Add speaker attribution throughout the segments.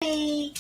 Speaker 1: Hey.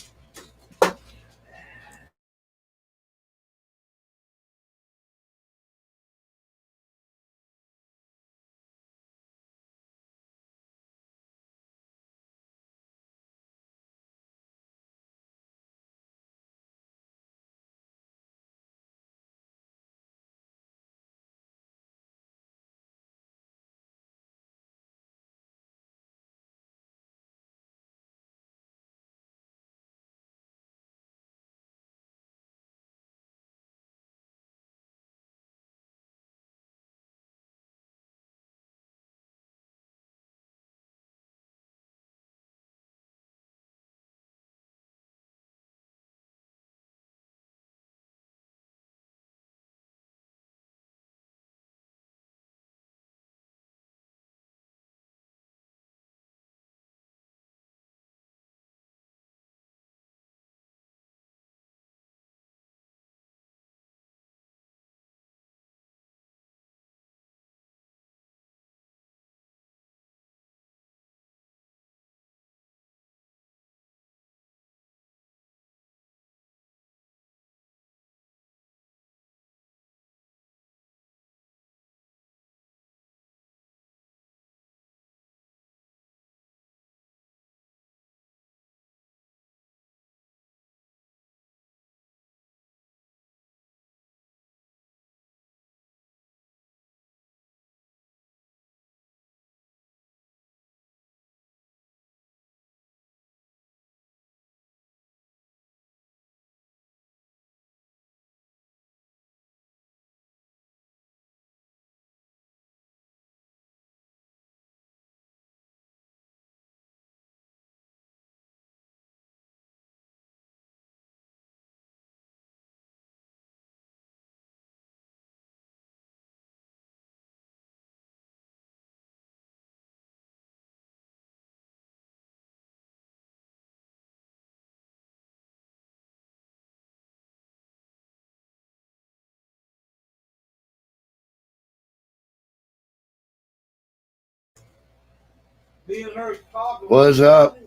Speaker 2: What's up?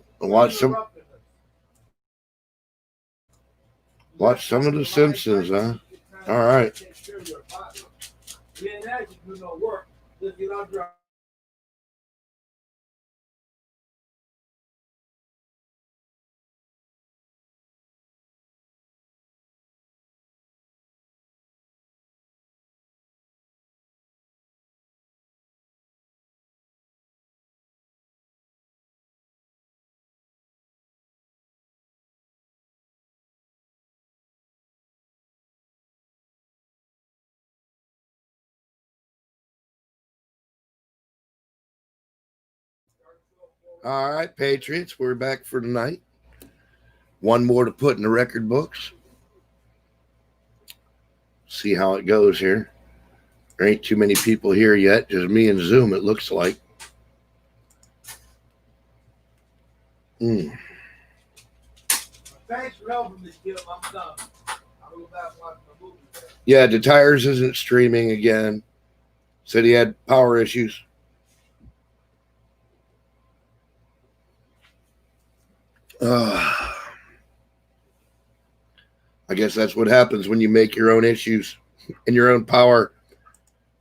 Speaker 2: Watch some of the Simpsons, huh? All right. All right, Patriots, we're back for tonight. One more to put in the record books. See how it goes here. There ain't too many people here yet, just me and Zoom, it looks like.
Speaker 1: Thanks for helping me, Skip. I'm done. I'll go back and watch my movie.
Speaker 2: Yeah, the tires isn't streaming again. Said he had power issues. I guess that's what happens when you make your own issues and your own power.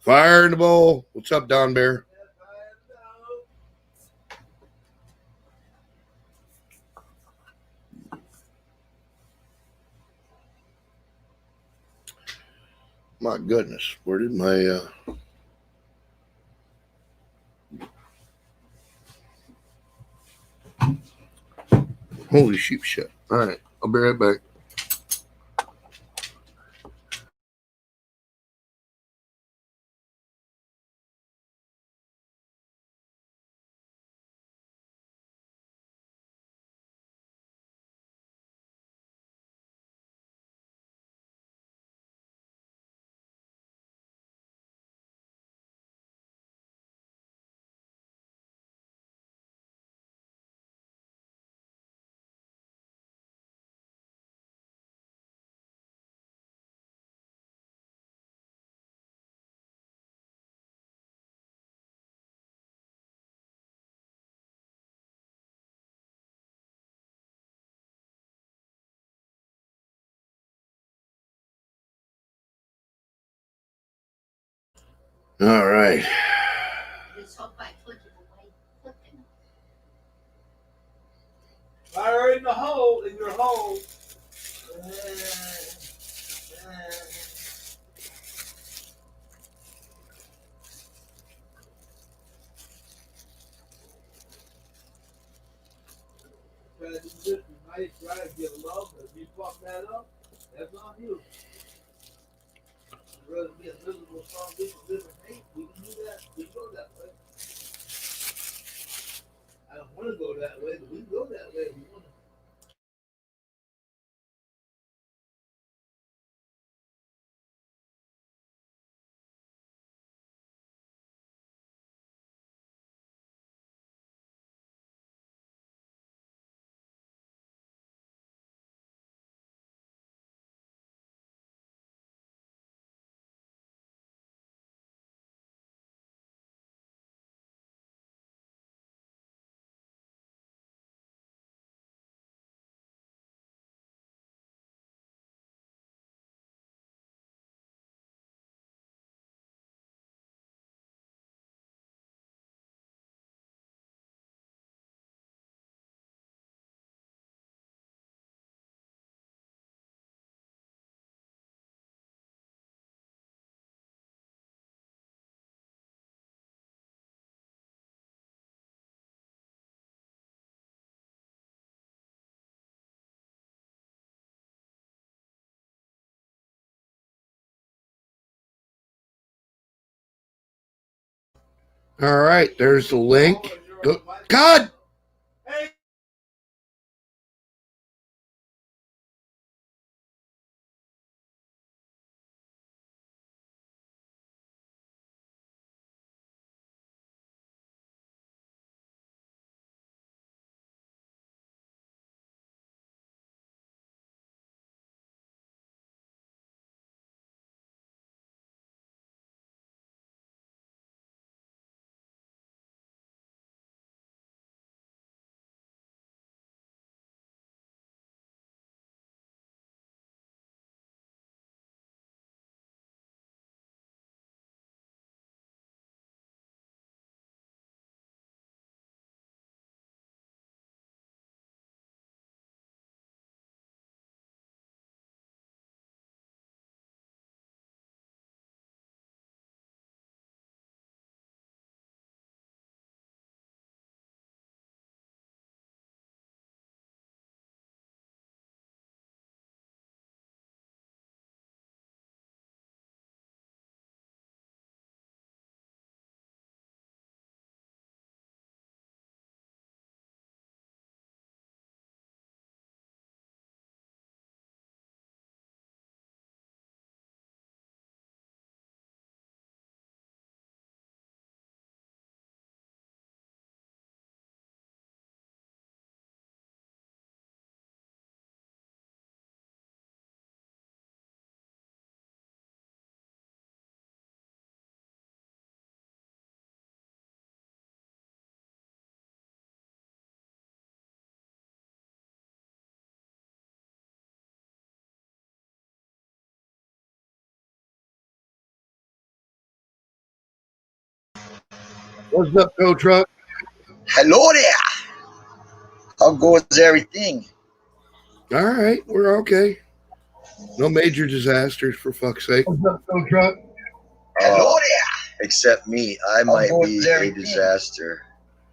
Speaker 2: Fire in the bowl. What's up, Don Bear? My goodness, where did my holy sheep shit? All right, I'll be right back. All right.
Speaker 3: Let's hope I put it away cooking.
Speaker 1: Fire in the hole, in your hole. Try to do this nice, try to get love, but if you fuck that up, that's on you. I'd rather be a miserable strong bitch and live in hate. We can do that. We can go that way. I don't want to go that way, but we can go that way if we want to.
Speaker 2: All right. There's the link. Go. God.
Speaker 1: Hey,
Speaker 2: What's up, tow truck?
Speaker 4: Hello there. How goes everything?
Speaker 2: All right. We're okay. No major disasters, for fuck's sake. What's up, tow truck?
Speaker 4: Hello there. Except me, I might be a disaster.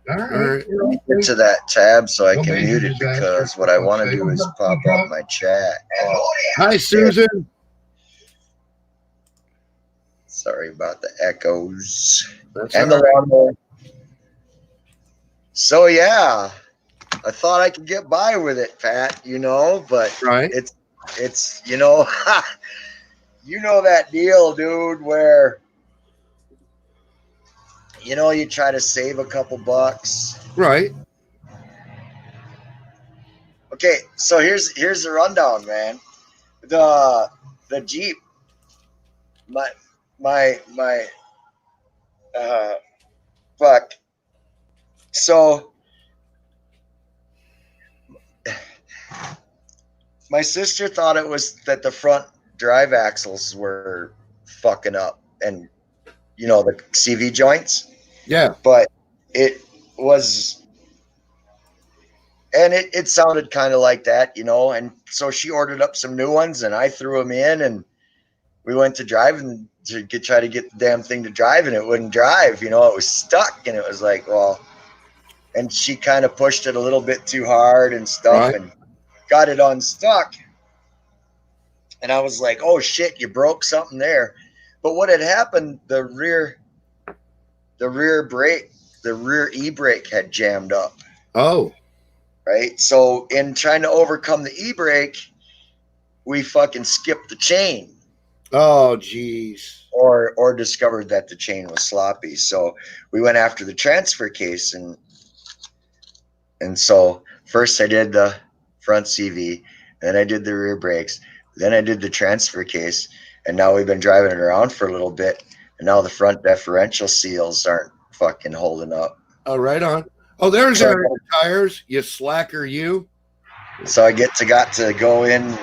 Speaker 2: All right.
Speaker 4: Get to that tab so I can mute it because what I want to do is pop up my chat.
Speaker 2: Hi, Susan.
Speaker 4: Sorry about the echoes
Speaker 2: That's
Speaker 4: and
Speaker 2: all
Speaker 4: the
Speaker 2: right.
Speaker 4: lawnmower. So yeah, I thought I could get by with it, Pat. But
Speaker 2: Right.
Speaker 4: it's you know that deal, dude, where you try to save a couple bucks.
Speaker 2: Right.
Speaker 4: Okay, so here's the rundown, man. The Jeep, my fuck. So my sister thought it was that the front drive axles were fucking up, and the CV joints,
Speaker 2: Yeah.
Speaker 4: but it was, and it sounded kind of like that, and so she ordered up some new ones and I threw them in and we went to drive and try to get the damn thing to drive and it wouldn't drive, it was stuck and it was like, well, and she kind of pushed it a little bit too hard and stuff
Speaker 2: Right.
Speaker 4: and got it unstuck. And I was like, oh shit, you broke something there. But what had happened, the rear brake, the rear e-brake had jammed up.
Speaker 2: Oh.
Speaker 4: Right. So in trying to overcome the e-brake, we fucking skipped the chain.
Speaker 2: Oh, geez.
Speaker 4: Or discovered that the chain was sloppy. So we went after the transfer case and so first I did the front CV, then I did the rear brakes, then I did the transfer case, and now we've been driving it around for a little bit, and now the front differential seals aren't fucking holding up.
Speaker 2: Oh, right on. Oh, there's our tires, you slacker, you.
Speaker 4: So I got to go in and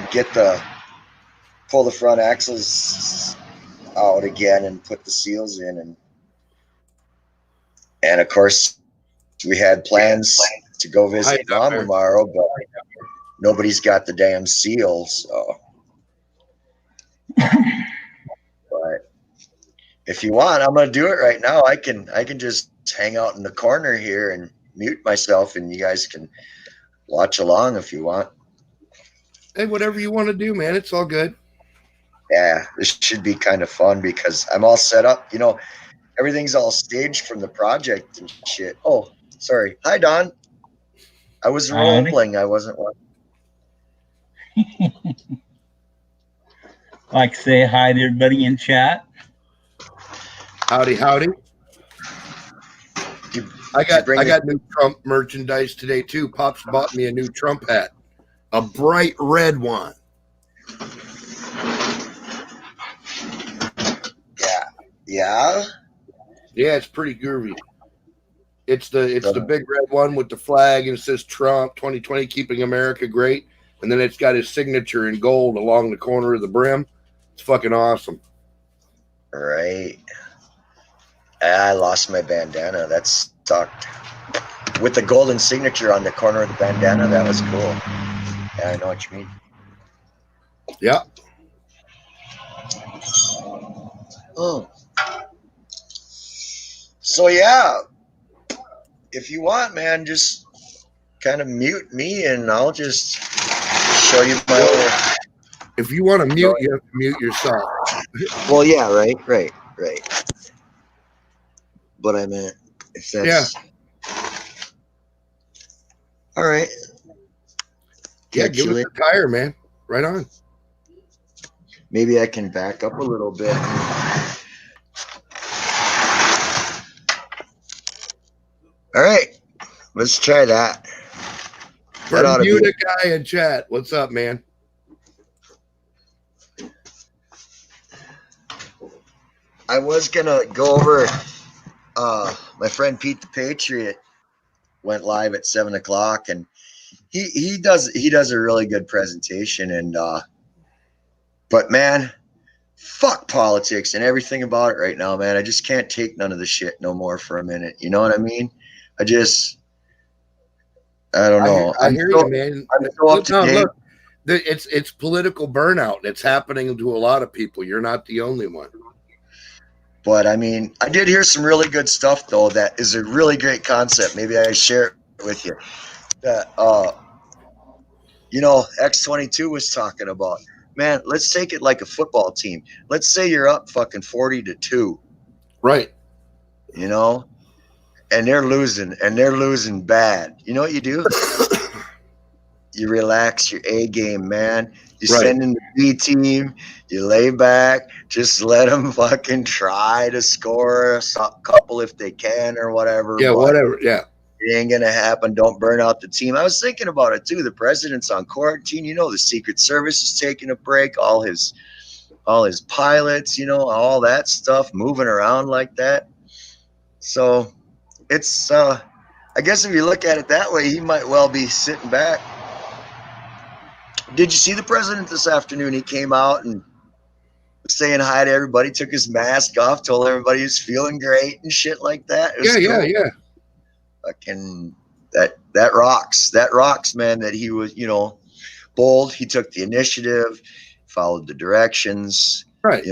Speaker 4: pull the front axles out again and put the seals in, and of course we had plans to go visit Mom tomorrow, but nobody's got the damn seal. So, but if you want, I'm gonna do it right now. I can just hang out in the corner here and mute myself, and you guys can watch along if you want.
Speaker 2: Hey, whatever you want to do, man. It's all good.
Speaker 4: Yeah, this should be kind of fun because I'm all set up. Everything's all staged from the project and shit. Oh, sorry. Hi, Don. I was role-playing. I wasn't watching.
Speaker 5: Like to say hi to everybody in chat.
Speaker 2: Howdy. I got new Trump merchandise today too. Pops bought me a new Trump hat, a bright red one.
Speaker 4: Yeah.
Speaker 2: Yeah, it's pretty groovy. It's the big red one with the flag and it says Trump 2020 keeping America great, and then it's got his signature in gold along the corner of the brim. It's fucking awesome.
Speaker 4: Right. I lost my bandana. That sucked. With the golden signature on the corner of the bandana, that was cool. Yeah, I know what you mean.
Speaker 2: Yeah.
Speaker 4: Oh. So yeah, if you want, man, just kind of mute me and I'll just show you my little...
Speaker 2: If you want to mute, you have to mute yourself.
Speaker 4: Well, yeah, right. But I meant, if that's... Yeah. All right.
Speaker 2: Yeah, give us a tire, man. Right on.
Speaker 4: Maybe I can back up a little bit. All right. Let's try that.
Speaker 2: Bermuda guy in chat. What's up, man?
Speaker 4: I was gonna go over. My friend Pete the Patriot went live at 7:00, and he does a really good presentation. And but man, fuck politics and everything about it right now, man. I just can't take none of the shit no more for a minute. You know what I mean? I don't know.
Speaker 2: I hear you, man.
Speaker 4: I'm so up to date.
Speaker 2: Look, it's political burnout. It's happening to a lot of people. You're not the only one.
Speaker 4: But I mean, I did hear some really good stuff though. That is a really great concept. Maybe I share it with you. That X22 was talking about. Man, let's take it like a football team. Let's say you're up fucking 40-2.
Speaker 2: Right.
Speaker 4: And they're losing bad. You know what you do? You relax your A game, man. You send in the B team. You lay back. Just let them fucking try to score a couple if they can or whatever.
Speaker 2: Yeah, whatever. Yeah.
Speaker 4: It ain't going to happen. Don't burn out the team. I was thinking about it, too. The president's on quarantine. The Secret Service is taking a break. All his pilots, all that stuff moving around like that. So it's, I guess if you look at it that way, he might well be sitting back. Did you see the president this afternoon? He came out and saying hi to everybody, took his mask off, told everybody he was feeling great and shit like that. It was cool. Fucking that rocks. That rocks, man, that he was, bold. He took the initiative, followed the directions.
Speaker 2: Right.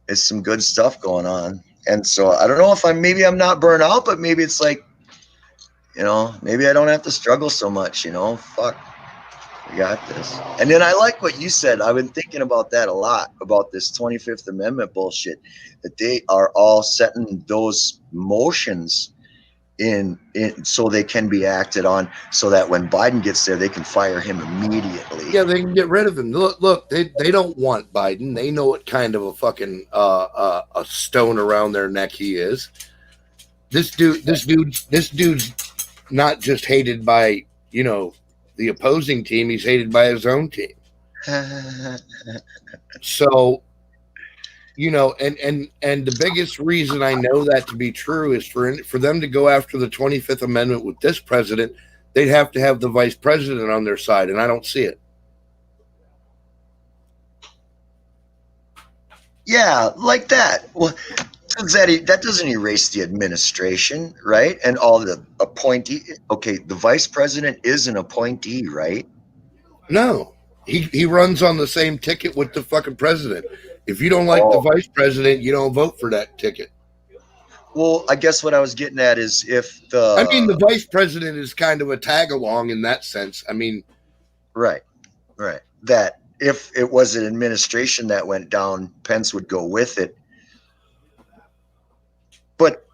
Speaker 4: It's some good stuff going on. And so I don't know if maybe I'm not burnt out, but maybe it's like, maybe I don't have to struggle so much, fuck, we got this. And then I like what you said. I've been thinking about that a lot, about this 25th Amendment bullshit, that they are all setting those motions in so they can be acted on, so that when Biden gets there, they can fire him immediately.
Speaker 2: Yeah, they can get rid of him. Look, they don't want Biden. They know what kind of a fucking a stone around their neck he is. This dude's not just hated by the opposing team. He's hated by his own team. So, and the biggest reason I know that to be true is for them to go after the 25th Amendment with this president, they'd have to have the vice president on their side, and I don't see it.
Speaker 4: Yeah, like that. Well, that doesn't erase the administration, right? And all the appointee. Okay, the vice president is an appointee, right?
Speaker 2: No, he runs on the same ticket with the fucking president. If you don't like the vice president, you don't vote for that ticket.
Speaker 4: Well, I guess what I was getting at is
Speaker 2: the vice president is kind of a tag along in that sense. I mean,
Speaker 4: right. That if it was an administration that went down, Pence would go with it. But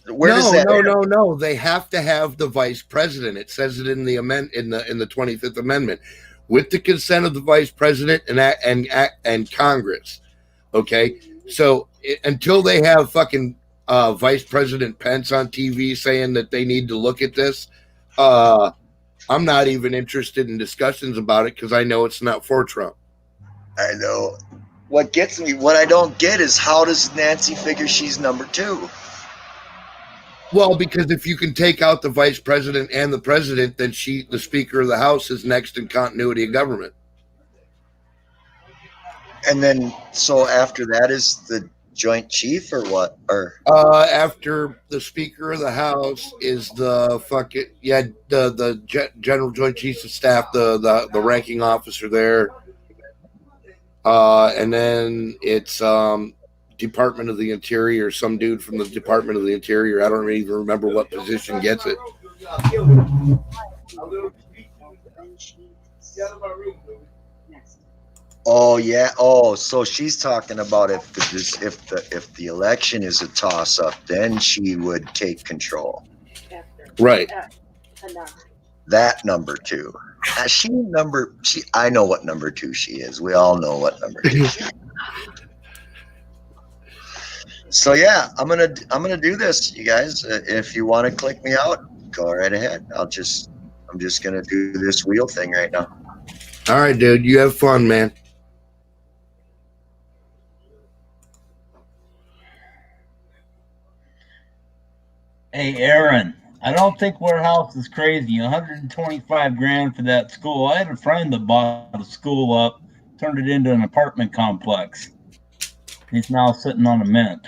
Speaker 4: does that?
Speaker 2: No. They have to have the vice president. It says it in the in the 25th Amendment, with the consent of the vice president and Congress. Okay, so until they have fucking Vice President Pence on TV saying that they need to look at this, I'm not even interested in discussions about it, because I know it's not for Trump.
Speaker 4: I know. What gets me, what I don't get is, how does Nancy figure she's number 2?
Speaker 2: Well, because if you can take out the vice president and the president, then the Speaker of the House, is next in continuity of government.
Speaker 4: And then, so after that is the Joint Chief, or what? Or
Speaker 2: after the Speaker of the House is the General Joint Chiefs of Staff, the ranking officer there, and then it's Department of the Interior, some dude from the Department of the Interior. I don't even remember what position gets it.
Speaker 4: Oh yeah. Oh, so she's talking about if the election is a toss up, then she would take control.
Speaker 2: Right.
Speaker 4: That number 2. I know what number 2 she is. We all know what number 2 she is. So yeah, I'm gonna do this, you guys. If you want to click me out, go right ahead. I'm just gonna do this wheel thing right now.
Speaker 2: All right, dude. You have fun, man.
Speaker 5: Hey, Aaron, I don't think warehouse is crazy. 125 grand for that school. I had a friend that bought a school up, turned it into an apartment complex. He's now sitting on a mint.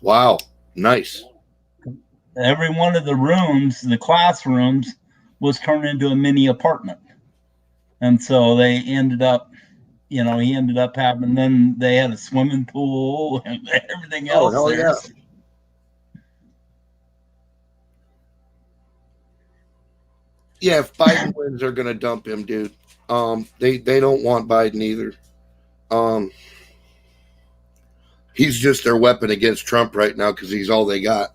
Speaker 2: Wow, nice.
Speaker 5: Every one of the rooms, the classrooms, was turned into a mini apartment. And so they ended up, he ended up having, then they had a swimming pool and everything else.
Speaker 2: Oh, hell yeah. Yeah, if Biden wins, they're gonna dump him, dude. They don't want Biden either. He's just their weapon against Trump right now, because he's all they got.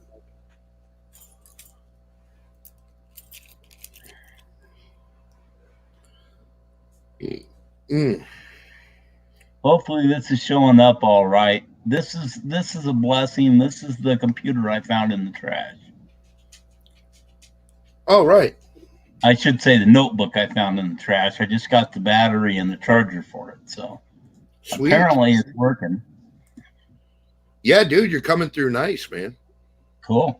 Speaker 5: Hopefully this is showing up all right. This is a blessing. This is the computer I found in the trash.
Speaker 2: Oh, right.
Speaker 5: I should say the notebook I found in the trash. I just got the battery and the charger for it. So Sweet. Apparently it's working.
Speaker 2: Yeah, dude, you're coming through nice, man.
Speaker 5: Cool.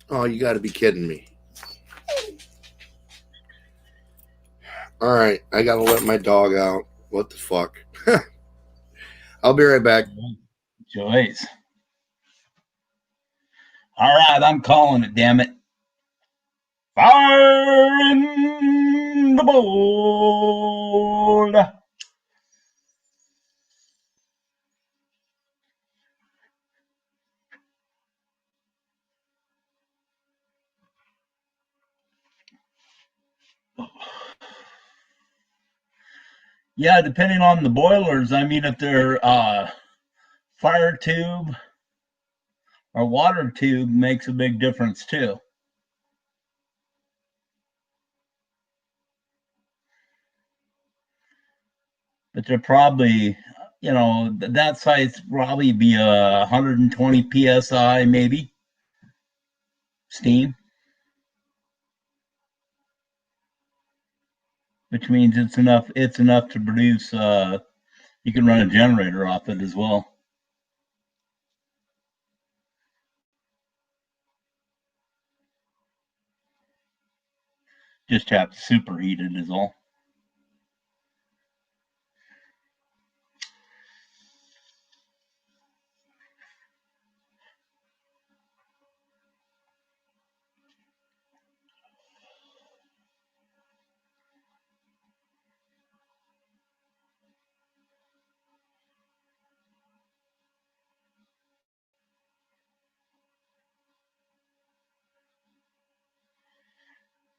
Speaker 2: Oh, you got to be kidding me. All right, I gotta let my dog out. What the fuck? I'll be right back.
Speaker 5: Joyce. All right, I'm calling it, damn it. Fire in the bold. Yeah, depending on the boilers. I mean, if they're fire tube or water tube, makes a big difference too. But they're probably, that site's probably be 120 psi, maybe steam, which means it's enough. It's enough to produce. You can run a generator off it as well. Just have to superheat it is all.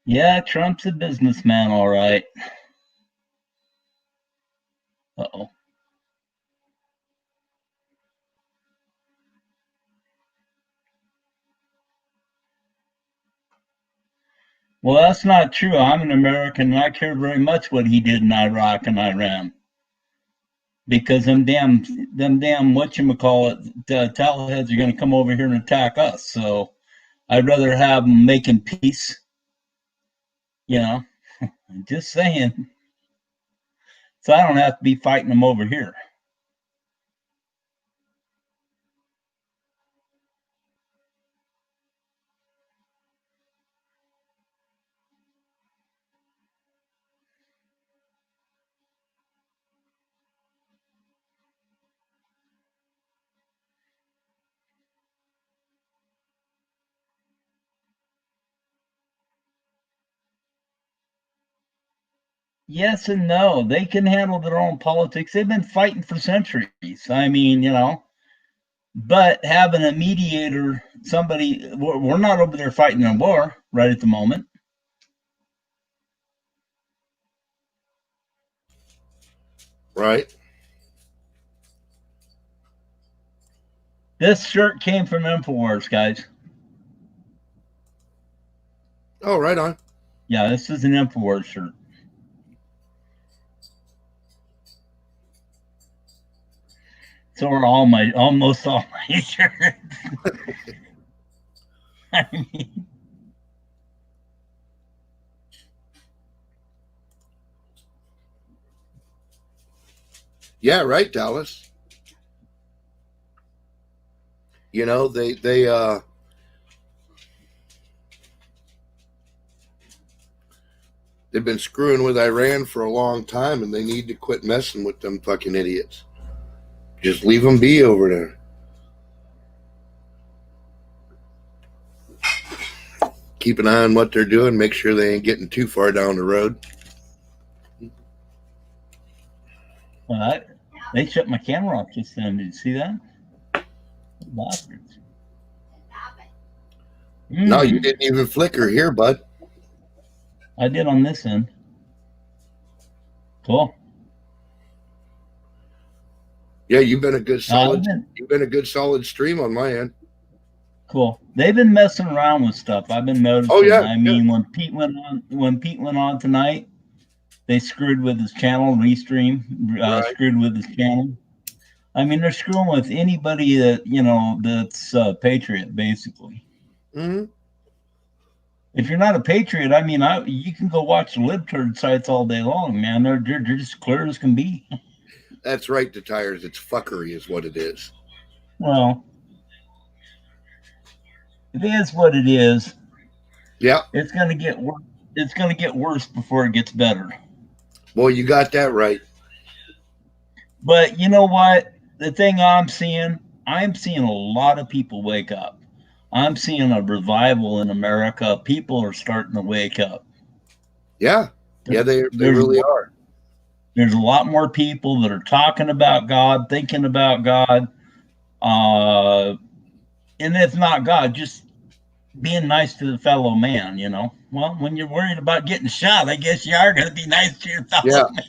Speaker 5: Yeah, Trump's a businessman, all right. Uh-oh. Well, that's not true. I'm an American, and I care very much what he did in Iraq and Iran. Because them damn whatchamacallit, towelheads are going to come over here and attack us. So I'd rather have them making peace. Just saying. So I don't have to be fighting them over here. Yes and no. They can handle their own politics. They've been fighting for centuries. I mean, but having a mediator, we're not over there fighting a war right at the moment.
Speaker 2: Right.
Speaker 5: This shirt came from InfoWars, guys.
Speaker 2: Oh, right on.
Speaker 5: Yeah, this is an InfoWars shirt. So are almost all my shirts. I mean,
Speaker 2: yeah, right, Dallas. They've been screwing with Iran for a long time, and they need to quit messing with them fucking idiots. Just leave them be over there. Keep an eye on what they're doing. Make sure they ain't getting too far down the road.
Speaker 5: well, they shut my camera off just then. Did you see that? Bastards.
Speaker 2: No, you didn't even flicker here, bud.
Speaker 5: I did on this end. Cool.
Speaker 2: Yeah, you've been a good solid. You've been a good solid stream on my end.
Speaker 5: Cool. They've been messing around with stuff. I've been noticing.
Speaker 2: Oh, yeah.
Speaker 5: I mean, when Pete went on tonight, they screwed with his channel. Restream screwed with his channel. I mean, they're screwing with anybody that that's Patriot, basically.
Speaker 2: Mm-hmm.
Speaker 5: If you're not a Patriot, I mean, you can go watch the libtard sites all day long, man. They're just clear as can be.
Speaker 2: That's right, the tires. It's fuckery is what it is.
Speaker 5: Well, it is what it is.
Speaker 2: Yeah.
Speaker 5: It's gonna get worse. It's gonna get worse before it gets better.
Speaker 2: Boy, you got that right.
Speaker 5: But you know what? The thing I'm seeing a lot of people wake up. I'm seeing a revival in America. People are starting to wake up.
Speaker 2: Yeah. Yeah, they
Speaker 5: There's-
Speaker 2: really are.
Speaker 5: There's a lot more people that are talking about God, thinking about God. And if not God, just being nice to the fellow man, you know. Well, when you're worried about getting shot, I guess you are going to be nice to your fellow
Speaker 2: Yeah.
Speaker 5: man.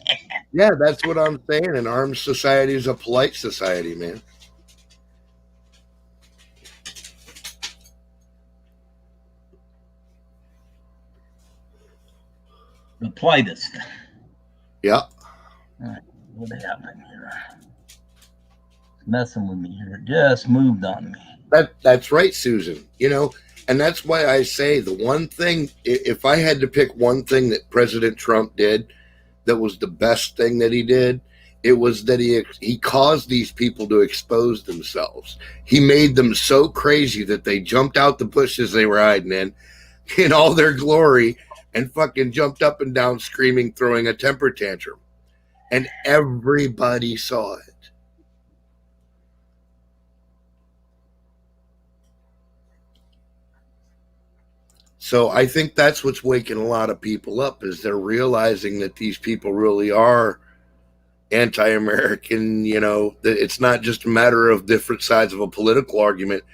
Speaker 2: Yeah, that's what I'm saying. An armed society is a polite society, man.
Speaker 5: The politest.
Speaker 2: Yeah.
Speaker 5: What happened here? It's messing with me here. It just moved on me.
Speaker 2: That's right, Susan. You know, and that's why I say the one thing, if I had to pick one thing that President Trump did that was the best thing that he did, it was that he caused these people to expose themselves. He made them so crazy that they jumped out the bushes they were hiding in all their glory, and fucking jumped up and down screaming, throwing a temper tantrum. And everybody saw it. So I think that's what's waking a lot of people up, is they're realizing that these people really are anti-American. You know, that it's not just a matter of different sides of a political argument.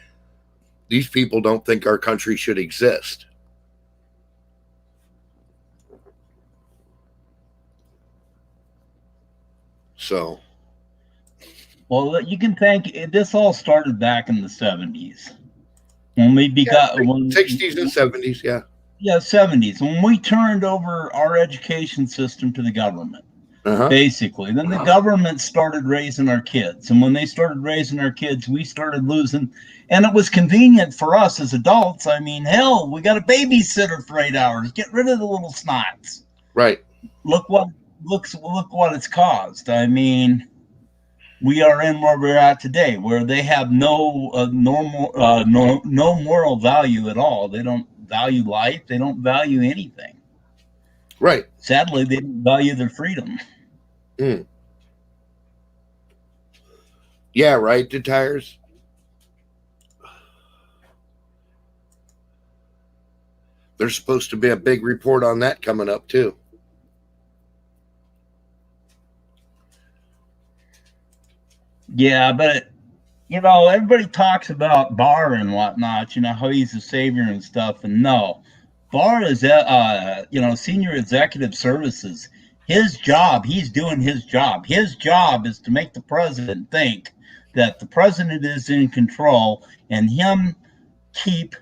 Speaker 2: These people don't think our country should exist. So,
Speaker 5: well, you can thank this all started back in the 70s when we begot
Speaker 2: 60s and 70s, yeah.
Speaker 5: Yeah, 70s when we turned over our education system to the government. Basically, then the government started raising our kids, and when they started raising our kids, we started losing. And it was convenient for us as adults. I mean, hell, we got a babysitter for 8 hours. Get rid of the little snots.
Speaker 2: Right.
Speaker 5: Look what it's caused. I mean, we are in where we're at today, where they have no moral value at all. They don't value life. They don't value anything.
Speaker 2: Right.
Speaker 5: Sadly, they don't value their freedom.
Speaker 2: Mm. Yeah, right, the tires. There's supposed to be a big report on that coming up, too.
Speaker 5: Yeah, but, you know, everybody talks about Barr and whatnot, you know, how he's a savior and stuff. And no, Barr is, senior executive services. His job, he's doing his job. His job is to make the president think that the president is in control and him keep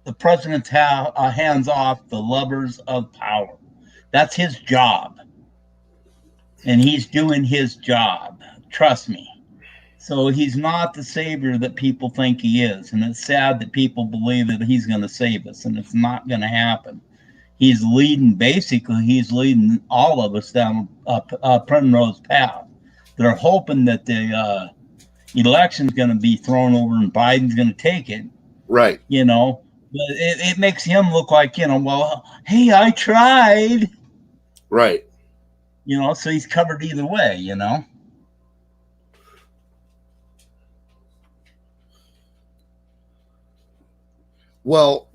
Speaker 5: the president's hands off the levers of power. That's his job. And he's doing his job. Trust me. So he's not the savior that people think he is. And it's sad that people believe that he's going to save us, and it's not going to happen. He's leading all of us down a primrose path. They're hoping that the election's going to be thrown over and Biden's going to take it.
Speaker 2: Right.
Speaker 5: You know, but it makes him look like, you know, well, hey, I tried.
Speaker 2: Right.
Speaker 5: You know, so he's covered either way, you know.
Speaker 2: Well,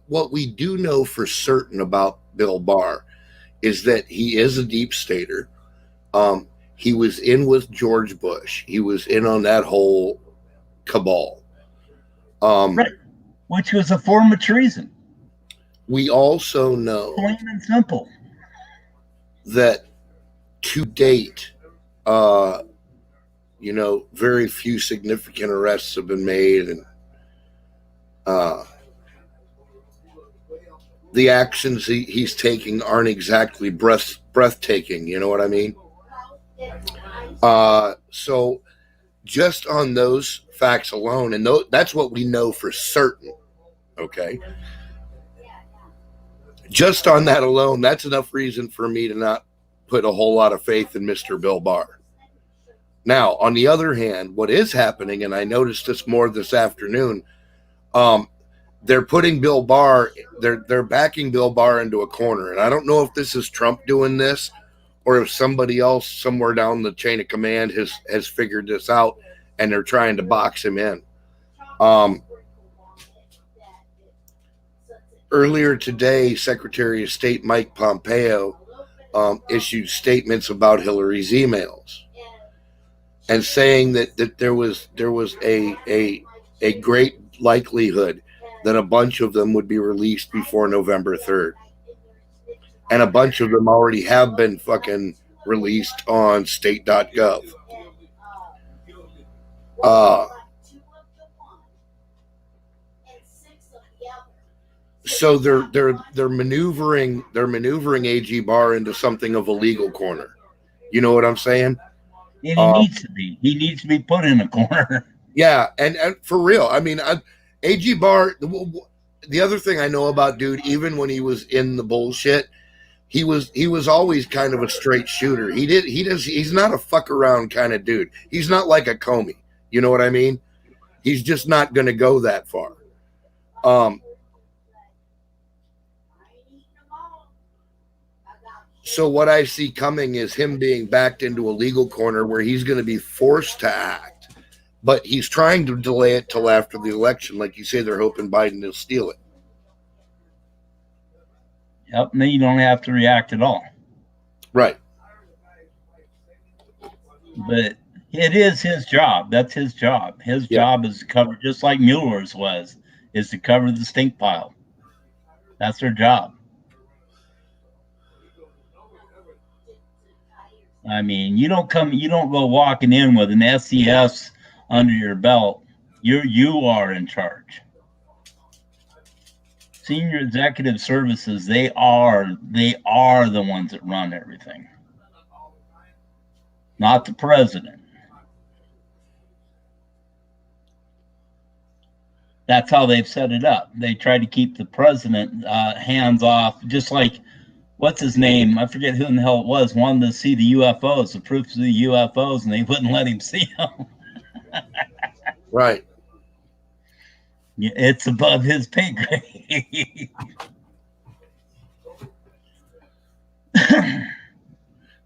Speaker 2: what we do know for certain about Bill Barr is that he is a deep stater. He was in with George Bush. He was in on that whole cabal.
Speaker 5: Right. Which was a form of treason.
Speaker 2: We also know,
Speaker 5: plain and simple,
Speaker 2: that to date, very few significant arrests have been made, and the actions he's taking aren't exactly breathtaking. You know what I mean? So just on those facts alone, and that's what we know for certain. Okay. Just on that alone, that's enough reason for me to not put a whole lot of faith in Mr. Bill Barr. Now, on the other hand, what is happening, and I noticed this more this afternoon, they're putting Bill Barr, they're backing Bill Barr into a corner. And I don't know if this is Trump doing this or if somebody else somewhere down the chain of command has figured this out and they're trying to box him in. Earlier today, Secretary of State Mike Pompeo issued statements about Hillary's emails and saying that there was a great likelihood that a bunch of them would be released before November 3rd. And a bunch of them already have been fucking released on state.gov. So they're maneuvering AG Barr into something of a legal corner. You know what I'm saying?
Speaker 5: And he needs to be. He needs to be put in a corner.
Speaker 2: Yeah, and for real. I mean, AG Barr. The other thing I know about dude, even when he was in the bullshit, he was always kind of a straight shooter. He's not a fuck around kind of dude. He's not like a Comey. You know what I mean? He's just not going to go that far. So what I see coming is him being backed into a legal corner where he's going to be forced to act, but he's trying to delay it till after the election. Like you say, they're hoping Biden will steal it.
Speaker 5: Yep, and then you don't have to react at all.
Speaker 2: Right.
Speaker 5: But it is his job. That's his job. His job is to cover, just like Mueller's was, is to cover the stink pile. That's their job. I mean, you don't go walking in with an SES under your belt. You are in charge. Senior Executive Services, they are the ones that run everything, not the president. That's how they've set it up. They try to keep the president hands off, just like, what's his name? I forget who in the hell it was, wanted to see the UFOs, the proofs of the UFOs, and they wouldn't let him see them.
Speaker 2: Right.
Speaker 5: It's above his pay grade.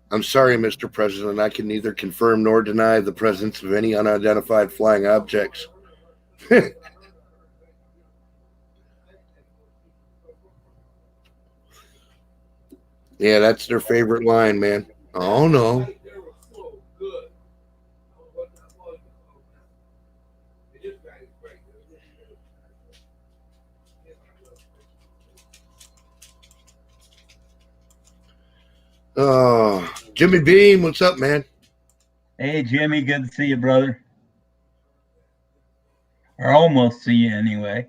Speaker 2: I'm sorry, Mr. President. I can neither confirm nor deny the presence of any unidentified flying objects. Yeah, that's their favorite line, man. Oh, no. Oh, Jimmy Beam, what's up, man?
Speaker 5: Hey, Jimmy, good to see you, brother. Or almost see you, anyway.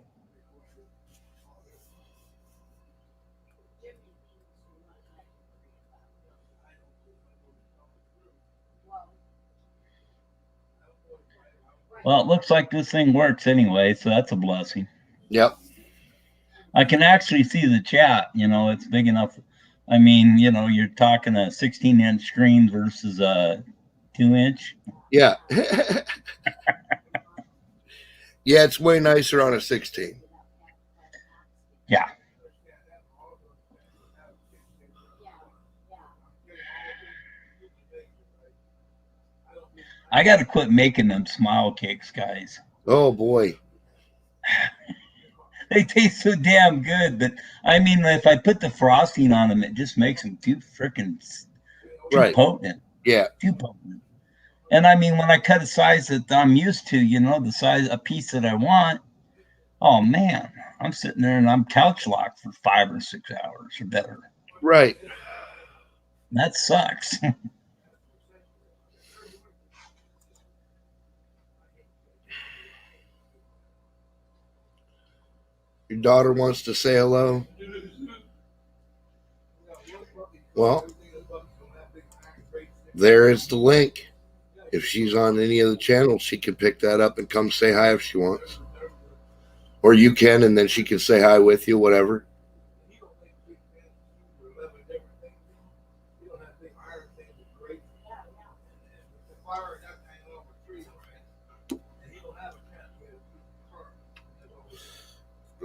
Speaker 5: Well, it looks like this thing works anyway, so that's a blessing.
Speaker 2: Yep.
Speaker 5: I can actually see the chat. It's big enough. I mean, you're talking a 16-inch screen versus a 2-inch.
Speaker 2: Yeah. Yeah, it's way nicer on a 16.
Speaker 5: Yeah. I got to quit making them smile cakes, guys.
Speaker 2: Oh, boy.
Speaker 5: They taste so damn good, but I mean, if I put the frosting on them, it just makes them too potent.
Speaker 2: Yeah.
Speaker 5: Too potent. And I mean, when I cut a size that I'm used to, the size, a piece that I want, oh man, I'm sitting there and I'm couch locked for 5 or 6 hours or better.
Speaker 2: Right.
Speaker 5: That sucks.
Speaker 2: Your daughter wants to say hello. Well, there is the link. If she's on any of the channels, she can pick that up and come say hi if she wants. Or you can, and then she can say hi with you, whatever.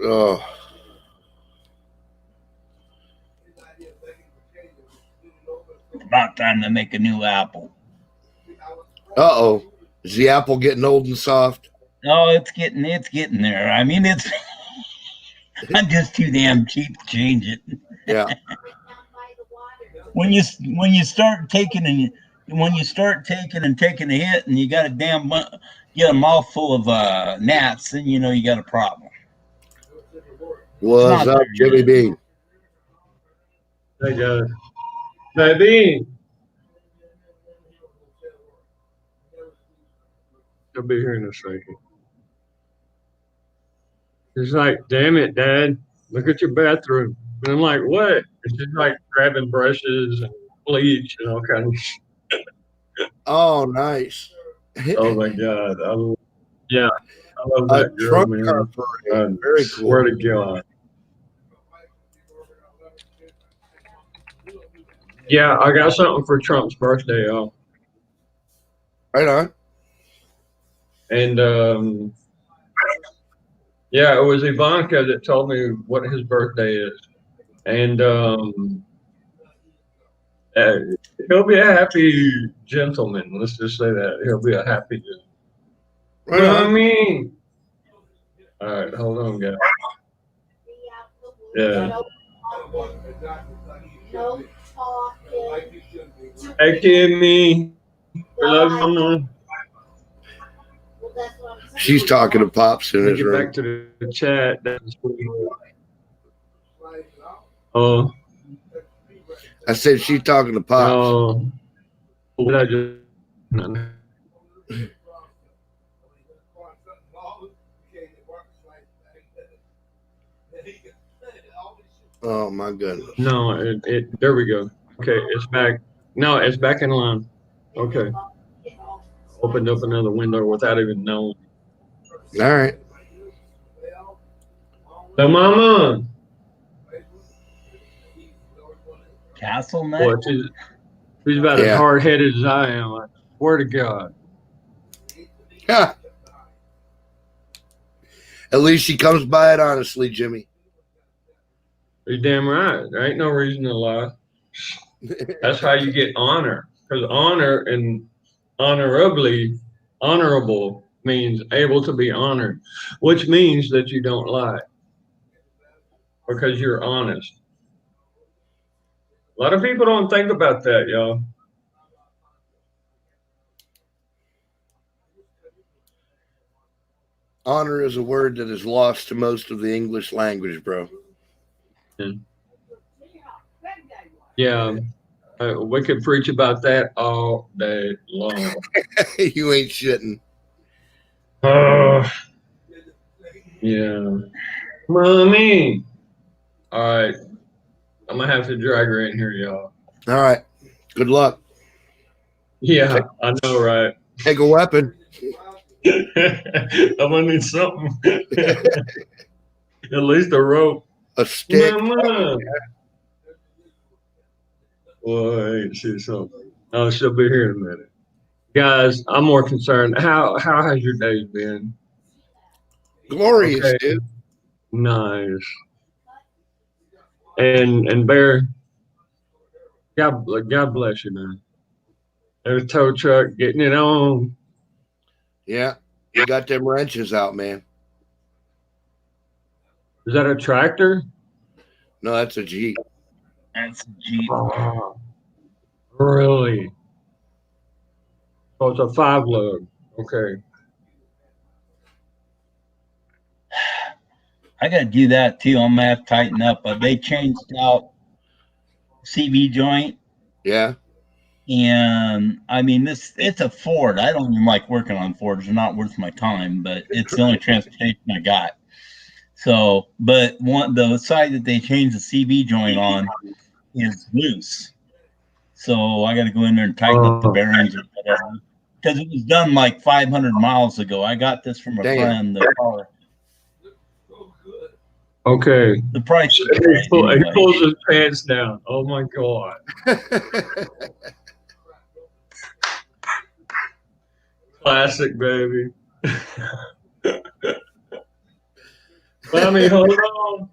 Speaker 2: Oh.
Speaker 5: About about time to make a new apple.
Speaker 2: Uh-oh. Is the apple getting old and soft?
Speaker 5: Oh, it's getting there. I mean, it's I'm just too damn cheap to change it.
Speaker 2: Yeah.
Speaker 3: Down by the water.
Speaker 5: When you start taking and taking a hit, and you got get a mouthful of gnats, then you know you got a problem.
Speaker 2: What's up, Jimmy B?
Speaker 6: Hey guys. Baby. I'll be here in a second. She's like, damn it, Dad. Look at your bathroom. And I'm like, what? And she's like grabbing brushes and bleach and all kinds of shit.
Speaker 2: Oh, nice.
Speaker 6: Oh my God. I love
Speaker 2: A
Speaker 6: that girl,
Speaker 2: trunk
Speaker 6: man.
Speaker 2: car parade. Very cool.
Speaker 6: Swear to God. Yeah, I got something for Trump's birthday, y'all.
Speaker 2: Right on.
Speaker 6: And yeah, it was Ivanka that told me what his birthday is. And he'll be a happy gentleman. Let's just say that. He'll be a happy gentleman.
Speaker 2: Right
Speaker 6: You know what I
Speaker 2: on.
Speaker 6: mean? All right, hold on, guys. Yeah.
Speaker 3: No talking.
Speaker 6: Hey, Kimmy. We love you, Mama.
Speaker 3: Well, that's what I'm saying.
Speaker 2: She's talking to Pops in
Speaker 6: Let me
Speaker 2: his
Speaker 6: get
Speaker 2: room.
Speaker 6: back to the chat. That's oh,
Speaker 2: I said she's talking to Pops.
Speaker 6: no. What did I just?
Speaker 2: Oh, my goodness.
Speaker 6: No, it. There we go. Okay, it's back. No, it's back in line. Okay. Opened up another window without even knowing.
Speaker 2: All right.
Speaker 6: So, Mama.
Speaker 5: Castle
Speaker 6: Boy,
Speaker 5: nut.
Speaker 6: she's about as
Speaker 2: Yeah.
Speaker 6: hard-headed as I am. I swear to God.
Speaker 2: Ha. At least she comes by it honestly, Jimmy.
Speaker 6: You're damn right. There ain't no reason to lie. That's how you get honor. Because honor and honorable means able to be honored, which means that you don't lie because you're honest. A lot of people don't think about that, y'all.
Speaker 2: Honor is a word that is lost to most of the English language, bro.
Speaker 6: Yeah, we could preach about that all day long.
Speaker 2: You ain't shitting.
Speaker 6: Yeah. Mommy. All right. I'm going to have to drag her in here, y'all.
Speaker 2: All right. Good luck.
Speaker 6: Yeah, I know, right?
Speaker 2: Take a weapon.
Speaker 6: I'm going to need something. At least a rope.
Speaker 2: A stick.
Speaker 6: Mama. Boy, ain't she something? Oh, she'll be here in a minute. Guys, I'm more concerned. How has your day been?
Speaker 2: Glorious,
Speaker 6: Okay.
Speaker 2: dude.
Speaker 6: Nice. And Bear, God bless you, man. There's a tow truck getting it on.
Speaker 2: Yeah. You got them wrenches out, man.
Speaker 6: Is that a tractor?
Speaker 2: No, that's a Jeep.
Speaker 5: That's a Jeep.
Speaker 6: Oh, really? Oh, it's a 5-lug. Okay.
Speaker 5: I got to do that too. I'm gonna have to tighten up. But they changed out CV joint,
Speaker 2: Yeah.
Speaker 5: and I mean it's a Ford. I don't even like working on Fords. They're not worth my time, but it's the only transportation I got. So, but the side that they changed the CV joint on is loose. So I got to go in there and tighten up the bearings or whatever. Because it was done like 500 miles ago. I got this from a
Speaker 2: Damn.
Speaker 5: friend. The car.
Speaker 6: Okay.
Speaker 5: The price is
Speaker 6: He
Speaker 5: right anyway.
Speaker 6: pulls his pants down. Oh my God. Classic, baby. Mommy, hold on.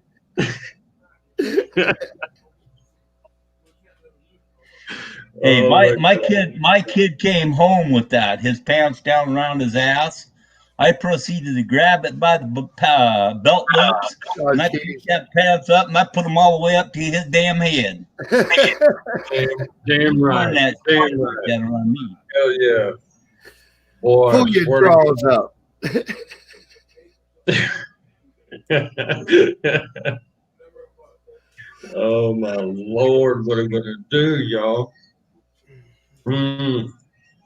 Speaker 5: Hey,
Speaker 6: Oh,
Speaker 5: my kid came home with that. His pants down around his ass. I proceeded to grab it by the belt loops,
Speaker 2: Oh,
Speaker 5: and I
Speaker 2: geez.
Speaker 5: picked that pants up and I put them all the way up to his damn head.
Speaker 6: damn right.
Speaker 5: Learn that
Speaker 6: Damn right.
Speaker 5: shit on me.
Speaker 6: Hell yeah. Boy, I
Speaker 2: Pull your
Speaker 6: swear to
Speaker 2: drawers up.
Speaker 6: Oh my Lord, what are we gonna do, y'all?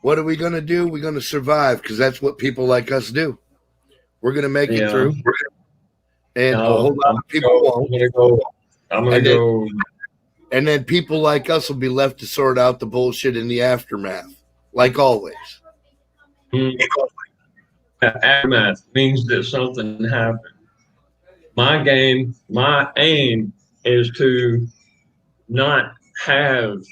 Speaker 2: What are we going to do? We're going to survive because that's what people like us do. We're going to make it
Speaker 6: Yeah.
Speaker 2: through. And a
Speaker 6: No,
Speaker 2: whole lot of people won't.
Speaker 6: I'm gonna
Speaker 2: And
Speaker 6: go.
Speaker 2: And then people like us will be left to sort out the bullshit in the aftermath, like always.
Speaker 6: Aftermath means that something happened. My aim is to not have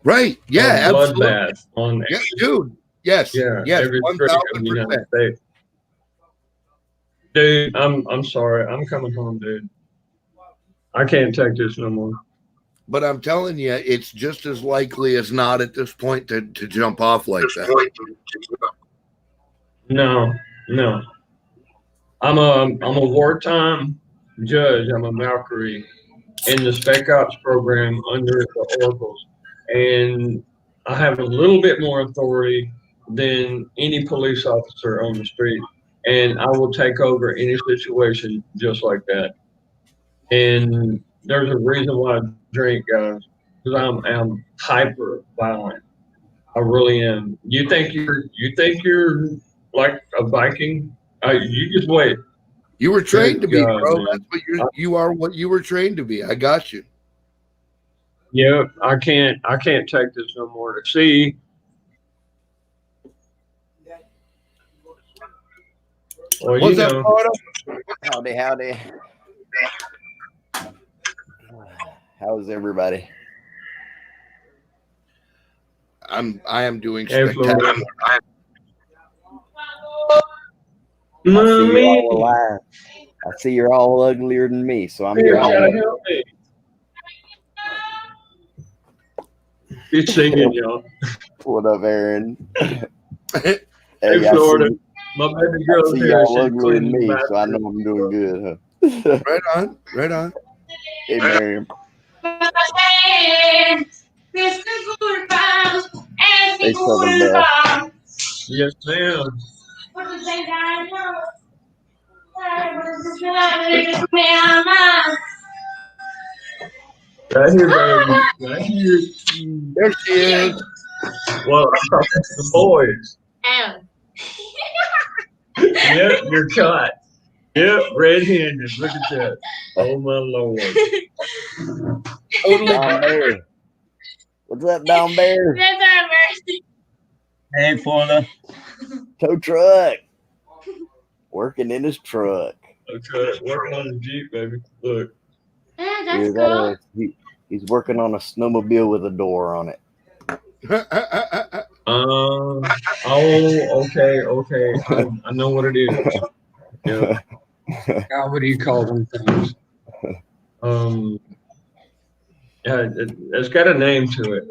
Speaker 2: Right. Yeah,
Speaker 6: a
Speaker 2: absolutely.
Speaker 6: bloodbath on
Speaker 2: Yeah, dude. Yes.
Speaker 6: yeah,
Speaker 2: Yes.
Speaker 6: every street in the
Speaker 2: 1,000%.
Speaker 6: United States. Dude, I'm sorry. I'm coming home, dude. I can't take this no more.
Speaker 2: But I'm telling you, it's just as likely as not at this point to jump off like that.
Speaker 6: No. I'm a wartime judge. I'm a Valkyrie in the Spec Ops program under the Oracles, and I have a little bit more authority than any police officer on the street, and I will take over any situation just like that. And there's a reason why I drink, guys, because I'm hyper violent. I really am. You think you're like a Viking? You just wait.
Speaker 2: You were trained to be,
Speaker 6: God,
Speaker 2: bro.
Speaker 6: man.
Speaker 2: That's what you are. What you were trained to be. I got you.
Speaker 6: Yeah, I can't take this no more. See, well,
Speaker 2: What's
Speaker 6: you
Speaker 2: up,
Speaker 6: know,
Speaker 2: Florida?
Speaker 7: Howdy. How's everybody?
Speaker 2: I am doing
Speaker 6: Hey,
Speaker 2: spectacular.
Speaker 6: Florida.
Speaker 7: I see you're
Speaker 6: Mommy,
Speaker 7: all alive. I see you're all uglier than me, so I'm
Speaker 6: you
Speaker 7: here.
Speaker 6: gotta help me. He's singing, y'all.
Speaker 7: What up, Aaron?
Speaker 6: Hey,
Speaker 7: I
Speaker 6: Florida.
Speaker 7: see,
Speaker 6: My baby
Speaker 7: I
Speaker 6: girl's
Speaker 7: see
Speaker 6: here.
Speaker 7: y'all
Speaker 6: She's
Speaker 7: uglier than
Speaker 6: cleaning
Speaker 7: me,
Speaker 6: the
Speaker 7: so I know
Speaker 6: bathroom.
Speaker 7: I'm doing good, huh?
Speaker 2: Right on. Right on.
Speaker 7: Hey, Miriam. Hey, Southern Belle.
Speaker 6: Yes, ma'am. Right here, baby. Right here.
Speaker 2: There she is.
Speaker 6: Well, I'm talking to the boys. Yep, you're caught. Yep, red-handed. Look at that. Oh my Lord.
Speaker 2: Totally.
Speaker 7: Don Bear. What's up, Don Bear?
Speaker 5: Hey, Florida.
Speaker 7: Tow truck. Working in his truck.
Speaker 6: Okay, working on the Jeep, baby. Look.
Speaker 7: Yeah, he's working on a snowmobile with a door on it.
Speaker 6: Oh, okay. I know what it is. Yeah. God, what do you call them things? Yeah, it's got a name to it.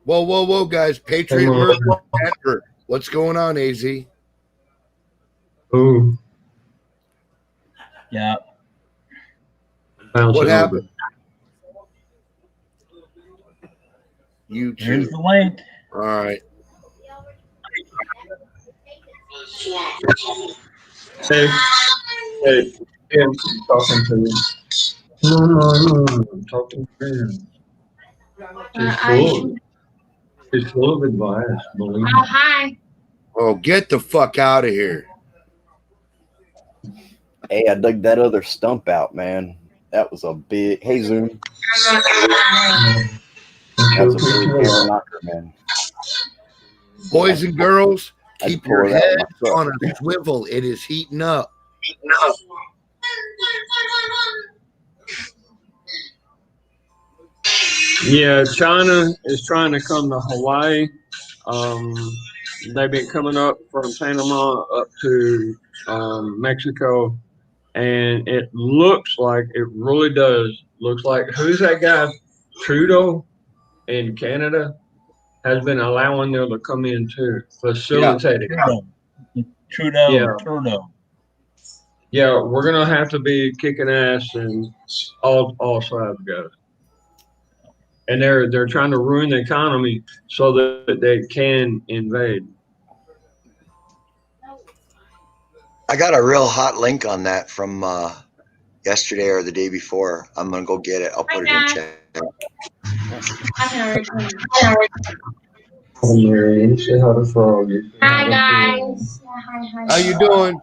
Speaker 2: Whoa, guys! Patriot murder Denver. What's going on, AZ?
Speaker 6: Ooh.
Speaker 5: Yeah.
Speaker 2: What happened? YouTube.
Speaker 5: Here's the link.
Speaker 2: All right.
Speaker 6: Hey, I'm talking to you. I'm talking to him. She's full of advice, believe me.
Speaker 3: Hi.
Speaker 2: Oh, get the fuck out of here!
Speaker 7: Hey, I dug that other stump out, man. That was a big. Hey, Zoom. That's a big hair knocker, man.
Speaker 2: Boys and girls,
Speaker 7: I'd
Speaker 2: keep
Speaker 7: pull
Speaker 2: your
Speaker 7: it out
Speaker 2: head
Speaker 7: myself.
Speaker 2: on a swivel. It is heating up.
Speaker 6: Yeah, China is trying to come to Hawaii. They've been coming up from Panama up to Mexico, and it looks like, it really does, looks like, who's that guy? Trudeau? in Canada has been allowing them to come in too, facilitating.
Speaker 5: Trudeau.
Speaker 6: Yeah, we're gonna have to be kicking ass and all sides together. And they're trying to ruin the economy so that they can invade.
Speaker 4: I got a real hot link on that from yesterday or the day before. I'm gonna go get it. I'll put it in chat.
Speaker 6: Oh, Mary, say hi to Froggy.
Speaker 3: Hi guys. Hi.
Speaker 2: How you doing?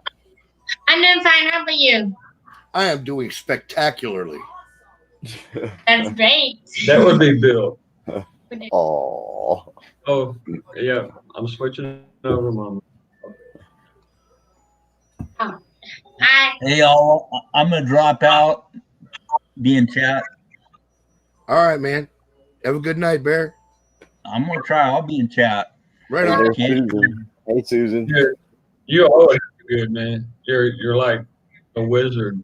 Speaker 3: I'm doing fine. How about you?
Speaker 2: I am doing spectacularly.
Speaker 3: That's great.
Speaker 6: That would be Bill.
Speaker 7: Oh,
Speaker 6: Oh, yeah, I'm switching over, Mama.
Speaker 3: Hi.
Speaker 5: Hey, y'all, I'm going to drop out, be in chat.
Speaker 2: All right, man. Have a good night, Bear.
Speaker 5: I'm going to try. I'll be in chat.
Speaker 2: Right
Speaker 7: hey
Speaker 2: on.
Speaker 7: there, Susan. Hey, Susan.
Speaker 6: You always do good, man. You're like a wizard.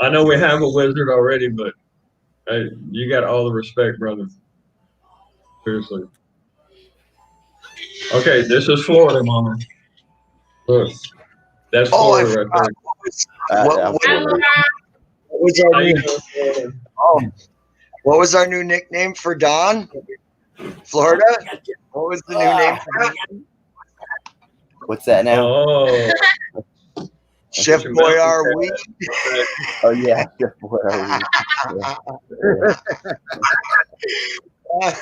Speaker 6: I know we have a wizard already, but you got all the respect, brother. Seriously. Okay, this is Florida, Mama. Look, that's Florida right there. How you doing, Florida?
Speaker 4: What was our new nickname for Don? Florida? What was the new name for Don?
Speaker 7: What's that now?
Speaker 6: Oh,
Speaker 4: Chef Boyardee.
Speaker 7: Oh yeah, Chef Boyardee.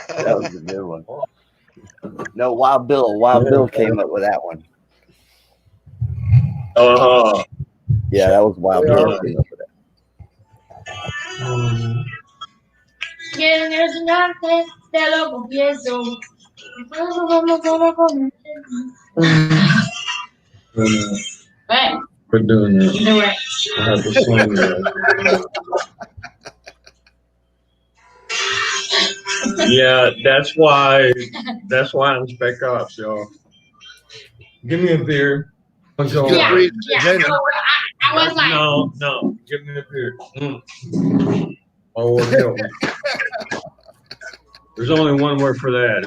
Speaker 7: That was a good one. No, Wild Bill came up with that one. Yeah, that was Wild Bill came up with that.
Speaker 6: We're doing it. I have the song there. Yeah, that's why I'm Spec Ops, y'all. Give me a beer.
Speaker 3: Yeah. So I was like,
Speaker 6: No, give me a beer. Oh, Lord help me. There's only one word for that.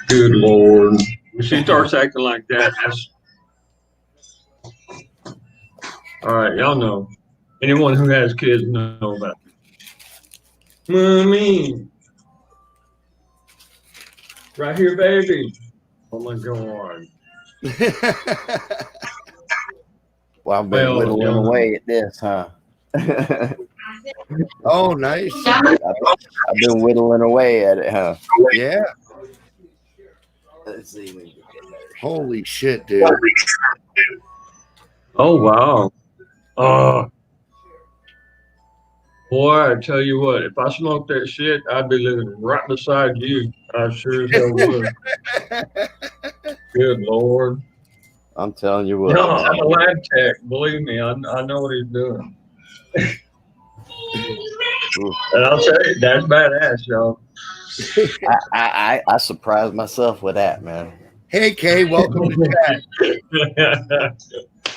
Speaker 6: Good Lord. When she starts acting like that, that's all right. Y'all know. Anyone who has kids know about it. Mommy. Right here, baby. Oh my God.
Speaker 7: Well, I've been whittling away at this, huh?
Speaker 2: Oh, nice.
Speaker 7: I've been whittling away at it, huh?
Speaker 2: Yeah.
Speaker 7: Let's see. When we get there.
Speaker 2: Holy shit, dude.
Speaker 6: Oh wow. Boy, I tell you what, if I smoked that shit, I'd be living right beside you. I sure as hell would. Good Lord.
Speaker 7: I'm telling you what.
Speaker 6: No, I'm a lab tech. Believe me, I know what he's doing. And I'll tell you, that's badass, y'all.
Speaker 7: I surprised myself with that, man.
Speaker 2: Hey, Kay, welcome to chat.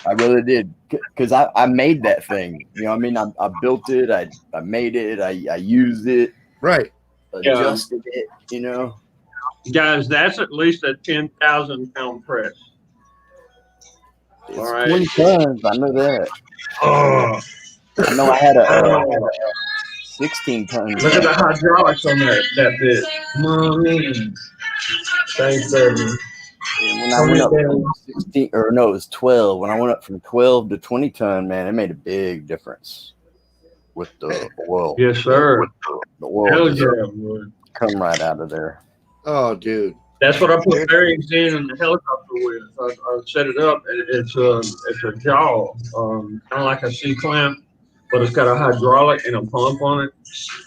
Speaker 7: I really did, because I made that thing. You know what I mean? I built it. I made it. I used it.
Speaker 2: Right.
Speaker 7: Adjusted it, you know.
Speaker 6: Guys, that's at least a 10,000-pound press.
Speaker 7: It's
Speaker 6: All right.
Speaker 7: 20 tons. I know that.
Speaker 6: Oh,
Speaker 7: I know I had a 16 tons.
Speaker 6: look at the hydraulics on that bit. Mommy. Thanks, baby.
Speaker 7: And when I went up from 16, or no, it was 12. When I went up from 12 to 20 ton, man, it made a big difference with the oil.
Speaker 6: Yes, sir.
Speaker 7: The oil
Speaker 6: Hell
Speaker 7: just
Speaker 6: yeah, boy.
Speaker 7: come right out of there.
Speaker 2: Oh, dude.
Speaker 6: That's what I put bearings in the helicopter with. I set it up. It's a jaw, kind of like a C-clamp, but it's got a hydraulic and a pump on it.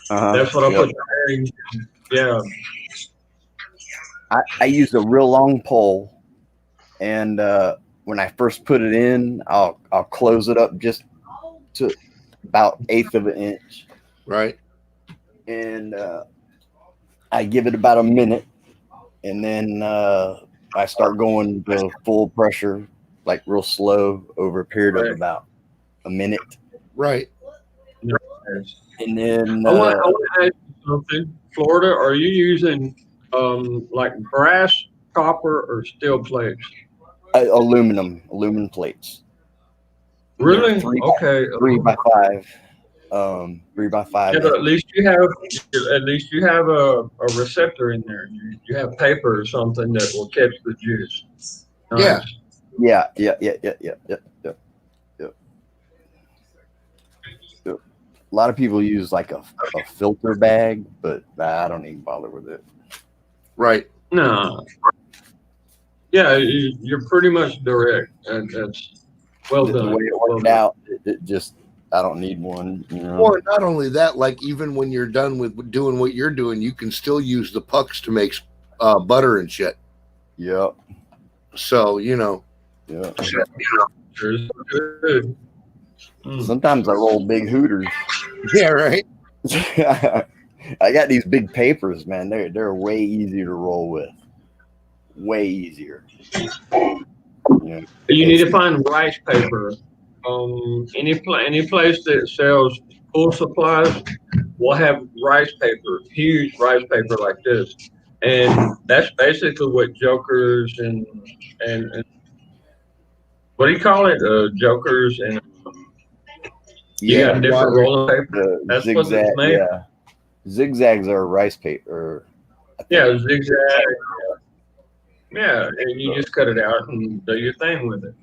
Speaker 6: That's what I put the bearings in. Yeah.
Speaker 7: I used a real long pole, and when I first put it in, I'll close it up just to about 1/8 of an inch.
Speaker 2: Right.
Speaker 7: And I give it about a minute, and then I start going to full pressure, like real slow, over a period of about a minute.
Speaker 2: Right.
Speaker 7: And then
Speaker 6: I want to ask you something. Florida, are you using like brass, copper, or steel plates?
Speaker 7: aluminum plates.
Speaker 6: Really?
Speaker 7: Three-
Speaker 6: Okay.
Speaker 7: 3x5. 3x5.
Speaker 6: Yeah, but at least you have a receptor in there. You have paper or something that will catch the juice.
Speaker 2: Yeah.
Speaker 7: Yeah. A lot of people use like a filter bag, but I don't even bother with it.
Speaker 2: Right.
Speaker 6: No. Yeah, you're pretty much direct. That's well
Speaker 7: The
Speaker 6: done.
Speaker 7: way it
Speaker 6: Well
Speaker 7: worked
Speaker 6: done.
Speaker 7: out, it just I don't need one. You know?
Speaker 2: Well, not only that, like even when you're done with doing what you're doing, you can still use the pucks to make butter and shit.
Speaker 7: Yep.
Speaker 2: So you know.
Speaker 7: Yeah.
Speaker 6: Sure is good.
Speaker 7: Sometimes I roll big hooters.
Speaker 2: Yeah. Right.
Speaker 7: I got these big papers, man. They're way easier to roll with. Way easier. Yeah.
Speaker 6: You need to find rice paper. Any place that sells pool supplies will have rice paper, huge rice paper like this, and that's basically what jokers and what do you call it? Jokers and you got different rolling paper. That's what it's made.
Speaker 7: Yeah. Zigzags are rice paper.
Speaker 6: Yeah, zigzag. Yeah, and you just cut it out and do your thing with it.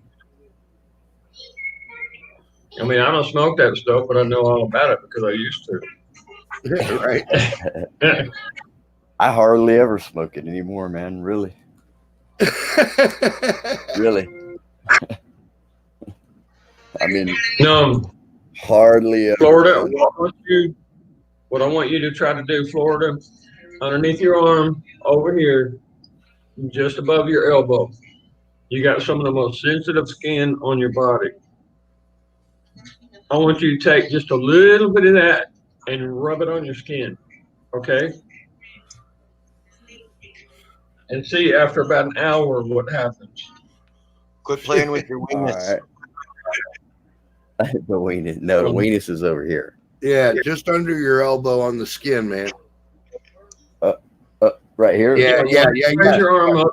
Speaker 6: I mean, I don't smoke that stuff, but I know all about it because I used to.
Speaker 2: Right.
Speaker 7: I hardly ever smoke it anymore, man. Really. Really. I mean,
Speaker 6: No,
Speaker 7: hardly ever.
Speaker 6: Florida, what I want you to try to do, Florida, underneath your arm, over here, just above your elbow, you got some of the most sensitive skin on your body. I want you to take just a little bit of that and rub it on your skin, okay? And see after about an hour what happens.
Speaker 4: Quit playing with your
Speaker 7: All
Speaker 4: wings.
Speaker 7: right. The weenus. No, the weenus is over here.
Speaker 2: Yeah, just under your elbow on the skin, man.
Speaker 7: Right here?
Speaker 2: Yeah.
Speaker 6: Raise your arm up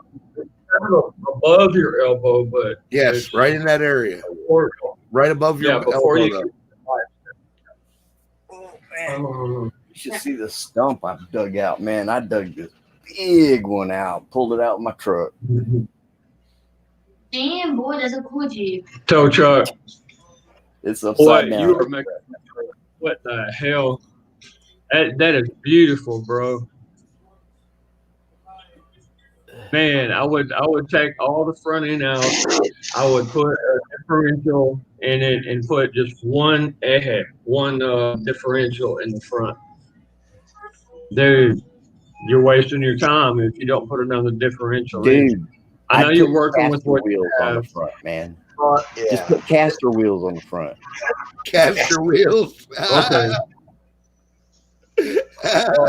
Speaker 6: above your elbow, but
Speaker 2: Yes, right in that area.
Speaker 6: before,
Speaker 2: Right above your
Speaker 6: before
Speaker 2: elbow.
Speaker 6: you
Speaker 7: Oh, man. You should see the stump I've dug out, man. I dug this big one out, pulled it out of my truck.
Speaker 3: Damn, boy, that's a cool Jeep.
Speaker 6: tow truck.
Speaker 7: It's upside
Speaker 6: Boy,
Speaker 7: down.
Speaker 6: you were making what the hell? That is beautiful, bro. Man, I would take all the front end out. I would put a differential in it and put just one differential in the front. Dude, you're wasting your time if you don't put another differential in.
Speaker 7: Dude,
Speaker 6: I know you're
Speaker 7: put
Speaker 6: working with
Speaker 7: caster
Speaker 6: what you
Speaker 7: wheels on the
Speaker 6: have.
Speaker 7: front, man.
Speaker 4: Yeah.
Speaker 7: Just put caster wheels on the front.
Speaker 2: Caster wheels.
Speaker 6: Okay.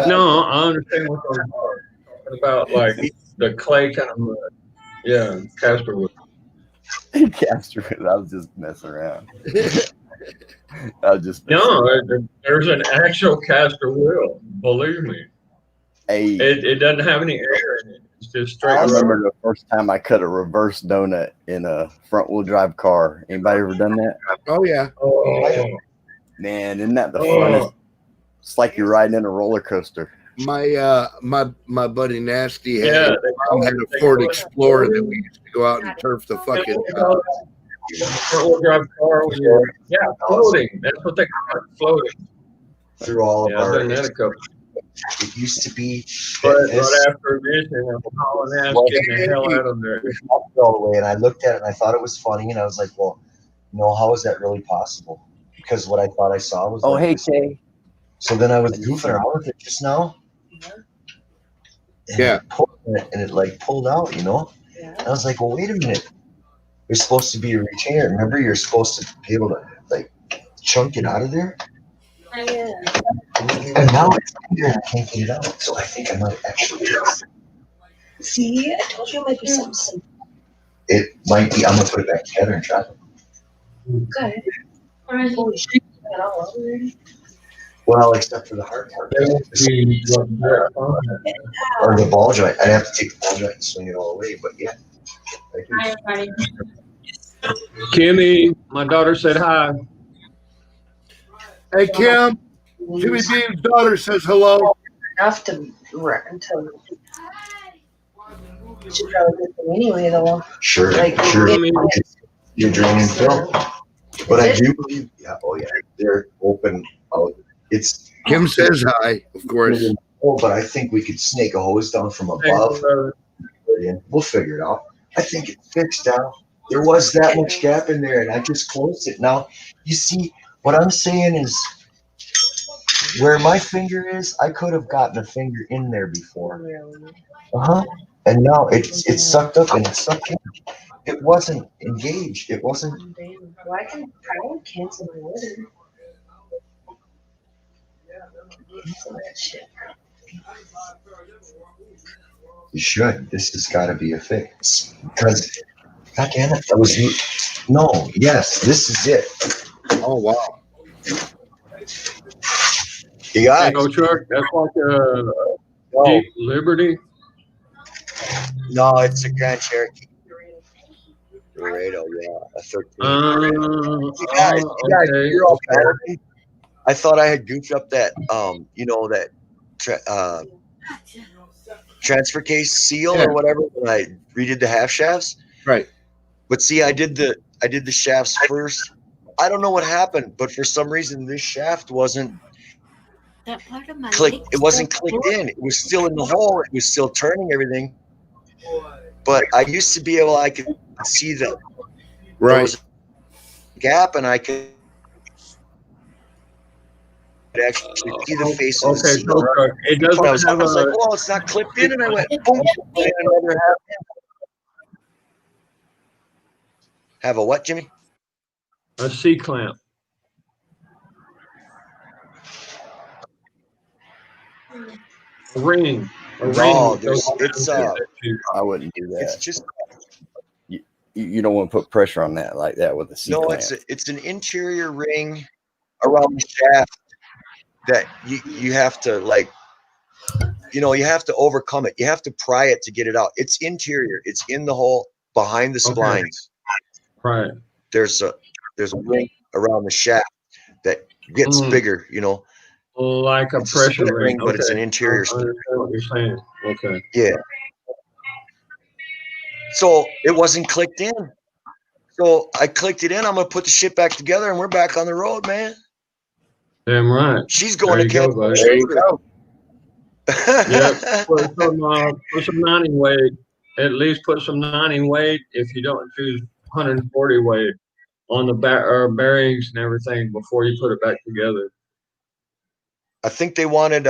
Speaker 6: No, I understand what you're talking about, like the clay kind of mud. Yeah, caster wood.
Speaker 7: Caster wheels. I was just messing around. I was just
Speaker 6: No, there's an actual caster wheel. Believe me,
Speaker 7: Hey,
Speaker 6: it doesn't have any air in it. It's just straight
Speaker 7: I remember
Speaker 6: rubber.
Speaker 7: the first time I cut a reverse donut in a front wheel drive car. Anybody ever done that?
Speaker 2: Oh yeah.
Speaker 6: Oh,
Speaker 7: Man, isn't that the funnest? It's like you're riding in a roller coaster.
Speaker 2: My my buddy Nasty had,
Speaker 6: yeah.
Speaker 2: had a Ford Explorer that we used to go out and turf the fucking.
Speaker 6: Front wheel drive car when you're floating. That's what they call it, floating.
Speaker 4: Through all
Speaker 6: Yeah,
Speaker 4: of
Speaker 6: I've
Speaker 4: our.
Speaker 6: done that a couple.
Speaker 4: It used to be
Speaker 6: But
Speaker 4: fitness
Speaker 6: right after ignition, I'm hauling ass getting the hell out of there.
Speaker 4: all the way, and I looked at it and I thought it was funny, and I was like, "Well, no, how is that really possible?" Because what I thought I saw was.
Speaker 7: Oh,
Speaker 4: like
Speaker 7: hey,
Speaker 4: this.
Speaker 7: Kay.
Speaker 4: So then I was goofing around with it just now. And
Speaker 2: Yeah.
Speaker 4: it like pulled out, you know. And I was like, well, wait a minute. There's supposed to be a retainer. Remember, you're supposed to be able to like chunk it out of there. And now it's in there and I can't get it out. So I think I might actually.
Speaker 8: See, I told you it might be something
Speaker 4: It might be. I'm gonna put it back together and try it.
Speaker 8: good. Holy shit, you got it all over already?
Speaker 4: Well, except for the hard part.
Speaker 6: They won't be
Speaker 4: Or the ball joint. I'd have to take the ball joint and swing it all away. But yeah.
Speaker 3: Hi, everybody.
Speaker 6: Kimmy, my daughter said hi.
Speaker 2: Hey, Kim, Jimmy Beam's daughter says hello.
Speaker 8: Enough to should probably get them anyway, though.
Speaker 4: Sure.
Speaker 8: Like,
Speaker 4: Sure.
Speaker 6: I mean,
Speaker 4: You're draining film. But I do believe, yeah, oh yeah, they're open out. It's
Speaker 2: Kim says hi, of course.
Speaker 4: oh, but I think we could snake a hose down from
Speaker 6: thanks,
Speaker 4: above.
Speaker 6: brother.
Speaker 4: We'll figure it out. I think it's fixed now. There was that much gap in there, and I just closed it. Now, you see, what I'm saying is, where my finger is, I could have gotten a finger in there before. And now it's sucked up and it's sucked in. It wasn't engaged. It wasn't.
Speaker 8: Well, I can probably cancel my order. Cancel that shit.
Speaker 4: You should. This has got to be a fix. Because, God damn it, that was no. Yes, this is it.
Speaker 2: Oh, wow.
Speaker 4: You got
Speaker 6: Hey,
Speaker 4: it.
Speaker 6: no truck. That's like a
Speaker 4: No,
Speaker 6: Jeep Liberty.
Speaker 4: no, it's a Grand Cherokee. Laredo, yeah, a 13. You guys,
Speaker 6: Okay.
Speaker 4: you're all mad at me. I thought I had goofed up that, that transfer case seal
Speaker 2: Yeah.
Speaker 4: or whatever when I redid the half shafts.
Speaker 2: Right.
Speaker 4: But see, I did the shafts first. I don't know what happened, but for some reason this shaft wasn't
Speaker 3: That part of my
Speaker 4: clicked.
Speaker 3: leg
Speaker 4: It wasn't clicked in. It was still in the hole. It was still turning everything. But I used to be able. I could see that there
Speaker 2: Right.
Speaker 4: was a gap, and I could actually see the face of the
Speaker 6: Okay,
Speaker 4: seal.
Speaker 6: tow truck. It
Speaker 4: I was
Speaker 6: doesn't have
Speaker 4: like,
Speaker 6: a.
Speaker 4: "Oh, it's not clipped in," and I went, "Boom!" and another half. Have a what, Jimmy?
Speaker 6: A C clamp. A ring. A
Speaker 4: No,
Speaker 6: ring.
Speaker 4: there's it's
Speaker 7: I wouldn't do
Speaker 4: it's
Speaker 7: that.
Speaker 4: just
Speaker 7: You don't want to put pressure on that like that with a C
Speaker 4: no,
Speaker 7: clamp.
Speaker 4: it's an interior ring around the shaft that you have to you have to overcome it. You have to pry it to get it out. It's interior. It's in the hole behind the
Speaker 6: Okay.
Speaker 4: splines.
Speaker 6: Right.
Speaker 4: There's a ring around the shaft that gets
Speaker 6: Mm.
Speaker 4: bigger.
Speaker 6: Like a
Speaker 4: It's a
Speaker 6: pressure
Speaker 4: split
Speaker 6: ring.
Speaker 4: but it's an
Speaker 6: Okay.
Speaker 4: interior
Speaker 6: I
Speaker 4: split.
Speaker 6: understand what you're saying. Okay.
Speaker 4: Yeah. So it wasn't clicked in. So I clicked it in. I'm gonna put the shit back together, and we're back on the road, man.
Speaker 6: Damn right.
Speaker 4: She's going
Speaker 6: There
Speaker 4: to
Speaker 6: you go,
Speaker 4: catch
Speaker 6: buddy.
Speaker 2: There you go.
Speaker 6: Put some 90 weight. At least put some 90 weight if you don't choose 140 weight on the bearings and everything before you put it back together.
Speaker 4: I think they wanted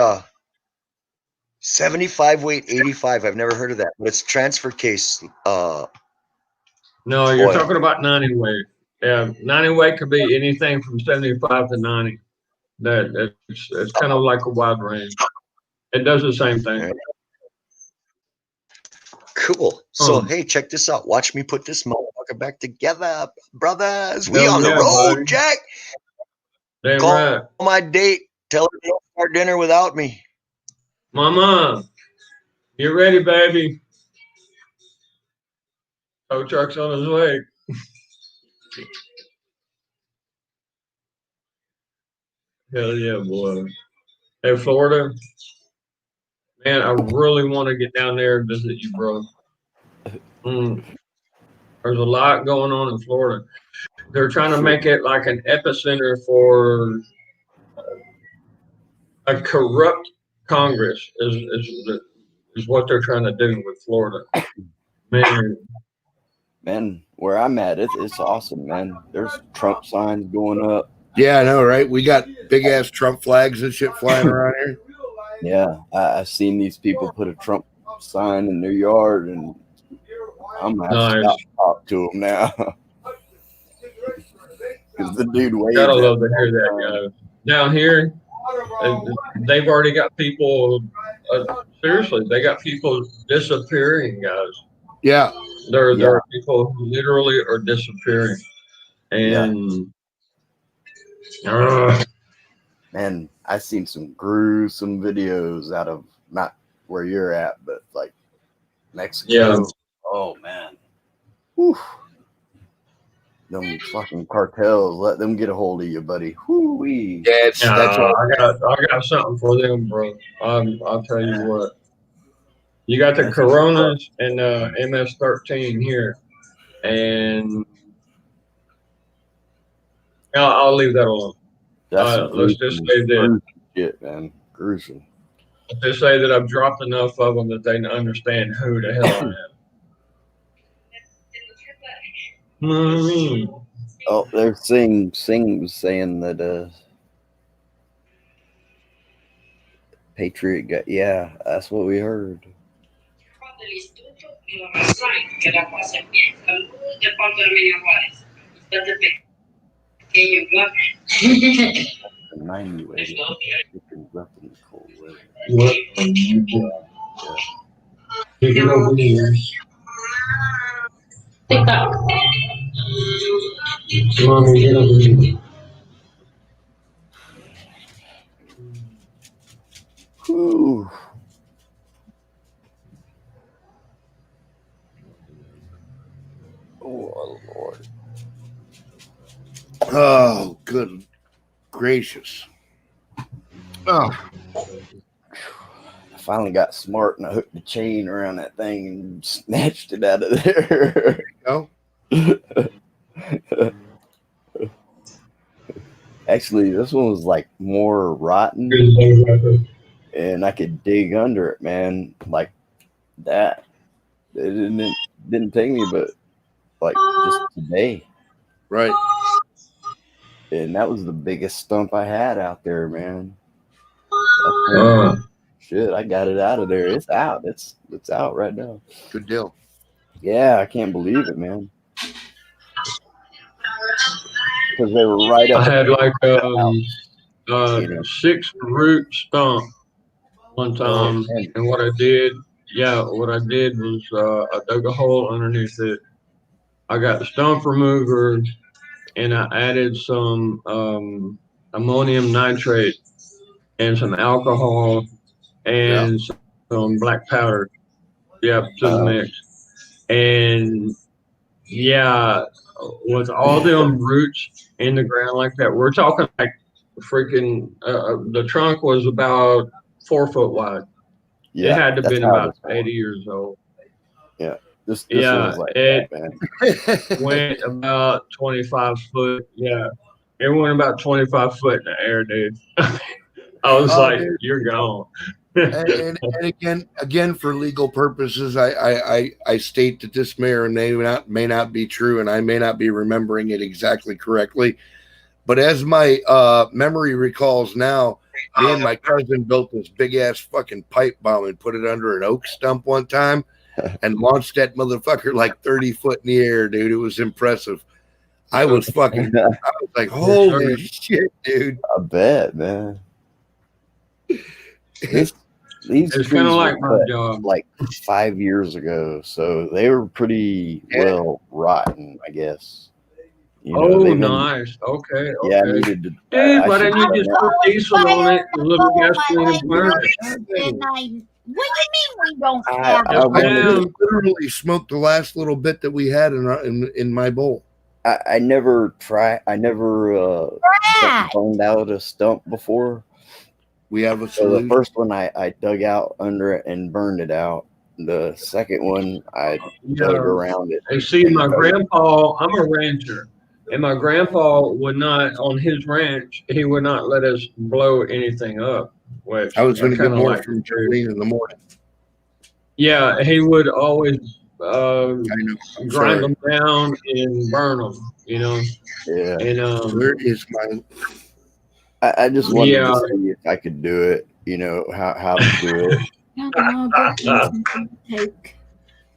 Speaker 4: 75 weight, 85. I've never heard of that, but it's transfer case.
Speaker 6: No, you're
Speaker 4: Oil.
Speaker 6: talking about 90 weight. Yeah, 90 weight could be anything from 75 to 90. It's kind of like a wide range. It does the same thing.
Speaker 4: Cool. So hey, check this out. Watch me put this motherfucker back together, brothers. We
Speaker 6: Hell
Speaker 4: on the
Speaker 6: yeah,
Speaker 4: road,
Speaker 6: buddy.
Speaker 4: Jack.
Speaker 6: Damn
Speaker 4: Call
Speaker 6: right.
Speaker 4: my date. Tell her don't start dinner without me.
Speaker 6: Mama, you ready, baby? Tow truck's on his way. Hell yeah, boy. Hey, Florida. Man, I really want to get down there and visit you, bro. There's a lot going on in Florida. They're trying to make it like an epicenter for a corrupt Congress is what they're trying to do with Florida.
Speaker 7: Man, where I'm at, it's awesome, man. There's Trump signs going up.
Speaker 2: Yeah, I know, right? We got big ass Trump flags and shit flying around here.
Speaker 7: Yeah, I've seen these people put a Trump sign in their yard, and I'm gonna have to talk to them now. Because the dude waved.
Speaker 6: Gotta love to hear that, guy. Down here, they've already got people. Seriously, they got people disappearing, guys.
Speaker 2: Yeah.
Speaker 6: There are people who literally are disappearing, and
Speaker 7: Man, I seen some gruesome videos out of not where you're at, but like Mexico.
Speaker 6: Yeah.
Speaker 7: Oh man. Whew. Them fucking cartels, let them get a hold of you, buddy. Whoo-wee.
Speaker 2: Yeah, that's all.
Speaker 6: I got something for them, bro. I'll tell you what. You got the
Speaker 7: That's
Speaker 6: Coronas and MS-13 here, and I'll leave that alone. Let's just say that.
Speaker 7: gruesome shit, man. Gruesome.
Speaker 6: Let's just say that I've dropped enough of them that they understand who the hell I am. You know what I mean?
Speaker 7: Oh, they're saying that Patriot got, yeah, that's what we heard. 90 ways. Left in the cold weather.
Speaker 6: What? Get over here. Mommy, get over here.
Speaker 7: Whew. Oh, Lord.
Speaker 2: Oh, good gracious. Oh,
Speaker 7: I finally got smart and I hooked the chain around that thing and snatched it out of there.
Speaker 2: no.
Speaker 7: Actually, this one was like more rotten and I could dig under it, man. Like that. It didn't take me but like just today.
Speaker 2: Right.
Speaker 7: And that was the biggest stump I had out there, man. Shit, I got it out of there. It's out. It's out right now.
Speaker 2: Good deal.
Speaker 7: Yeah, I can't believe it, man. Because they were right up.
Speaker 6: I had like a 6 root stump one time, and what I did was I dug a hole underneath it. I got the stump remover, and I added some ammonium nitrate and some alcohol and some black powder. Yep, to the mix. And yeah, with all them roots in the ground like that, we're talking like freaking. The trunk was about 4 foot wide.
Speaker 7: Yeah,
Speaker 6: it had to have been about 80 years old.
Speaker 7: Yeah. This
Speaker 6: yeah,
Speaker 7: was like
Speaker 6: it
Speaker 7: that, man.
Speaker 6: went about 25 foot. Yeah, it went about 25 foot in the air, dude. I was like, dude, you're gone.
Speaker 2: and again, for legal purposes, I state that this may or may not be true, and I may not be remembering it exactly correctly. But as my memory recalls now, me and my cousin built this big ass fucking pipe bomb and put it under an oak stump one time and launched that motherfucker like 30 foot in the air, dude. It was impressive. I was like, holy shit, dude.
Speaker 7: I bet, man. These
Speaker 6: it's kind of like my job.
Speaker 7: Like 5 years ago, so they were pretty well rotten, I guess.
Speaker 6: You know, nice. Okay.
Speaker 7: Yeah, I needed to.
Speaker 6: Dude, why didn't you just put diesel on it, a little gasoline, and burn
Speaker 3: it? What do you mean we don't have it?
Speaker 2: I literally smoked the last little bit that we had in my bowl.
Speaker 7: I never tried. I never burned out a stump before.
Speaker 2: We have a
Speaker 7: so the first one I dug out under it and burned it out. The second one I dug around it.
Speaker 6: And see, my grandpa, I'm a rancher, and my grandpa would not, on his ranch, he would not let us blow anything up. Which
Speaker 2: I was going to get more
Speaker 6: like
Speaker 2: from Jolene in the morning.
Speaker 6: Yeah, he would always grind them down and burn them, you know.
Speaker 7: Yeah.
Speaker 6: And
Speaker 2: where is my?
Speaker 7: I just wanted to see if I could do it. You know how to do it.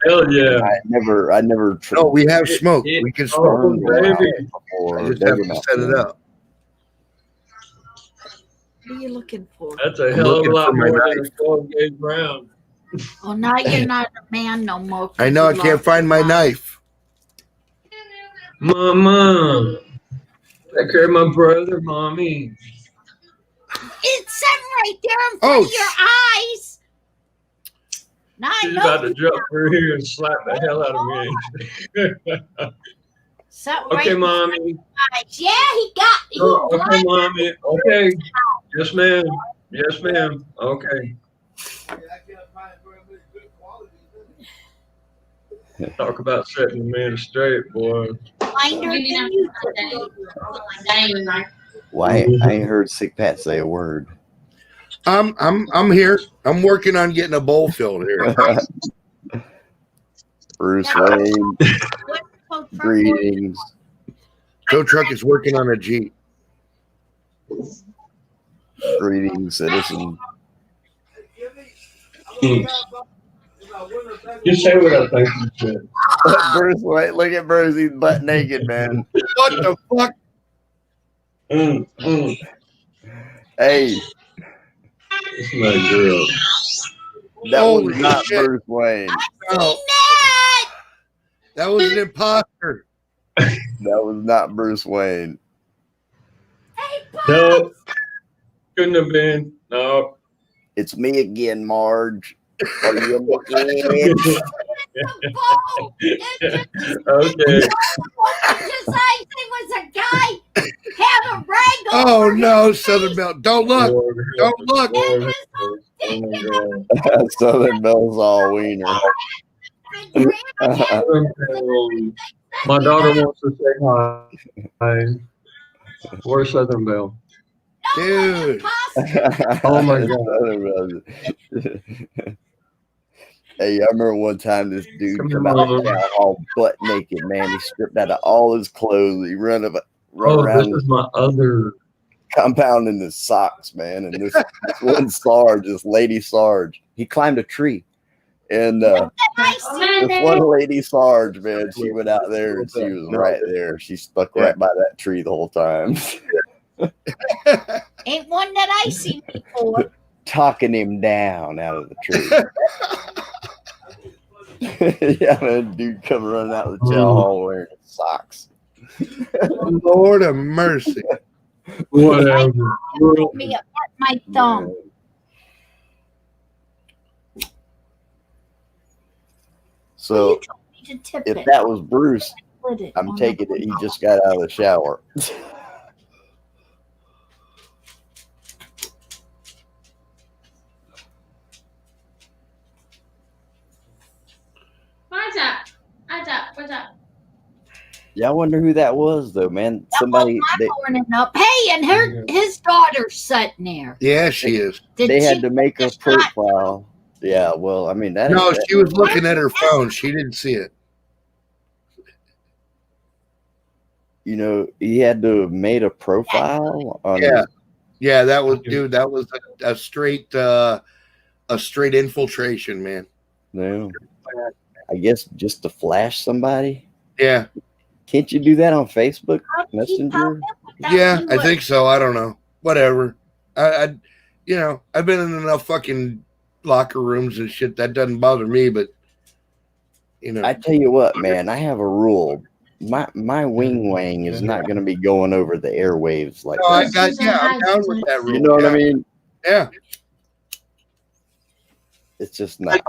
Speaker 6: Hell yeah!
Speaker 7: I never.
Speaker 2: No, we have smoke. We can smoke before. I just have to set it up.
Speaker 3: What are you looking for?
Speaker 6: That's a hell of a lot more than a 12-gauge round.
Speaker 3: Well, now you're not a man no more.
Speaker 2: I know. I can't find my knife.
Speaker 6: Mama, take care of my brother, mommy.
Speaker 3: It's sitting right there in front
Speaker 2: Oh,
Speaker 3: of your eyes. Now I
Speaker 6: She's
Speaker 3: know
Speaker 6: about to
Speaker 3: you
Speaker 6: jump through here and slap the hell out of me.
Speaker 3: something
Speaker 6: Okay,
Speaker 3: right
Speaker 6: mommy.
Speaker 3: in your eyes. Yeah, he got. He
Speaker 6: Oh, okay,
Speaker 3: blinded
Speaker 6: mommy. Okay. Yes, ma'am. Yes, ma'am. Okay.
Speaker 1: Yeah, I can't find very much good quality.
Speaker 6: Talk about setting the man straight, boy.
Speaker 3: blinder than you.
Speaker 7: Why? I ain't heard Sick Pat say a word.
Speaker 2: I'm here. I'm working on getting a bowl filled here.
Speaker 7: Bruce Wayne,
Speaker 3: What
Speaker 7: greetings.
Speaker 2: Tow truck is working on a Jeep.
Speaker 7: Greetings, citizen.
Speaker 6: You say what I think you said.
Speaker 7: Bruce Wayne, look at Bruce. He's butt naked, man.
Speaker 2: What the fuck?
Speaker 7: Hey,
Speaker 6: It's my girl.
Speaker 7: that
Speaker 2: Holy
Speaker 7: was not
Speaker 2: shit.
Speaker 7: Bruce Wayne.
Speaker 2: No,
Speaker 3: that?
Speaker 2: that was an imposter.
Speaker 7: That was not Bruce Wayne.
Speaker 3: Hey,
Speaker 6: No. Couldn't have been. No.
Speaker 7: It's me again, Marge. Are you looking?
Speaker 3: Paul, it
Speaker 6: Okay.
Speaker 3: just like it was a guy had a rag
Speaker 2: Oh
Speaker 3: over his
Speaker 2: no,
Speaker 3: face.
Speaker 2: Southern Belle. Don't look.
Speaker 6: Lord,
Speaker 2: Don't look.
Speaker 6: Lord,
Speaker 3: It
Speaker 6: oh my God.
Speaker 7: Southern Bell's all wiener.
Speaker 3: was a
Speaker 6: My daughter wants to say hi. Where's Southern Belle?
Speaker 2: Dude.
Speaker 6: Oh my God.
Speaker 7: Southern Belle. Hey, I remember one time this dude
Speaker 6: Come
Speaker 7: come
Speaker 6: here,
Speaker 7: out of
Speaker 6: Mama.
Speaker 7: town all butt naked, man. He stripped out of all his clothes. He run
Speaker 6: Oh,
Speaker 7: around
Speaker 6: this is my other.
Speaker 7: compound in his socks, man. And this one Sarge, this lady Sarge, he climbed a tree. And this one lady Sarge, man, she went out there and she was right there. She stuck right by that tree the whole time.
Speaker 3: Ain't one that I seen before.
Speaker 7: Talking him down out of the tree. Yeah, man, dude come running out of the chow hall wearing his socks.
Speaker 2: Lord of mercy.
Speaker 6: Whatever.
Speaker 3: Me apart my thumb.
Speaker 7: So
Speaker 3: You told me to tip
Speaker 7: if
Speaker 3: it.
Speaker 7: that was Bruce,
Speaker 3: Put it
Speaker 7: I'm
Speaker 3: on
Speaker 7: taking
Speaker 3: the-
Speaker 7: it he just got out of the shower.
Speaker 9: What's up? What's up? What's up?
Speaker 7: Yeah, I wonder who that was though, man.
Speaker 3: That
Speaker 7: Somebody
Speaker 3: was my morning up. Hey, and his daughter's sitting there.
Speaker 2: Yeah, she is.
Speaker 3: Did
Speaker 7: they
Speaker 3: she
Speaker 7: had to make a
Speaker 3: get shot?
Speaker 7: profile. Yeah, well, I mean that.
Speaker 2: No,
Speaker 7: that-
Speaker 2: she was looking at her phone. She didn't see it.
Speaker 7: you know, he had to have made a profile on.
Speaker 2: Yeah. Yeah, that was, dude, that was a straight infiltration, man.
Speaker 7: No, I guess just to flash somebody.
Speaker 2: Yeah.
Speaker 7: Can't you do that on Facebook
Speaker 3: How did he
Speaker 7: Messenger?
Speaker 3: pop up without
Speaker 2: Yeah,
Speaker 3: you
Speaker 2: I think so. I don't know. Whatever. I you know, I've been in enough fucking locker rooms and shit. That doesn't bother me, but you know.
Speaker 7: I tell you what, man, I have a rule. My wing wang is not going to be going over the airwaves like
Speaker 2: No,
Speaker 7: that.
Speaker 2: I'm down with that rule.
Speaker 7: You know what I mean?
Speaker 2: Yeah.
Speaker 7: It's just not.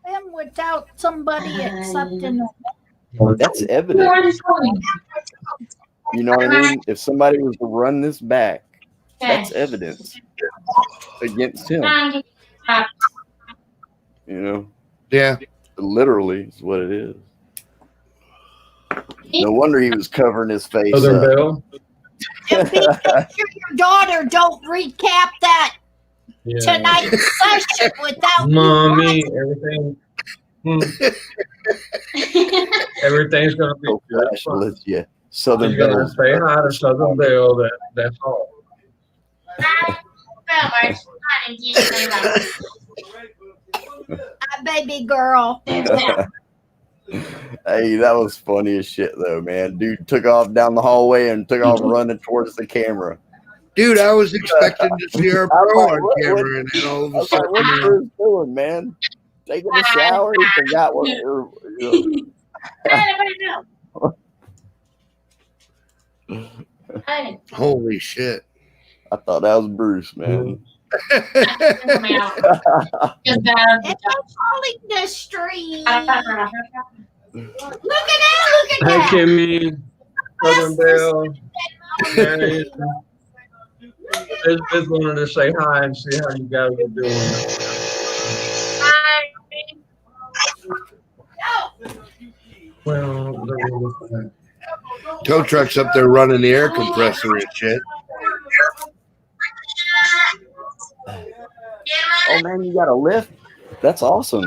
Speaker 3: him without somebody accepting it.
Speaker 7: That's evidence. You know what I mean? If somebody was to run this back, that's evidence against him. You know,
Speaker 2: Yeah.
Speaker 7: literally is what it is. No wonder he was covering his face
Speaker 6: Southern
Speaker 7: up.
Speaker 6: Belle.
Speaker 3: And be sure your daughter don't recap that
Speaker 6: Yeah.
Speaker 3: tonight's session without
Speaker 6: Mommy,
Speaker 3: you.
Speaker 6: everything. Everything's gonna be
Speaker 7: Oh,
Speaker 6: good.
Speaker 7: Flash Alicia. Southern
Speaker 6: You gotta
Speaker 7: Bell's.
Speaker 6: say hi to Southern Belle. That's all.
Speaker 3: My baby girl.
Speaker 7: Hey, that was funny as shit though, man. Dude took off down the hallway and took off running towards the camera.
Speaker 2: Dude, I was expecting to see her
Speaker 7: I was
Speaker 2: pro
Speaker 7: like,
Speaker 2: on
Speaker 7: what-
Speaker 2: camera, and then all of
Speaker 7: I
Speaker 2: a
Speaker 7: was like,
Speaker 2: sudden,
Speaker 7: what's Bruce doing, man? Taking a shower? He forgot what.
Speaker 2: holy shit.
Speaker 7: I thought that was Bruce, man.
Speaker 9: Just out.
Speaker 3: It's falling the street. Look at that! Look at
Speaker 6: Hey,
Speaker 3: that!
Speaker 6: Kimmy, Southern Belle, Mary. Just wanted to say hi and see how you guys are doing. Well,
Speaker 2: Tow truck's up there running the air compressor and shit.
Speaker 7: Oh man, you got a lift? That's awesome.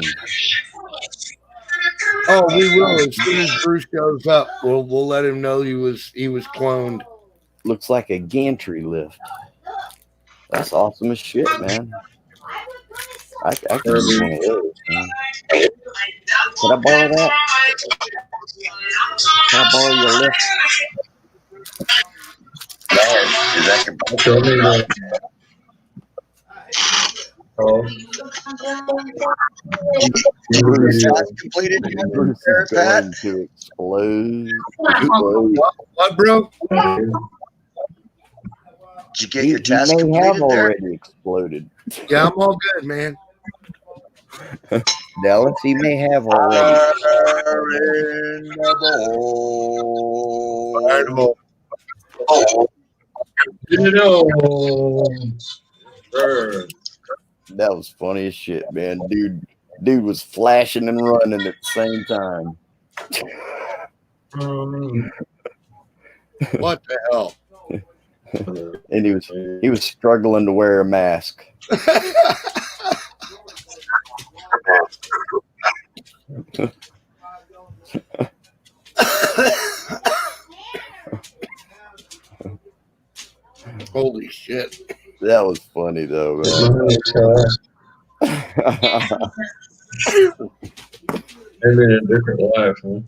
Speaker 2: Oh, we will as soon as Bruce goes up. We'll let him know he was cloned.
Speaker 7: Looks like a gantry lift. That's awesome as shit, man. I can use one of those, man. Can I borrow that? Can I borrow your lift?
Speaker 4: Completed.
Speaker 7: Bruce is going to explode.
Speaker 2: What, bro?
Speaker 4: Did you get your task
Speaker 7: He may have
Speaker 4: completed there?
Speaker 7: already exploded.
Speaker 2: Yeah, I'm all good, man.
Speaker 7: Dallas, he may have already. That was funny as shit, man. Dude was flashing and running at the same time.
Speaker 2: What the hell?
Speaker 7: And he was struggling to wear a mask.
Speaker 2: Holy shit.
Speaker 7: That was funny though, man.
Speaker 6: Maybe in a different life, huh?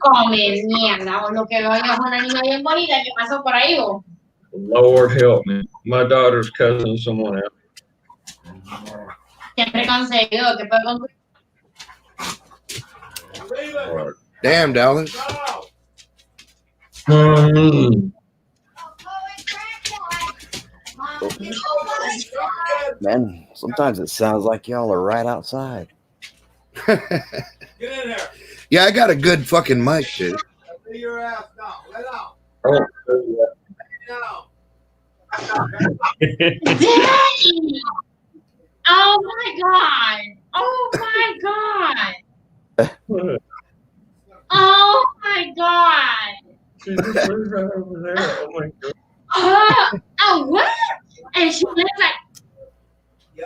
Speaker 9: Come mierda, o lo que veo es una niña bien bonita que pasó por ahí, vos.
Speaker 6: Lord help me. My daughter's cousin someone else.
Speaker 9: Siempre conseguido que fue con
Speaker 2: Damn, Dallas.
Speaker 7: Man, sometimes it sounds like y'all are right outside.
Speaker 1: Get in there.
Speaker 2: Yeah, I got a good fucking mic, dude.
Speaker 1: Lay your ass down. Lay down.
Speaker 6: Oh,
Speaker 1: Lay down.
Speaker 9: Daddy! Oh my god! Oh my god! Oh my god!
Speaker 6: she just lives right over there. Oh my god.
Speaker 9: Oh, what? And she lives like,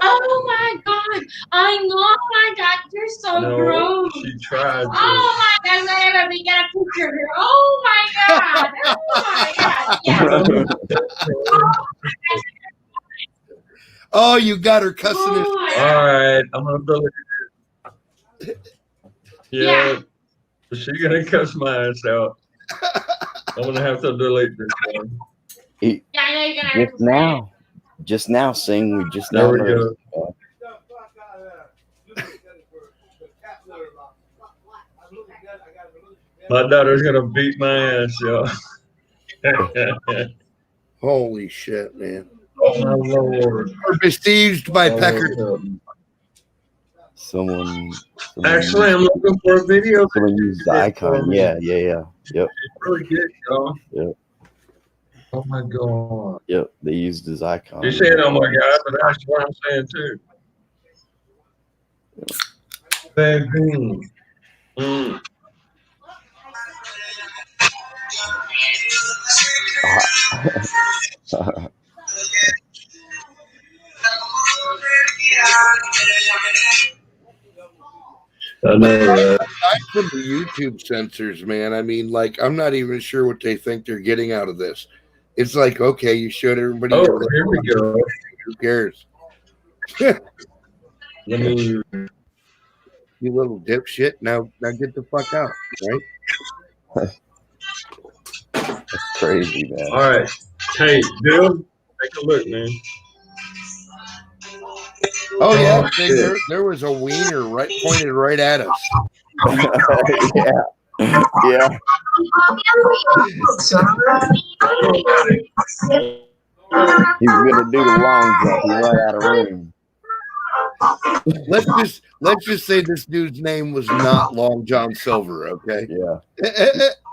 Speaker 9: oh my god! I know, my god, you're so
Speaker 6: No,
Speaker 9: gross.
Speaker 6: she tried to.
Speaker 9: Oh my god, let me get a picture here. Oh my god! Oh my god! Yeah.
Speaker 2: Oh, you got her cussing
Speaker 9: Oh
Speaker 2: his.
Speaker 9: my
Speaker 6: All
Speaker 9: god.
Speaker 6: right, I'm gonna delete it. Yeah, she's gonna cuss my ass out. I'm gonna have to delete this one.
Speaker 9: Yeah, I know you're gonna have to say it.
Speaker 7: Just now, Sing. We just
Speaker 6: There
Speaker 7: now
Speaker 6: we
Speaker 7: noticed.
Speaker 6: go.
Speaker 1: Get the fuck out of there. Look at that for the cat litter box. I'm looking at that. I got a
Speaker 6: My daughter's gonna beat my ass, y'all.
Speaker 2: Holy shit, man.
Speaker 6: Oh my lord.
Speaker 2: We're besieged by Pecker.
Speaker 7: Someone
Speaker 6: Actually, I'm looking for a video.
Speaker 7: Someone used the icon. Yeah. Yep.
Speaker 6: It's really good, y'all.
Speaker 7: Yep.
Speaker 6: Oh my god.
Speaker 7: Yep. They used his icon.
Speaker 6: You said, oh my god, but that's what I'm saying too. Baby. I know that.
Speaker 2: Aside from the YouTube censors, man, I mean, like, I'm not even sure what they think they're getting out of this. It's like, okay, you showed everybody.
Speaker 6: Oh,
Speaker 2: your
Speaker 6: here we go.
Speaker 2: Who cares?
Speaker 6: Let me.
Speaker 2: You little dipshit. Now get the fuck out, right?
Speaker 7: That's crazy, man.
Speaker 6: All right. Hey, Bill, take a look, man.
Speaker 2: Oh yeah, there was a wiener right pointed right at us.
Speaker 7: Yeah. He was gonna do the long jump. He ran out of room.
Speaker 2: Let's just say this dude's name was not Long John Silver, okay?
Speaker 7: Yeah.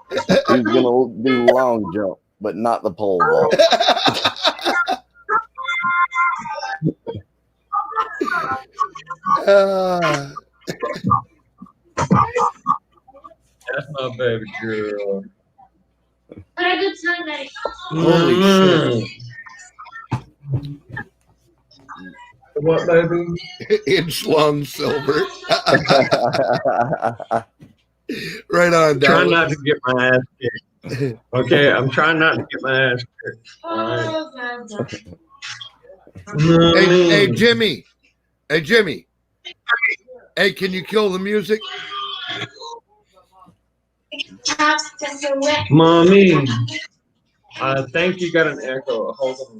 Speaker 7: He was gonna do the long jump, but not the pole vault.
Speaker 6: That's my baby girl.
Speaker 9: What a good time, Daddy.
Speaker 2: Holy shit.
Speaker 6: What, baby?
Speaker 2: It's Long Silver. Right on,
Speaker 6: Trying
Speaker 2: Dallas.
Speaker 6: not to get my ass kicked. Okay, I'm trying not to get my ass kicked.
Speaker 9: Oh, God.
Speaker 2: Hey, Jimmy. Hey, Jimmy. Hey, can you kill the music?
Speaker 6: Mommy, I think you got an echo. Hold on.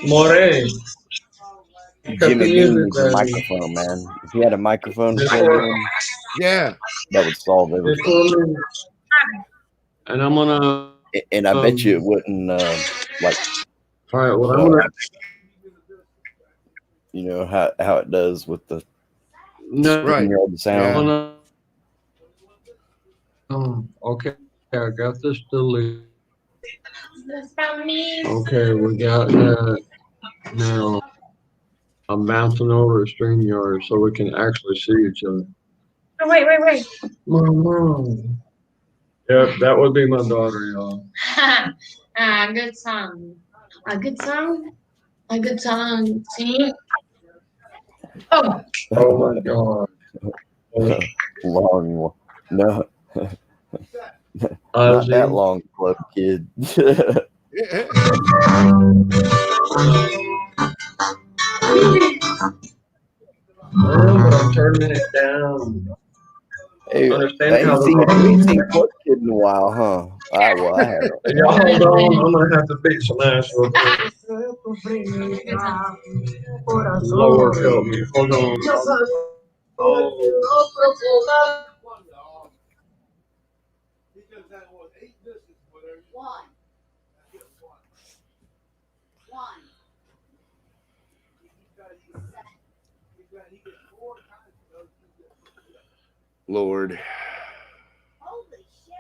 Speaker 6: More.
Speaker 7: Jimmy Dean needs a microphone, man. If he had a microphone plugged in,
Speaker 2: Yeah.
Speaker 7: that would solve everything.
Speaker 6: And I'm gonna.
Speaker 7: And I bet you it wouldn't, like,
Speaker 6: All right. Well, I'm gonna.
Speaker 7: you know how it does with the
Speaker 6: No.
Speaker 2: Right.
Speaker 7: sound.
Speaker 6: Okay. I got this deleted.
Speaker 9: That's about me.
Speaker 6: Okay, we got that. Now I'm bouncing over a StreamYard so we can actually see each other.
Speaker 9: Oh, wait.
Speaker 6: Mom. Yep, that would be my daughter, y'all.
Speaker 9: Good song. A good song? A good song. See? Oh.
Speaker 6: Oh my God.
Speaker 7: Long one. No. Not
Speaker 6: Ozzy.
Speaker 7: that long, club kid.
Speaker 6: I'm turning it down.
Speaker 7: Hey,
Speaker 6: Understand
Speaker 7: I
Speaker 6: how
Speaker 7: ain't seen Club Kid in a while, huh? Well, I have.
Speaker 6: Y'all hold on, I'm gonna have to beat some ass real quick. Lord help me. Hold on.
Speaker 2: Lord.
Speaker 3: Holy shit.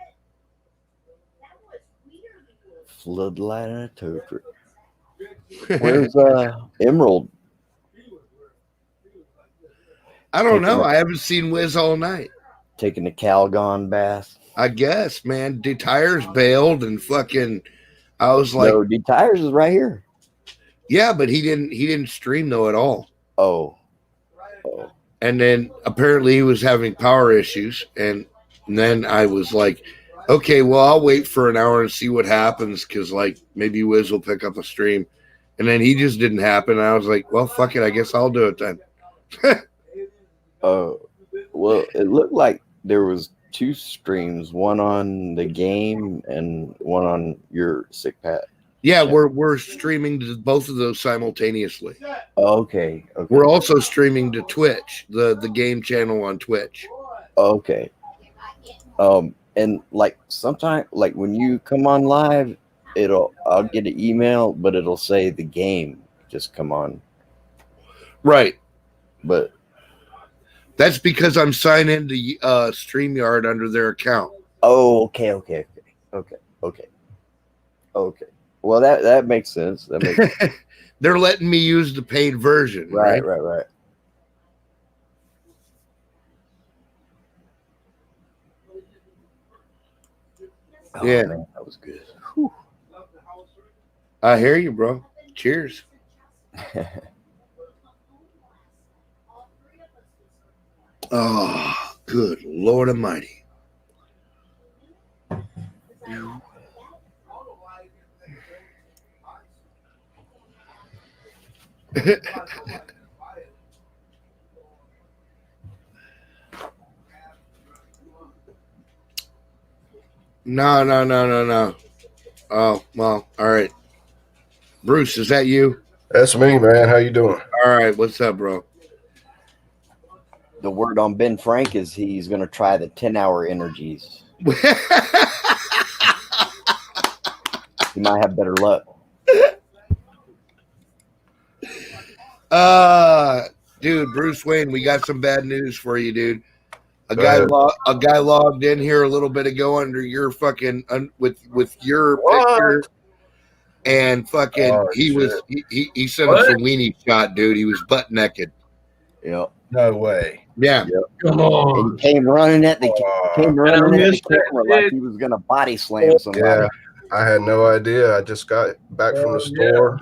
Speaker 3: That was weird.
Speaker 7: Floodlight and a tow truck. Where's Emerald?
Speaker 2: I don't know. I haven't seen Wiz all night.
Speaker 7: Taking a Calgon bath.
Speaker 2: I guess, man. The tires bailed and fucking. I was like,
Speaker 7: no, the tires is right here.
Speaker 2: Yeah, but he didn't stream though at all.
Speaker 7: Oh.
Speaker 2: And then apparently he was having power issues, and then I was like, okay, well I'll wait for an hour and see what happens because like maybe Wiz will pick up a stream, and then he just didn't happen. And I was like, well, fuck it, I guess I'll do it then.
Speaker 7: Well, it looked like there was 2 streams, one on the game and one on your Sick Pat.
Speaker 2: Yeah, we're streaming to both of those simultaneously.
Speaker 7: Okay.
Speaker 2: We're also streaming to Twitch, the game channel on Twitch.
Speaker 7: Okay. And like sometimes, like when you come on live, I'll get an email, but it'll say the game just come on.
Speaker 2: Right.
Speaker 7: But
Speaker 2: that's because I'm signed into StreamYard under their account.
Speaker 7: Oh, okay. Well, that makes sense. That makes sense.
Speaker 2: They're letting me use the paid version.
Speaker 7: Right. Oh,
Speaker 2: yeah,
Speaker 7: man, that was good. Whew.
Speaker 2: I hear you, bro. Cheers. Oh, good Lord Almighty. No. Oh, well, all right. Bruce, is that you?
Speaker 10: That's me, man. How you doing?
Speaker 2: All right, what's up, bro?
Speaker 7: The word on Ben Frank is he's going to try the 10-hour energies. You might have better luck.
Speaker 2: Dude, Bruce Wayne, we got some bad news for you, dude. A guy logged in here a little bit ago under your fucking with your picture, and fucking he sent us a weenie shot, dude. He was butt naked.
Speaker 7: Yep.
Speaker 10: No way.
Speaker 2: Yeah.
Speaker 7: Yep.
Speaker 6: Come on.
Speaker 7: And came running at the camera like he was gonna body slam somebody.
Speaker 10: Yeah. I had no idea. I just got back from the store.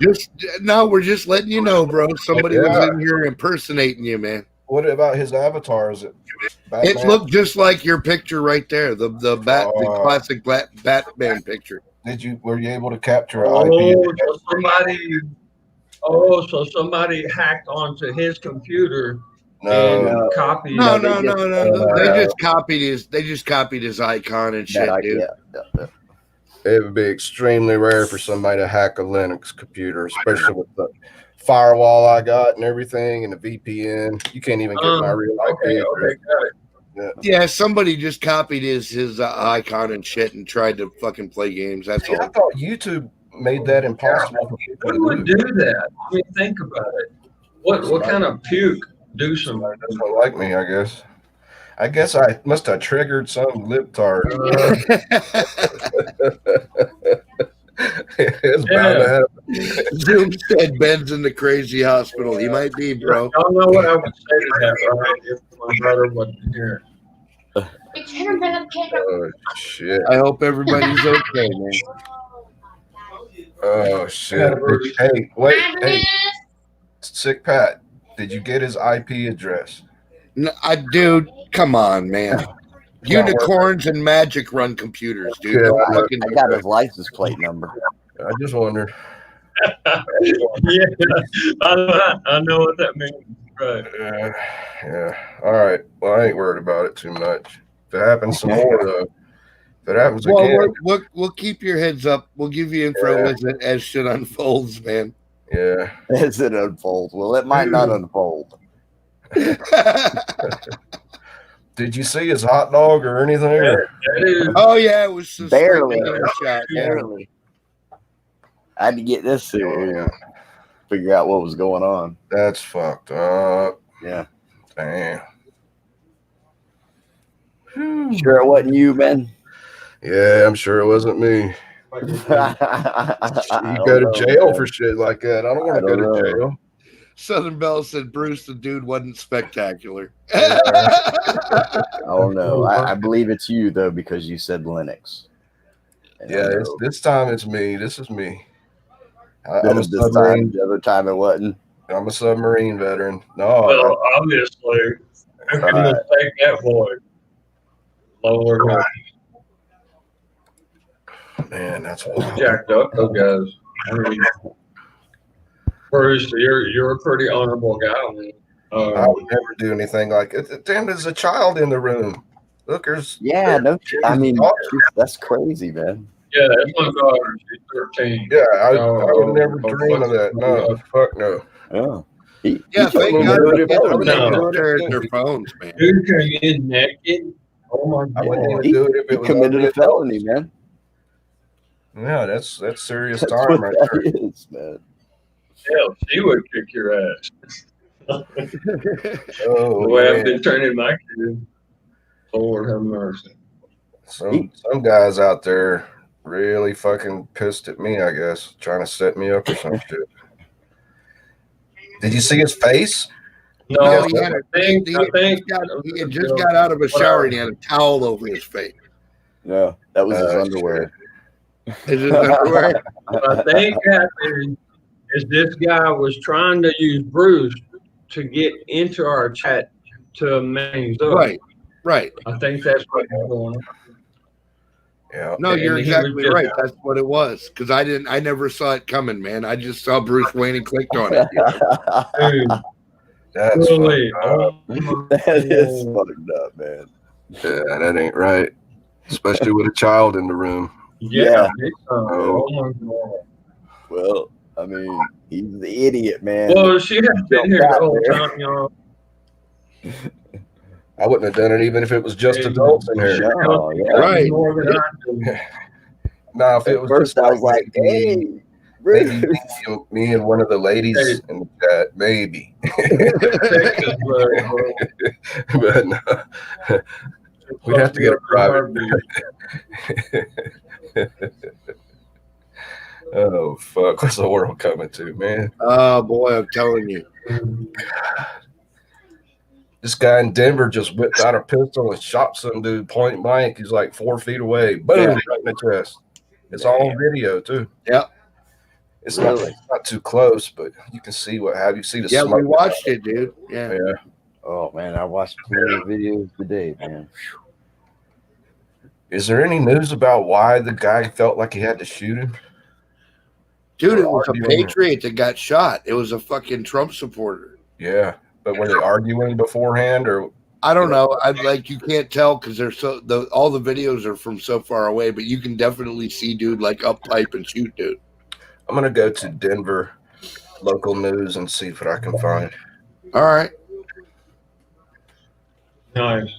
Speaker 2: We're just letting you know, bro. Somebody was in here impersonating you, man.
Speaker 10: What about his avatar? Is it Batman?
Speaker 2: It looked just like your picture right there, the classic Batman picture.
Speaker 10: Were you able to capture
Speaker 6: so somebody hacked onto his computer and copied.
Speaker 2: No. They just copied his icon and shit, dude.
Speaker 10: Yeah. It would be extremely rare for somebody to hack a Linux computer, especially with the firewall I got and everything and the VPN. You can't even get my real IP.
Speaker 6: Okay, got it.
Speaker 2: Yeah, somebody just copied his icon and shit and tried to fucking play games. That's all.
Speaker 10: I thought YouTube made that impossible for people
Speaker 6: Who would do that? I mean, think about it. What kind of puke do somebody?
Speaker 10: Doesn't like me, I guess. I guess I must have triggered some libtard.
Speaker 2: Zoom said Ben's in the crazy hospital. He might be, bro.
Speaker 6: I don't know what I would say to that, right? If my brother wasn't here.
Speaker 10: Oh, shit.
Speaker 2: I hope everybody's okay, man.
Speaker 10: Oh, shit. Hey, wait. Hey, Sick Pat, did you get his IP address?
Speaker 2: No, dude, come on, man. Unicorns and magic run computers, dude.
Speaker 10: Yeah,
Speaker 7: I got his license plate number.
Speaker 10: I just wondered.
Speaker 6: Yeah, I know what that means. Right.
Speaker 10: Yeah. All right. Well, I ain't worried about it too much. If it happens some more, though, if it happens again,
Speaker 2: we'll keep your heads up. We'll give you info as shit unfolds, man.
Speaker 10: Yeah.
Speaker 7: As it unfolds. Well, it might not unfold.
Speaker 10: Did you see his hot dog or anything?
Speaker 2: Oh yeah, it was just
Speaker 7: barely.
Speaker 2: Shot,
Speaker 7: barely. I had to get this to figure out what was going on.
Speaker 10: That's fucked up.
Speaker 7: Yeah.
Speaker 10: Damn.
Speaker 7: Sure it wasn't you, man?
Speaker 10: Yeah, I'm sure it wasn't me. You go to jail for shit like that. I don't want to go to jail.
Speaker 2: Southern Belle said Bruce, the dude, wasn't spectacular.
Speaker 7: Oh no, I believe it's you though because you said Linux. And
Speaker 10: yeah, this time it's me. This is me.
Speaker 7: I'm a submarine. The other time it wasn't.
Speaker 10: I'm a submarine veteran. No,
Speaker 6: well, obviously, I can mistake that voice. Lord,
Speaker 10: man, that's
Speaker 6: jacked up, those guys. I mean, Bruce, you're a pretty honorable guy. I mean,
Speaker 10: I would never do anything like it. Damn, there's a child in the room. Look, there's
Speaker 7: I mean, that's crazy, man.
Speaker 6: Yeah, that's my daughter. She's 13.
Speaker 10: Yeah, I would never dream of that. No, fuck no.
Speaker 7: Oh.
Speaker 2: Yeah, thank God their phones, man.
Speaker 6: Dude came in naked. Oh my God.
Speaker 10: I wouldn't even do it if it was
Speaker 7: committed a felony, man.
Speaker 10: Yeah, that's serious
Speaker 7: That's
Speaker 10: time
Speaker 7: what
Speaker 10: right
Speaker 7: that
Speaker 10: there.
Speaker 7: is, man.
Speaker 6: Hell, she would kick your ass.
Speaker 10: Oh,
Speaker 6: the way I've been training my kids. Lord have mercy.
Speaker 10: Some guys out there really fucking pissed at me, I guess, trying to set me up or some shit. Did you see his face?
Speaker 6: No,
Speaker 2: he had he had just got out of a shower and he had a towel over his face.
Speaker 7: No, that was his underwear.
Speaker 2: Is his underwear?
Speaker 6: I think happened is this guy was trying to use Bruce to get into our chat to manage up.
Speaker 2: Right.
Speaker 6: I think that's what's going on.
Speaker 10: Yeah.
Speaker 2: No, you're exactly right. That's what it was. Because I never saw it coming, man. I just saw Bruce Wayne and clicked on it.
Speaker 6: Dude,
Speaker 10: that's
Speaker 6: really,
Speaker 7: that is fucked up, man.
Speaker 10: Yeah, that ain't right. Especially with a child in the room.
Speaker 6: Yeah.
Speaker 10: Oh
Speaker 6: my God.
Speaker 7: Well, I mean, he's the idiot, man.
Speaker 6: Well, she has been here the whole time, y'all.
Speaker 10: I wouldn't have done it even if it was just adults in here.
Speaker 7: Oh, yeah.
Speaker 2: Right.
Speaker 10: Now, if it
Speaker 7: At
Speaker 10: was
Speaker 7: first,
Speaker 10: just
Speaker 7: I was like,
Speaker 10: maybe,
Speaker 7: "Hey, Bruce."
Speaker 10: maybe me and one of the ladies in the chat, maybe.
Speaker 6: Texas blood, bro.
Speaker 10: But no, we'd have to get a private. Oh fuck! What's the world coming to, man?
Speaker 2: Oh boy, I'm telling you.
Speaker 10: This guy in Denver just whipped out a pistol and shot some dude point blank. He's like 4 feet away. Boom!
Speaker 2: Yeah.
Speaker 10: Right in the chest. It's all on video too.
Speaker 2: Yep.
Speaker 10: It's not too close, but you can see what have you see the
Speaker 2: Yeah,
Speaker 10: smoke.
Speaker 2: we watched it, dude. Yeah.
Speaker 10: Yeah.
Speaker 7: Oh man, I watched plenty of videos today, man.
Speaker 10: Is there any news about why the guy felt like he had to shoot him?
Speaker 2: Dude, it
Speaker 10: Or
Speaker 2: was a
Speaker 10: arguing?
Speaker 2: patriot that got shot. It was a fucking Trump supporter.
Speaker 10: Yeah, but were they arguing beforehand, or
Speaker 2: I don't know. I like you can't tell because they're all the videos are from so far away, but you can definitely see dude like up pipe and shoot dude.
Speaker 10: I'm gonna go to Denver local news and see what I can find.
Speaker 2: All right.
Speaker 6: Nice.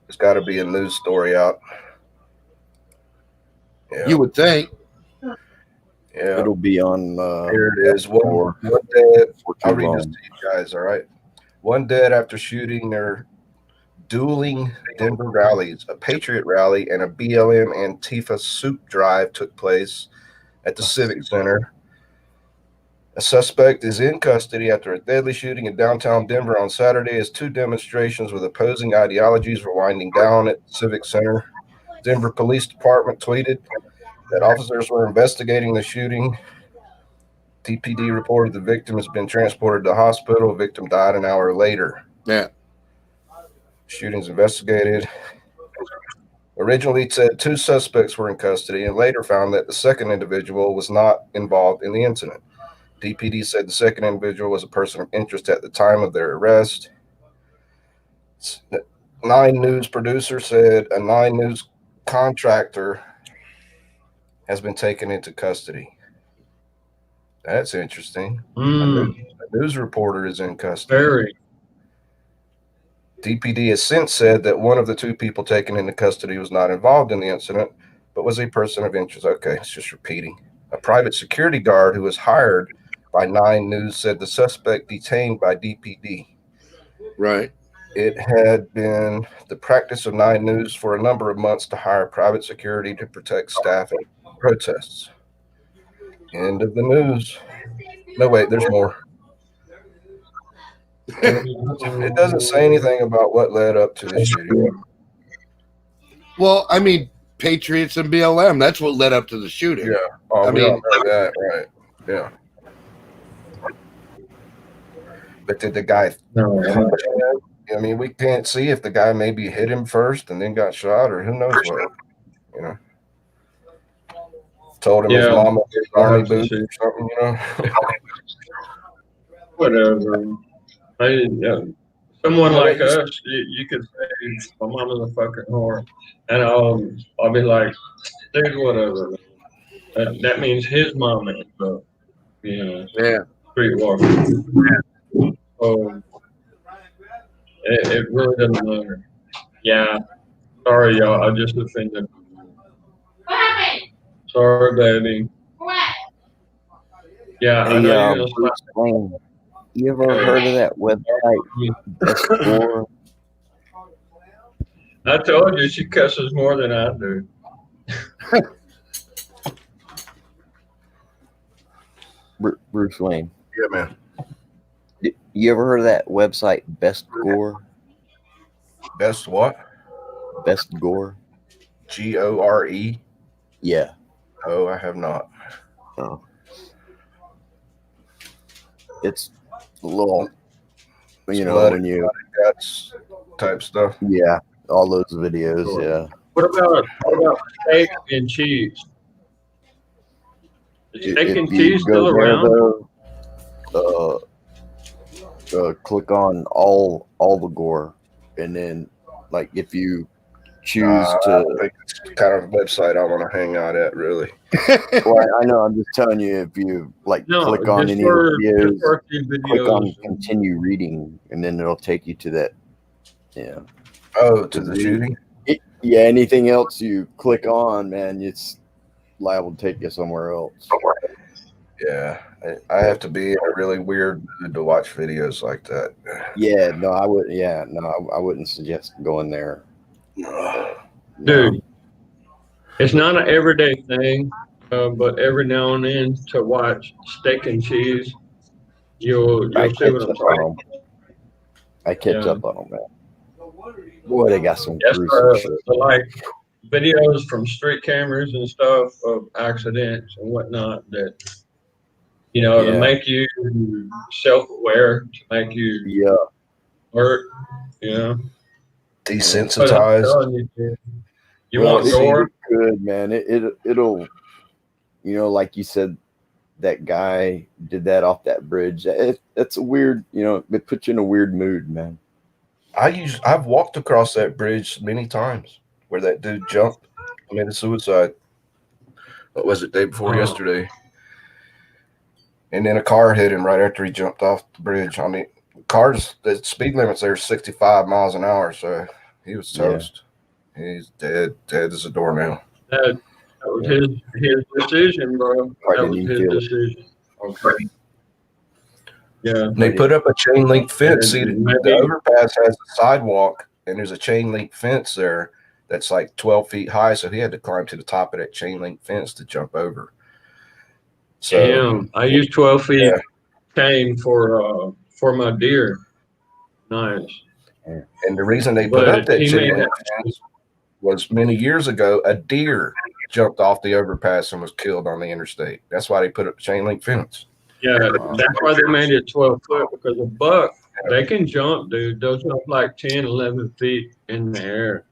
Speaker 10: There's got to be a news story out. Yeah.
Speaker 2: You would think.
Speaker 10: Yeah.
Speaker 7: It'll be on.
Speaker 10: Here it is. One dead. I'll read this to you guys. All right. One dead after shooting their dueling Denver rallies. A Patriot rally and a BLM Antifa soup drive took place at the Civic Center. A suspect is in custody after a deadly shooting in downtown Denver on Saturday as two demonstrations with opposing ideologies were winding down at the Civic Center. Denver Police Department tweeted that officers were investigating the shooting. TPD reported the victim has been transported to the hospital. The victim died an hour later.
Speaker 2: Yeah.
Speaker 10: Shootings investigated. Originally it said two suspects were in custody and later found that the second individual was not involved in the incident. DPD said the second individual was a person of interest at the time of their arrest. 9 News producer said a 9 News contractor has been taken into custody. That's interesting. A news reporter is in custody.
Speaker 6: Very.
Speaker 10: DPD has since said that one of the 2 people taken into custody was not involved in the incident, but was a person of interest. Okay, it's just repeating. A private security guard who was hired by 9 News said the suspect detained by DPD.
Speaker 2: Right.
Speaker 10: It had been the practice of 9 News for a number of months to hire private security to protect staff at protests. End of the news. No, wait, there's more. It doesn't say anything about what led up to the shooting.
Speaker 2: Well, I mean, Patriots and BLM, that's what led up to the shooting.
Speaker 10: Yeah. Oh,
Speaker 2: I
Speaker 10: we
Speaker 2: mean,
Speaker 10: all know that, right. Yeah. But did the guy I mean, we can't see if the guy maybe hit him first and then got shot, or who knows what, you know. Told him his mama did army boots or something, you know.
Speaker 6: Whatever. Someone like us, you could say my mama's a fucking whore, and I'll be like, dude, whatever. That means his mama, so you know.
Speaker 2: Yeah.
Speaker 6: Streetwalker. So it really doesn't matter. Yeah. Sorry, y'all. I just offended.
Speaker 9: What happened?
Speaker 6: Sorry, baby.
Speaker 9: What?
Speaker 6: Yeah, I
Speaker 7: Hey,
Speaker 6: know you're
Speaker 7: Bruce Wayne, you ever heard of that website, Best Gore?
Speaker 6: I told you she cusses more than I do.
Speaker 7: Bruce Wayne.
Speaker 10: Yeah, man.
Speaker 7: You ever heard of that website, Best Gore?
Speaker 10: Best what?
Speaker 7: Best Gore.
Speaker 10: Gore?
Speaker 7: Yeah.
Speaker 10: Oh, I have not.
Speaker 7: Oh. It's a little, you know, when you
Speaker 10: guts type stuff.
Speaker 7: Yeah, all those videos.
Speaker 10: Sure.
Speaker 7: Yeah.
Speaker 6: What about steak and cheese? Is steak and cheese still around?
Speaker 7: Click on all the gore, and then like if you choose
Speaker 10: I
Speaker 7: to,
Speaker 10: think it's kind of a website I want to hang out at, really.
Speaker 7: well, I know. I'm just telling you, if you like click on any of the videos, click on continue reading, and then it'll take you to that. Yeah.
Speaker 10: Oh, to the shooting?
Speaker 7: Yeah, anything else you click on, man, it's liable to take you somewhere else.
Speaker 10: Yeah, I have to be in a really weird mood to watch videos like that.
Speaker 7: Yeah, no, I would. Yeah, no, I wouldn't suggest going there.
Speaker 6: Dude, it's not an everyday thing, but every now and then to watch Steak and Cheese, you'll see what I'm saying.
Speaker 7: I catch up on them, man. Boy, they got some
Speaker 6: Yes,
Speaker 7: gruesome shit.
Speaker 6: so like videos from street cameras and stuff of accidents and whatnot that, to
Speaker 7: Yeah.
Speaker 6: make you self-aware, to make you alert,
Speaker 10: Desensitized.
Speaker 6: But I'm telling you, you
Speaker 7: Well,
Speaker 6: want
Speaker 7: it
Speaker 6: gore?
Speaker 7: could, man. It'll, like you said, that guy did that off that bridge. It's a weird, it puts you in a weird mood, man.
Speaker 10: I've walked across that bridge many times where that dude jumped, committed suicide. What was it, day before yesterday? And then a car hit him right after he jumped off the bridge. I mean, the speed limit's there 65 miles an hour, so he was toast. Yeah. He's dead as a doornail.
Speaker 6: That was his decision, bro. That was his decision. Okay. Yeah.
Speaker 10: They put up a chain link fence. See, the overpass has a sidewalk, and there's a chain link fence there that's like 12 feet high. So he had to climb to the top of that chain link fence to jump over. So,
Speaker 6: damn, I use 12 feet chain for my deer. Nice.
Speaker 10: And the reason they put up that chain link fence was many years ago, a deer jumped off the overpass and was killed on the interstate. That's why they put up the chain link fence.
Speaker 6: Yeah, that's why they made it 12 foot, because a buck, they can jump, dude. They'll jump like 10, 11 feet in the air.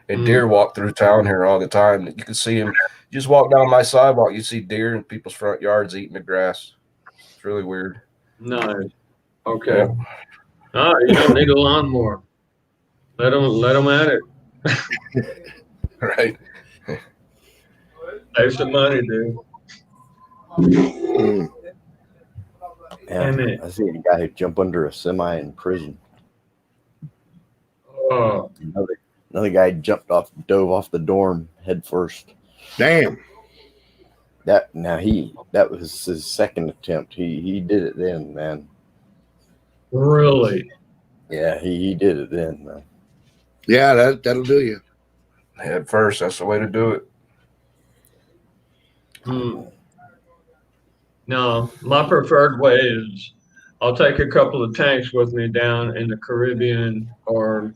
Speaker 10: And deer walk through town here all the time. You can see them. You just walk down my sidewalk, you see deer in people's front yards eating the grass. It's really weird.
Speaker 6: Nice. Okay. Yeah. You don't need a lawnmower. Let them at it.
Speaker 10: Right.
Speaker 6: Save some money, dude.
Speaker 7: Yeah, I seen a guy who jumped under a semi in prison.
Speaker 6: Oh.
Speaker 7: Another guy dove off the dorm head first.
Speaker 2: Damn.
Speaker 7: That was his second attempt. He did it then, man.
Speaker 6: Really?
Speaker 7: Yeah, he did it then, man.
Speaker 2: Yeah, that'll do you.
Speaker 10: Head first, that's the way to do it.
Speaker 6: No, my preferred way is I'll take a couple of tanks with me down in the Caribbean or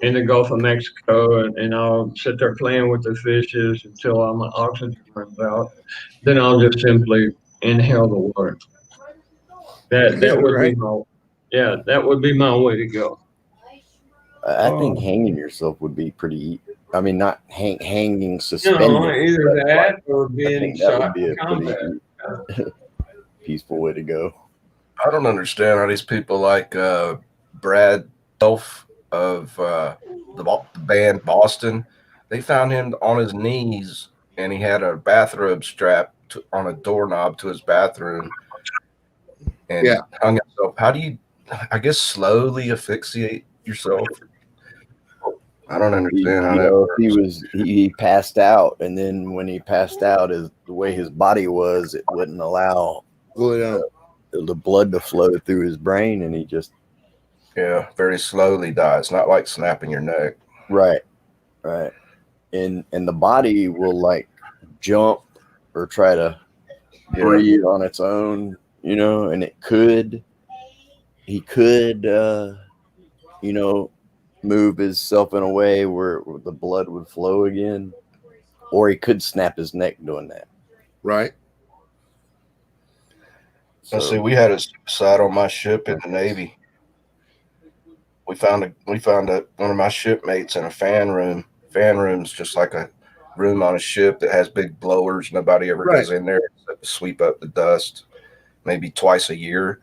Speaker 6: in the Gulf of Mexico, and I'll sit there playing with the fishes until my oxygen runs out. Then I'll just simply inhale the water. That would be that would be my way to go.
Speaker 7: I think hanging yourself would be pretty. I mean, not hanging suspended.
Speaker 6: No, either that or being
Speaker 7: that would
Speaker 6: shot
Speaker 7: be
Speaker 6: in
Speaker 7: a
Speaker 6: combat.
Speaker 7: pretty peaceful way to go.
Speaker 10: I don't understand how these people like Brad Elf of the band Boston, they found him on his knees and he had a bathrobe strapped on a doorknob to his bathroom and hung himself. How do you, I guess, slowly asphyxiate yourself? I don't understand how that works.
Speaker 7: He passed out, and then when he passed out, the way his body was, it wouldn't allow the blood to flow through his brain, and he just
Speaker 10: very slowly dies. Not like snapping your neck.
Speaker 7: Right. And the body will like jump or try to breathe on its own, and he could move himself in a way where the blood would flow again, or he could snap his neck doing that.
Speaker 2: Right.
Speaker 10: So see, we had a suicide on my ship in the Navy. We found one of my shipmates in a fan room. Fan room's just like a room on a ship that has big blowers. Nobody ever goes in there to sweep up the dust, maybe twice a year.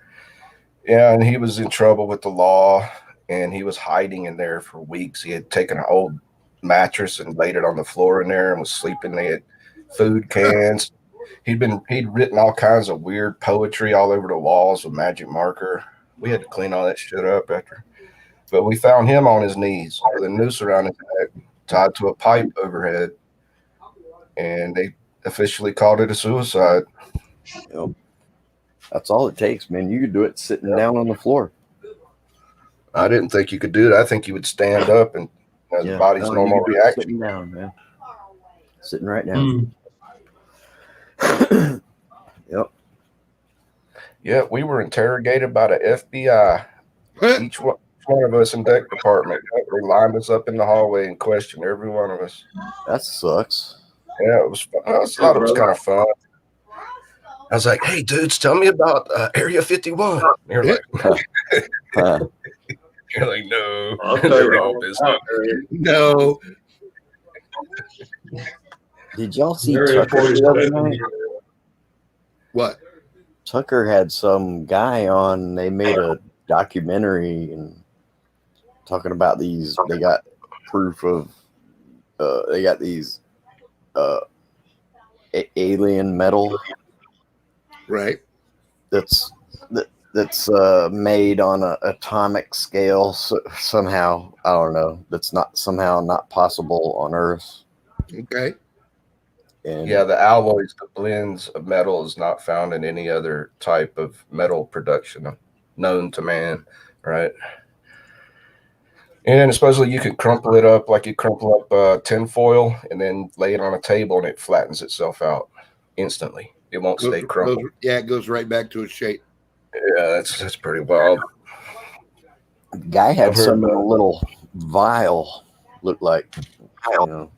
Speaker 10: Yeah, and he was in trouble with the law, and he was hiding in there for weeks. He had taken an old mattress and laid it on the floor in there and was sleeping. They had food cans. He'd written all kinds of weird poetry all over the walls with magic marker. We had to clean all that shit up after. But we found him on his knees with a noose around his neck, tied to a pipe overhead, and they officially called it a suicide.
Speaker 7: Yep. That's all it takes, man. You could do it sitting down on the floor.
Speaker 10: I didn't think you could do that. I think you would stand up and the body's
Speaker 7: no,
Speaker 10: normal
Speaker 7: you could do it
Speaker 10: reaction.
Speaker 7: sitting down, man. Sitting right down. Yep.
Speaker 10: Yeah, we were interrogated by the FBI. Each one of us in deck department. They lined us up in the hallway and questioned every one of us.
Speaker 7: That sucks.
Speaker 10: Yeah, it was fun. I thought it was kind of fun. I was like, "Hey, dudes, tell me about Area 51." You're like, "You're like, no." They were all business.
Speaker 2: No.
Speaker 7: Did y'all see Tucker the other night?
Speaker 2: What?
Speaker 7: Tucker had some guy on. They made a documentary and talking about these. They got proof of. They got these alien metal.
Speaker 2: Right.
Speaker 7: That's made on an atomic scale. So somehow, I don't know. That's not somehow not possible on Earth.
Speaker 2: Okay.
Speaker 7: And
Speaker 10: Yeah, the alloys, the blends of metal is not found in any other type of metal production known to man, right? And supposedly you can crumple it up like you crumple up tin foil and then lay it on a table and it flattens itself out instantly. It won't stay crumpled.
Speaker 2: It goes right back to its shape.
Speaker 10: Yeah, that's pretty wild.
Speaker 7: the guy had some in a little vial, looked like, you know.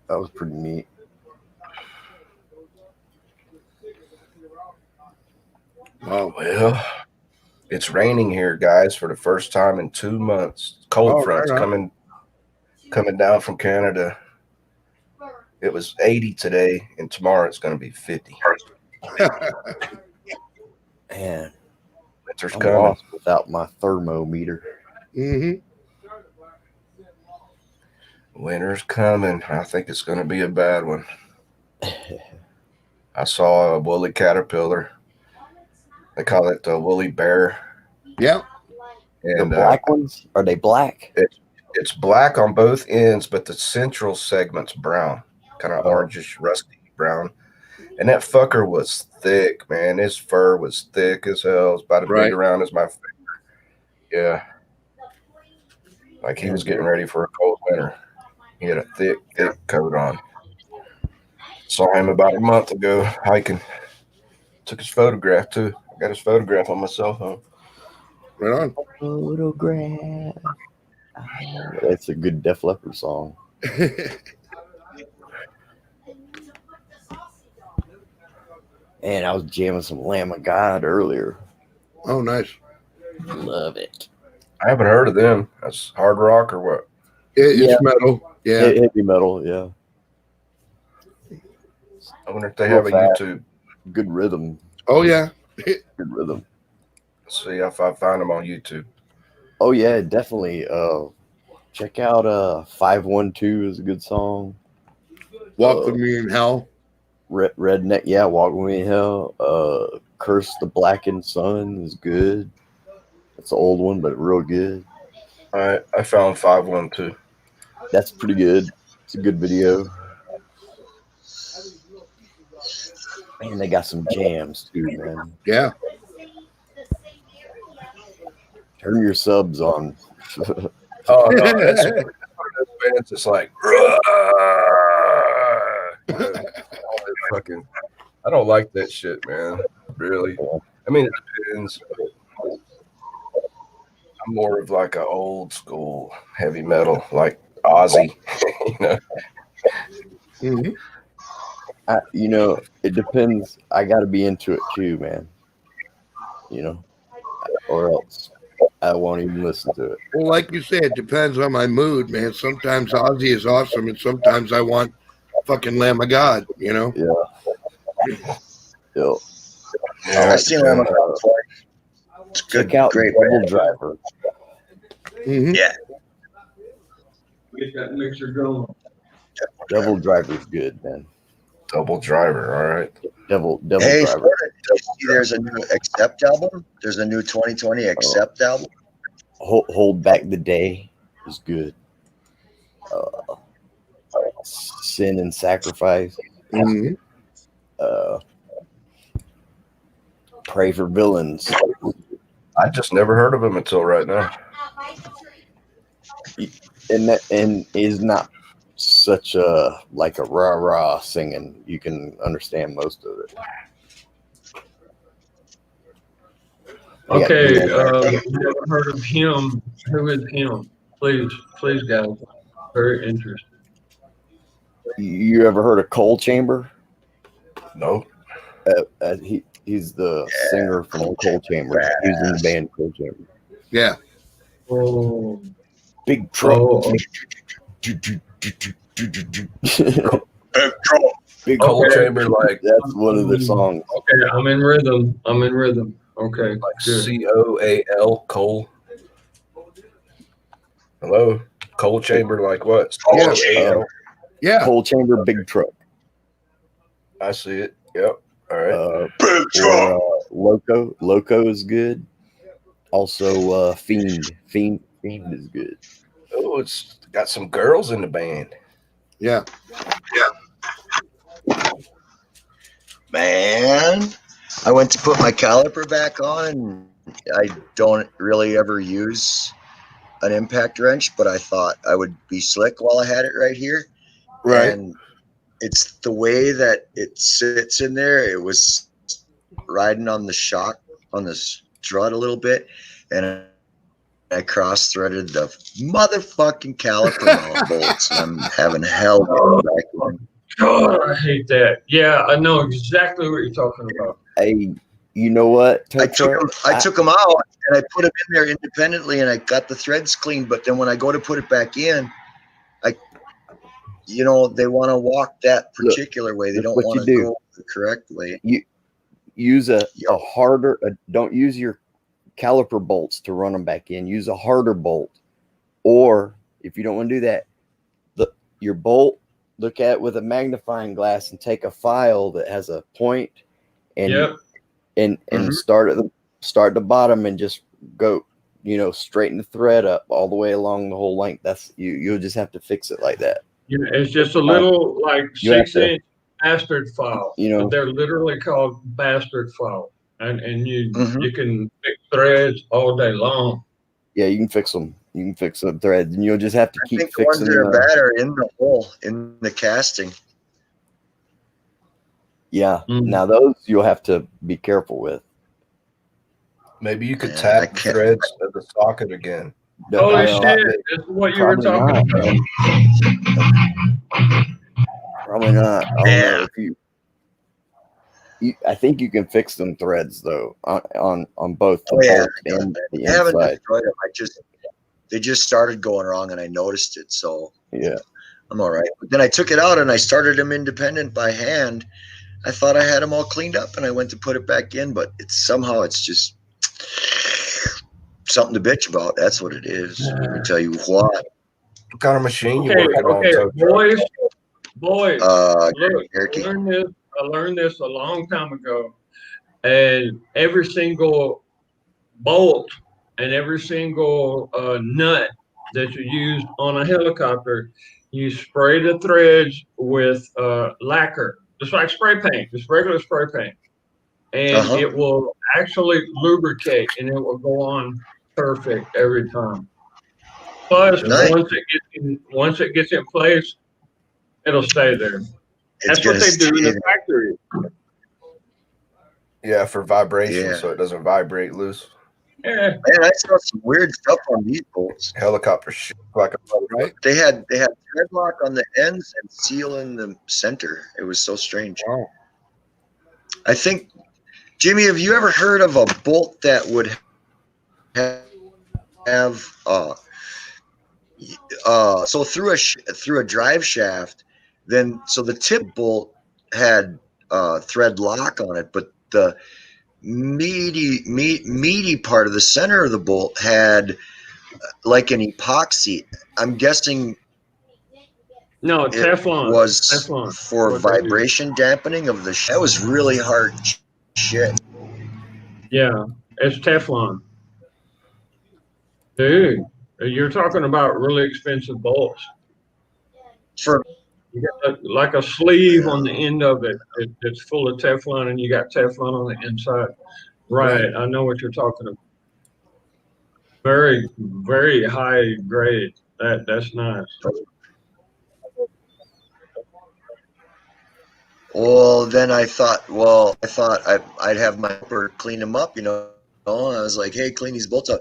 Speaker 7: That was pretty neat.
Speaker 10: Oh, well, it's raining here, guys, for the first time in 2 months. Cold fronts coming down from Canada. It was 80 today, and tomorrow it's going to be 50.
Speaker 7: Man,
Speaker 10: winter's
Speaker 7: I'm
Speaker 10: coming
Speaker 7: lost without my thermometer.
Speaker 2: Mm-hmm.
Speaker 10: Winter's coming. I think it's going to be a bad one. I saw a woolly caterpillar. They call it a woolly bear.
Speaker 2: Yeah.
Speaker 10: And
Speaker 7: the black ones, are they black?
Speaker 10: It's black on both ends, but the central segment's brown, kind of orangish, rusty brown. And that fucker was thick, man. His fur was thick as hell. It's about as big around as my finger. Yeah. Like he was getting ready for a cold winter. He had a thick coat on. Saw him about a month ago hiking. Took his photograph too. I got his photograph on my cell phone.
Speaker 2: Right on.
Speaker 7: Photograph. That's a good Def Leppard song. And I was jamming some Lamb of God earlier.
Speaker 2: Oh, nice.
Speaker 7: Love it.
Speaker 10: I haven't heard of them. That's hard rock or what?
Speaker 2: It's metal. Yeah.
Speaker 7: Heavy metal, yeah.
Speaker 10: I wonder if they have a YouTube.
Speaker 7: Good rhythm.
Speaker 2: Oh, yeah.
Speaker 7: Good rhythm.
Speaker 10: Let's see if I find them on YouTube.
Speaker 7: Oh, yeah, definitely. Check out 512 is a good song.
Speaker 2: Walk With Me in Hell.
Speaker 7: Redneck, yeah, Walk With Me in Hell. Curse the Blackened Sun is good. It's an old one, but real good.
Speaker 10: All right, I found 512.
Speaker 7: That's pretty good. It's a good video. Man, they got some jams too, man.
Speaker 2: Yeah.
Speaker 7: Turn your subs on.
Speaker 10: Oh, no, that's one of those bands that's like, fucking, I don't like that shit, man. Really. I mean, it depends. I'm more of like an old school heavy metal, like Ozzy, you know.
Speaker 2: Mm-hmm.
Speaker 7: You know, it depends. I got to be into it too, man. You know, or else I won't even listen to it.
Speaker 2: Well, like you said, it depends on my mood, man. Sometimes Ozzy is awesome, and sometimes I want fucking Lamb of God, you know?
Speaker 7: Yeah.
Speaker 4: I've seen Lamb of God before. It's good.
Speaker 7: Check out
Speaker 4: Great
Speaker 7: Double
Speaker 4: band.
Speaker 7: Driver.
Speaker 2: Mm-hmm.
Speaker 4: Yeah.
Speaker 6: Get that mixer going.
Speaker 7: Double Driver's good, man.
Speaker 10: Double Driver, all right.
Speaker 7: Double
Speaker 4: Hey,
Speaker 7: Driver.
Speaker 4: did you see there's a new Accept album? There's a new 2020 Accept album.
Speaker 7: Hold Back the Day is good. Sin and Sacrifice.
Speaker 2: Mhm.
Speaker 7: Pray for Villains.
Speaker 10: I just never heard of him until right now.
Speaker 7: And is not such a like a rah-rah singing. You can understand most of it.
Speaker 6: Okay, you never heard of him? Who is him? Please, guys. Very interesting.
Speaker 7: You ever heard of Coal Chamber?
Speaker 10: No.
Speaker 7: He's the singer from Coal Chamber. He's in the band Coal Chamber.
Speaker 2: Yeah.
Speaker 6: Oh.
Speaker 7: Big Truck.
Speaker 6: Oh.
Speaker 7: Big
Speaker 10: Coal
Speaker 6: Okay.
Speaker 10: Chamber, like
Speaker 7: That's one of the songs.
Speaker 6: Okay, I'm in rhythm. Okay,
Speaker 10: like
Speaker 6: good.
Speaker 10: COAL, coal. Hello, Coal Chamber, like what?
Speaker 2: Yeah.
Speaker 10: COAL.
Speaker 2: Yeah.
Speaker 7: Coal Chamber, Big Truck.
Speaker 10: I see it. Yep. All right.
Speaker 7: Loco is good. Also, Fiend is good.
Speaker 10: Oh, it's got some girls in the band.
Speaker 2: Yeah.
Speaker 4: Man, I went to put my caliper back on, and I don't really ever use an impact wrench, but I thought I would be slick while I had it right here.
Speaker 2: Right.
Speaker 4: And it's the way that it sits in there. It was riding on the shock, on the strut a little bit, and I cross-threaded the motherfucking caliper mount bolts, and I'm having hell back on.
Speaker 6: God, I hate that. Yeah, I know exactly what you're talking about.
Speaker 7: Hey, you know what?
Speaker 4: I took them out and I put them in there independently, and I got the threads clean. But then when I go to put it back in, they want to walk that particular way. They don't want to go the correct way.
Speaker 7: You use a harder. Don't use your caliper bolts to run them back in. Use a harder bolt, or if you don't want to do that, your bolt. Look at it with a magnifying glass and take a file that has a point, and start at the bottom and just go, straighten the thread up all the way along the whole length. That's you'll just have to fix it like that.
Speaker 6: Yeah, it's just a little like 6-inch bastard file. But they're literally called bastard file, and you can fix threads all day long.
Speaker 7: Yeah, you can fix them. You can fix the threads, and you'll just have to keep fixing.
Speaker 4: The ones that are bad are in the hole, in the casting.
Speaker 7: Yeah. Now those you'll have to be careful with.
Speaker 10: Maybe you could tap the threads at the socket again.
Speaker 6: Holy shit! That's what you were talking about.
Speaker 7: Probably not. I think you can fix them threads though on both the bolt and the
Speaker 4: I haven't
Speaker 7: inside.
Speaker 4: destroyed them. They just started going wrong, and I noticed it. So
Speaker 7: yeah,
Speaker 4: I'm all right. But then I took it out and I started them independent by hand. I thought I had them all cleaned up, and I went to put it back in, but it's just something to bitch about. That's what it is. Let me tell you what.
Speaker 10: What kind of machine you working on?
Speaker 6: Boys. Look, I learned this a long time ago, and every single bolt and every single nut that you use on a helicopter, you spray the threads with lacquer, just like spray paint, just regular spray paint, and it will actually lubricate, and it will go on perfect every time. Plus, once it gets in place, it'll stay there. That's what they do in the factory.
Speaker 10: Yeah, for vibration, so it doesn't vibrate loose.
Speaker 6: Yeah.
Speaker 4: Man, I saw some weird stuff on these bolts.
Speaker 10: Helicopter shit like a
Speaker 2: right.
Speaker 4: They had thread lock on the ends and seal in the center. It was so strange.
Speaker 2: Wow.
Speaker 4: I think, Jimmy, have you ever heard of a bolt that would have so through a drive shaft, then so the tip bolt had thread lock on it, but the meaty part of the center of the bolt had like an epoxy. I'm guessing
Speaker 6: no, Teflon
Speaker 4: was
Speaker 6: Teflon
Speaker 4: for vibration dampening of the that was really hard shit.
Speaker 6: Yeah, it's Teflon. Dude, you're talking about really expensive bolts.
Speaker 4: For
Speaker 6: You got like a sleeve on the end of it. It's full of Teflon, and you got Teflon on the inside. Right. I know what you're talking about. Very, very high grade. That's nice.
Speaker 4: Well, then I thought I'd have my helper clean them up, you know. And I was like, hey, clean these bolts up.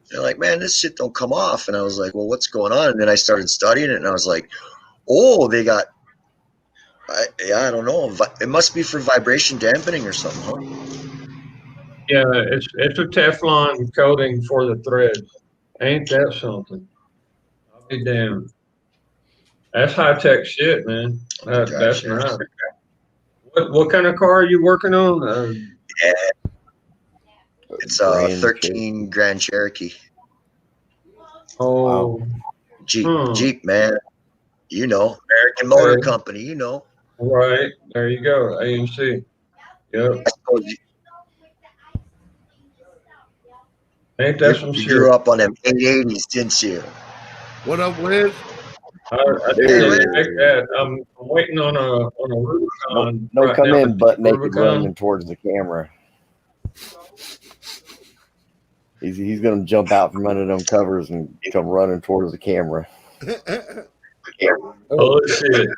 Speaker 4: They're like, man, this shit don't come off. And I was like, well, what's going on? And then I started studying it, and I was like, oh, they got, I don't know. It must be for vibration dampening or something, huh?
Speaker 6: Yeah, it's a Teflon coating for the threads. Ain't that something? I'll be damned. That's high tech shit, man. That's nice. What kind of car are you working on?
Speaker 4: Yeah, it's a 13 Grand Cherokee.
Speaker 6: Oh,
Speaker 4: wow. Jeep, man. You know, American Motor Company. You know.
Speaker 6: Right there, you go. AMC. Yep. Ain't that some shit?
Speaker 4: You grew up on them 880s, didn't you?
Speaker 2: What up, Liz?
Speaker 6: I didn't expect that. I'm waiting on a Rubicon.
Speaker 7: No, come in butt naked running towards the camera. He's gonna jump out from under them covers and come running towards the camera.
Speaker 6: Oh shit!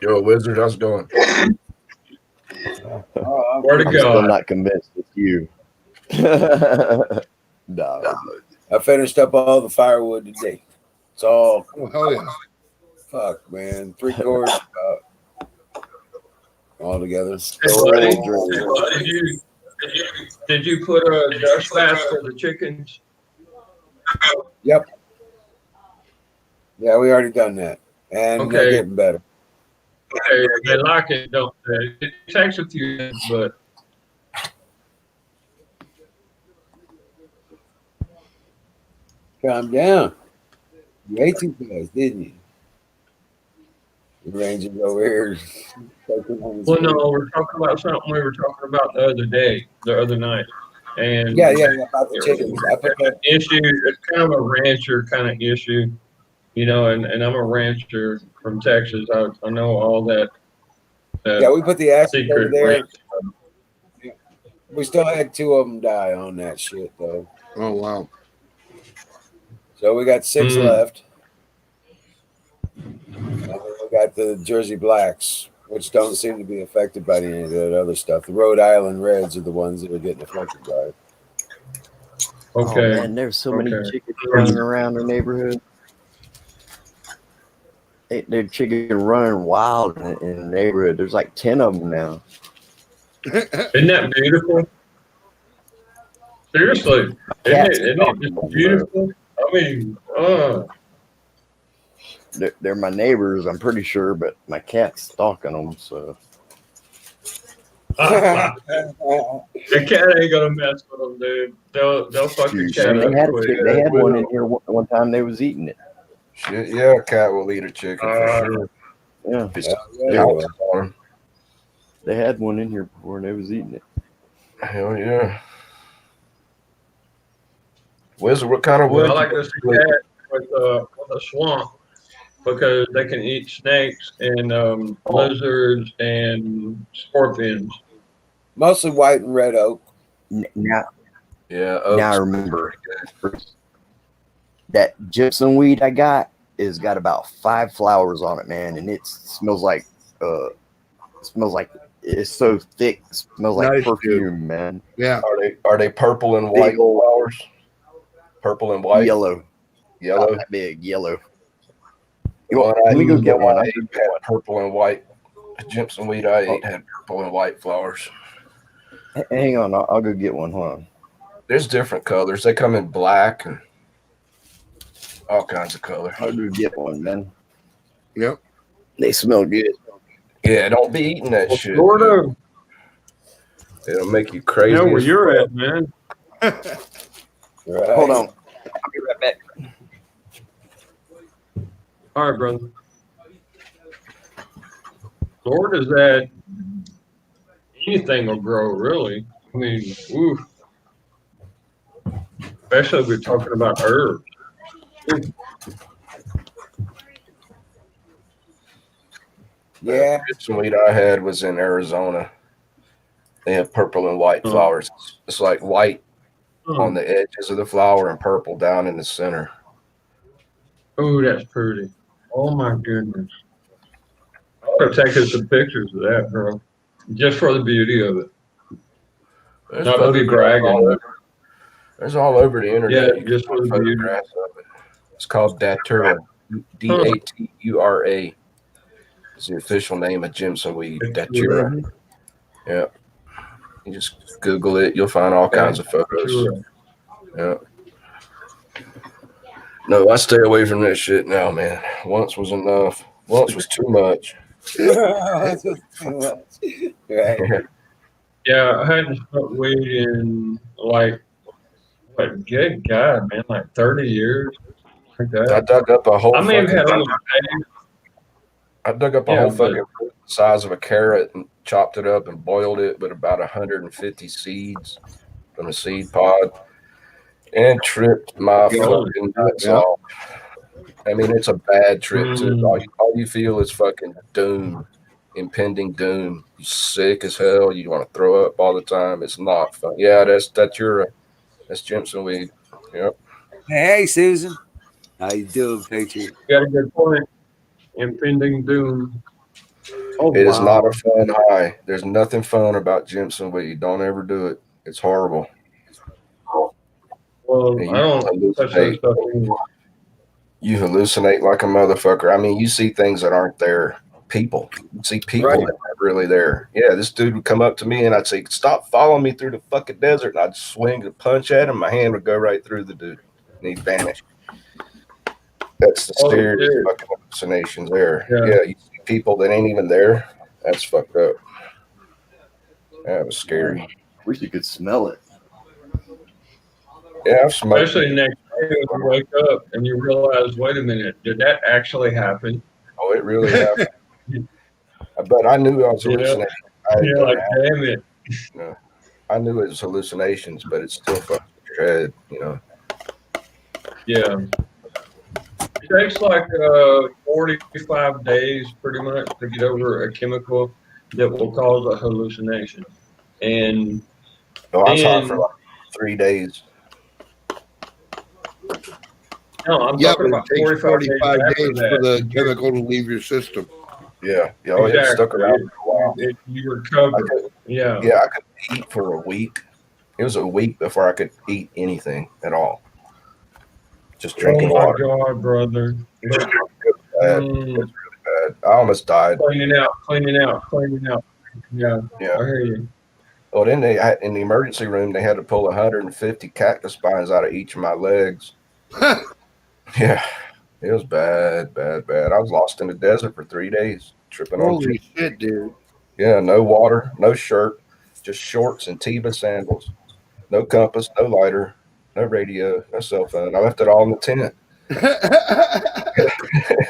Speaker 10: Yo, Wizard, how's it going?
Speaker 6: Where to
Speaker 7: I'm
Speaker 6: go?
Speaker 7: still not convinced it's you. No.
Speaker 11: I finished up all the firewood today. It's all
Speaker 2: hell yeah.
Speaker 11: Fuck, man. 3 quarters all together.
Speaker 6: Did you put a dust mask for the chickens?
Speaker 11: Yep. Yeah, we already done that. And they're getting better.
Speaker 6: Okay, they like it, don't they? It takes a few minutes, but
Speaker 11: calm down. You ate too fast, didn't you? The Rangers over here.
Speaker 6: Well, no, we're talking about something we were talking about the other night. And
Speaker 11: yeah, about the chickens. I put that
Speaker 6: issue. It's kind of a rancher kind of issue, you know. And I'm a rancher from Texas. I know all that.
Speaker 11: Yeah, we put the acid over there.
Speaker 6: Ranch.
Speaker 11: We still had 2 of them die on that shit, though.
Speaker 2: Oh wow!
Speaker 11: So we got 6 left. And then we got the Jersey Blacks, which don't seem to be affected by any of that other stuff. The Rhode Island Reds are the ones that are getting affected by it.
Speaker 6: Okay.
Speaker 7: Oh, man, there's so many chickens running around the neighborhood. They're chickens running wild in the neighborhood. There's like 10 of them now.
Speaker 6: Isn't that beautiful? Seriously, isn't it just beautiful? I mean,
Speaker 7: They're my neighbors, I'm pretty sure, but my cat's stalking them, so.
Speaker 6: the cat ain't gonna mess with them, dude. They'll fuck the cat up.
Speaker 7: They had one in here one time. They was eating it.
Speaker 10: Shit, yeah, a cat will eat a chicken for sure.
Speaker 7: Yeah. They had one in here before and they was eating it.
Speaker 10: Hell yeah. Wizard, what kind of wood?
Speaker 6: I like to see cat with a swamp because they can eat snakes and lizards and scorpions.
Speaker 11: Mostly white and red oak.
Speaker 7: Now
Speaker 10: I
Speaker 7: remember that gypsum weed I got is got about 5 flowers on it, man, and it smells like it's so thick. It smells like perfume, man.
Speaker 2: Yeah.
Speaker 10: Are they purple and white flowers? Purple and white.
Speaker 7: Yellow.
Speaker 10: Yellow.
Speaker 7: Not big yellow.
Speaker 10: Let me go get one. I had purple and white. The gypsum weed I ate had purple and white flowers.
Speaker 7: Hang on, I'll go get one. Hold on.
Speaker 10: There's different colors. They come in black and all kinds of color.
Speaker 7: I'll go get one, man.
Speaker 2: Yep.
Speaker 7: They smell good.
Speaker 10: Yeah, don't be eating that shit.
Speaker 6: Florida.
Speaker 10: It'll make you crazy.
Speaker 6: I know where you're at, man.
Speaker 11: Right.
Speaker 7: Hold on. I'll be right back.
Speaker 6: All right, brother. Florida's that anything will grow, really. I mean, ooh. Especially if we're talking about herbs.
Speaker 11: Yeah.
Speaker 10: Some weed I had was in Arizona. They have purple and white flowers. It's like white on the edges of the flower and purple down in the center.
Speaker 6: Oh, that's pretty. Oh my goodness. I'm gonna take us some pictures of that, bro. Just for the beauty of it.
Speaker 10: There's
Speaker 6: Not to be bragging.
Speaker 10: There's all over the internet.
Speaker 6: Yeah, just for the beauty.
Speaker 10: Photographs of it. It's called Datura. Datura. It's the official name of Jimson weed. Datura. Yeah. You just Google it. You'll find all kinds of photos. Yeah. No, I stay away from that shit now, man. Once was enough. Once was too much.
Speaker 11: Right.
Speaker 6: Yeah, I hadn't smoked weed in like good God, man, like 30 years. Like that.
Speaker 10: I dug up a whole.
Speaker 6: I may have had a
Speaker 10: I dug up a whole fucking fruit the size of a carrot and chopped it up and boiled it with about 150 seeds from a seed pod and tripped my fucking nuts off. I mean, it's a bad trip too. All you feel is fucking doom, impending doom. You're sick as hell. You want to throw up all the time. It's not fun. Yeah, that's Jimson weed. Yep.
Speaker 11: Hey, Susan. How you doing, Patriot?
Speaker 6: You got a good point. Impending doom.
Speaker 10: Oh, it is not a fun high. There's nothing fun about Jimson weed. Don't ever do it. It's horrible.
Speaker 6: Well, I don't touch that stuff anymore.
Speaker 10: You hallucinate like a motherfucker. I mean, you see things that aren't there. People. You see people that aren't really there. Yeah, this dude would come up to me and I'd say, "Stop following me through the fucking desert." And I'd swing a punch at him. My hand would go right through the dude. And he'd vanish. That's the scariest fucking hallucinations there. Yeah, you see people that ain't even there. That's fucked up. That was scary.
Speaker 7: Wish you could smell it.
Speaker 10: Yeah, I've smoked.
Speaker 6: Especially next day when you wake up and you realize, wait a minute, did that actually happen?
Speaker 10: Oh, it really happened. But I knew I was hallucinating.
Speaker 6: You're like, damn it.
Speaker 10: No, I knew it was hallucinations, but it's still fucking with your head, you know.
Speaker 6: Yeah. It takes like 45 days pretty much to get over a chemical that will cause a hallucination. And
Speaker 10: I was hot for like 3 days.
Speaker 6: No, I'm
Speaker 2: Yeah,
Speaker 6: talking
Speaker 2: but
Speaker 6: about
Speaker 2: it takes 45 days for
Speaker 6: that.
Speaker 2: the chemical to leave your system.
Speaker 10: Yeah, oh, it stuck around for a while.
Speaker 6: You recovered.
Speaker 10: Yeah, I could eat for a week. It was a week before I could eat anything at all. Just drinking water.
Speaker 6: Oh my God, brother!
Speaker 10: It was really bad. I almost died.
Speaker 6: Cleaning out. Yeah, I hear you.
Speaker 10: Well, then in the emergency room, they had to pull 150 cactus spines out of each of my legs. Yeah, it was bad. I was lost in the desert for 3 days, tripping on.
Speaker 2: Holy shit, dude.
Speaker 10: Yeah, no water, no shirt, just shorts and Teva sandals. No compass, no lighter, no radio, no cell phone. I left it all in the tent.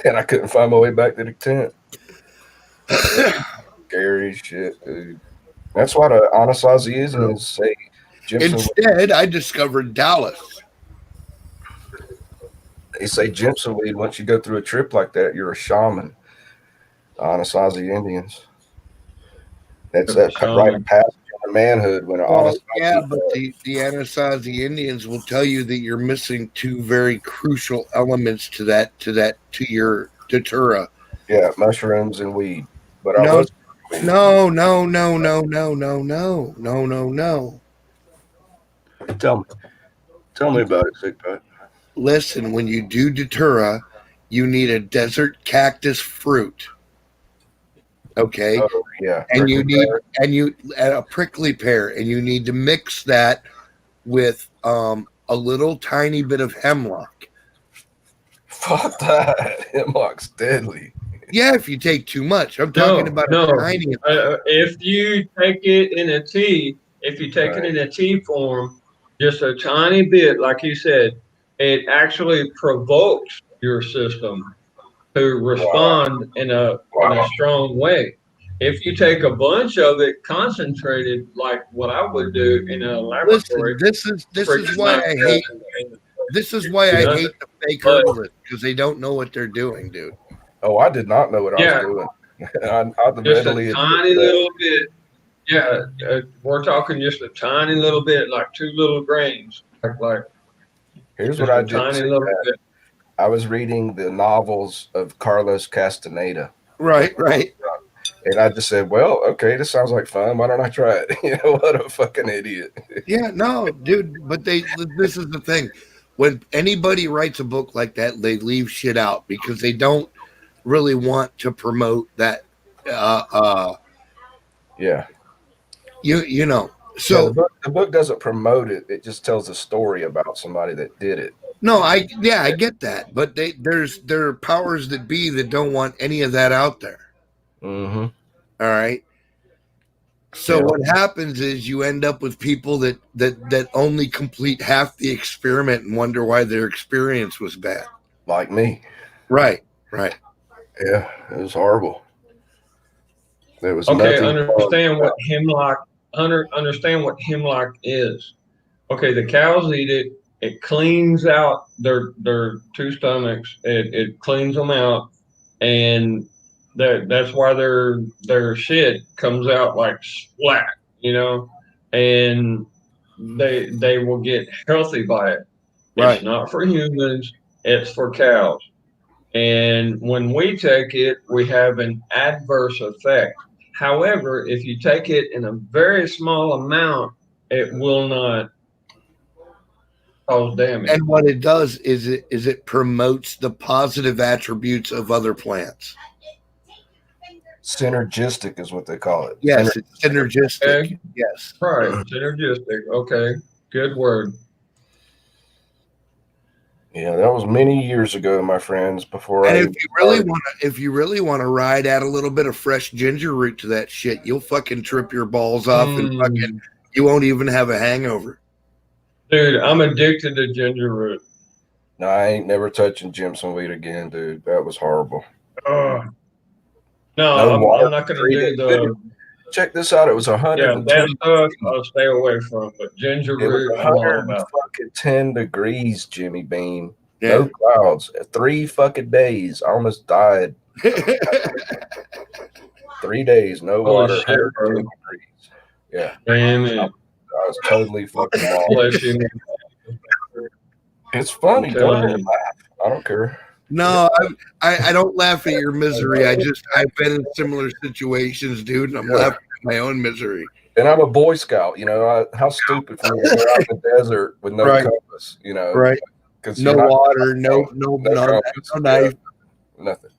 Speaker 10: And I couldn't find my way back to the tent. Scary shit, dude. That's why the Anasazians say Jimson.
Speaker 2: Instead, I discovered Dallas.
Speaker 10: They say Jimson weed, once you go through a trip like that, you're a shaman. The Anasazi Indians. That's that rite of passage into manhood when
Speaker 2: yeah, but the Anasazi Indians will tell you that you're missing two very crucial elements to your datura.
Speaker 10: Yeah, mushrooms and weed. But
Speaker 2: no.
Speaker 10: Tell me about it, Sick Pat.
Speaker 2: Listen, when you do datura, you need a desert cactus fruit. Okay.
Speaker 10: Oh, yeah.
Speaker 2: And a prickly pear, and you need to mix that with a little tiny bit of hemlock.
Speaker 10: Fuck that. Hemlock's deadly.
Speaker 2: Yeah, if you take too much. I'm talking about a tiny.
Speaker 6: If you take it in a tea, it in a tea form, just a tiny bit, like you said, it actually provokes your system to respond in a strong way. if you take a bunch of it concentrated, like what I would do in a laboratory,
Speaker 2: Listen, this is why I hate. This is why I hate the fake herbalists, because they don't know what they're doing, dude.
Speaker 10: Oh, I did not know what I was doing. I
Speaker 6: just
Speaker 10: readily
Speaker 6: a tiny little bit. Yeah, we're talking just a tiny little bit, like 2 little grains. Like
Speaker 10: here's what I did.
Speaker 6: Tiny little bit.
Speaker 10: I was reading the novels of Carlos Castaneda.
Speaker 2: Right.
Speaker 10: And I just said, well, okay, this sounds like fun. Why don't I try it? You know, what a fucking idiot.
Speaker 2: Yeah, no, dude. But this is the thing. When anybody writes a book like that, they leave shit out because they don't really want to promote that.
Speaker 10: Yeah.
Speaker 2: You know. So
Speaker 10: the book doesn't promote it. It just tells a story about somebody that did it.
Speaker 2: No, I get that. But there are powers that be that don't want any of that out there.
Speaker 10: Mm-hmm.
Speaker 2: All right. So what happens is you end up with people that only complete half the experiment and wonder why their experience was bad.
Speaker 10: Like me.
Speaker 2: Right.
Speaker 10: Yeah, it was horrible. There was
Speaker 6: okay. Understand what hemlock is. Okay, the cows eat it. It cleans out their 2 stomachs. It cleans them out, and that's why their shit comes out like splat, you know, and they will get healthy by it.
Speaker 2: Right.
Speaker 6: It's not for humans, it's for cows. And when we take it, we have an adverse effect. However, if you take it in a very small amount, it will not cause damage.
Speaker 2: And what it does is it promotes the positive attributes of other plants.
Speaker 10: Synergistic is what they call it.
Speaker 2: Yes, it's synergistic.
Speaker 6: Okay.
Speaker 2: Yes.
Speaker 6: Right. Synergistic. Okay. Good word.
Speaker 10: Yeah, that was many years ago, my friends. Before
Speaker 2: and if you really want to ride add a little bit of fresh ginger root to that shit, you'll fucking trip your balls off and fucking you won't even have a hangover.
Speaker 6: Dude, I'm addicted to ginger root.
Speaker 10: No, I ain't never touching Jimson weed again, dude. That was horrible.
Speaker 6: No, I'm not going to do the.
Speaker 10: Check this out. It was 100.
Speaker 6: Yeah, that stuff I'll stay away from. But ginger root, I'm all about.
Speaker 10: 10 degrees, Jimmy Beam. Yeah. No clouds. 3 fucking days. I almost died. 3 days, no water.
Speaker 6: Shit,
Speaker 10: 10 degrees. Yeah.
Speaker 6: Damn it.
Speaker 10: I was totally fucking lost. It's funny. Don't laugh. I don't care.
Speaker 2: No, I don't laugh at your misery. I've been in similar situations, dude, and I'm laughing at my own misery.
Speaker 10: And I'm a Boy Scout, you know. How stupid for me to go out in the desert with no compass, you know.
Speaker 2: Right. No water, no knife,
Speaker 10: nothing,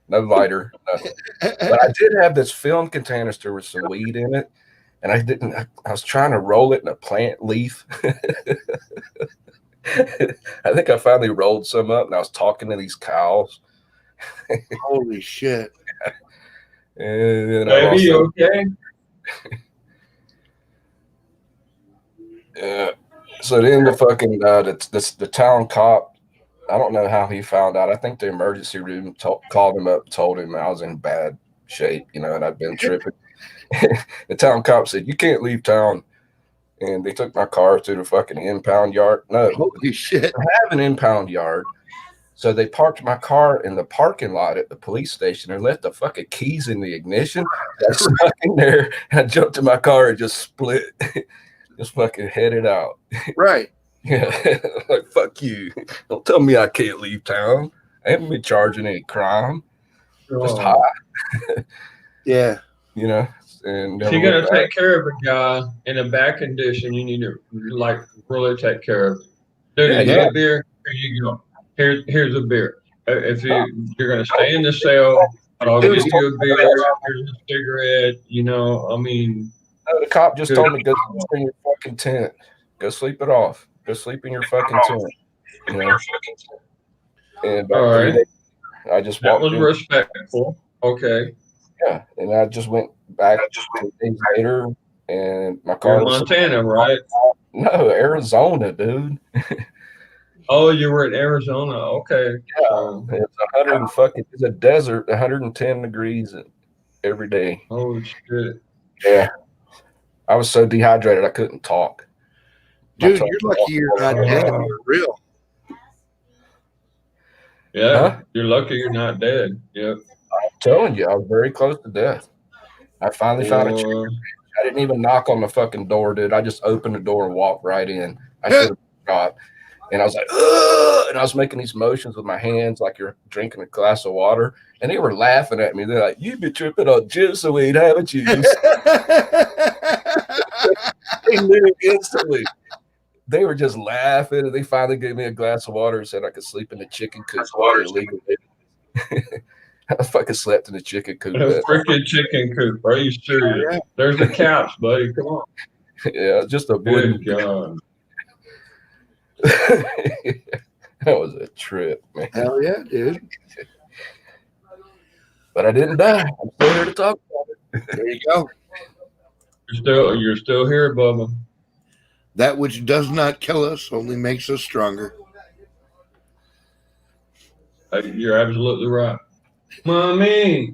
Speaker 10: no lighter, nothing. But I did have this film canister with some weed in it, and I was trying to roll it in a plant leaf. I think I finally rolled some up, and I was talking to these cows.
Speaker 2: Holy shit!
Speaker 10: And
Speaker 6: baby, you okay?
Speaker 10: Yeah. So then the fucking the town cop, I don't know how he found out. I think the emergency room called him up, and told him I was in bad shape, you know, and I'd been tripping. The town cop said, "You can't leave town." And they took my car to the fucking impound yard. No,
Speaker 2: holy shit!
Speaker 10: They have an impound yard, so they parked my car in the parking lot at the police station and left the fucking keys in the ignition. I stuck in there. I jumped in my car and just split, just fucking headed out.
Speaker 2: Right?
Speaker 10: Yeah, like fuck you! Don't tell me I can't leave town. I haven't been charging any crime. Just high.
Speaker 2: Yeah,
Speaker 10: you know. And
Speaker 6: if you're gonna take care of a guy in a bad condition, you need to like really take care of him. Dude, you need a beer? Here you go. Here's a beer. If you're gonna stay in the cell, I'll get you a beer. Here's a cigarette. You know, I mean.
Speaker 10: No, the cop just told me go sleep in your fucking tent. Go sleep it off. Go sleep in your fucking tent. You know? And
Speaker 6: all right.
Speaker 10: I just walked.
Speaker 6: That was respectful. Okay.
Speaker 10: Yeah, and I just went back 2 days later, and my car
Speaker 6: was Montana, right?
Speaker 10: No, Arizona, dude.
Speaker 6: Oh, you were in Arizona. Okay.
Speaker 10: Yeah, it's 100 fucking. It's a desert, 110 degrees every day.
Speaker 6: Oh shit.
Speaker 10: Yeah. I was so dehydrated I couldn't talk.
Speaker 2: Dude, you're lucky you're not dead. For real.
Speaker 6: Yeah,
Speaker 10: Huh?
Speaker 6: you're lucky you're not dead. Yep.
Speaker 10: I'm telling you, I was very close to death. I finally found a chicken. I didn't even knock on the fucking door, dude. I just opened the door and walked right in. I should have shot. And I was like, ugh! And I was making these motions with my hands like you're drinking a glass of water. And they were laughing at me. They're like, you've been tripping on Gin-Sweet, haven't you? They knew instantly. They were just laughing. And they finally gave me a glass of water and said I could sleep in the chicken coop. I fucking slept in the chicken coop.
Speaker 6: A freaking chicken coop. Are you serious? Yeah. There's the couch, buddy. Come on.
Speaker 10: Yeah, just a wooden.
Speaker 6: God.
Speaker 10: That was a trip, man.
Speaker 2: Hell yeah, dude.
Speaker 10: But I didn't die. I'm still here to talk about it.
Speaker 2: There you go.
Speaker 6: You're still here, Bubba.
Speaker 2: That which does not kill us only makes us stronger.
Speaker 6: You're absolutely right. Mommy.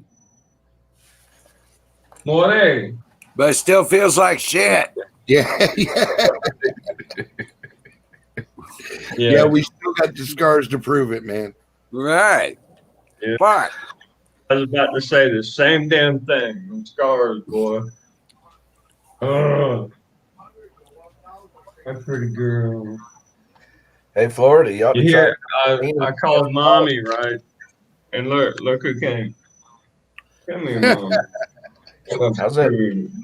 Speaker 6: More.
Speaker 11: But it still feels like shit.
Speaker 2: Yeah. Yeah, we still got the scars to prove it, man.
Speaker 11: Right.
Speaker 6: Yeah.
Speaker 11: Fuck.
Speaker 6: I was about to say the same damn thing. Them scars, boy. Oh. That pretty girl.
Speaker 10: Hey, Florida, y'all.
Speaker 6: You hear? I called mommy, right? And look who came. Come here, mom.
Speaker 10: How's that?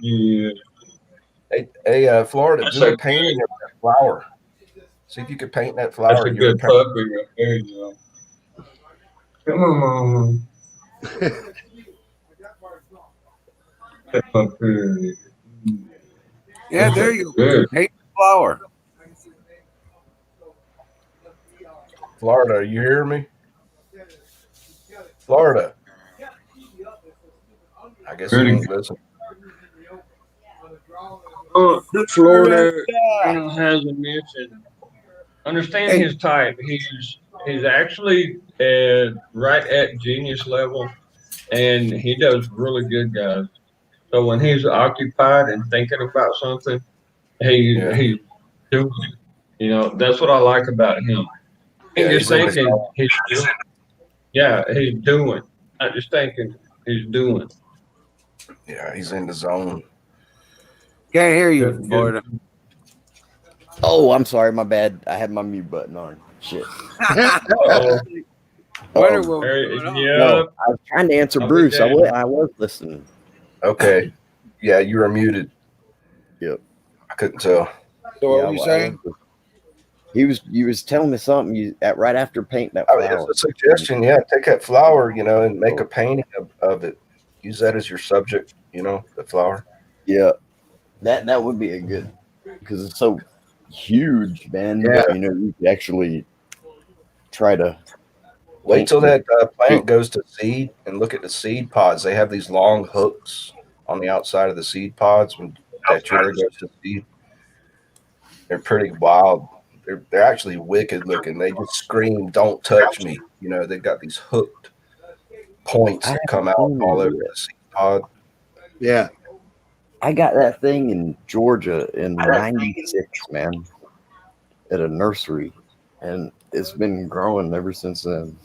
Speaker 6: Yeah.
Speaker 10: Hey, Florida, do a painting of that flower. See if you could paint that flower.
Speaker 6: That's a good puppy right there, you know. Come on, mama.
Speaker 11: Yeah, there you
Speaker 6: go.
Speaker 11: Paint the flower.
Speaker 10: Florida, are you hearing me? Florida. I guess you didn't listen.
Speaker 6: Florida has a mission. Understand his type. He's actually right at genius level, and he does really good, guys. So when he's occupied and thinking about something, he's doing it. You know, that's what I like about him.
Speaker 10: Yeah,
Speaker 6: He's thinking, he's doing. Yeah, he's doing. Not just thinking, he's doing.
Speaker 10: Yeah, he's in the zone.
Speaker 11: Can't hear you, Florida.
Speaker 7: Oh, I'm sorry, my bad. I had my mute button on. Shit.
Speaker 10: Oh,
Speaker 7: No, I was trying to answer Bruce. I was listening.
Speaker 10: Okay. Yeah, you were muted.
Speaker 7: Yep.
Speaker 10: I couldn't tell.
Speaker 11: So what were you saying?
Speaker 7: He was telling me something right after painting that flower.
Speaker 10: It's a suggestion, yeah. Take that flower, and make a painting of it. Use that as your subject, the flower.
Speaker 7: Yeah. That would be a good, because it's so huge, man.
Speaker 10: Yeah.
Speaker 7: You could actually try to
Speaker 10: wait till that plant goes to seed and look at the seed pods. They have these long hooks on the outside of the seed pods when that tree goes to seed. They're pretty wild. They're actually wicked looking. They just scream, "Don't touch me!" They've got these hooked points that come out all over the seed pod.
Speaker 2: Yeah.
Speaker 7: I got that thing in Georgia in '96, man, at a nursery, and it's been growing ever since then.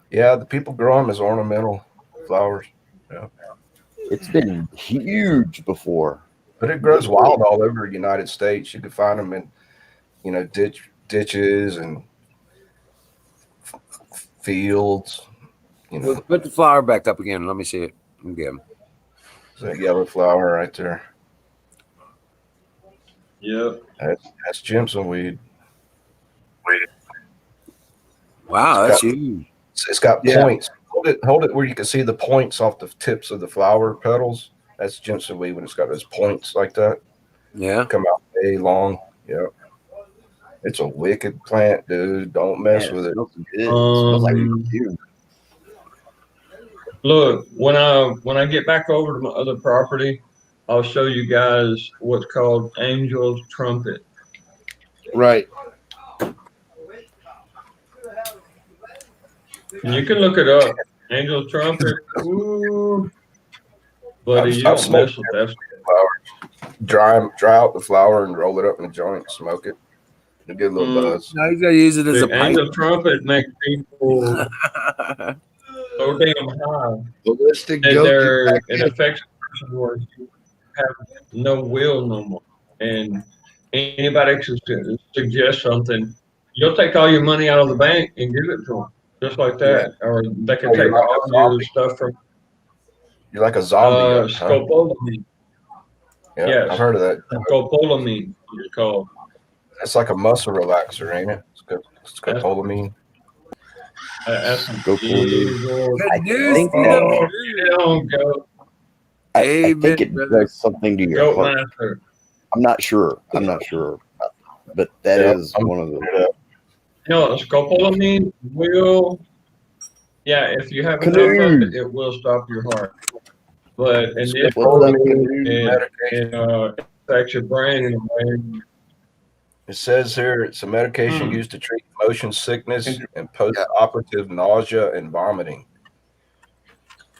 Speaker 10: Yeah, the people grow them as ornamental flowers. Yeah,
Speaker 7: it's been huge before,
Speaker 10: but it grows wild all over the United States. You can find them in, ditches and fields.
Speaker 11: Put the flower back up again. Let me see it. Let me get him.
Speaker 10: That yellow flower right there.
Speaker 6: Yep.
Speaker 10: That's Jimson weed.
Speaker 11: Wow, that's huge.
Speaker 10: It's got points. Hold it where you can see the points off the tips of the flower petals. That's Jimson weed when it's got those points like that.
Speaker 11: Yeah.
Speaker 10: Come out way long. Yeah. It's a wicked plant, dude. Don't mess with it.
Speaker 7: It smells like huge.
Speaker 6: Look, when I get back over to my other property, I'll show you guys what's called Angel's Trumpet.
Speaker 2: Right.
Speaker 6: You can look it up. Angel's Trumpet. Ooh. Buddy, you don't mess with that.
Speaker 10: Flour. Dry out the flour and roll it up in a joint, smoke it. You get a little buzz.
Speaker 11: No, you gotta use it as a
Speaker 6: The
Speaker 11: pipe.
Speaker 6: Anglo trumpet makes people so damn high
Speaker 2: Ballistic
Speaker 6: that
Speaker 2: goat.
Speaker 6: they're in affection where you have no will no more. And anybody can suggest something, you'll take all your money out of the bank and give it to them, just like that. Or they can take all your stuff from.
Speaker 10: You're like a zombie.
Speaker 6: Scopolamine.
Speaker 10: Yeah,
Speaker 6: Yes.
Speaker 10: I've heard of that.
Speaker 6: Scopolamine, it's called.
Speaker 10: It's like a muscle relaxer, ain't it? Scopolamine.
Speaker 6: That's some
Speaker 7: Scopolamine. I
Speaker 6: evil.
Speaker 7: think
Speaker 6: Oh,
Speaker 7: that- I think it does something to your
Speaker 6: Goat
Speaker 7: heart.
Speaker 6: master.
Speaker 7: I'm not sure. But that is one of the.
Speaker 6: No, scopolamine will. Yeah, if you have enough of it, it will stop your heart. But in this it affects your brain in a way.
Speaker 10: It says here it's a medication used to treat motion sickness and post-operative nausea and vomiting.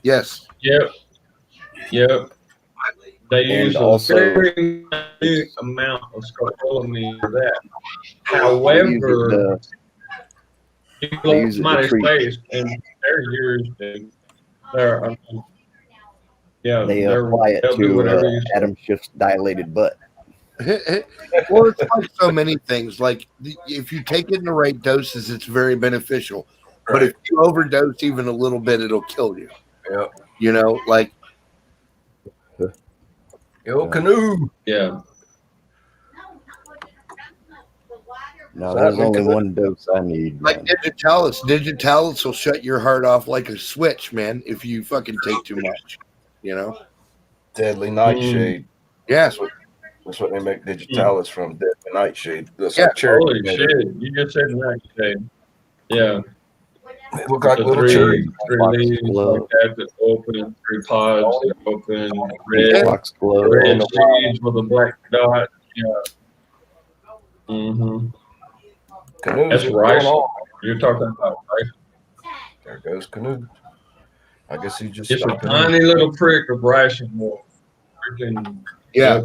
Speaker 2: Yes.
Speaker 6: Yep. They
Speaker 7: And
Speaker 6: use
Speaker 7: also-
Speaker 6: a very minute amount of scopolamine for that.
Speaker 7: They
Speaker 6: However, people
Speaker 7: use it to
Speaker 6: somebody's
Speaker 7: treat-
Speaker 6: face and their ears, they're
Speaker 7: They
Speaker 6: they're-
Speaker 7: apply it
Speaker 6: they'll do
Speaker 7: to
Speaker 6: whatever you say.
Speaker 7: Adam Schiff's dilated butt.
Speaker 2: Well, it's like so many things. Like if you take it in the right doses, it's very beneficial. But if you overdose even a little bit, it'll kill you.
Speaker 10: Yeah.
Speaker 2: You know, like
Speaker 10: Yo, canoe.
Speaker 6: Yeah.
Speaker 7: No, there's only one dose I need.
Speaker 2: Like Digitalis. Digitalis will shut your heart off like a switch, man, if you fucking take too much. You know?
Speaker 10: Deadly Nightshade.
Speaker 2: Yes.
Speaker 10: That's what they make Digitalis from. Deadly Nightshade. That's
Speaker 2: Yeah.
Speaker 10: like cherry.
Speaker 6: Holy shit! You just said Nightshade. Yeah.
Speaker 10: They look like
Speaker 6: The
Speaker 10: little
Speaker 6: three
Speaker 10: cherry.
Speaker 6: leaves like that open, 3 pods that open, red,
Speaker 7: Fox glow.
Speaker 6: red seeds with a black dot. Yeah. Mm-hmm.
Speaker 10: Canoe.
Speaker 6: That's
Speaker 10: what's
Speaker 6: rice.
Speaker 10: going on?
Speaker 6: You're talking about rice.
Speaker 10: There goes Canoe. I guess he just
Speaker 6: It's a
Speaker 10: stopped in.
Speaker 6: tiny little prick of rice and water. Freaking
Speaker 2: Yeah.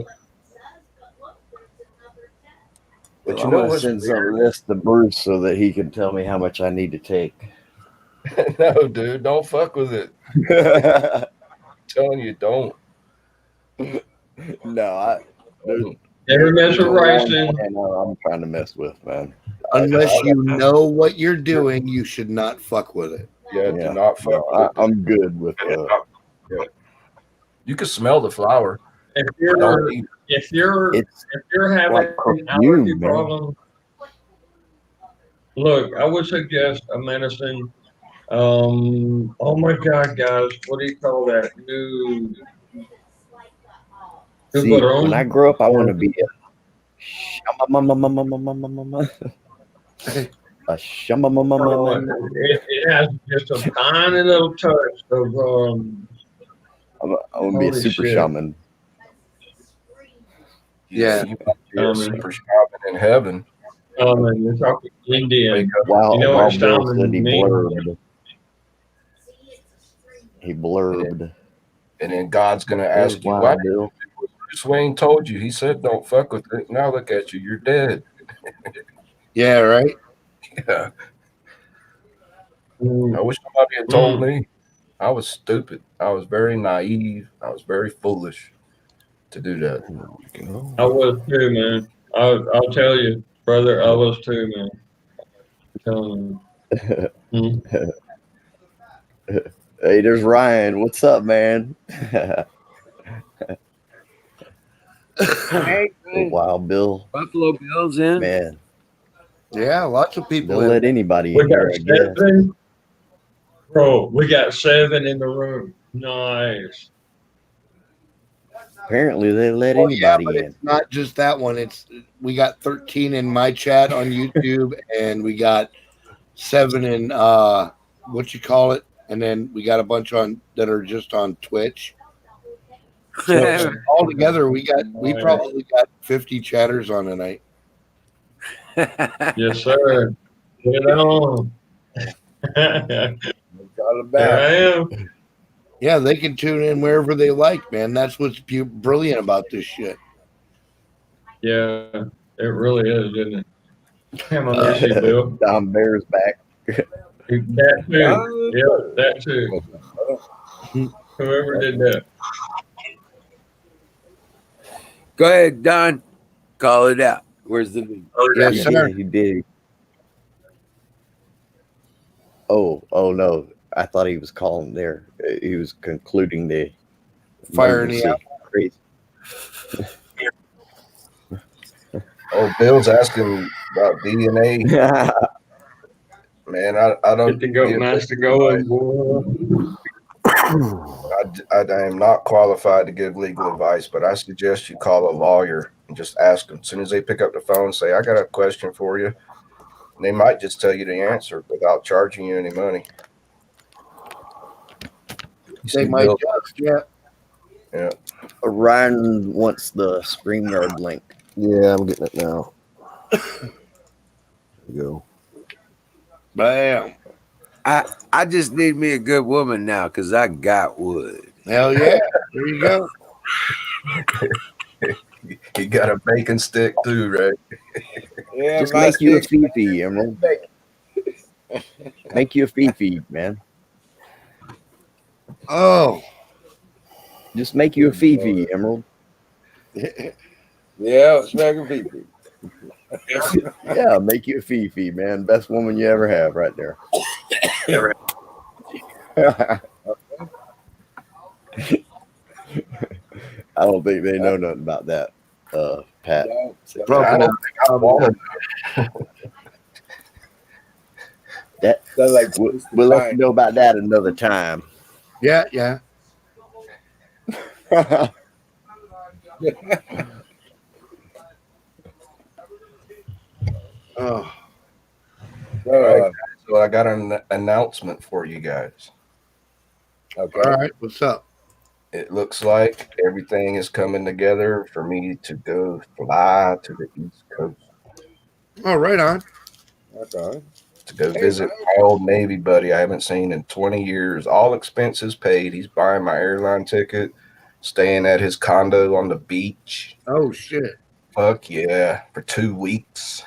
Speaker 10: But
Speaker 7: I'm
Speaker 10: you know
Speaker 7: gonna
Speaker 10: what's
Speaker 7: send some of this to Bruce so that he can tell me how much I need to take.
Speaker 10: No, dude, don't fuck with it. I'm telling you, don't.
Speaker 7: No,
Speaker 6: Never mess with rice and
Speaker 7: I'm trying to mess with, man.
Speaker 2: Unless you know what you're doing, you should not fuck with it.
Speaker 10: Yeah, do not fuck
Speaker 7: No,
Speaker 10: with it.
Speaker 7: I'm good with
Speaker 10: Yeah. You can smell the flour.
Speaker 6: if
Speaker 10: Don't
Speaker 6: you're
Speaker 10: eat it.
Speaker 6: if you're
Speaker 7: It's
Speaker 6: if you're having
Speaker 7: like
Speaker 6: an
Speaker 7: perfume,
Speaker 6: allergy
Speaker 7: man.
Speaker 6: problem, look, I would suggest a medicine. Oh my God, guys, what do you call that? New
Speaker 7: See, when I grow up, I want to be a shamamamamamamama.
Speaker 6: It has just a tiny little touch of
Speaker 7: I want to be a
Speaker 6: Holy
Speaker 7: super
Speaker 6: shit.
Speaker 7: shaman.
Speaker 2: Yeah.
Speaker 10: You're a super shaman in heaven.
Speaker 6: you're talking Indian.
Speaker 7: Wow,
Speaker 6: You know
Speaker 7: wow,
Speaker 6: what
Speaker 7: Bill
Speaker 6: shaman
Speaker 7: said he
Speaker 6: means?
Speaker 7: blurbed. He blurbed.
Speaker 10: And then God's going to ask you,
Speaker 7: Wow,
Speaker 10: why
Speaker 7: Bill.
Speaker 10: Bruce Wayne told you? He said, don't fuck with it. Now look at you. You're dead.
Speaker 2: Yeah, right?
Speaker 10: Yeah. I wish somebody had told me. I was stupid. I was very naive. I was very foolish to do that.
Speaker 6: I was too, man. I'll tell you, brother, I was too, man. I'm telling you.
Speaker 7: Hey, there's Ryan. What's up, man?
Speaker 11: Hey,
Speaker 7: Wild Bill.
Speaker 11: Buffalo Bills in.
Speaker 7: Man,
Speaker 2: Yeah, lots of people.
Speaker 7: they'll
Speaker 2: in.
Speaker 7: let anybody
Speaker 6: We
Speaker 7: in
Speaker 6: got
Speaker 7: here, I guess.
Speaker 6: 7. Bro, we got 7 in the room. Nice.
Speaker 7: Apparently, they let
Speaker 2: Well, yeah,
Speaker 7: anybody
Speaker 2: but
Speaker 7: in.
Speaker 2: it's not just that one. It's we got 13 in my chat on YouTube, and we got 7 in what you call it, and then we got a bunch on that are just on Twitch. So all together, we probably got 50 chatters on tonight.
Speaker 6: Yes, sir. Get on.
Speaker 11: Got it
Speaker 6: There I
Speaker 11: back.
Speaker 6: am.
Speaker 2: Yeah, they can tune in wherever they like, man. That's what's brilliant about this shit.
Speaker 6: Yeah, it really is, isn't it? Come on, there, see, Bill.
Speaker 7: Don Bear's back.
Speaker 6: That too. Yeah, that too. Whoever did that.
Speaker 11: Go ahead, Don. Call it out. Where's the lead?
Speaker 2: Yes, sir.
Speaker 7: He did. Oh no! I thought he was calling there. He was concluding the
Speaker 2: Firing the
Speaker 7: emergency. Crazy.
Speaker 10: Oh, Bill's asking about DNA. Man, I don't.
Speaker 6: Get to go, nice to go.
Speaker 10: I am not qualified to give legal advice, but I suggest you call a lawyer and just ask them. As soon as they pick up the phone, say, I got a question for you. And they might just tell you the answer without charging you any money.
Speaker 2: They might just,
Speaker 10: yeah.
Speaker 7: Ryan wants the StreamYard link.
Speaker 10: Yeah, I'm getting it now. There you go.
Speaker 2: Bam.
Speaker 11: I just need me a good woman now because I got wood.
Speaker 2: Hell yeah. There you go.
Speaker 10: You got a bacon stick too, right?
Speaker 11: Yeah,
Speaker 7: Just make you a Fifi, Emerald. Make you a Fifi, man.
Speaker 2: Oh.
Speaker 7: Just make you a Fifi, Emerald.
Speaker 11: Yeah, smack a Fifi.
Speaker 7: Yeah, make you a Fifi, man. Best woman you ever have right there. I don't think they know nothing about that, Pat. That
Speaker 11: like
Speaker 7: we'll let you know about that another time.
Speaker 2: Yeah. Oh.
Speaker 10: All right. So I got an announcement for you guys.
Speaker 11: Okay.
Speaker 2: All right. What's up?
Speaker 10: It looks like everything is coming together for me to go fly to the East Coast.
Speaker 2: Oh, right on.
Speaker 11: Okay.
Speaker 10: To go visit my old Navy buddy I haven't seen in 20 years. All expenses paid. He's buying my airline ticket, staying at his condo on the beach.
Speaker 2: Oh, shit.
Speaker 10: Fuck yeah. For 2 weeks.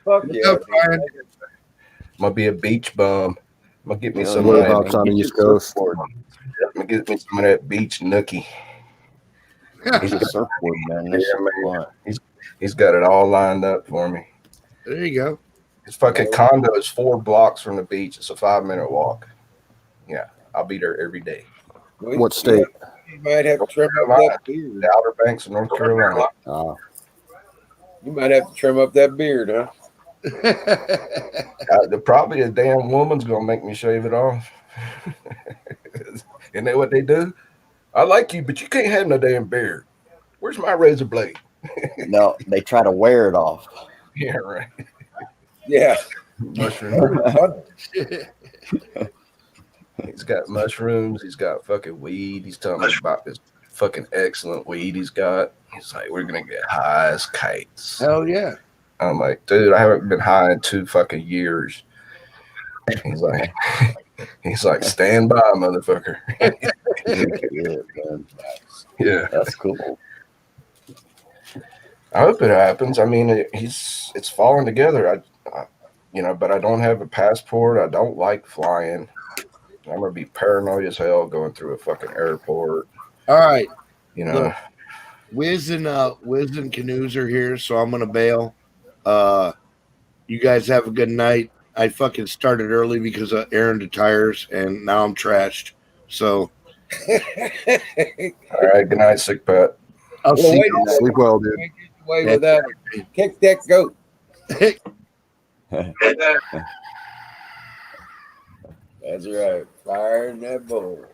Speaker 11: Fuck yeah.
Speaker 10: I'm going to be a beach bum. I'm going to get me some
Speaker 7: Little
Speaker 10: of that.
Speaker 7: Hawks on the East Coast.
Speaker 10: I'm going to get me some of that beach nookie.
Speaker 7: He's a surfboard, man. That's
Speaker 10: man. He's got it all lined up for me.
Speaker 2: There you go.
Speaker 10: His fucking condo is 4 blocks from the beach. It's a 5-minute walk. Yeah, I'll be there every day.
Speaker 7: What state?
Speaker 11: You might have to trim up that beard.
Speaker 10: The Outer Banks of North Carolina.
Speaker 11: You might have to trim up that beard, huh?
Speaker 10: Probably a damn woman's gonna make me shave it off. Isn't that what they do? I like you, but you can't have no damn beard. Where's my razor blade?
Speaker 7: No, they try to wear it off.
Speaker 10: Yeah, right.
Speaker 11: Yeah.
Speaker 10: Mushroom. He's got mushrooms. He's got fucking weed. He's telling me about this fucking excellent weed he's got. He's like, we're gonna get high as kites.
Speaker 2: Hell yeah.
Speaker 10: I'm like, dude, I haven't been high in 2 fucking years. He's like, stand by, motherfucker. Yeah,
Speaker 7: that's cool.
Speaker 10: I hope it happens. I mean, it's falling together. But I don't have a passport. I don't like flying. I'm gonna be paranoid as hell going through a fucking airport.
Speaker 2: All right.
Speaker 10: Look,
Speaker 2: Wiz and Canoes are here, so I'm gonna bail. You guys have a good night. I fucking started early because of Aaron to tires, and now I'm trashed. So,
Speaker 10: all right. Good night, sick Pat.
Speaker 2: I'll see you.
Speaker 7: Sleep well, dude.
Speaker 11: Away with that. Kick that goat. That's right. Fire in that bowl.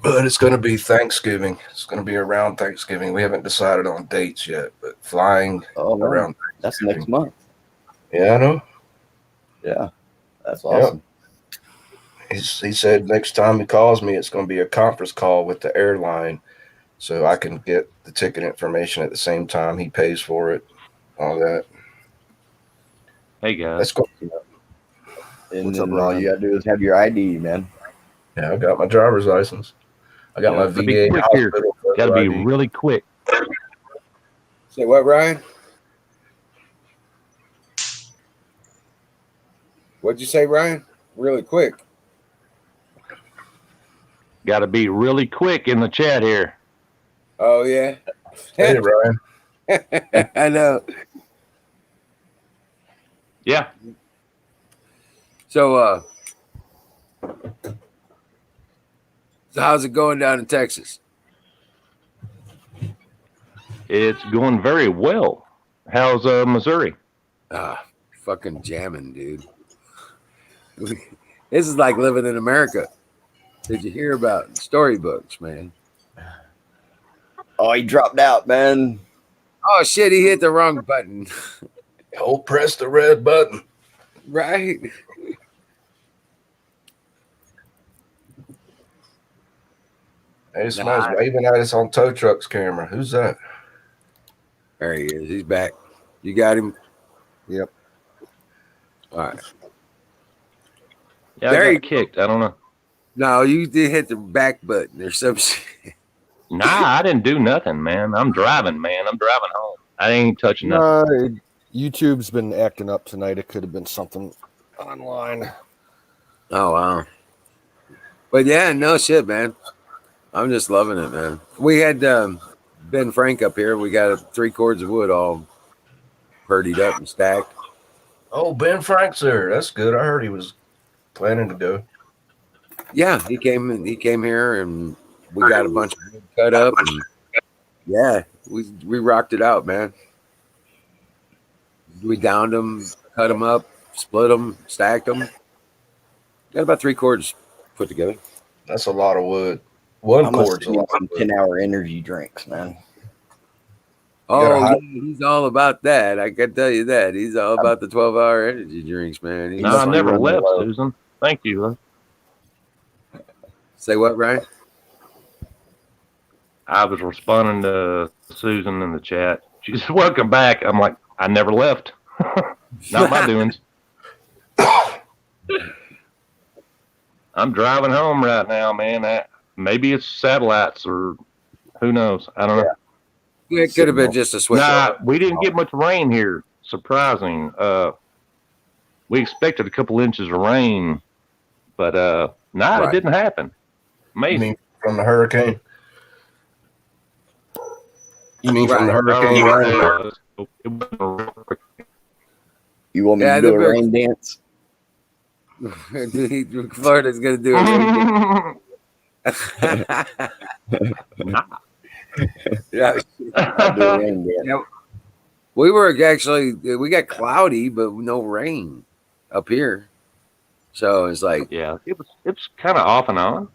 Speaker 10: But it's going to be Thanksgiving. It's going to be around Thanksgiving. We haven't decided on dates yet, but flying around.
Speaker 7: That's next month.
Speaker 10: Yeah, I know.
Speaker 7: Yeah, that's awesome.
Speaker 10: He said next time he calls me, it's going to be a conference call with the airline, so I can get the ticket information at the same time he pays for it. All that.
Speaker 12: Hey guys.
Speaker 10: That's cool.
Speaker 7: And
Speaker 10: What's
Speaker 7: then
Speaker 10: up,
Speaker 7: all
Speaker 10: Ryan?
Speaker 7: you gotta do is have your ID, man.
Speaker 10: Yeah, I got my driver's license. I got my
Speaker 12: Gotta be
Speaker 10: VA
Speaker 12: quick here.
Speaker 10: hospital.
Speaker 12: Got to be
Speaker 10: ID.
Speaker 12: really quick.
Speaker 2: Say what, Ryan? What'd you say, Ryan? Really quick.
Speaker 12: Got to be really quick in the chat here.
Speaker 2: Oh yeah.
Speaker 10: Hey, Ryan.
Speaker 2: I know.
Speaker 12: Yeah.
Speaker 2: So how's it going down in Texas?
Speaker 12: It's going very well. How's Missouri?
Speaker 2: Fucking jamming, dude. This is like living in America. Did you hear about storybooks, man?
Speaker 7: Oh, he dropped out, man.
Speaker 2: Oh shit, he hit the wrong button.
Speaker 10: Hold press the red button.
Speaker 2: Right.
Speaker 10: Hey, somebody's waving at us on tow truck's camera. Who's that?
Speaker 2: There he is. He's back. You got him?
Speaker 11: Yep.
Speaker 2: All right.
Speaker 12: Yeah,
Speaker 2: There
Speaker 12: I
Speaker 2: you
Speaker 12: got kicked. I don't know.
Speaker 2: No, you did hit the back button or some shit.
Speaker 12: Nah, I didn't do nothing, man. I'm driving, man. I'm driving home. I ain't touching nothing.
Speaker 11: YouTube's been acting up tonight. It could have been something online.
Speaker 2: Oh wow. But yeah, no shit, man. I'm just loving it, man. We had Ben Frank up here. We got 3 cords of wood all purdied up and stacked.
Speaker 10: Oh, Ben Frank's there. That's good. I heard he was planning to go.
Speaker 2: Yeah, he came here and we got a bunch of wood cut up and yeah, we rocked it out, man. We downed them, cut them up, split them, stacked them. Got about 3 cords put together.
Speaker 10: That's a lot of wood. One
Speaker 7: I must
Speaker 10: cord's a
Speaker 7: have
Speaker 10: lot
Speaker 7: some
Speaker 10: of wood.
Speaker 7: 10-hour energy drinks, man.
Speaker 2: Oh, yeah, he's all about that. I can tell you that. He's all about the 12-hour energy drinks, man.
Speaker 12: No, I never left, Susan. Thank you.
Speaker 2: Say what, Ryan?
Speaker 12: I was responding to Susan in the chat. She said, "Welcome back." I'm like, I never left. Not my doings. I'm driving home right now, man. Maybe it's satellites or who knows. I don't know.
Speaker 2: It could have been just a switch.
Speaker 12: Nah, we didn't get much rain here. Surprising. We expected a couple inches of rain, but it didn't happen. Amazing.
Speaker 10: You mean from the hurricane? You mean from the hurricane?
Speaker 7: You want me to do a rain dance?
Speaker 2: Florida's gonna do a rain dance. Yeah.
Speaker 7: I'll do a rain dance.
Speaker 2: Yeah. We got cloudy, but no rain up here. So it's like,
Speaker 12: yeah, it's kind of off and on,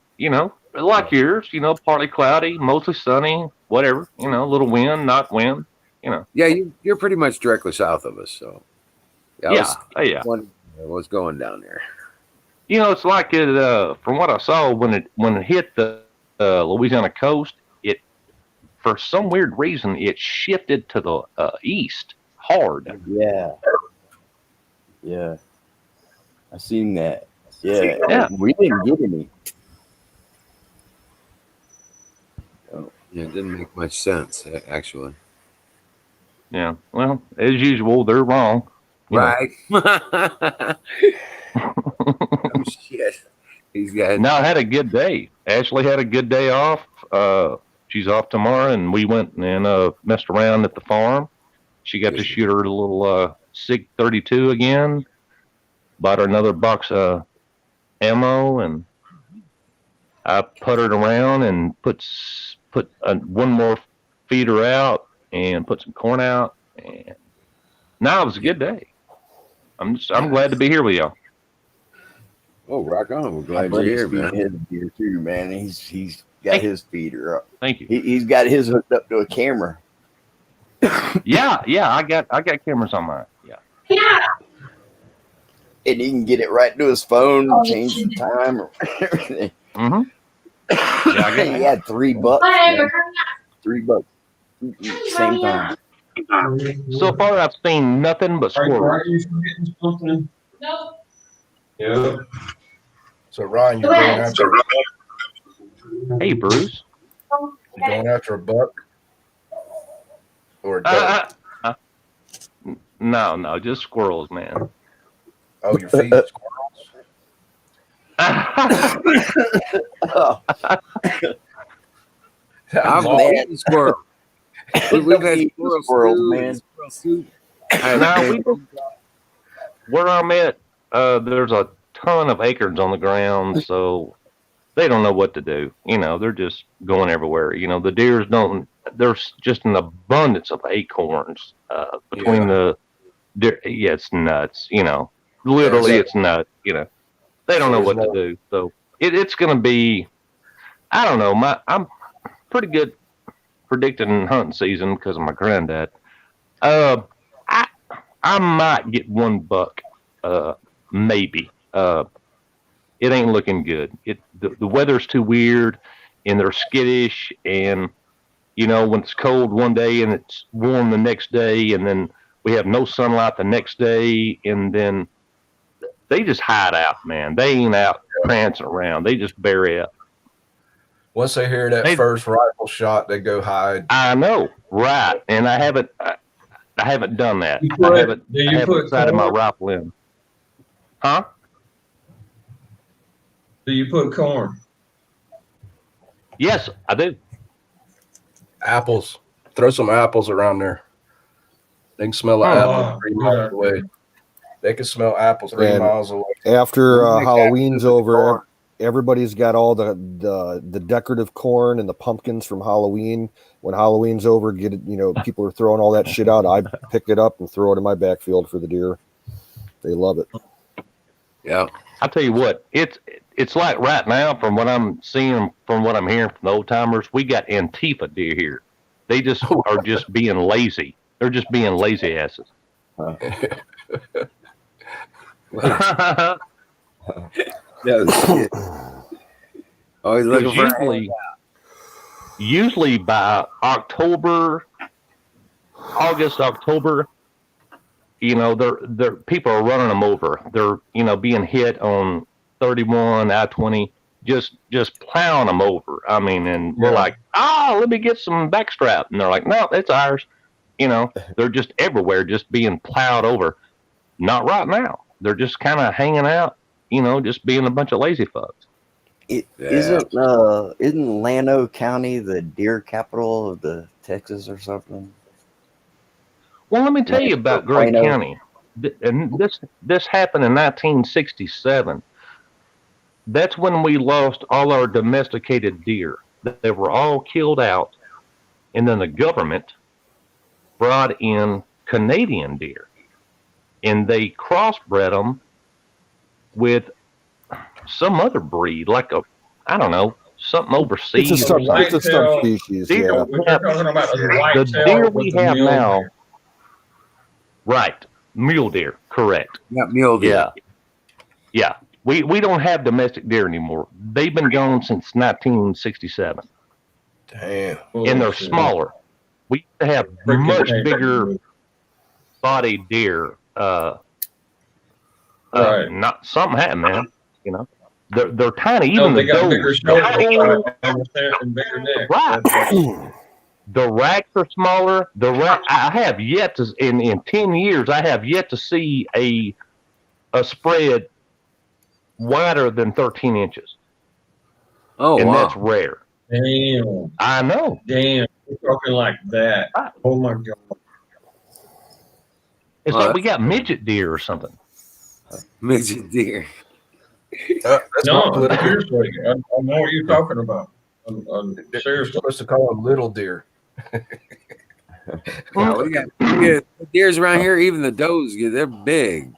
Speaker 12: like yours, partly cloudy, mostly sunny, whatever, a little wind, not wind,
Speaker 2: Yeah, you're pretty much directly south of us, so
Speaker 12: yeah.
Speaker 2: What's going down there?
Speaker 12: It's like it. From what I saw, when it hit the Louisiana coast, it for some weird reason it shifted to the east hard.
Speaker 7: Yeah. I seen that. Yeah. We didn't get any.
Speaker 2: Yeah, it didn't make much sense, actually.
Speaker 12: Yeah. Well, as usual, they're wrong.
Speaker 2: Right. Oh, shit. He's got.
Speaker 12: No, I had a good day. Ashley had a good day off. She's off tomorrow, and we went and messed around at the farm. She got to shoot her little SIG 32 again. Bought her another box of ammo, and I puttered around and put one more feeder out and put some corn out. And now it was a good day. I'm glad to be here with y'all.
Speaker 2: Oh, rock on! We're glad
Speaker 7: My
Speaker 2: you're here,
Speaker 7: buddy's
Speaker 2: man.
Speaker 7: feeding his deer too, man. He's got his feeder up.
Speaker 12: Thank you.
Speaker 7: He's got his hooked up to a camera.
Speaker 12: Yeah, I got cameras on mine.
Speaker 9: Yeah.
Speaker 7: And he can get it right to his phone and change the time or everything.
Speaker 12: Mm-hmm. Yeah,
Speaker 7: He had $3.
Speaker 9: Whatever.
Speaker 7: $3. Same time.
Speaker 12: So far, I've seen nothing but squirrels.
Speaker 9: Nope.
Speaker 6: Yeah.
Speaker 10: So Ron, you're going after
Speaker 12: Hey, Bruce.
Speaker 10: you going after a buck or a doe?
Speaker 12: No, just squirrels, man.
Speaker 10: Oh, you're feeding
Speaker 11: Oh. I'm eating squirrel. We've had squirrel
Speaker 7: man.
Speaker 11: soup.
Speaker 12: Where I'm at, there's a ton of acorns on the ground, so they don't know what to do. They're just going everywhere. The deers don't. There's just an abundance of acorns between the deer. Yeah, it's nuts. Literally, it's nuts. They don't know what to do. So it's going to be. I don't know. I'm pretty good predicting hunting season because of my granddad. I might get one buck, maybe. It ain't looking good. The weather's too weird, and they're skittish, and when it's cold one day and it's warm the next day, and then we have no sunlight the next day, and then they just hide out, man. They ain't out prancing around. They just bury up.
Speaker 10: Once they hear that first rifle shot, they go hide.
Speaker 12: I know, right? And I haven't done that. I haven't sighted my rifle in. Huh?
Speaker 6: Do you put corn?
Speaker 12: Yes, I do.
Speaker 10: Apples. Throw some apples around there. They can smell an apple 3 miles away. They can smell apples 3 miles away.
Speaker 13: After Halloween's over, everybody's got all the decorative corn and the pumpkins from Halloween. When Halloween's over, people are throwing all that shit out. I pick it up and throw it in my backfield for the deer. They love it.
Speaker 11: Yeah.
Speaker 12: I'll tell you what, it's like right now, from what I'm seeing, from what I'm hearing from the old timers, we got Antifa deer here. They just are just being lazy. They're just being lazy asses.
Speaker 11: Always looking for
Speaker 12: usually by August, October, they're people are running them over. They're being hit on 31, I-20, just plowing them over. I mean, and we're like, let me get some backstrap, and they're like, no, it's ours. They're just everywhere, just being plowed over. Not right now. They're just kind of hanging out, just being a bunch of lazy fucks.
Speaker 7: Isn't Llano County the deer capital of the Texas or something?
Speaker 12: Well, let me tell you about Gray County. And this happened in 1967. That's when we lost all our domesticated deer. They were all killed out, and then the government brought in Canadian deer, and they crossbred them with some other breed, like something overseas.
Speaker 13: It's a subspecies.
Speaker 6: Deer, we're talking about
Speaker 12: the deer we have now. Right, mule deer, correct.
Speaker 11: Not mule deer.
Speaker 12: Yeah. We don't have domestic deer anymore. They've been gone since 1967.
Speaker 10: Damn.
Speaker 12: And they're smaller. We used to have much bigger bodied deer. Not something happened, man. They're tiny. Even
Speaker 6: they got
Speaker 12: does.
Speaker 6: bigger shoulders and bigger neck.
Speaker 12: Right. The racks are smaller. I have yet to, in 10 years, I have yet to see a spread wider than 13 inches.
Speaker 11: Oh,
Speaker 12: and
Speaker 11: wow.
Speaker 12: That's rare.
Speaker 6: Damn.
Speaker 12: I know.
Speaker 6: Damn. You're talking like that. Oh my God.
Speaker 12: It's like we got midget deer or something.
Speaker 11: Midget deer.
Speaker 6: No, seriously. I know what you're talking about.
Speaker 10: You're supposed to call them little deer.
Speaker 11: Well, we got deers around here. Even the does, they're big.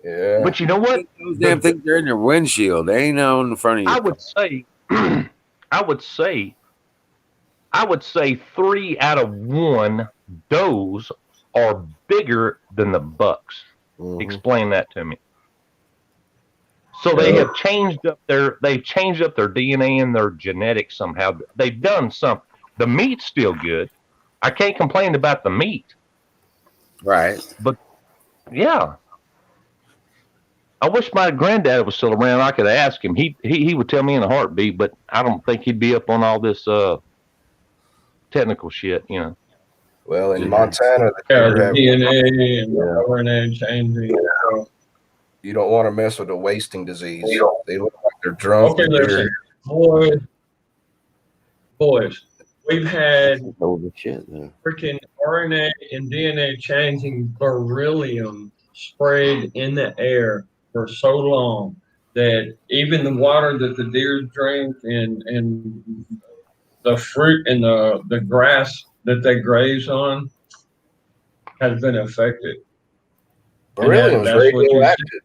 Speaker 10: Yeah.
Speaker 12: But you know what?
Speaker 11: Those damn things are in your windshield. They ain't on in front of you.
Speaker 12: I would say 3 out of 1 does are bigger than the bucks. Mm-hmm. Explain that to me. So they have changed up their DNA and their genetics somehow. They've done something. The meat's still good. I can't complain about the meat.
Speaker 11: Right.
Speaker 12: But yeah. I wish my granddad was still around. I could ask him. He would tell me in a heartbeat, but I don't think he'd be up on all this technical shit, you know.
Speaker 10: Well, in Montana,
Speaker 6: the DNA and RNA changing.
Speaker 10: You don't want to mess with a wasting disease. They look like they're drunk.
Speaker 6: Okay, listen, boys, we've had freaking RNA and DNA changing beryllium sprayed in the air for so long that even the water that the deer drink and the fruit and the grass that they graze on has been affected.
Speaker 10: Beryllium's radioactive.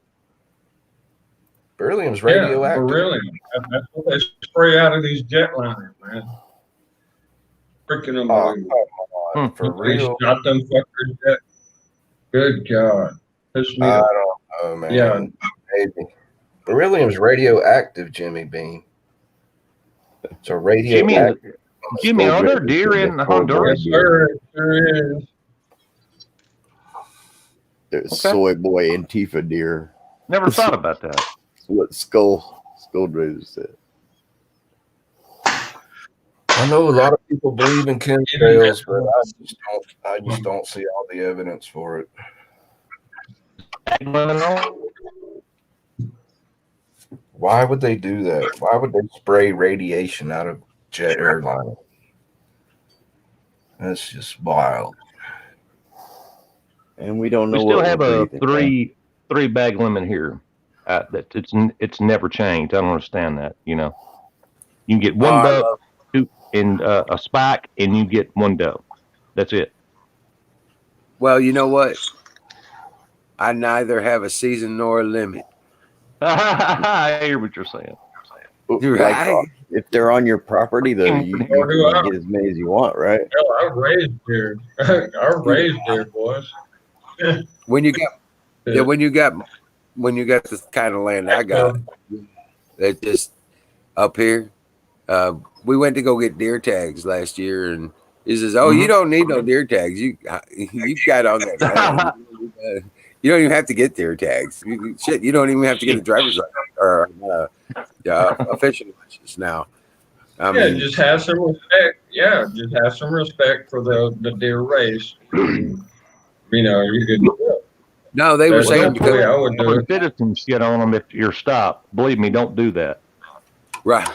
Speaker 10: Beryllium's radioactive.
Speaker 6: Yeah, beryllium. That's what they spray out of these jetliners, man. Freaking unbelievable.
Speaker 10: For real.
Speaker 6: They shot them fuckers yet? Good God.
Speaker 10: I don't know, man.
Speaker 6: Yeah.
Speaker 10: Maybe. Beryllium's radioactive, Jimmy Bean. It's a radioactive.
Speaker 12: Jimmy, are there deer in Honduras?
Speaker 6: Yes, sir. There is.
Speaker 7: There's soy boy Antifa deer.
Speaker 12: Never thought about that.
Speaker 7: That's what Skull Raiser said.
Speaker 10: I know a lot of people believe in chemtrails, but I just don't see all the evidence for it. Why would they do that? Why would they spray radiation out of jet airliner? That's just wild.
Speaker 7: And we don't know.
Speaker 12: We still have a three bag limit here. That it's never changed. I don't understand that. You know, you can get one buck, two, and a spike, and you get one doe. That's it.
Speaker 11: Well, you know what? I neither have a season nor a limit.
Speaker 12: I hear what you're saying.
Speaker 7: Like, if they're on your property, though, you can get as many as you want, right?
Speaker 6: Hell, I raised deer. I raised deer, boys.
Speaker 11: When you got this kind of land I got, that just up here, we went to go get deer tags last year, and he says, "Oh, you don't need no deer tags. You got on that. You don't even have to get deer tags. You don't even have to get a driver's license or a fishing license now." I mean,
Speaker 6: just have some respect. Yeah, just have some respect for the deer race. You know, you could.
Speaker 11: No, they were saying because
Speaker 6: I would do it.
Speaker 12: Citizens get on them if you're stopped. Believe me, don't do that.
Speaker 11: Right.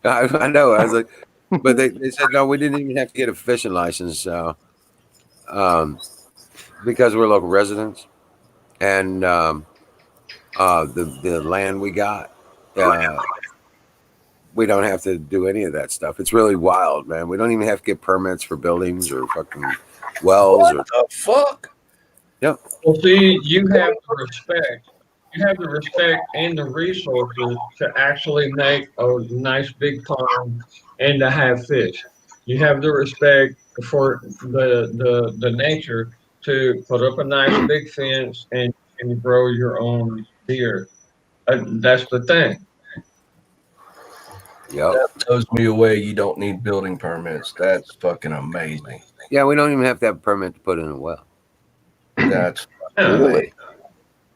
Speaker 11: I know. I was like, but they said no, we didn't even have to get a fishing license, because we're local residents, and the land we got, we don't have to do any of that stuff. It's really wild, man. We don't even have to get permits for buildings or fucking wells.
Speaker 10: What the fuck?
Speaker 11: Yep.
Speaker 6: Well, see, you have the respect. You have the respect and the resources to actually make a nice big pond and to have fish. You have the respect for the nature to put up a nice big fence and grow your own deer. That's the thing.
Speaker 11: Yep.
Speaker 10: That blows me away. You don't need building permits. That's fucking amazing.
Speaker 11: Yeah, we don't even have to have a permit to put in a well.
Speaker 10: That's
Speaker 11: really.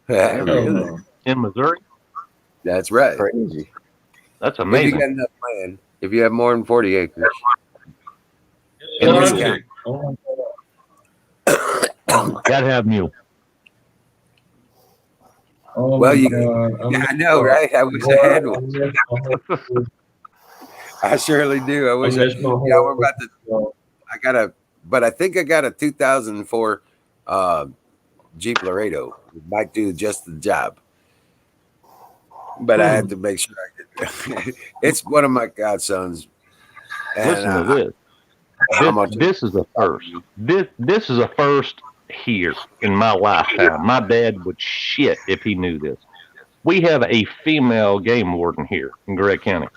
Speaker 11: Yeah, really.
Speaker 12: In Missouri?
Speaker 11: That's right.
Speaker 7: Crazy.
Speaker 12: That's
Speaker 11: If
Speaker 12: amazing.
Speaker 11: you got enough land, if you have more than 40 acres.
Speaker 12: Gotta have mule.
Speaker 6: Oh
Speaker 11: Well,
Speaker 6: my God.
Speaker 11: yeah, I know, right? I wish I had one. I surely do. I wish we're about to. But I think I got a 2004 Jeep Laredo. It might do just the job. But I had to make sure I could. It's one of my godsons. And,
Speaker 12: Listen to this. This is a first. This is a first here in my lifetime. My dad would shit if he knew this. We have a female game warden here in Gregg County.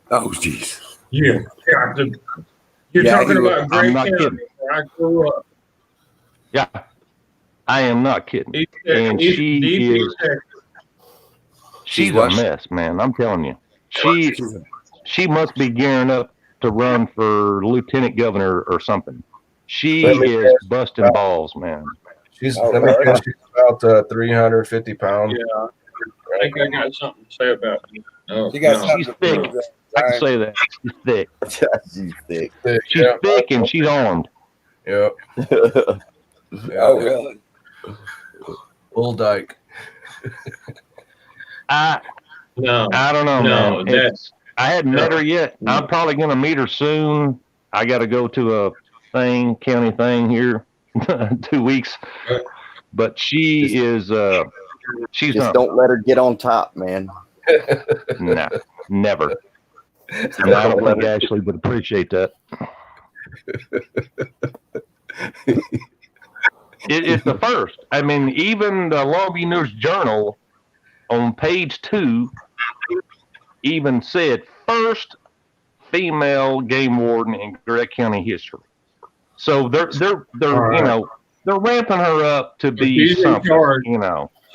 Speaker 11: Oh, jeez.
Speaker 6: Yeah. You're talking about
Speaker 12: I'm
Speaker 6: Gregg
Speaker 12: not
Speaker 6: County,
Speaker 12: kidding.
Speaker 6: where I grew up.
Speaker 12: Yeah, I am not kidding.
Speaker 6: Deep
Speaker 12: And she
Speaker 6: East
Speaker 12: is.
Speaker 6: Texas.
Speaker 12: She's a mess, man. I'm telling you. She must be gearing up to run for lieutenant governor or something. She is busting balls, man.
Speaker 10: She's about 350 pounds.
Speaker 6: Yeah. I think I got something to say about it. Oh,
Speaker 11: You got
Speaker 6: no.
Speaker 12: She's thick. I can say that. She's thick.
Speaker 7: She's thick.
Speaker 12: She's thick and she's armed.
Speaker 10: Yep.
Speaker 11: Oh, really?
Speaker 10: Bull Dyke.
Speaker 12: I don't know,
Speaker 6: No,
Speaker 12: man. I hadn't met her yet. I'm probably gonna meet her soon. I got to go to a county thing here, 2 weeks. But she is. She's
Speaker 7: Just
Speaker 12: not.
Speaker 7: don't let her get on top, man.
Speaker 12: No, never. And I don't think Ashley would appreciate that. It's the first. I mean, even the Longview News Journal on page 2 even said first female game warden in Gwinnett County history. So they're they're ramping her up to be
Speaker 6: She's in
Speaker 12: something.
Speaker 6: charge.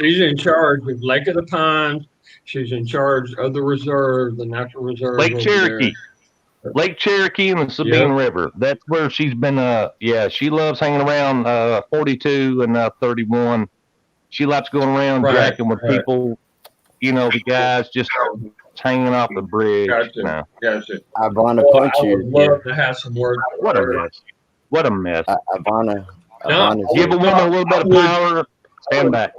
Speaker 12: She's
Speaker 6: in charge of Lake of the Pines. She's in charge of the reserve, the natural reserve.
Speaker 12: Lake
Speaker 6: over
Speaker 12: Cherokee.
Speaker 6: there.
Speaker 12: Lake Cherokee and the Sabine River. That's where she's been. She loves hanging around 42 and 31. She likes going around jacking with people. The guys just hanging off the bridge.
Speaker 6: Gotcha.
Speaker 7: Ivana
Speaker 6: Well,
Speaker 7: punch
Speaker 6: I
Speaker 7: you.
Speaker 6: would love to have some words.
Speaker 12: What a mess. What a mess.
Speaker 7: Ivana.
Speaker 12: Give a woman a little bit of power. Stand back.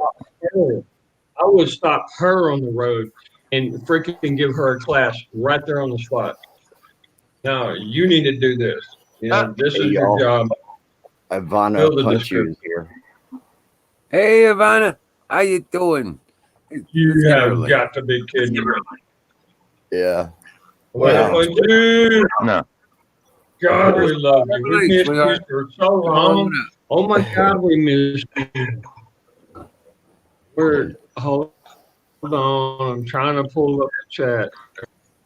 Speaker 6: I would stop her on the road and freaking give her a class right there on the spot. No, you need to do this. This is your job.
Speaker 7: Ivana
Speaker 6: Fill the
Speaker 7: punch you
Speaker 6: description.
Speaker 7: is here.
Speaker 11: Hey, Ivana, how you doing?
Speaker 6: You have got to be kidding me.
Speaker 7: Yeah.
Speaker 12: No.
Speaker 6: God, we love you. We missed you for so long. Oh my God, we missed you. Hold on. I'm trying to pull up the chat.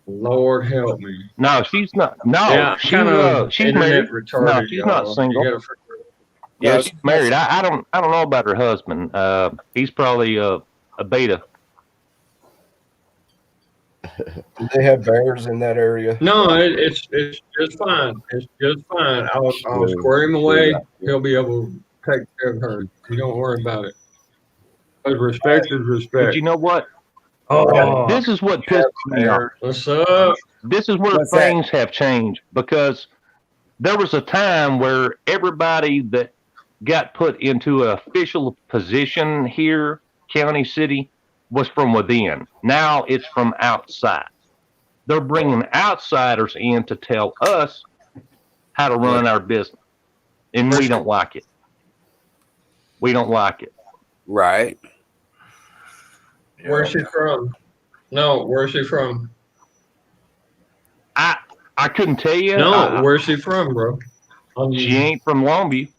Speaker 6: Lord help me.
Speaker 12: No, she's not. No,
Speaker 6: Yeah,
Speaker 12: she's
Speaker 6: internet
Speaker 12: married.
Speaker 6: retarded,
Speaker 12: No, she's not
Speaker 6: y'all.
Speaker 12: single.
Speaker 6: You gotta
Speaker 12: Yeah, she's married. I don't know about her husband. He's probably a beta.
Speaker 10: Do they have bears in that area?
Speaker 6: No, it's just fine. It's just fine. I'll square him away. He'll be able to take care of her. You don't worry about it. Because respect is respect.
Speaker 12: But you know what?
Speaker 6: Oh,
Speaker 12: This is what pisses me off.
Speaker 6: What's up?
Speaker 12: This is where things have changed, because there was a time where everybody that got put into an official position here, county, city, was from within. Now it's from outside. They're bringing outsiders in to tell us how to run our business, and we don't like it. We don't like it.
Speaker 11: Right.
Speaker 6: Where's she from? No, where's she from?
Speaker 12: I couldn't tell you.
Speaker 6: No, where's she from, bro?
Speaker 12: She ain't from Longview.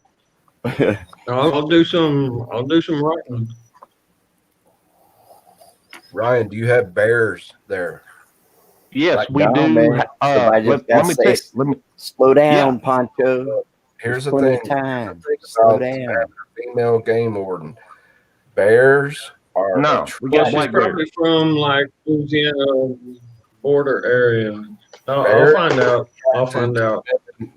Speaker 6: I'll do some writing.
Speaker 10: Ryan, do you have bears there?
Speaker 12: Yes,
Speaker 7: Like,
Speaker 12: we
Speaker 7: no,
Speaker 12: do.
Speaker 7: man.
Speaker 12: Let me say, let me
Speaker 7: slow down, Poncho.
Speaker 10: Here's the
Speaker 7: Plenty
Speaker 10: thing.
Speaker 7: of time.
Speaker 10: Think
Speaker 7: Slow
Speaker 10: about
Speaker 7: down.
Speaker 10: female game warden. Bears are
Speaker 12: No, we got
Speaker 6: She's
Speaker 12: black bears.
Speaker 6: probably from like Louisiana border area. I'll
Speaker 10: Bears
Speaker 6: find out. I'll find out.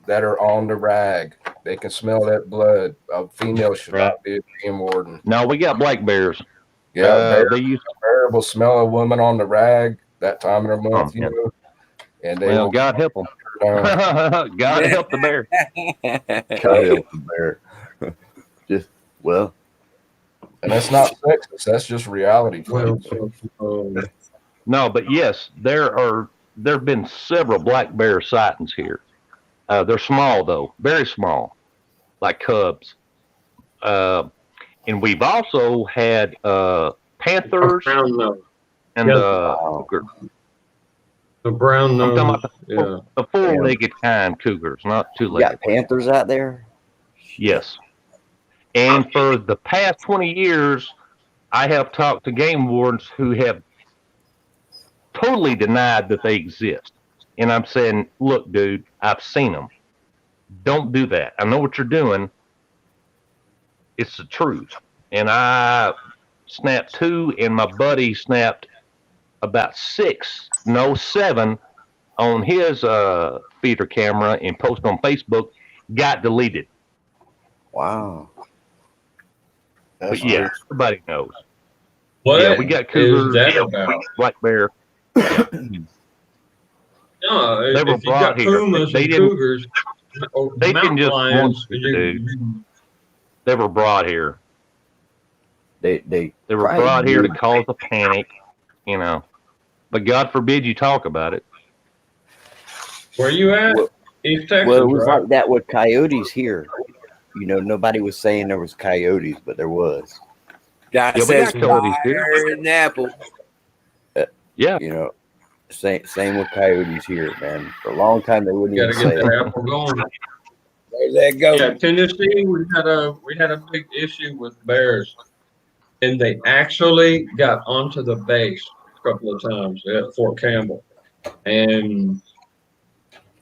Speaker 10: that are on the rag. They can smell that blood. A female should not be a game warden.
Speaker 12: No, we got black bears.
Speaker 10: Yeah,
Speaker 12: They use.
Speaker 10: a bear will smell a woman on the rag that time of the month,
Speaker 12: yeah.
Speaker 10: and they
Speaker 12: Well,
Speaker 10: will
Speaker 12: God help them. God help the bear.
Speaker 7: God help the bear.
Speaker 10: and that's not sexist. That's just reality.
Speaker 6: Well,
Speaker 10: folks.
Speaker 12: No, but yes, there have been several black bear sightings here. They're small though, very small, like cubs. And we've also had panthers
Speaker 6: brown nose.
Speaker 12: and
Speaker 6: The brown
Speaker 12: I'm
Speaker 6: nose.
Speaker 12: talking
Speaker 6: Yeah.
Speaker 12: about the four-legged kind cougars, not
Speaker 7: You
Speaker 12: two-legged.
Speaker 7: got panthers out there?
Speaker 12: Yes. And for the past 20 years, I have talked to game wardens who have totally denied that they exist. And I'm saying, look, dude, I've seen them. Don't do that. I know what you're doing. It's the truth. And I snapped 2, and my buddy snapped about 7 on his feeder camera and posted on Facebook, got deleted.
Speaker 7: Wow.
Speaker 12: But yeah, everybody knows.
Speaker 6: What
Speaker 12: Yeah, we got
Speaker 6: is
Speaker 12: cougars,
Speaker 6: that about?
Speaker 12: black bear.
Speaker 6: No,
Speaker 12: They were
Speaker 6: if you got
Speaker 12: brought here.
Speaker 6: pumas
Speaker 12: They
Speaker 6: and
Speaker 12: didn't.
Speaker 6: cougars, or
Speaker 12: They didn't
Speaker 6: mountain
Speaker 12: just want
Speaker 6: lions,
Speaker 12: you to do. They were brought here.
Speaker 7: They
Speaker 12: They were
Speaker 7: probably
Speaker 12: brought here to
Speaker 7: did.
Speaker 12: cause a panic, you know. But God forbid you talk about it.
Speaker 6: where you at?
Speaker 7: Well,
Speaker 6: East Texas,
Speaker 7: well, it was
Speaker 6: right?
Speaker 7: like that with coyotes here. You know, nobody was saying there was coyotes, but there was.
Speaker 11: Guy
Speaker 12: Yeah, we
Speaker 11: says
Speaker 12: got coyotes here.
Speaker 11: fire in the apple.
Speaker 12: Yeah.
Speaker 7: You know, same with coyotes here, man. For a long time, they wouldn't
Speaker 6: Gotta
Speaker 7: even
Speaker 6: get
Speaker 7: say
Speaker 6: that
Speaker 7: it.
Speaker 6: apple going.
Speaker 11: There's that go.
Speaker 6: Yeah, Tennessee, we had a big issue with bears, and they actually got onto the base a couple of times at Fort Campbell, and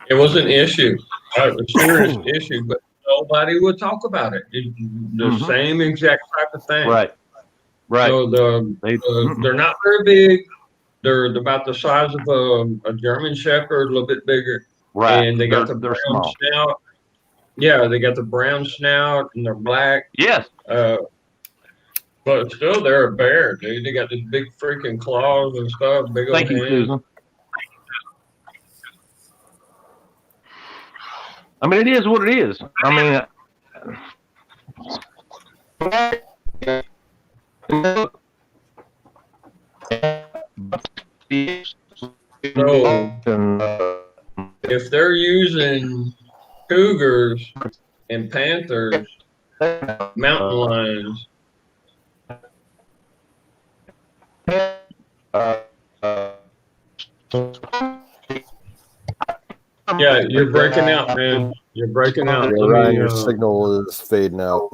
Speaker 6: it was an issue, a serious issue, but nobody would talk about it. The same exact type of thing.
Speaker 12: Right. Right.
Speaker 6: So they're not very big. They're about the size of a German Shepherd, a little bit bigger.
Speaker 12: Right.
Speaker 6: And they got the
Speaker 12: They're
Speaker 6: brown
Speaker 12: small.
Speaker 6: snout. Yeah, they got the brown snout and they're black.
Speaker 12: Yes.
Speaker 6: But still, they're a bear, dude. They got these big freaking claws and stuff, big old
Speaker 12: Thank you,
Speaker 6: hands.
Speaker 12: Susan. I mean, it is what it is. I mean,
Speaker 6: So, if they're using cougars and panthers, mountain lions, yeah, you're breaking out, man. You're breaking out.
Speaker 13: Yeah,
Speaker 6: Let
Speaker 13: Ryan,
Speaker 6: me,
Speaker 13: your signal is fading out.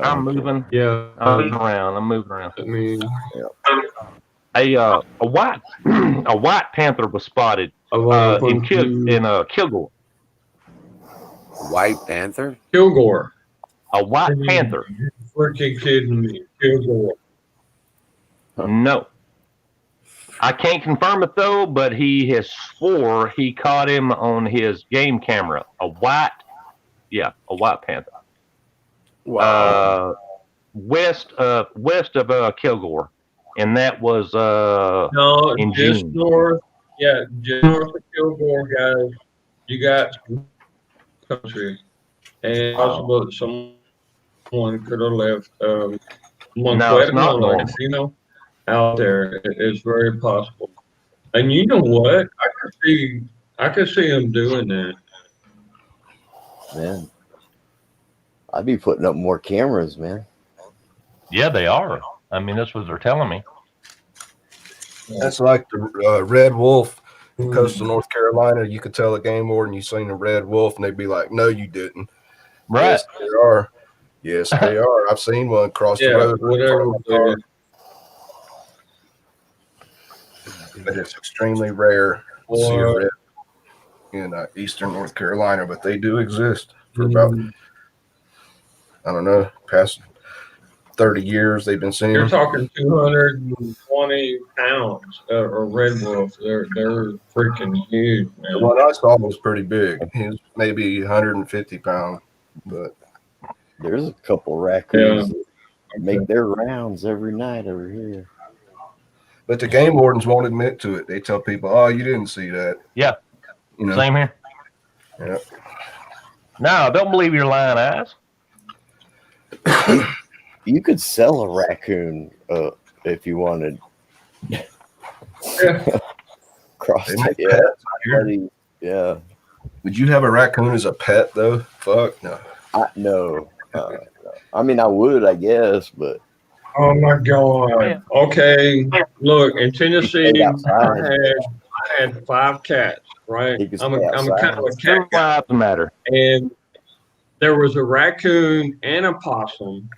Speaker 12: I'm moving.
Speaker 6: Yeah,
Speaker 12: I'm moving around. I'm moving around.
Speaker 6: I mean,
Speaker 12: A white panther was spotted in Kilgore.
Speaker 11: White panther?
Speaker 6: Kilgore.
Speaker 12: A white panther.
Speaker 6: You're freaking kidding me. Kilgore.
Speaker 12: No. I can't confirm it though, but he has swore he caught him on his game camera. A white panther.
Speaker 11: Wow.
Speaker 12: West of Kilgore, and that was
Speaker 6: No,
Speaker 12: in
Speaker 6: just
Speaker 12: June.
Speaker 6: north. Yeah, just north of Kilgore, guys. You got country, and possible that someone could have left
Speaker 12: No,
Speaker 6: Monquetta
Speaker 12: it's not
Speaker 6: or
Speaker 12: normal.
Speaker 6: Casino out there. It's very possible. And you know what? I could see him doing that.
Speaker 7: Man, I'd be putting up more cameras, man.
Speaker 12: Yeah, they are. I mean, that's what they're telling me.
Speaker 10: That's like the red wolf in coastal North Carolina. You could tell a game warden you seen a red wolf, and they'd be like, "No, you didn't."
Speaker 12: Right.
Speaker 10: Yes, they are. Yes, they are. I've seen one cross the
Speaker 6: Yeah,
Speaker 10: road.
Speaker 6: whatever.
Speaker 10: But it's extremely rare to see a
Speaker 6: Or-
Speaker 10: red in eastern North Carolina, but they do exist for about, I don't know, past 30 years they've been seeing
Speaker 6: You're
Speaker 10: them.
Speaker 6: talking 220 pounds or red wolf. They're freaking huge,
Speaker 10: The
Speaker 6: man.
Speaker 10: one I saw was pretty big. He was maybe 150 pounds, but
Speaker 7: There's a couple raccoons that make their rounds every night over here.
Speaker 10: but the game wardens won't admit to it. They tell people, "Oh, you didn't see that."
Speaker 12: Yeah.
Speaker 10: You know.
Speaker 12: Same here.
Speaker 10: Yeah.
Speaker 12: No, don't believe your lying eyes.
Speaker 7: You could sell a raccoon if you wanted. Cross
Speaker 10: They make
Speaker 7: yeah,
Speaker 10: pets out here.
Speaker 7: buddy, yeah.
Speaker 10: Would you have a raccoon as a pet though? Fuck no.
Speaker 7: No. I mean, I would, I guess, but
Speaker 6: Oh my God. Okay, look in Tennessee,
Speaker 7: stay
Speaker 6: I
Speaker 7: outside.
Speaker 6: had 5 cats. Right,
Speaker 7: He could
Speaker 6: I'm
Speaker 7: stay
Speaker 6: a kind of a
Speaker 7: outside.
Speaker 6: cat guy.
Speaker 12: What's the matter?
Speaker 6: And there was a raccoon and a possum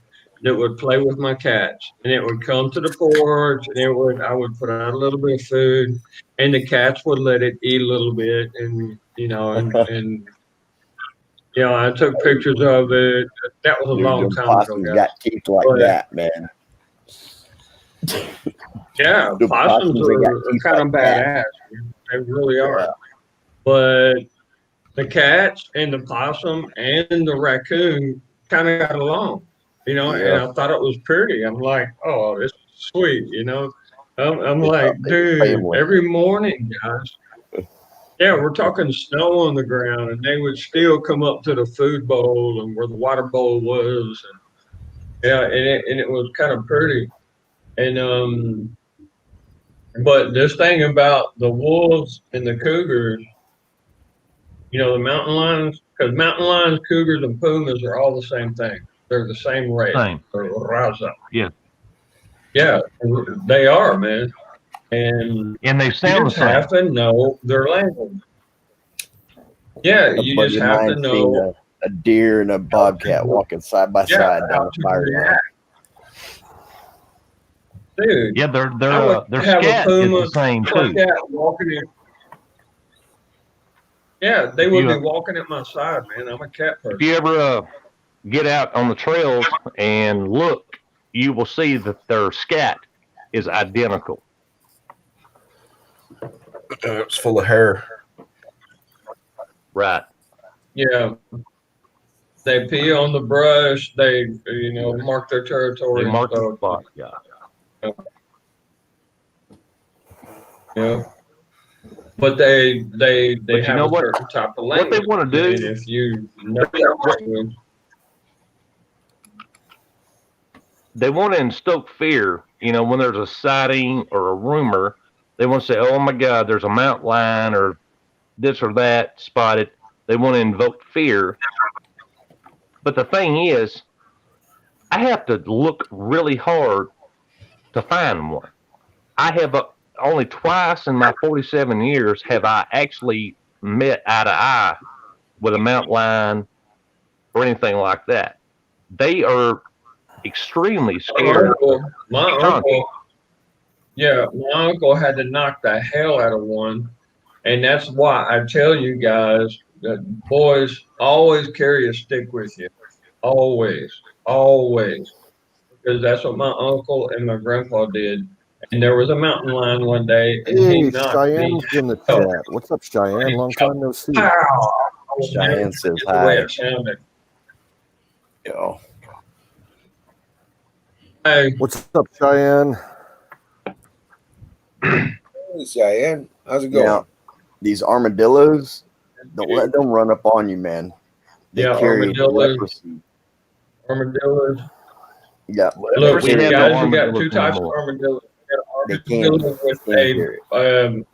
Speaker 6: that would play with my cats, and it would come to the porch, and I would put out a little bit of food, and the cats would let it eat a little bit, and I took pictures of it. That was a
Speaker 7: Dude,
Speaker 6: long
Speaker 7: them
Speaker 6: time ago,
Speaker 7: possums
Speaker 6: guys.
Speaker 7: got teeth like
Speaker 6: But-
Speaker 7: that, man.
Speaker 6: Yeah,
Speaker 7: The
Speaker 6: possums
Speaker 7: possums, they got
Speaker 6: are
Speaker 7: teeth
Speaker 6: kind of
Speaker 7: like that.
Speaker 6: badass. They really are.
Speaker 7: Yeah.
Speaker 6: But the cats and the possum and the raccoon kind of got along, and
Speaker 7: Yeah.
Speaker 6: I thought it was pretty. I'm like, oh, this is sweet, you know. I'm like, dude, every morning, guys. Yeah, we're talking snow on the ground, and they would still come up to the food bowl and where the water bowl was, and yeah, and it was kind of pretty. And but this thing about the wolves and the cougars, you know, the mountain lions, because mountain lions, cougars, and pumas are all the same thing. They're the same race.
Speaker 12: Same.
Speaker 6: They're Raza.
Speaker 12: Yeah.
Speaker 6: Yeah, they are, man. And
Speaker 12: they sound
Speaker 6: you
Speaker 12: the
Speaker 6: just
Speaker 12: same.
Speaker 6: have to know their language. Yeah, you
Speaker 7: buddy
Speaker 6: just
Speaker 7: of
Speaker 6: have to
Speaker 7: mine
Speaker 6: know.
Speaker 7: seen a deer and a bobcat walking side by side down a fire line.
Speaker 6: Dude,
Speaker 12: Yeah, their
Speaker 6: have a
Speaker 12: scat is
Speaker 6: puma
Speaker 12: the same
Speaker 6: or a
Speaker 12: too.
Speaker 6: cat walking in. Yeah, they
Speaker 12: If
Speaker 6: would
Speaker 12: you,
Speaker 6: be walking at my side, man. I'm a cat person.
Speaker 12: If you ever get out on the trails and look, you will see that their scat is identical.
Speaker 10: It's full of hair.
Speaker 12: Right.
Speaker 6: Yeah. They pee on the brush. They, mark their territory.
Speaker 12: They mark
Speaker 6: and
Speaker 12: the
Speaker 6: stuff.
Speaker 12: spot. Yeah.
Speaker 6: Yeah. But they
Speaker 12: But you
Speaker 6: have
Speaker 12: know
Speaker 6: a
Speaker 12: what?
Speaker 6: certain type of
Speaker 12: What
Speaker 6: language.
Speaker 12: they want to do,
Speaker 6: And if you know that language,
Speaker 12: they want to instoke fear. When there's a sighting or a rumor, they want to say, "Oh my God, there's a mountain lion or this or that spotted." They want to invoke fear. But the thing is, I have to look really hard to find one. I have only twice in my 47 years have I actually met eye to eye with a mountain lion or anything like that. They are extremely scared.
Speaker 6: my uncle had to knock the hell out of one. And that's why I tell you guys that boys always carry a stick with you. Always. Because that's what my uncle and my grandpa did. And there was a mountain lion one day, and he
Speaker 13: Hey,
Speaker 6: knocked
Speaker 13: Cheyenne's
Speaker 6: me
Speaker 13: in the
Speaker 6: out.
Speaker 13: chat. What's up, Cheyenne? Long time no see.
Speaker 6: Pow!
Speaker 7: Cheyenne says
Speaker 6: That's the way
Speaker 7: hi.
Speaker 6: it sounded.
Speaker 7: Yo.
Speaker 6: Hey,
Speaker 13: What's up, Cheyenne?
Speaker 11: Hey, Cheyenne, how's it going?
Speaker 7: Now, these armadillos, don't let them run up on you, man. They
Speaker 6: Yeah,
Speaker 7: carry
Speaker 6: armadillos.
Speaker 7: leprosy.
Speaker 6: Armadillos.
Speaker 7: Yeah,
Speaker 6: Look,
Speaker 12: We have no
Speaker 6: guys, we got
Speaker 12: armadillos
Speaker 6: two types of
Speaker 12: anymore.
Speaker 6: armadillos. We
Speaker 7: They
Speaker 6: got
Speaker 7: can
Speaker 6: armadillos with
Speaker 7: carry it.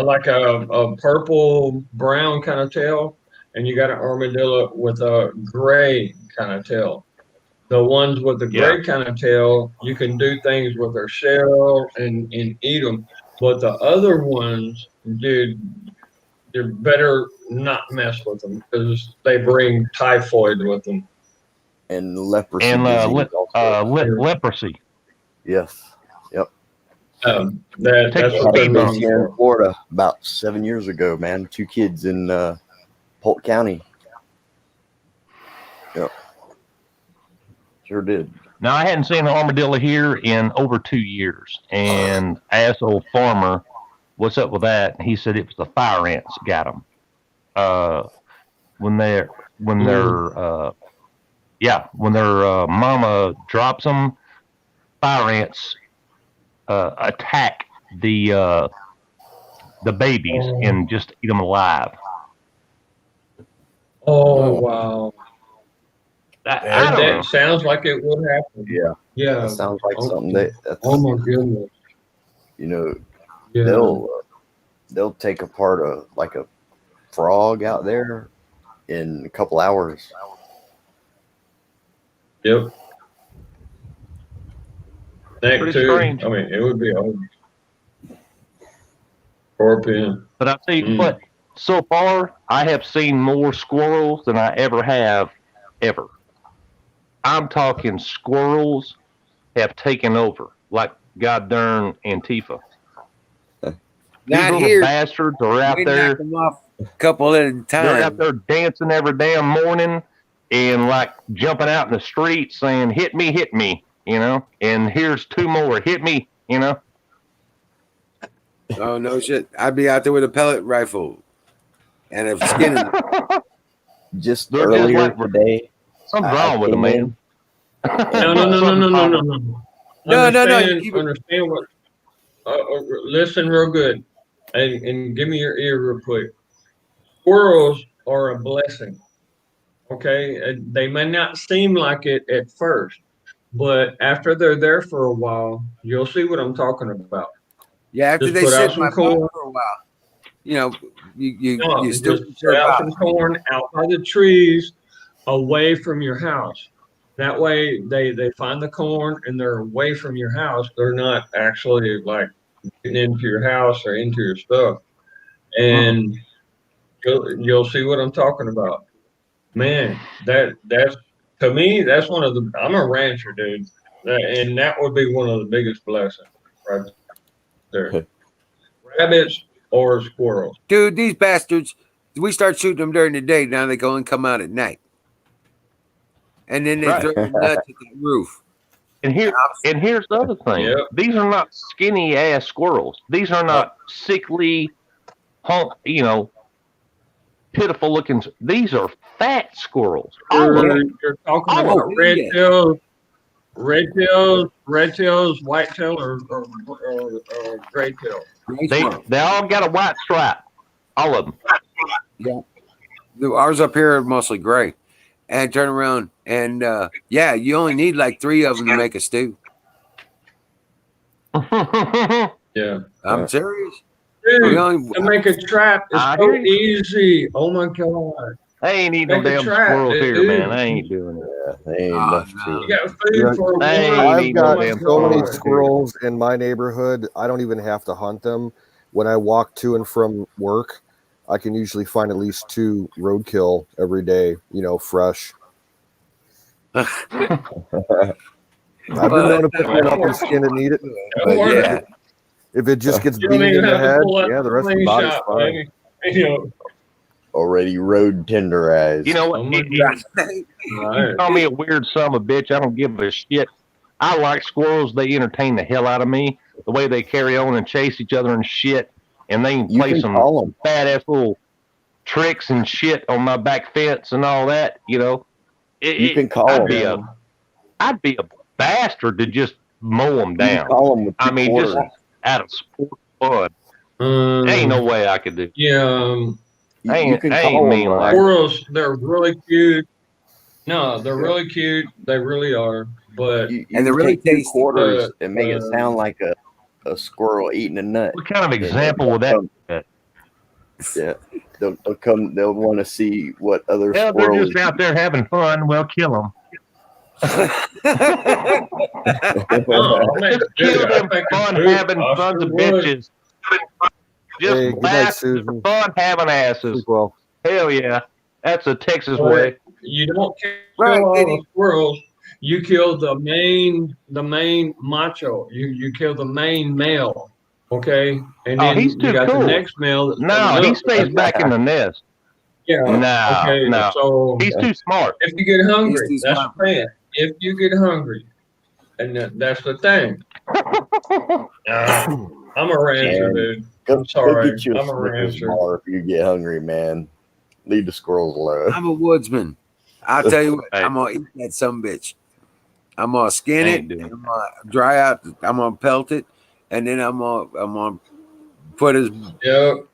Speaker 6: like a purple brown kind of tail, and you got an armadillo with a gray kind of tail. The ones with the gray kind of tail, you can do things with their shell and eat them. But the other ones, dude, you better not mess with them because they bring typhoid with them.
Speaker 7: And leprosy.
Speaker 12: And
Speaker 7: disease also.
Speaker 12: leprosy.
Speaker 7: Yes. Yep.
Speaker 6: That's
Speaker 7: I
Speaker 6: what
Speaker 7: had
Speaker 6: they're
Speaker 7: a
Speaker 6: known
Speaker 7: case here in
Speaker 6: for.
Speaker 7: Florida about 7 years ago, man. 2 kids in Polk County. Yep. Sure did.
Speaker 12: Now, I hadn't seen an armadillo here in over 2 years, and I asked the old farmer, "What's up with that?" And he said it was the fire ants got them. When their mama drops them, fire ants attack the babies and just eat them alive.
Speaker 6: Oh, wow.
Speaker 12: I don't know.
Speaker 6: That sounds like it would happen.
Speaker 7: Yeah.
Speaker 6: Yeah.
Speaker 7: That sounds like
Speaker 6: Okay.
Speaker 7: something that's,
Speaker 6: Oh my goodness.
Speaker 7: Yeah. They'll take apart a frog out there in a couple hours.
Speaker 6: Yep. Neck
Speaker 12: Pretty
Speaker 6: too.
Speaker 12: strange.
Speaker 6: I mean, it would be a scorpion.
Speaker 12: But I tell you what, so far I have seen more squirrels than I ever have ever. I'm talking squirrels have taken over like god darn Antifa. These
Speaker 11: Not
Speaker 12: little
Speaker 11: here.
Speaker 12: bastards are out
Speaker 11: We
Speaker 12: there.
Speaker 11: knock them off a couple at a
Speaker 12: They're out
Speaker 11: time.
Speaker 12: there dancing every damn morning and like jumping out in the street saying, hit me, and here's 2 more, hit me,
Speaker 11: Oh no shit! I'd be out there with a pellet rifle and a skin.
Speaker 7: Just
Speaker 12: They're just
Speaker 7: earlier
Speaker 12: like-
Speaker 7: today,
Speaker 12: Something's
Speaker 7: I
Speaker 12: wrong with them,
Speaker 7: came
Speaker 12: man.
Speaker 6: No.
Speaker 11: No.
Speaker 6: Understand,
Speaker 11: You keep it.
Speaker 6: understand what. Listen real good, and give me your ear real quick. Squirrels are a blessing. Okay, they may not seem like it at first, but after they're there for a while, you'll see what I'm talking about.
Speaker 11: Yeah, after
Speaker 6: Just
Speaker 11: they
Speaker 6: put out
Speaker 11: sit in my
Speaker 6: some corn.
Speaker 11: butt for a while, you know, you
Speaker 6: No,
Speaker 11: still
Speaker 6: just put out some corn out by the trees, away from your house. That way, they find the corn and they're away from your house. They're not actually like getting into your house or into your stuff. And you'll see what I'm talking about. Man, that's to me, that's one of the. I'm a rancher, dude, and that would be one of the biggest blessings right there. Rabbits or squirrels.
Speaker 11: dude, these bastards, we start shooting them during the day. Now they go and come out at night. And then they
Speaker 12: Right.
Speaker 11: throw their nuts at the roof.
Speaker 12: And here's the other thing.
Speaker 6: Yep.
Speaker 12: These are not skinny ass squirrels. These are not sickly, pitiful looking. These are fat squirrels. All of them.
Speaker 6: You're talking
Speaker 12: Oh,
Speaker 6: about red tails, white tail, or gray tail.
Speaker 12: They all got a white stripe. All of them.
Speaker 11: Yeah. Ours up here are mostly gray. And turn around and yeah, you only need like 3 of them to make a stew.
Speaker 6: Yeah.
Speaker 11: I'm serious.
Speaker 6: Dude,
Speaker 11: only-
Speaker 6: to make a trap is
Speaker 12: I
Speaker 6: so
Speaker 12: hear you.
Speaker 6: easy. Oh my god.
Speaker 12: I ain't eating no
Speaker 6: Make a
Speaker 12: damn
Speaker 6: trap,
Speaker 12: squirrels here,
Speaker 6: dude.
Speaker 12: man. I ain't doing it.
Speaker 13: Yeah, they ain't
Speaker 11: Oh,
Speaker 13: enough
Speaker 11: no.
Speaker 6: You
Speaker 13: to.
Speaker 6: got food
Speaker 13: Yeah,
Speaker 6: for a
Speaker 12: Hey,
Speaker 6: month.
Speaker 13: I've
Speaker 12: ain't
Speaker 13: got
Speaker 12: no damn
Speaker 13: so many
Speaker 12: squirrels.
Speaker 13: squirrels in my neighborhood. I don't even have to hunt them. When I walk to and from work, I can usually find at least 2 roadkill every day, fresh. I've been known to pick one up and skin it and eat it. But
Speaker 11: yeah.
Speaker 13: if it just gets
Speaker 6: You don't
Speaker 13: beaten in
Speaker 6: even
Speaker 13: the
Speaker 6: have to
Speaker 13: head,
Speaker 6: pull out
Speaker 13: yeah, the
Speaker 6: the
Speaker 13: rest of the body's
Speaker 6: slingshot,
Speaker 13: fine.
Speaker 6: baby. You know,
Speaker 7: Already road tenderized.
Speaker 12: You know what?
Speaker 6: Oh my
Speaker 12: You
Speaker 6: right.
Speaker 12: call me a weird son of a bitch. I don't give a shit. I like squirrels. They entertain the hell out of me. The way they carry on and chase each other and shit. And they can
Speaker 7: You
Speaker 12: play
Speaker 7: can
Speaker 12: some
Speaker 7: call them.
Speaker 12: badass little tricks and shit on my back fence and all that.
Speaker 7: You can call
Speaker 12: I'd be a bastard to just mow them
Speaker 7: You can
Speaker 12: down.
Speaker 7: call them with
Speaker 12: I
Speaker 7: 2
Speaker 12: mean,
Speaker 7: quarters.
Speaker 12: just out of sport fun. Ain't no way I could do.
Speaker 6: Yeah.
Speaker 7: You can
Speaker 12: I ain't
Speaker 7: call
Speaker 12: mean
Speaker 7: them.
Speaker 12: like
Speaker 6: Squirrels, they're really cute. No, they're really cute. They really are. But
Speaker 7: You
Speaker 11: And they're
Speaker 7: can
Speaker 11: really
Speaker 7: take 2
Speaker 11: tasty.
Speaker 7: quarters and make it sound like a squirrel eating a nut.
Speaker 12: what kind of
Speaker 7: And
Speaker 12: example would that be?
Speaker 7: Yeah, they'll come. They'll want to see what other
Speaker 12: Yeah, they're
Speaker 7: squirrels.
Speaker 12: just out there having fun. Well, kill them.
Speaker 6: no, man,
Speaker 12: Just
Speaker 6: dude,
Speaker 12: kill
Speaker 6: I
Speaker 12: them
Speaker 6: think
Speaker 12: fun
Speaker 6: it's
Speaker 12: having
Speaker 6: I
Speaker 12: sons
Speaker 6: sure
Speaker 12: of
Speaker 6: would.
Speaker 12: bitches. Just
Speaker 13: Hey, good night,
Speaker 12: bastards
Speaker 13: Susan.
Speaker 12: fun having asses.
Speaker 13: Sleep well.
Speaker 12: Hell yeah. That's a Texas
Speaker 6: But
Speaker 12: way.
Speaker 6: you don't kill
Speaker 11: Right,
Speaker 6: all
Speaker 11: Diddy.
Speaker 6: the squirrels. You kill the main macho. You kill the main male. Okay, and
Speaker 12: Oh,
Speaker 6: then
Speaker 12: he's
Speaker 6: you
Speaker 12: too
Speaker 6: got
Speaker 12: cool.
Speaker 6: the next male. That's
Speaker 12: No,
Speaker 6: coming
Speaker 12: he
Speaker 6: up.
Speaker 12: stays back in the nest.
Speaker 6: Yeah.
Speaker 12: No,
Speaker 6: Okay.
Speaker 12: no.
Speaker 6: So
Speaker 12: He's too smart.
Speaker 6: if you get hungry,
Speaker 11: He's too
Speaker 6: that's
Speaker 11: smart.
Speaker 6: the thing. If you get hungry, and that's the thing. I'm a rancher,
Speaker 7: Man,
Speaker 6: dude.
Speaker 7: Go
Speaker 6: I'm sorry.
Speaker 7: get you a
Speaker 6: I'm a
Speaker 7: Snickers
Speaker 6: rancher.
Speaker 7: bar if you get hungry, man. Leave the squirrels alone.
Speaker 11: I'm a woodsman. I'll tell you what,
Speaker 12: Hey.
Speaker 11: I'm gonna eat that sumbitch. I'm gonna skin
Speaker 12: I ain't
Speaker 11: it,
Speaker 12: doing
Speaker 11: I'm gonna dry out, I'm gonna pelt it, and then I'm gonna put his
Speaker 6: Yep.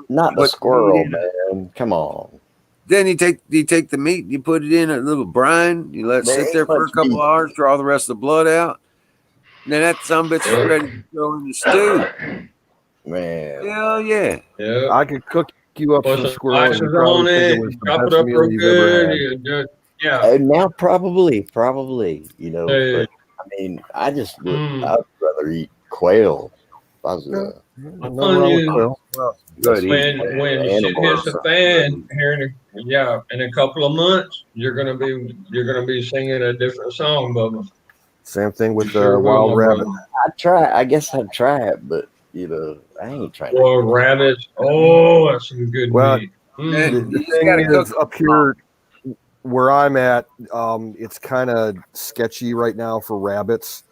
Speaker 7: Not the
Speaker 11: But-
Speaker 7: squirrel, man. Come on.
Speaker 11: then you take the meat, you put it in a little brine, you let it
Speaker 7: There
Speaker 11: sit
Speaker 7: ain't
Speaker 11: there for a
Speaker 7: much
Speaker 11: couple
Speaker 7: meat.
Speaker 11: hours, draw the rest of the blood out. And then that sumbitch is ready to throw in the stew.
Speaker 7: Man.
Speaker 11: Hell yeah.
Speaker 6: Yep.
Speaker 13: I could cook you up
Speaker 6: Put
Speaker 13: some
Speaker 6: some
Speaker 13: squirrel and you
Speaker 6: spices
Speaker 13: probably
Speaker 6: on
Speaker 13: think
Speaker 6: it.
Speaker 13: it was the
Speaker 6: Chop it
Speaker 13: best
Speaker 6: up
Speaker 13: meal
Speaker 6: real
Speaker 13: you've ever
Speaker 6: good.
Speaker 13: had.
Speaker 6: You just, yeah.
Speaker 7: Now probably,
Speaker 6: Hey.
Speaker 7: but I mean, I just would,
Speaker 6: Mm.
Speaker 7: I'd rather eat quail. I was,
Speaker 13: Nothing wrong with quail.
Speaker 11: Good
Speaker 6: When
Speaker 11: eating.
Speaker 6: when shit hits the fan here in a couple of months, you're gonna be singing a different song, Bubba.
Speaker 13: Same thing with
Speaker 6: You sure will,
Speaker 13: wild
Speaker 6: my
Speaker 13: rabbit.
Speaker 6: brother.
Speaker 7: I'd try. I guess I'd try it, but I ain't trying.
Speaker 6: Boy, rabbits. Oh, that's some good
Speaker 13: Well,
Speaker 6: meat.
Speaker 13: The
Speaker 11: You
Speaker 13: thing
Speaker 11: gotta
Speaker 13: is,
Speaker 11: cook
Speaker 13: up here where I'm at, it's kind of sketchy right now for rabbits.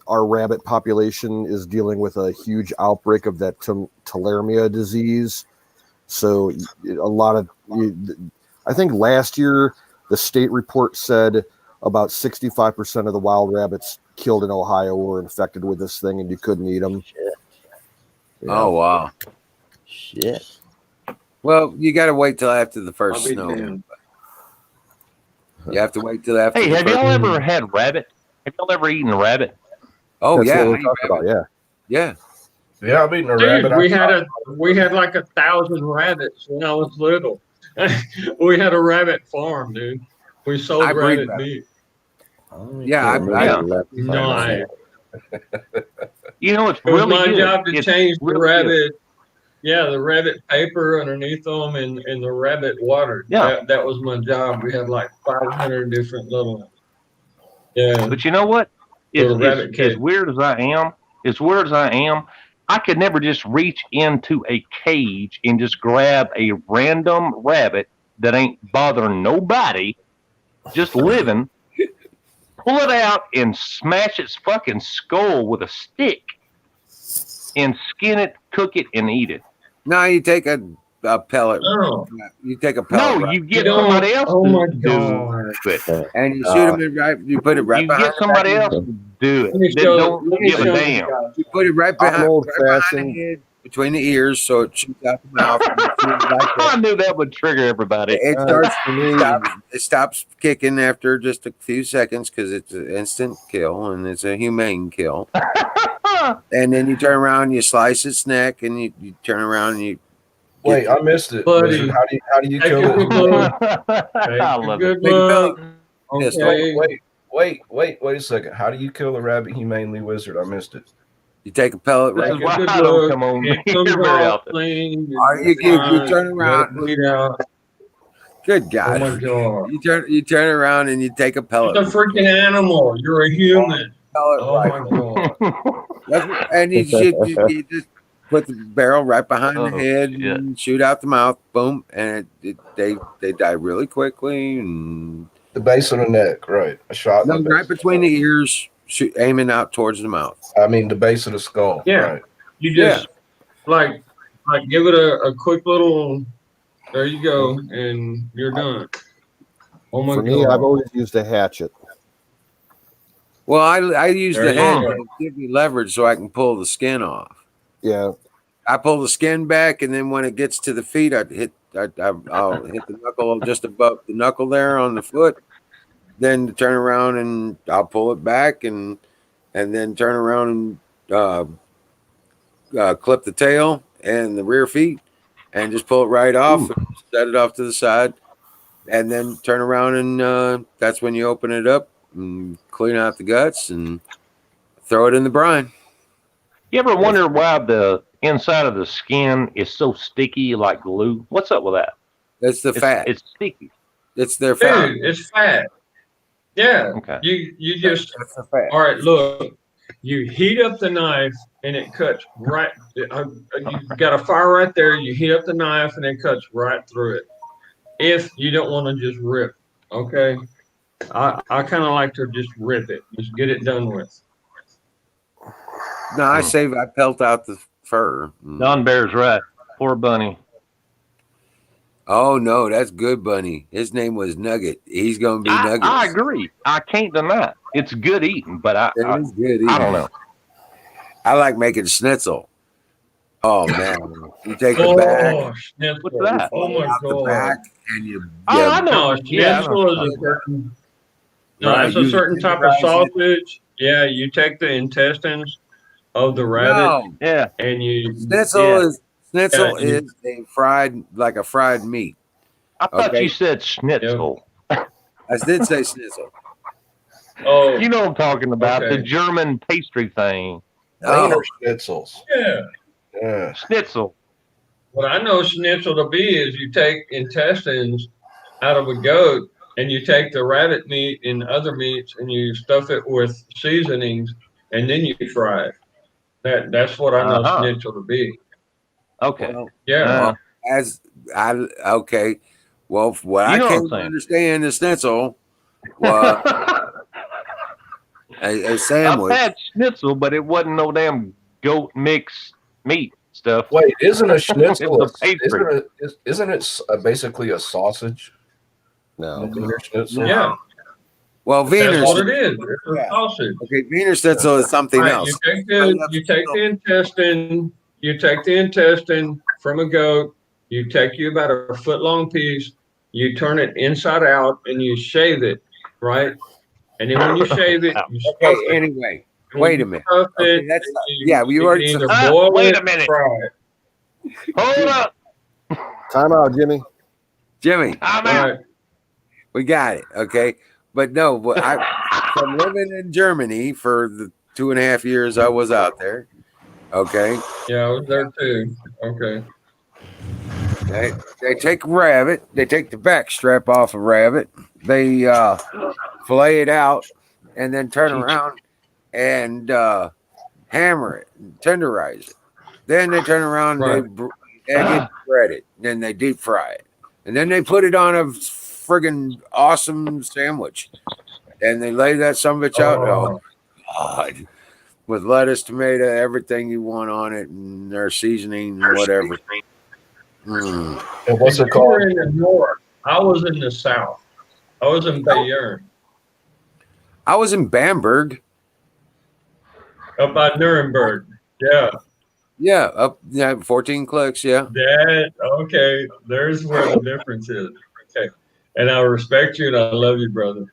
Speaker 13: Our rabbit population is dealing with a huge outbreak of that tularemia disease. So a lot of, I think last year the state report said about 65% of the wild rabbits killed in Ohio were infected with this thing, and you couldn't eat them.
Speaker 11: Oh wow.
Speaker 7: Shit.
Speaker 11: Well, you got to wait till after the first
Speaker 6: I'll be
Speaker 11: snow.
Speaker 6: damned.
Speaker 11: You have to wait till after.
Speaker 12: Hey,
Speaker 11: the
Speaker 12: have
Speaker 11: first
Speaker 12: y'all ever had rabbit? Have y'all ever eaten a rabbit?
Speaker 11: Oh
Speaker 13: That's
Speaker 11: yeah,
Speaker 13: what we're talking about. Yeah.
Speaker 11: yeah.
Speaker 10: Yeah, I've eaten a
Speaker 6: Dude,
Speaker 10: rabbit.
Speaker 6: we had like 1,000 rabbits when I was little. We had a rabbit farm, dude. We sold
Speaker 11: I breed
Speaker 6: rabbit
Speaker 11: rabbit.
Speaker 6: meat.
Speaker 11: Yeah,
Speaker 6: Nice.
Speaker 12: You know, it's
Speaker 6: It was
Speaker 12: really
Speaker 6: my
Speaker 12: good.
Speaker 6: job to
Speaker 12: It's
Speaker 6: change the
Speaker 12: really good.
Speaker 6: rabbit. Yeah, the rabbit paper underneath them and the rabbit water.
Speaker 12: Yeah.
Speaker 6: That was my job. We had like 500 different little. Yeah.
Speaker 12: But you know what?
Speaker 6: Little rabbit
Speaker 12: As
Speaker 6: cage.
Speaker 12: weird as I am, I could never just reach into a cage and just grab a random rabbit that ain't bothering nobody, just living, pull it out and smash its fucking skull with a stick and skin it, cook it, and eat it.
Speaker 11: No, you take a pellet.
Speaker 6: Oh.
Speaker 11: You take a pellet.
Speaker 12: No,
Speaker 11: right?
Speaker 12: you get somebody else to
Speaker 6: God.
Speaker 12: do it.
Speaker 11: And you shoot them in right. You put it right
Speaker 12: You
Speaker 11: behind.
Speaker 12: get somebody else to do it. They don't give a damn.
Speaker 11: You put it right behind,
Speaker 13: old
Speaker 11: right behind
Speaker 13: fashioned.
Speaker 11: the head, between the ears, so it shoots out the mouth. And you shoot it like that.
Speaker 12: I knew that would trigger everybody.
Speaker 11: It starts. It stops kicking after just a few seconds because it's an instant kill and it's a humane kill. And then you turn around, you slice its neck, and you turn around and you.
Speaker 10: Wait, I missed it.
Speaker 6: Buddy.
Speaker 10: Wizard. How do you
Speaker 6: Take
Speaker 10: kill
Speaker 6: a good
Speaker 10: it?
Speaker 6: look.
Speaker 12: I love it.
Speaker 6: Good
Speaker 11: Take a
Speaker 6: look.
Speaker 11: Yes,
Speaker 6: Okay.
Speaker 10: Wait a second. How do you kill a rabbit humanely, Wizard? I missed it.
Speaker 11: You take a pellet
Speaker 12: This
Speaker 11: right.
Speaker 12: is why
Speaker 6: Good
Speaker 12: I don't
Speaker 6: look.
Speaker 12: come on
Speaker 6: It
Speaker 12: here
Speaker 6: comes
Speaker 12: very
Speaker 6: off
Speaker 12: often.
Speaker 6: clean.
Speaker 11: You turn around.
Speaker 6: Bleed out.
Speaker 11: Good
Speaker 6: Oh
Speaker 11: God.
Speaker 6: my God.
Speaker 11: You turn around and you take a pellet.
Speaker 6: It's a freaking animal. You're a human.
Speaker 11: pellet
Speaker 6: Oh
Speaker 11: rifle.
Speaker 6: my God.
Speaker 11: And you just put the barrel right behind the head and shoot out the mouth. Boom, and they die really quickly. And
Speaker 10: The base of the neck, right? A shot.
Speaker 11: no, right between the ears, aiming out towards the mouth.
Speaker 10: I mean, the base of the skull.
Speaker 6: Yeah.
Speaker 10: Right.
Speaker 6: You just like give it a quick little. There you go, and you're done. Oh my
Speaker 13: For
Speaker 6: God.
Speaker 13: me, I've always used a hatchet.
Speaker 11: Well, I use
Speaker 6: There
Speaker 11: the
Speaker 6: you
Speaker 11: head
Speaker 6: go.
Speaker 11: to give me leverage so I can pull the skin off.
Speaker 13: Yeah.
Speaker 11: I pull the skin back, and then when it gets to the feet, I'll hit the knuckle just above the knuckle there on the foot. Then turn around and I'll pull it back, and then turn around and clip the tail and the rear feet, and just pull it right off, and set it off to the side, and then turn around and that's when you open it up and clean out the guts and throw it in the brine.
Speaker 12: You ever wonder why the inside of the skin is so sticky like glue? What's up with that?
Speaker 11: That's the fat.
Speaker 12: It's sticky.
Speaker 11: It's their fat.
Speaker 6: Dude, it's fat. Yeah.
Speaker 12: Okay.
Speaker 6: You just
Speaker 11: That's the fat.
Speaker 6: all right. Look, you heat up the knife and it cuts right. You got a fire right there. You heat up the knife and it cuts right through it. If you don't want to just rip, okay. I kind of like to just rip it. Just get it done with.
Speaker 11: No, I pelt out the fur.
Speaker 12: Don Bear's right. Poor Bunny.
Speaker 11: Oh no, that's good, Bunny. His name was Nugget. He's gonna be Nugget.
Speaker 12: I agree. I can't deny it. It's good eating, but
Speaker 11: It is good.
Speaker 12: I don't know.
Speaker 11: I like making schnitzel. Oh man, you take the back.
Speaker 6: Schnitzel.
Speaker 12: What's that?
Speaker 6: Oh my
Speaker 11: out the
Speaker 6: God.
Speaker 11: back, and you.
Speaker 12: Oh, I know.
Speaker 6: No,
Speaker 12: Yeah, I
Speaker 6: schnitzel
Speaker 12: know.
Speaker 6: is a certain. No,
Speaker 11: Right,
Speaker 6: it's a
Speaker 11: you
Speaker 6: certain type of
Speaker 11: tenderize it.
Speaker 6: sausage. Yeah, you take the intestines of the rabbit
Speaker 11: No,
Speaker 12: Yeah.
Speaker 6: and you.
Speaker 11: schnitzel
Speaker 6: yeah.
Speaker 11: is schnitzel
Speaker 6: Yeah,
Speaker 11: is a fried meat.
Speaker 12: I thought
Speaker 11: Okay.
Speaker 12: you said schnitzel.
Speaker 11: I did say schnitzel.
Speaker 6: Oh,
Speaker 12: You know what I'm talking about.
Speaker 6: Okay.
Speaker 12: The German pastry thing.
Speaker 10: Wiener
Speaker 11: Oh,
Speaker 10: schnitzels.
Speaker 6: yeah.
Speaker 10: Yeah.
Speaker 12: Schnitzel.
Speaker 6: What I know schnitzel to be is you take intestines out of a goat and you take the rabbit meat and other meats and you stuff it with seasonings and then you fry it. That's what I know
Speaker 12: Uh-huh.
Speaker 6: schnitzel to be.
Speaker 12: Okay.
Speaker 11: well,
Speaker 6: Yeah.
Speaker 11: okay. Well, what
Speaker 12: You
Speaker 11: I
Speaker 12: know what
Speaker 11: can't
Speaker 12: I'm saying.
Speaker 11: understand the schnitzel was a
Speaker 12: I've
Speaker 11: sandwich.
Speaker 12: had schnitzel, but it wasn't no damn goat mixed meat stuff.
Speaker 10: Wait, isn't a schnitzel?
Speaker 12: It was a pastry.
Speaker 10: Isn't it basically a sausage?
Speaker 13: No.
Speaker 10: A Wiener schnitzel?
Speaker 6: Yeah.
Speaker 11: Well,
Speaker 6: That's
Speaker 11: Wiener
Speaker 6: what it
Speaker 11: Schnitzel.
Speaker 6: is. It's a sausage.
Speaker 11: Okay, Wiener Schnitzel is something
Speaker 6: Right,
Speaker 11: else.
Speaker 6: you take the intestine. You take the intestine from a goat. You take you about a foot long piece. You turn it inside out and you shave it, right? And then when you shave it, you stuff
Speaker 11: Okay,
Speaker 6: it.
Speaker 11: anyway,
Speaker 6: And when
Speaker 11: wait a
Speaker 6: you
Speaker 11: minute.
Speaker 6: stuff
Speaker 11: Okay,
Speaker 6: it,
Speaker 11: that's
Speaker 6: you
Speaker 11: we
Speaker 6: can
Speaker 11: already
Speaker 6: either boil
Speaker 12: wait
Speaker 6: it
Speaker 12: a minute.
Speaker 6: or fry it.
Speaker 12: Hold up.
Speaker 13: Time out, Jimmy.
Speaker 11: Jimmy.
Speaker 12: I'm
Speaker 6: Right.
Speaker 12: out.
Speaker 11: We got it. Okay. But no, but from living in Germany for the 2.5 years I was out there. Okay.
Speaker 6: Yeah, I was there too. Okay.
Speaker 11: They take a rabbit, they take the back strap off a rabbit, they fillet it out, and then turn around and hammer it, tenderize it. Then they turn around and they egg it, bread it, then they deep fry it, and then they put it on a friggin' awesome sandwich, and they lay that sumbitch out. Oh God, with lettuce, tomato, everything you want on it, and their seasoning and whatever.
Speaker 10: And what's it
Speaker 6: You
Speaker 10: called?
Speaker 6: were in the north. I was in the south. I was in Bayern.
Speaker 11: I was in Bamberg.
Speaker 6: Up by Nuremberg. Yeah.
Speaker 11: Yeah, up 14 clicks. Yeah.
Speaker 6: Okay. There's where the difference is. Okay. And I respect you and I love you, brother.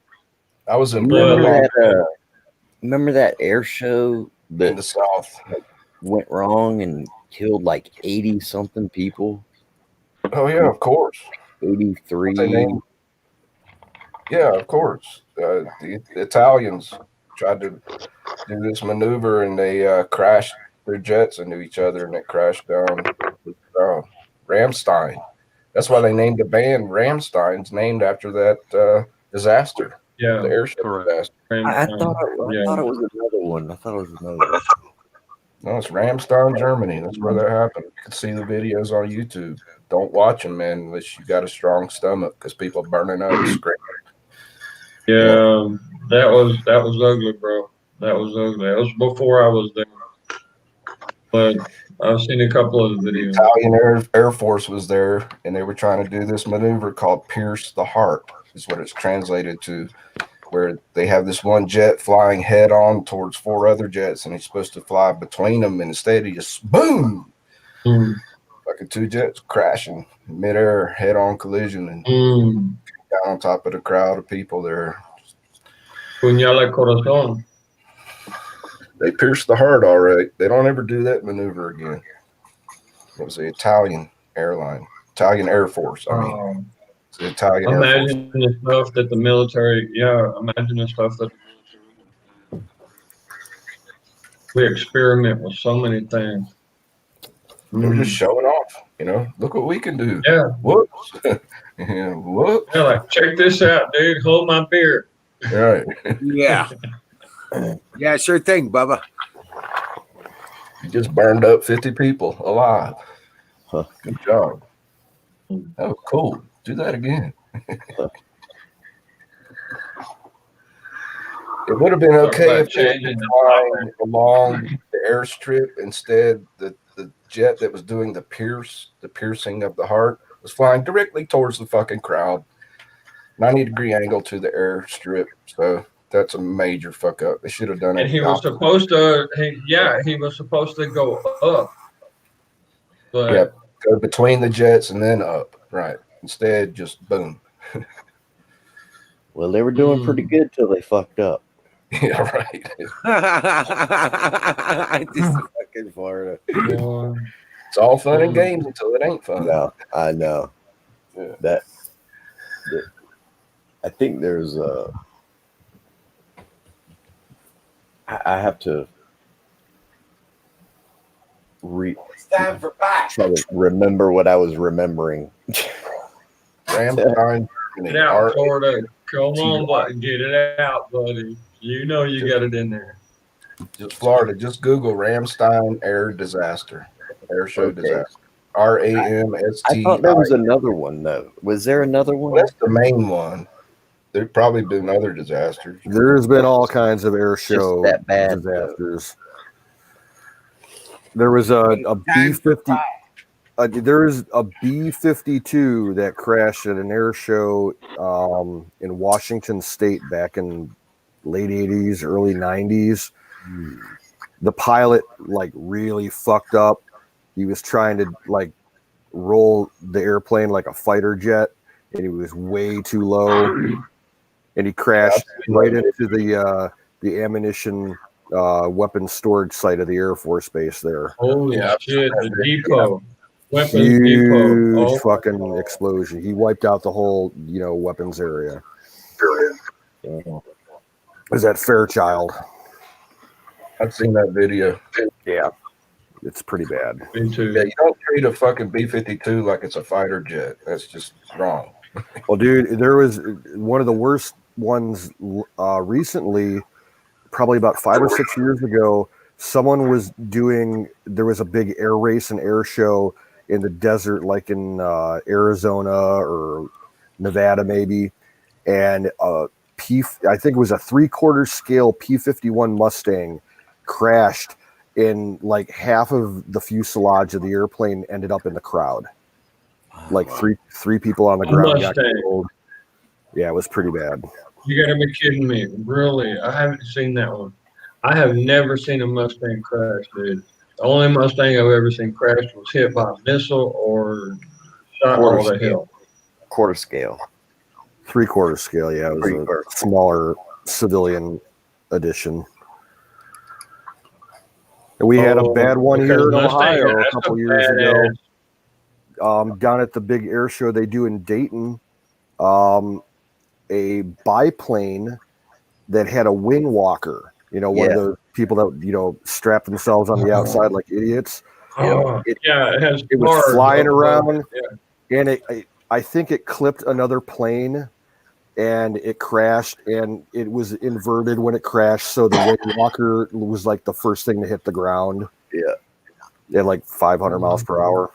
Speaker 10: I was in
Speaker 7: Remember that air show that
Speaker 10: in the South
Speaker 7: went wrong and killed like 80 something people?
Speaker 10: Oh yeah, of course.
Speaker 7: 83.
Speaker 10: What's their name? Yeah, of course. The Italians tried to do this maneuver and they crashed their jets into each other and it crashed down. Ramstein. That's why they named the band Ramstein's, named after that disaster.
Speaker 6: Yeah,
Speaker 10: the airship disaster.
Speaker 7: I thought it was another one.
Speaker 10: No, it's Ramstein, Germany. That's where that happened. You can see the videos on YouTube. Don't watch them, man, unless you got a strong stomach, because people burning up, screaming.
Speaker 6: Yeah, that was ugly, bro. That was ugly. That was before I was there. But I've seen a couple of the videos.
Speaker 10: Italian Air Force was there, and they were trying to do this maneuver called Pierce the Heart, is what it's translated to, where they have this one jet flying head on towards 4 other jets, and he's supposed to fly between them, and instead he just boom, like 2 jets crashing in midair, head-on collision, and down on top of the crowd of people there.
Speaker 6: Puñal al corazón.
Speaker 10: They pierced the heart, all right. They don't ever do that maneuver again. It was the Italian Air Force. I mean, it's the Italian Air Force.
Speaker 6: Imagine the stuff that the military, imagine the stuff that we experiment with so many things.
Speaker 10: They're just showing off, look what we can do.
Speaker 6: Yeah.
Speaker 10: Whoops. Yeah, whoops.
Speaker 6: Yeah, like, check this out, dude. Hold my beer.
Speaker 10: Right.
Speaker 11: Yeah. Yeah, sure thing, Bubba.
Speaker 10: You just burned up 50 people alive.
Speaker 13: Huh.
Speaker 10: Good job. Oh, cool. Do that again. It would have been okay if they had been flying along the airstrip. Instead, the jet that was doing the piercing of the heart was flying directly towards the fucking crowd. 90-degree angle to the airstrip. So that's a major fuck up. They should have done it.
Speaker 6: And he was supposed to, he was supposed to go up. But
Speaker 10: go between the jets and then up. Right. Instead, just boom.
Speaker 7: Well, they were doing pretty good till they fucked up.
Speaker 10: Yeah, right.
Speaker 7: Just fucking Florida.
Speaker 10: It's all fun and games until it ain't fun.
Speaker 7: No, I know.
Speaker 10: Yeah.
Speaker 7: That I think there's I have to try to remember what I was remembering.
Speaker 10: Ramstein,
Speaker 6: get out, Florida. Come on, buddy. Get it out, buddy. You know you got it in there.
Speaker 10: Just Florida. Just Google Ramstein Air Disaster. Air Show Disaster. RAMST.
Speaker 7: I thought there was another one though. Was there another one?
Speaker 10: Well, that's the main one. There've probably been other disasters.
Speaker 13: There's been all kinds of air show
Speaker 7: that bad,
Speaker 13: disasters. There was a B-50. There's a B-52 that crashed at an air show in Washington State back in late 80s, early 90s. The pilot like really fucked up. He was trying to like roll the airplane like a fighter jet, and he was way too low, and he crashed right into the ammunition weapons storage site of the Air Force Base there.
Speaker 6: Holy shit, the depot. Weapons
Speaker 13: Huge
Speaker 6: depot. Oh.
Speaker 13: fucking explosion. He wiped out the whole, weapons area. Was that Fairchild?
Speaker 10: I've seen that video.
Speaker 13: Yeah, it's pretty bad.
Speaker 6: Me too.
Speaker 10: Yeah, you don't treat a fucking B-52 like it's a fighter jet. That's just wrong.
Speaker 13: Well, dude, there was one of the worst ones recently, probably about 5 or 6 years ago. Someone was there was a big air race and air show in the desert, like in Arizona or Nevada, maybe. And I think it was a 3/4 scale P-51 Mustang crashed, and like half of the fuselage of the airplane ended up in the crowd. Like three people on the ground got killed. Yeah, it was pretty bad.
Speaker 6: You gotta be kidding me. Really? I haven't seen that one. I have never seen a Mustang crash, dude. The only Mustang I've ever seen crash was hit by a missile or shot all the hell.
Speaker 7: 1/4 scale.
Speaker 13: 3/4 scale, yeah. It was a smaller civilian edition. And we had a bad one here in Ohio a couple years ago. Down at the big air show they do in Dayton, a biplane that had a wing walker. One of those people that strap themselves on the outside like idiots. It was flying around, and I think it clipped another plane, and it crashed, and it was inverted when it crashed, so the wing walker was like the first thing to hit the ground.
Speaker 7: Yeah,
Speaker 13: at like 500 miles per hour.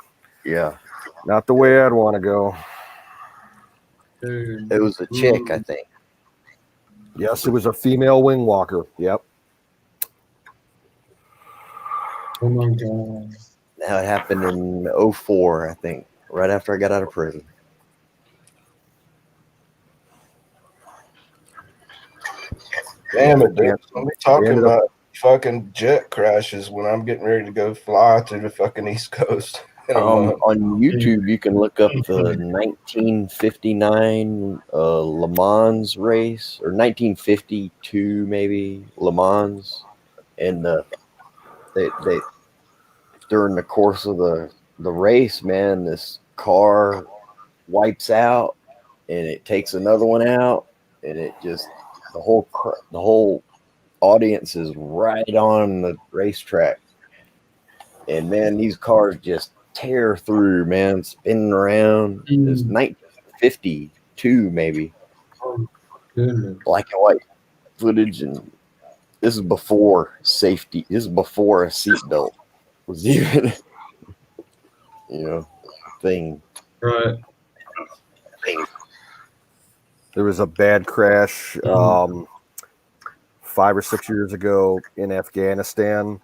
Speaker 7: Yeah,
Speaker 13: not the way I'd want to go.
Speaker 7: It was a chick, I think.
Speaker 13: Yes, it was a female wing walker. Yep.
Speaker 6: Oh my god.
Speaker 7: That happened in 2004, I think, right after I got out of prison.
Speaker 10: Damn it, dude. I'm talking about fucking jet crashes when I'm getting ready to go fly to the fucking East Coast.
Speaker 7: On YouTube, you can look up the 1959 Le Mans race, or 1952 maybe Le Mans, and they during the course of the race, man, this car wipes out, and it takes another one out, and it just the whole audience is right on the racetrack, and man, these cars just tear through, man, spinning around. It's 1952 maybe.
Speaker 6: Oh, goodness.
Speaker 7: Black and white footage, and this is before safety. This is before a seatbelt was even thing.
Speaker 6: Right.
Speaker 13: There was a bad crash 5 or 6 years ago in Afghanistan.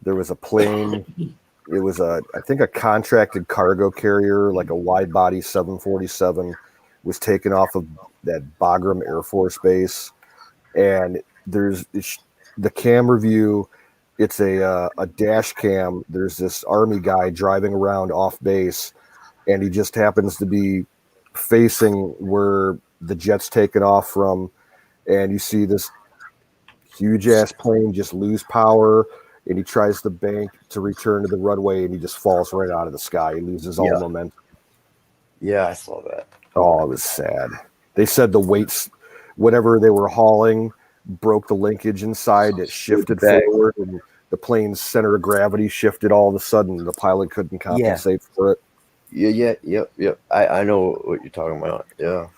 Speaker 13: There was a plane. It was I think a contracted cargo carrier, like a wide body 747, was taken off of that Bagram Air Force Base. And there's the camera view. It's a dash cam. There's this Army guy driving around off base, and he just happens to be facing where the jet's taken off from. And you see this huge ass plane just lose power, and he tries to bank to return to the runway, and he just falls right out of the sky. He loses all momentum.
Speaker 7: Yeah, I saw that.
Speaker 13: Oh, it was sad. They said the weights, whatever they were hauling, broke the linkage inside. It shifted forward, and the plane's center of gravity shifted all of a sudden. The pilot couldn't compensate for it.
Speaker 7: Yep. I know what you're talking about. Yeah.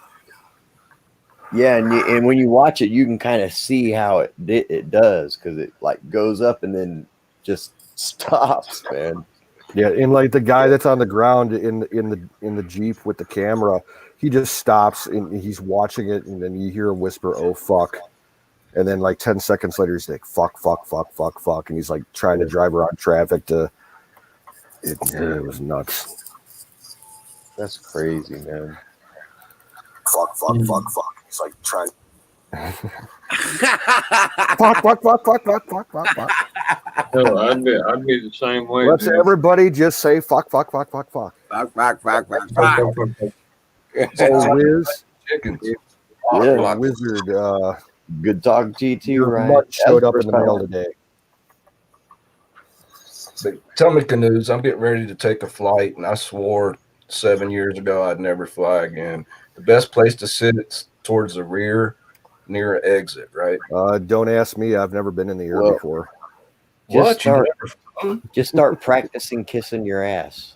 Speaker 7: Yeah, and when you watch it, you can kind of see how it does, because it like goes up and then just stops, man.
Speaker 13: Yeah, and like the guy that's on the ground in the Jeep with the camera, he just stops and he's watching it, and then you hear him whisper, "Oh fuck," and then like 10 seconds later, he's like, "Fuck," and he's like trying to drive around traffic to It was nuts.
Speaker 7: That's crazy, man.
Speaker 13: Fuck. It's like trying. fuck.
Speaker 6: No, I'd be the same way.
Speaker 13: Let's everybody just say fuck.
Speaker 11: Fuck.
Speaker 13: Oh, Wiz.
Speaker 10: Chickens.
Speaker 13: Yeah, Wizard.
Speaker 7: Good talk, GT.
Speaker 13: Your
Speaker 7: Ryan.
Speaker 13: mutt showed up in
Speaker 7: First
Speaker 13: the
Speaker 7: time.
Speaker 13: mail today.
Speaker 10: But tell me, Canoes, I'm getting ready to take a flight, and I swore 7 years ago I'd never fly again. The best place to sit is towards the rear, near an exit, right?
Speaker 13: Don't ask me. I've never been in the air
Speaker 7: Well,
Speaker 13: before.
Speaker 7: Just start practicing kissing your ass.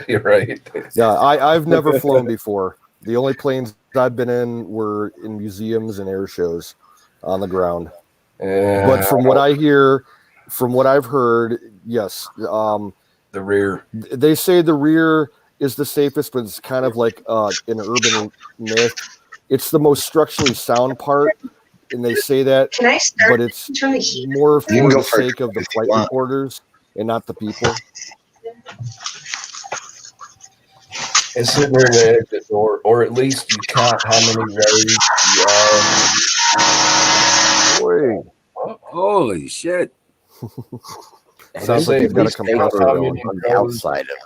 Speaker 10: You're right.
Speaker 13: Yeah, I've never flown before. The only planes I've been in were in museums and air shows on the ground. But from what I hear, from what I've heard, yes.
Speaker 10: The rear.
Speaker 13: They say the rear is the safest, but it's kind of like an urban myth. It's the most structurally sound part, and they say that,
Speaker 8: Can I start?
Speaker 13: but it's more for
Speaker 4: You can go
Speaker 13: the
Speaker 4: first
Speaker 13: sake of the
Speaker 4: if you
Speaker 13: flight
Speaker 4: want.
Speaker 13: reporters and not the people.
Speaker 10: And sit near the exit door, or at least you count how many rows you are.
Speaker 13: Boy.
Speaker 11: Holy shit.
Speaker 13: Sounds like you've got a compressor
Speaker 10: how
Speaker 13: going.
Speaker 10: many
Speaker 7: On the
Speaker 10: rows-
Speaker 7: outside of it.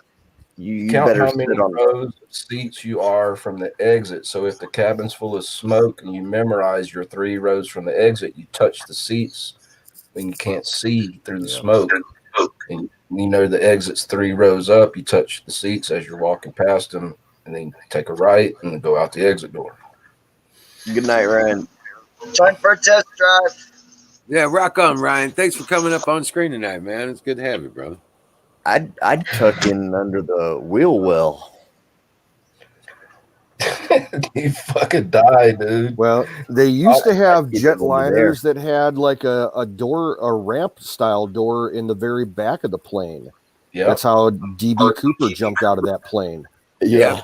Speaker 7: You
Speaker 10: count
Speaker 7: better
Speaker 10: how many
Speaker 7: sit on
Speaker 10: rows of seats you are from the exit. So if the cabin's full of smoke and you memorize your 3 rows from the exit, you touch the seats and you can't see through the smoke. And you know the exit's 3 rows up. You touch the seats as you're walking past them, and then take a right and then go out the exit door.
Speaker 7: Good night, Ryan.
Speaker 4: Time for a test drive.
Speaker 11: Yeah, rock on, Ryan. Thanks for coming up on screen tonight, man. It's good to have you, brother.
Speaker 7: I'd tuck in under the wheel well.
Speaker 10: You fucking die, dude.
Speaker 13: Well, they used to have
Speaker 7: get it over there.
Speaker 13: jetliners that had like a door, a ramp style door in the very back of the plane.
Speaker 10: Yeah,
Speaker 13: That's how DB Cooper jumped out of that plane.
Speaker 11: Yeah.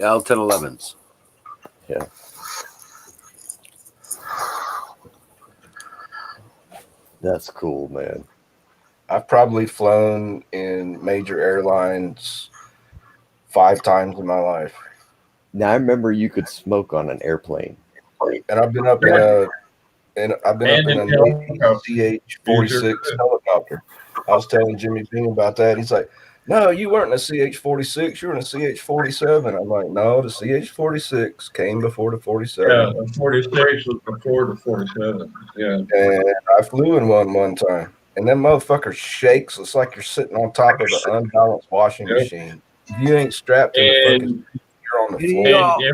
Speaker 11: L-1011s.
Speaker 7: Yeah. That's cool, man.
Speaker 10: I've probably flown in major airlines 5 times in my life.
Speaker 7: Now I remember you could smoke on an airplane.
Speaker 10: And I've been up in a CH-46 helicopter. I was telling Jimmy Bean about that. He's like, "No, you weren't in a CH-46. You were in a CH-47." I'm like, "No, the CH-46 came before the 47."
Speaker 6: Yeah, the 46 was before the 47. Yeah.
Speaker 10: And I flew in one time. And that motherfucker shakes. It's like you're sitting on top of an unbalanced washing machine. If you ain't strapped to the fucking, you're on the floor.
Speaker 6: And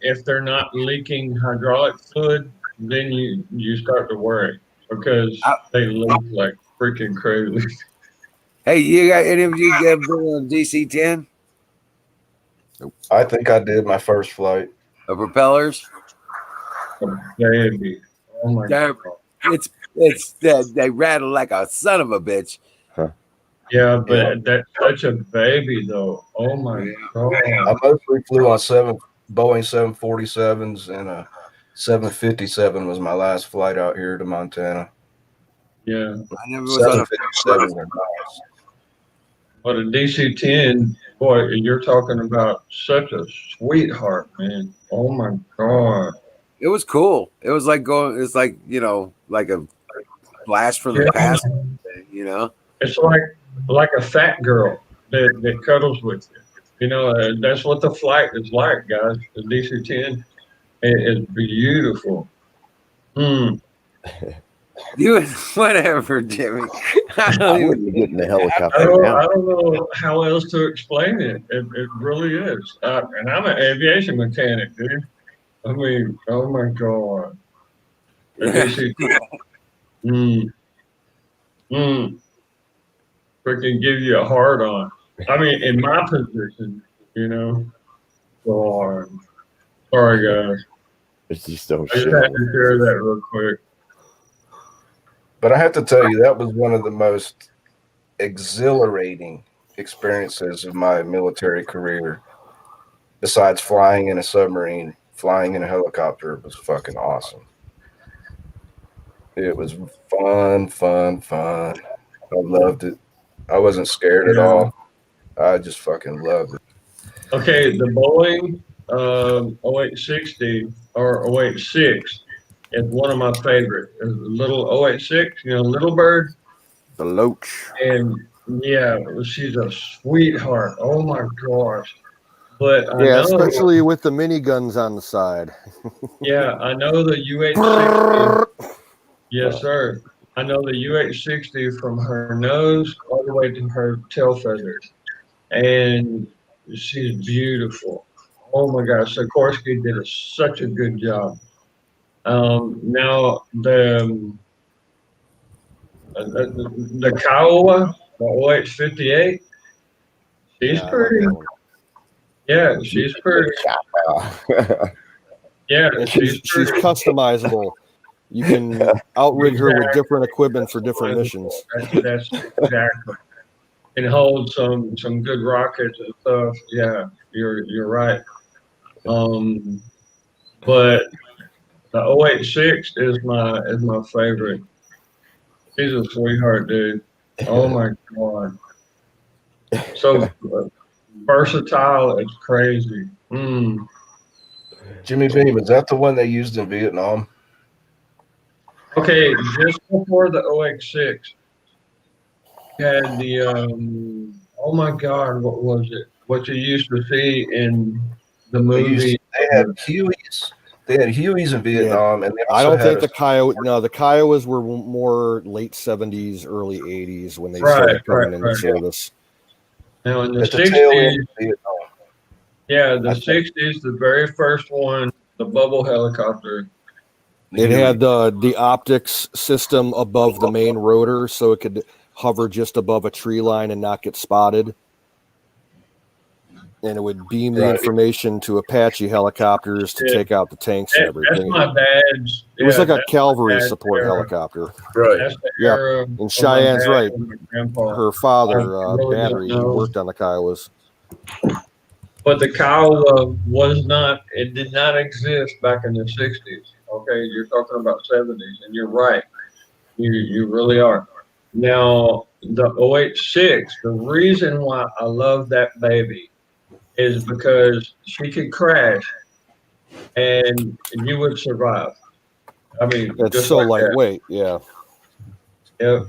Speaker 6: if they're not leaking hydraulic fluid, then you start to worry because they leak like freaking crazy.
Speaker 11: Hey, you got any of you ever been on DC-10?
Speaker 10: I think I did my first flight.
Speaker 11: Of propellers?
Speaker 6: Baby. Oh my God.
Speaker 11: It's they rattle like a son of a bitch.
Speaker 6: Yeah, but that's such a baby though. Oh my God.
Speaker 10: I mostly flew on Boeing 747s, and a 757 was my last flight out here to Montana.
Speaker 6: Yeah.
Speaker 11: I never was on a
Speaker 10: 757 are nice.
Speaker 6: But a DC-10, boy, you're talking about such a sweetheart, man. Oh my God.
Speaker 11: It was cool. It was like it's like, like a blast from the past,
Speaker 6: It's like a fat girl that cuddles with you. That's what the flight is like, guys. The DC-10 is beautiful.
Speaker 11: You whatever, Jimmy.
Speaker 7: I wouldn't get in the helicopter
Speaker 6: I
Speaker 7: now.
Speaker 6: don't know how else to explain it. It really is. And I'm an aviation mechanic, dude. I mean, oh my God. Freaking give you a hard on. I mean, in my position, God. Sorry, guys.
Speaker 7: It's just so
Speaker 6: I just
Speaker 7: shit.
Speaker 6: had to share that real quick.
Speaker 10: But I have to tell you, that was one of the most exhilarating experiences of my military career. Besides flying in a submarine, flying in a helicopter was fucking awesome. It was fun. I loved it. I wasn't scared at all. I just fucking loved it.
Speaker 6: Okay, the Boeing 0860 or 086 is one of my favorites. The little 086, Little Bird.
Speaker 13: The Loach.
Speaker 6: And yeah, she's a sweetheart. Oh my gosh. But I
Speaker 13: Yeah,
Speaker 6: know,
Speaker 13: especially with the miniguns on the side.
Speaker 6: yeah, I know the UH-60. Yes, sir. I know the UH-60 from her nose all the way to her tail feathers. And she's beautiful. Oh my gosh, Sikorsky did such a good job. Now the Kiowa, the OH-58, she's pretty. Yeah, she's pretty. Yeah,
Speaker 13: And she's customizable. You can outrig her with different equipment for different missions.
Speaker 6: That's exactly. And hold some good rockets and stuff. Yeah, you're right. But the 086 is my favorite. She's a sweetheart, dude. Oh my god. So versatile, it's crazy.
Speaker 10: Jimmy Beam, is that the one they used in Vietnam?
Speaker 6: Okay, just before the 086, had the oh my god, what was it? What you used to see in the movie?
Speaker 10: They had Hueys. They had Hueys in Vietnam, and they
Speaker 13: I
Speaker 10: also
Speaker 13: don't think
Speaker 10: had
Speaker 13: the Kiowa. No, the Kiowas were more late 70s, early 80s when they started coming into service.
Speaker 6: Now in the
Speaker 10: at the tail end
Speaker 6: 60s,
Speaker 10: of Vietnam.
Speaker 6: yeah, the 60s, the very first one, the bubble helicopter.
Speaker 13: It had the optics system above the main rotor, so it could hover just above a tree line and not get spotted. And it would beam the information to Apache helicopters to take out the tanks and everything.
Speaker 6: That's my dad's.
Speaker 13: It was like a
Speaker 6: that's my
Speaker 13: cavalry
Speaker 6: dad's
Speaker 13: support
Speaker 6: era.
Speaker 13: helicopter.
Speaker 10: Right.
Speaker 6: That's the
Speaker 13: Yeah.
Speaker 6: era
Speaker 13: And
Speaker 6: of my
Speaker 13: Cheyenne's
Speaker 6: dad
Speaker 13: right.
Speaker 6: and my grandpa.
Speaker 13: Her father,
Speaker 6: I really
Speaker 13: Battery,
Speaker 6: don't
Speaker 13: he
Speaker 6: know.
Speaker 13: worked on the Kiowas.
Speaker 6: But the Kiowa it did not exist back in the 60s. Okay, you're talking about 70s, and you're right. You really are. Now, the 086, the reason why I love that baby is because she could crash and you would survive. I mean,
Speaker 13: It's
Speaker 6: just
Speaker 13: so
Speaker 6: like that.
Speaker 13: lightweight, yeah.
Speaker 6: Yep.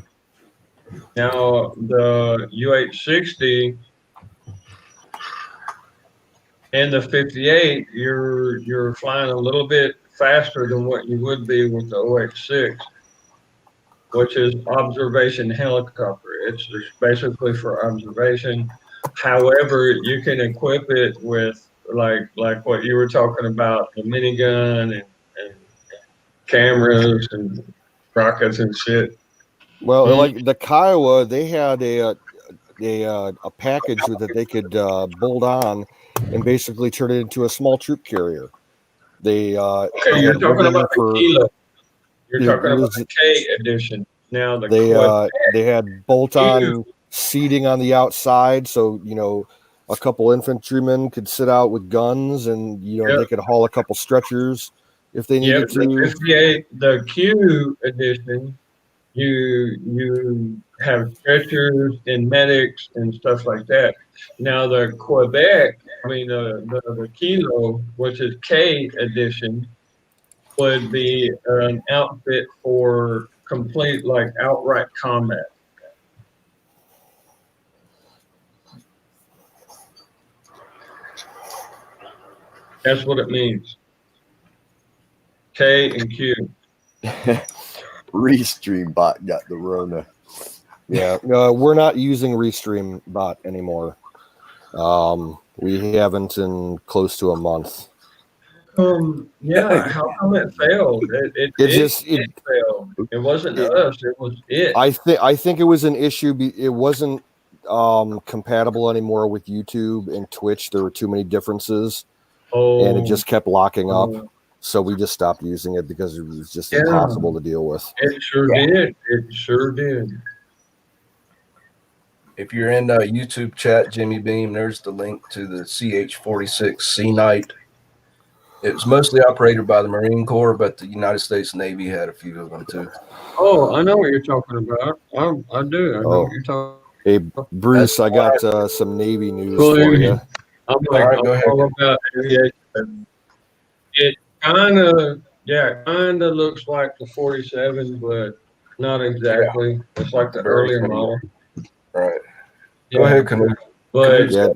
Speaker 6: Now, the UH-60 and the 58, you're flying a little bit faster than what you would be with the OH-6, which is observation helicopter. It's basically for observation. However, you can equip it with like what you were talking about, the minigun and cameras and rockets and shit.
Speaker 13: Well, like the Kiowa, they had a package that they could bolt on and basically turn it into a small troop carrier. They
Speaker 6: Okay, you're talking about the Kilo. You're talking about the K edition. Now the
Speaker 13: they had bolt-on seating on the outside, so a couple infantrymen could sit out with guns, and they could haul a couple stretchers if they needed to.
Speaker 6: The 58, the Q edition, you have stretchers and medics and stuff like that. Now the Quebec, the Kilo, which is K edition, would be an outfit for complete outright combat. That's what it means. K and Q.
Speaker 7: Restream bot got the Rona.
Speaker 13: Yeah, we're not using Restream bot anymore. We haven't in close to a month.
Speaker 6: Yeah, how come it failed? It failed. It wasn't us. It was it.
Speaker 13: I think it was an issue. It wasn't compatible anymore with YouTube and Twitch. There were too many differences, and it just kept locking up. So we just stopped using it because it was just impossible to deal with.
Speaker 6: It sure did. It sure did.
Speaker 10: If you're in YouTube chat, Jimmy Beam, there's the link to the CH-46 Sea Knight. It was mostly operated by the Marine Corps, but the United States Navy had a few of them too.
Speaker 6: Oh, I know what you're talking about. I do. I know what you're talking
Speaker 13: Hey, Bruce, I got some Navy news
Speaker 6: Cool.
Speaker 13: for you.
Speaker 6: I'm
Speaker 10: All right, go ahead.
Speaker 6: all about aviation. It kind of looks like the 47, but not exactly. It's like the
Speaker 10: Very
Speaker 6: earlier
Speaker 10: similar.
Speaker 6: model.
Speaker 10: Right.
Speaker 6: Yeah.
Speaker 10: Go ahead, Canute.
Speaker 6: But
Speaker 13: Yeah.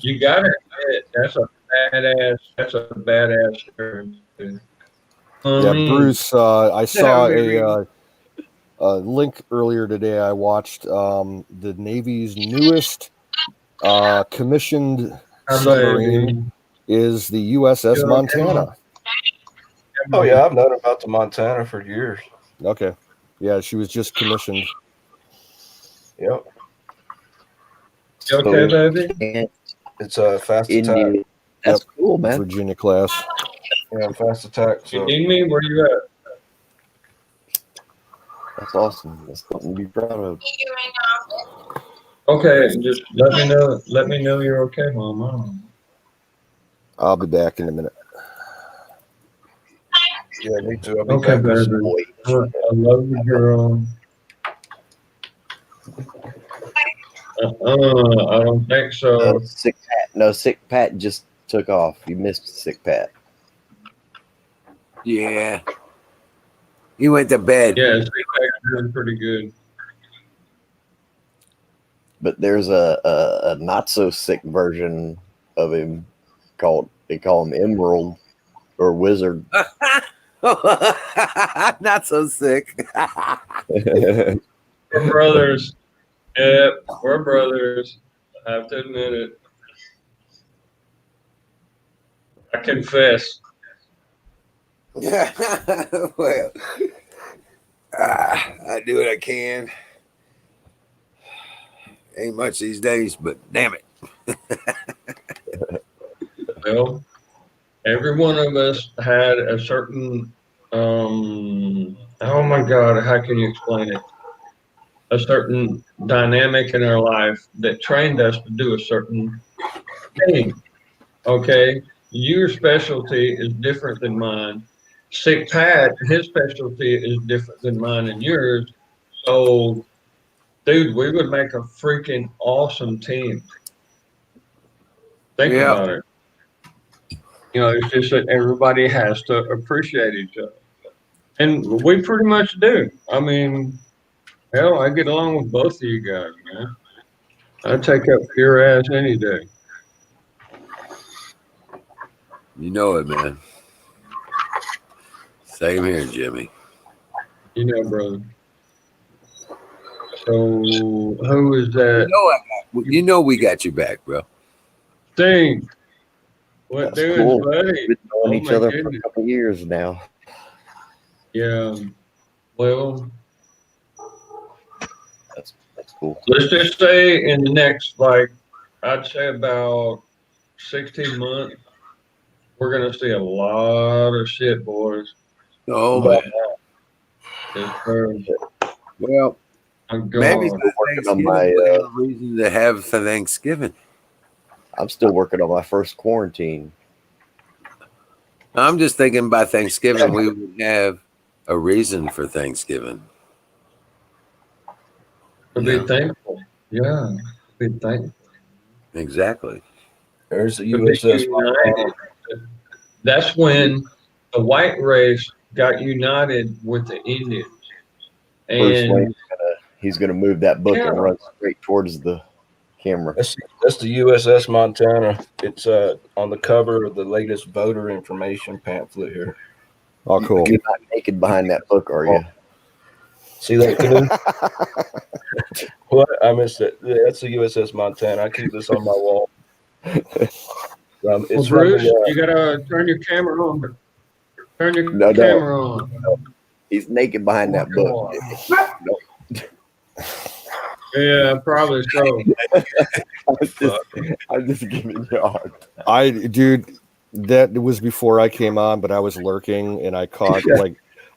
Speaker 6: you got to admit, that's a badass turn.
Speaker 13: Yeah, Bruce, I saw a link earlier today. I watched the Navy's newest commissioned submarine is the USS Montana.
Speaker 10: Oh yeah, I've known about the Montana for years.
Speaker 13: Okay. Yeah, she was just commissioned.
Speaker 10: Yep.
Speaker 11: So,
Speaker 6: baby?
Speaker 10: It's a fast attack.
Speaker 11: India. That's cool, man.
Speaker 13: Virginia class.
Speaker 10: Yeah, fast attack.
Speaker 6: You
Speaker 10: So
Speaker 6: need me? Where you at?
Speaker 7: That's awesome. That's something to be proud of.
Speaker 6: Okay, just let me know. Let me know you're okay, Mama.
Speaker 13: I'll be back in a minute.
Speaker 10: yeah, me too. I'll be
Speaker 6: Okay,
Speaker 10: back.
Speaker 6: baby. I love you, girl. I don't think so.
Speaker 7: Sick Pat just took off. You missed Sick Pat.
Speaker 11: Yeah. He went to bed.
Speaker 6: Yeah, it's doing pretty good.
Speaker 7: But there's a not so sick version of him they call him Emerald or Wizard.
Speaker 11: Not so sick.
Speaker 6: We're brothers. Yep, we're brothers. I have to admit it. I confess.
Speaker 11: Yeah. Well, I do what I can. Ain't much these days, but damn it.
Speaker 6: Well, every one of us had a certain, oh my God, how can you explain it? A certain dynamic in our life that trained us to do a certain thing. Okay, your specialty is different than mine. Sick Pat, his specialty is different than mine and yours. So, dude, we would make a freaking awesome team. Think about it. You know, it's just that everybody has to appreciate each other. And we pretty much do. I mean, hell, I get along with both of you guys, man. I take up your ass any day.
Speaker 11: You know it, man. Same here, Jimmy.
Speaker 6: You know, brother. So, who is that?
Speaker 11: You know we got your back, bro.
Speaker 6: Thing. What
Speaker 7: That's
Speaker 6: doing,
Speaker 7: cool.
Speaker 6: buddy?
Speaker 7: We've known each
Speaker 6: my
Speaker 7: other for
Speaker 6: goodness.
Speaker 7: a couple years now.
Speaker 6: Yeah. Well,
Speaker 7: That's cool.
Speaker 6: let's just say in the next, like, I'd say about 16 months, we're going to see a lot of shit, boys.
Speaker 11: Oh, man.
Speaker 6: Yes, sir.
Speaker 11: Well,
Speaker 6: I'm
Speaker 11: maybe
Speaker 6: gone.
Speaker 11: it's
Speaker 7: on my,
Speaker 11: a reason to have for Thanksgiving.
Speaker 7: I'm still working on my first quarantine.
Speaker 11: I'm just thinking by Thanksgiving we would have a reason for Thanksgiving.
Speaker 6: To be thankful. Yeah. Be thankful.
Speaker 11: Exactly.
Speaker 10: There's the
Speaker 6: To be
Speaker 10: USS.
Speaker 6: united. That's when the white race got united with the Indians.
Speaker 7: Bruce
Speaker 6: And
Speaker 7: Wayne's he's gonna move that book
Speaker 6: Yeah.
Speaker 7: and run straight towards the camera.
Speaker 10: That's the USS Montana. It's on the cover of the latest voter information pamphlet here.
Speaker 13: Oh, cool.
Speaker 7: You're not naked behind that book, are you?
Speaker 10: See that? Canoe? What? I missed it. Yeah, that's the USS Montana. I keep this on my wall.
Speaker 6: well,
Speaker 10: It's
Speaker 6: Bruce,
Speaker 10: from the,
Speaker 6: you gotta turn your camera on. Turn your
Speaker 7: No,
Speaker 6: camera on.
Speaker 7: He's naked behind that book.
Speaker 6: Yeah, probably so.
Speaker 7: I'm just giving you a hard time.
Speaker 13: Dude, that was before I came on, but I was lurking and I caught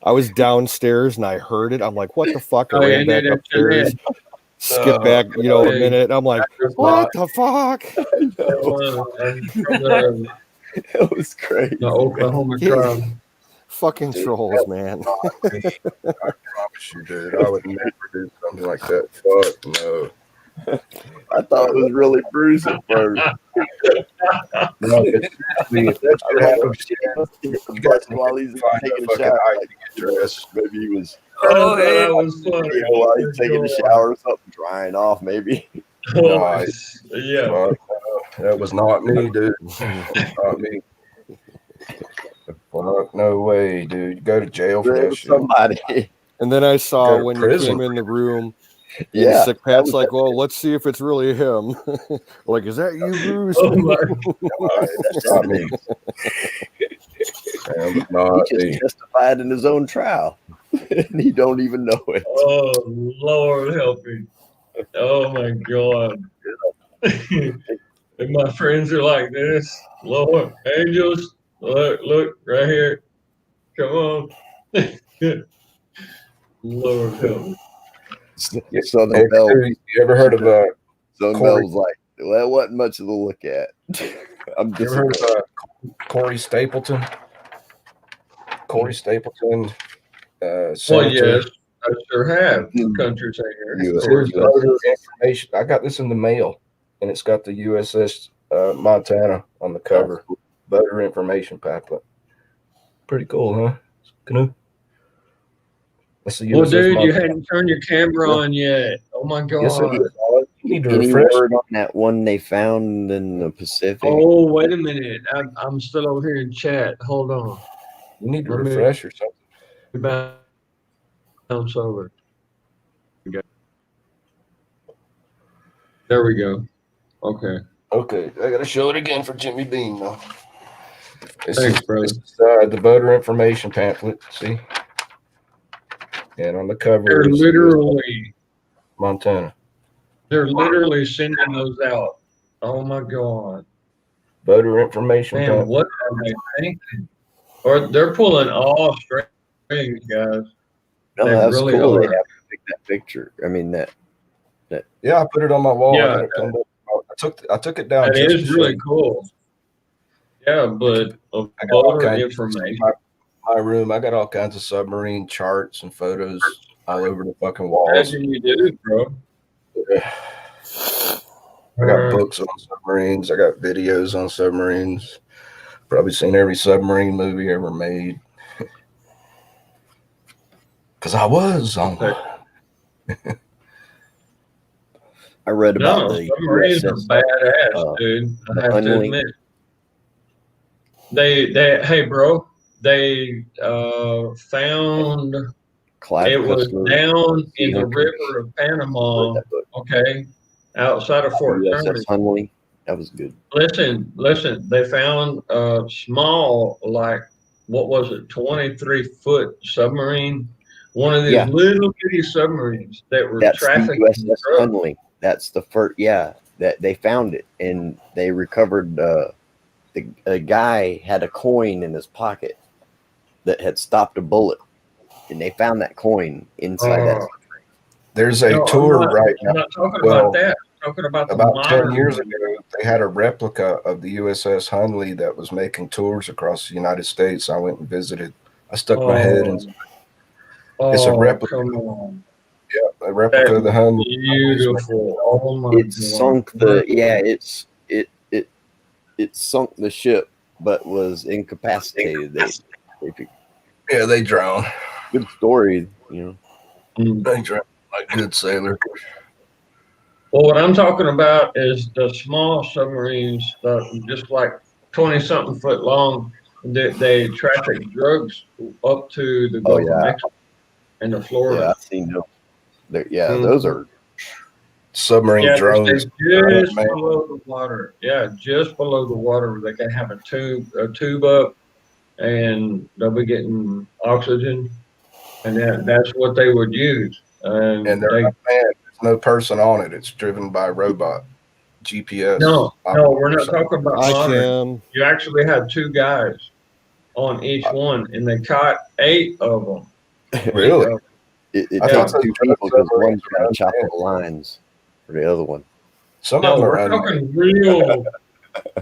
Speaker 13: I was downstairs and I heard it. I'm like, what the fuck? I
Speaker 6: Oh,
Speaker 13: ran
Speaker 6: yeah,
Speaker 13: back
Speaker 6: yeah,
Speaker 13: upstairs,
Speaker 6: yeah.
Speaker 13: skip back, a minute. I'm like, what the fuck?
Speaker 7: It was crazy.
Speaker 6: The Oklahoma tribe.
Speaker 13: Fucking trolls, man.
Speaker 10: I promise you, dude. I would never do something like that. Fuck no.
Speaker 7: I thought it was really Bruce at first.
Speaker 10: No, if that's your house,
Speaker 7: You
Speaker 10: guys need
Speaker 7: while
Speaker 10: to
Speaker 7: he's
Speaker 10: find
Speaker 7: taking
Speaker 10: a
Speaker 7: a
Speaker 10: fucking
Speaker 7: shower.
Speaker 10: IP address.
Speaker 7: Maybe he was,
Speaker 11: Oh, hey.
Speaker 6: That was funny.
Speaker 7: while he's taking a shower or something, drying off, maybe.
Speaker 10: Nice.
Speaker 6: Yeah.
Speaker 10: Fuck, no, that was not me, dude. Not me. Fuck, no way, dude. You go to jail for
Speaker 7: There
Speaker 10: that
Speaker 7: was
Speaker 10: shit.
Speaker 7: somebody.
Speaker 13: And then I saw
Speaker 10: Go to
Speaker 13: when
Speaker 10: prison.
Speaker 13: you came in the room,
Speaker 7: Yeah,
Speaker 13: and Sick Pat's like, "Well, let's see if it's really him." Like, is that you, Bruce?
Speaker 6: Oh my
Speaker 10: That's not me. That was not
Speaker 7: He
Speaker 10: me.
Speaker 7: just testified in his own trial, and he don't even know it.
Speaker 6: Oh Lord help me. Oh my God. And my friends are like this. Lord, angels, look right here. Come on. Lord help me.
Speaker 7: Southern
Speaker 10: Hey,
Speaker 7: Belle,
Speaker 10: dude, you ever heard of
Speaker 7: Southern
Speaker 10: Corey?
Speaker 7: Belle was like, well, it wasn't much to look at. I'm
Speaker 10: You ever heard
Speaker 7: disappointed.
Speaker 10: of Corey Stapleton? Corey Stapleton,
Speaker 6: Well,
Speaker 10: senator.
Speaker 6: yes, I sure have. Country singer.
Speaker 7: You-
Speaker 6: Of course.
Speaker 10: Here's voter information. I got this in the mail, and it's got the USS Montana on the cover. Voter information pamphlet. Pretty cool, huh? Canoe. That's the
Speaker 6: Well,
Speaker 10: USS
Speaker 6: dude, you
Speaker 10: Montana.
Speaker 6: hadn't turned your camera on yet. Oh my God.
Speaker 10: Yes, it is. You need to
Speaker 7: Any
Speaker 10: refresh.
Speaker 7: word on that one they found in the Pacific?
Speaker 6: Oh, wait a minute. I'm still over here in chat. Hold on.
Speaker 10: You need to
Speaker 6: Let me-
Speaker 10: refresh or something.
Speaker 6: Bounce over. There we go. Okay.
Speaker 10: Okay, I gotta show it again for Jimmy Bean though. This
Speaker 6: Thanks,
Speaker 10: is,
Speaker 6: brother.
Speaker 10: this is the voter information pamphlet. See, and on the cover,
Speaker 6: They're
Speaker 10: it's
Speaker 6: literally,
Speaker 10: Montana
Speaker 6: sending those out. Oh my God.
Speaker 10: voter information
Speaker 6: Man,
Speaker 10: pamphlet.
Speaker 6: what are they thinking? Or they're pulling all strings, guys.
Speaker 7: No,
Speaker 6: They
Speaker 7: that's
Speaker 6: really
Speaker 7: cool. They
Speaker 6: are.
Speaker 7: have to pick that picture. I mean, that
Speaker 10: Yeah, I put it on my wall.
Speaker 6: Yeah,
Speaker 10: I got it pinned up. I took it down.
Speaker 6: That
Speaker 10: just
Speaker 6: is
Speaker 10: to
Speaker 6: really
Speaker 10: show
Speaker 6: cool. Yeah, but of
Speaker 10: I got all
Speaker 6: voter
Speaker 10: kinds
Speaker 6: information.
Speaker 10: my room. I got all kinds of submarine charts and photos all over the fucking walls.
Speaker 6: Imagine you do, bro.
Speaker 10: I got books on submarines. I got videos on submarines. Probably seen every submarine movie ever made. Because I was on one.
Speaker 7: I read about
Speaker 6: No,
Speaker 7: the
Speaker 6: submarines are
Speaker 7: USS,
Speaker 6: badass, dude. I have to
Speaker 7: Hunley.
Speaker 6: admit. They hey bro, they found
Speaker 7: Clive
Speaker 6: it was
Speaker 7: Cussler,
Speaker 6: down in the
Speaker 7: Hunter.
Speaker 6: river of Panama, okay, outside of Fort
Speaker 7: USS
Speaker 6: Kermit.
Speaker 7: Hunley. That was good.
Speaker 6: Listen, they found a small, like, what was it, 23-foot submarine? One of these
Speaker 7: Yeah.
Speaker 6: little bitty submarines that were
Speaker 7: That's the
Speaker 6: trafficking
Speaker 7: USS
Speaker 6: drugs.
Speaker 7: Hunley. That's the first. Yeah, that they found it and they recovered. The guy had a coin in his pocket that had stopped a bullet, and they found that coin inside that.
Speaker 10: There's a
Speaker 6: No,
Speaker 10: tour right
Speaker 6: I'm
Speaker 10: now.
Speaker 6: not talking
Speaker 10: Well,
Speaker 6: about that. I'm talking about the
Speaker 10: About 10
Speaker 6: modern
Speaker 10: years
Speaker 6: one.
Speaker 10: ago, they had a replica of the USS Hunley that was making tours across the United States. I went and visited. I stuck my head in. It's a replica.
Speaker 6: Come on.
Speaker 10: Yeah, a replica of the Hunley.
Speaker 6: Beautiful. Oh my
Speaker 7: It
Speaker 6: God.
Speaker 7: sunk it sunk the ship, but was incapacitated.
Speaker 10: Yeah, they drowned.
Speaker 7: Good story, you know.
Speaker 10: They drowned like good sailor.
Speaker 6: Well, what I'm talking about is the small submarines, just like 20-something foot long. They traffic drugs up to the Gulf of Mexico and the Florida.
Speaker 7: Yeah, I've seen those. Those are
Speaker 10: submarine drones.
Speaker 6: Just below the water. Yeah, just below the water where they can have a tube up, and they'll be getting oxygen, and that's what they would use.
Speaker 10: And they're not manned. There's no person on it. It's driven by a robot. GPS.
Speaker 6: No, we're not talking about modern.
Speaker 13: can.
Speaker 6: You actually had two guys on each one, and they caught 8 of them.
Speaker 10: Really?
Speaker 7: It
Speaker 10: I
Speaker 7: takes
Speaker 10: thought
Speaker 7: two
Speaker 10: those
Speaker 7: people because
Speaker 10: submarines
Speaker 7: one's got
Speaker 10: were
Speaker 7: to chop
Speaker 10: unmanned.
Speaker 7: the lines for the other one.
Speaker 10: Some
Speaker 6: No,
Speaker 10: of them are
Speaker 6: we're
Speaker 10: unmanned.
Speaker 6: talking real.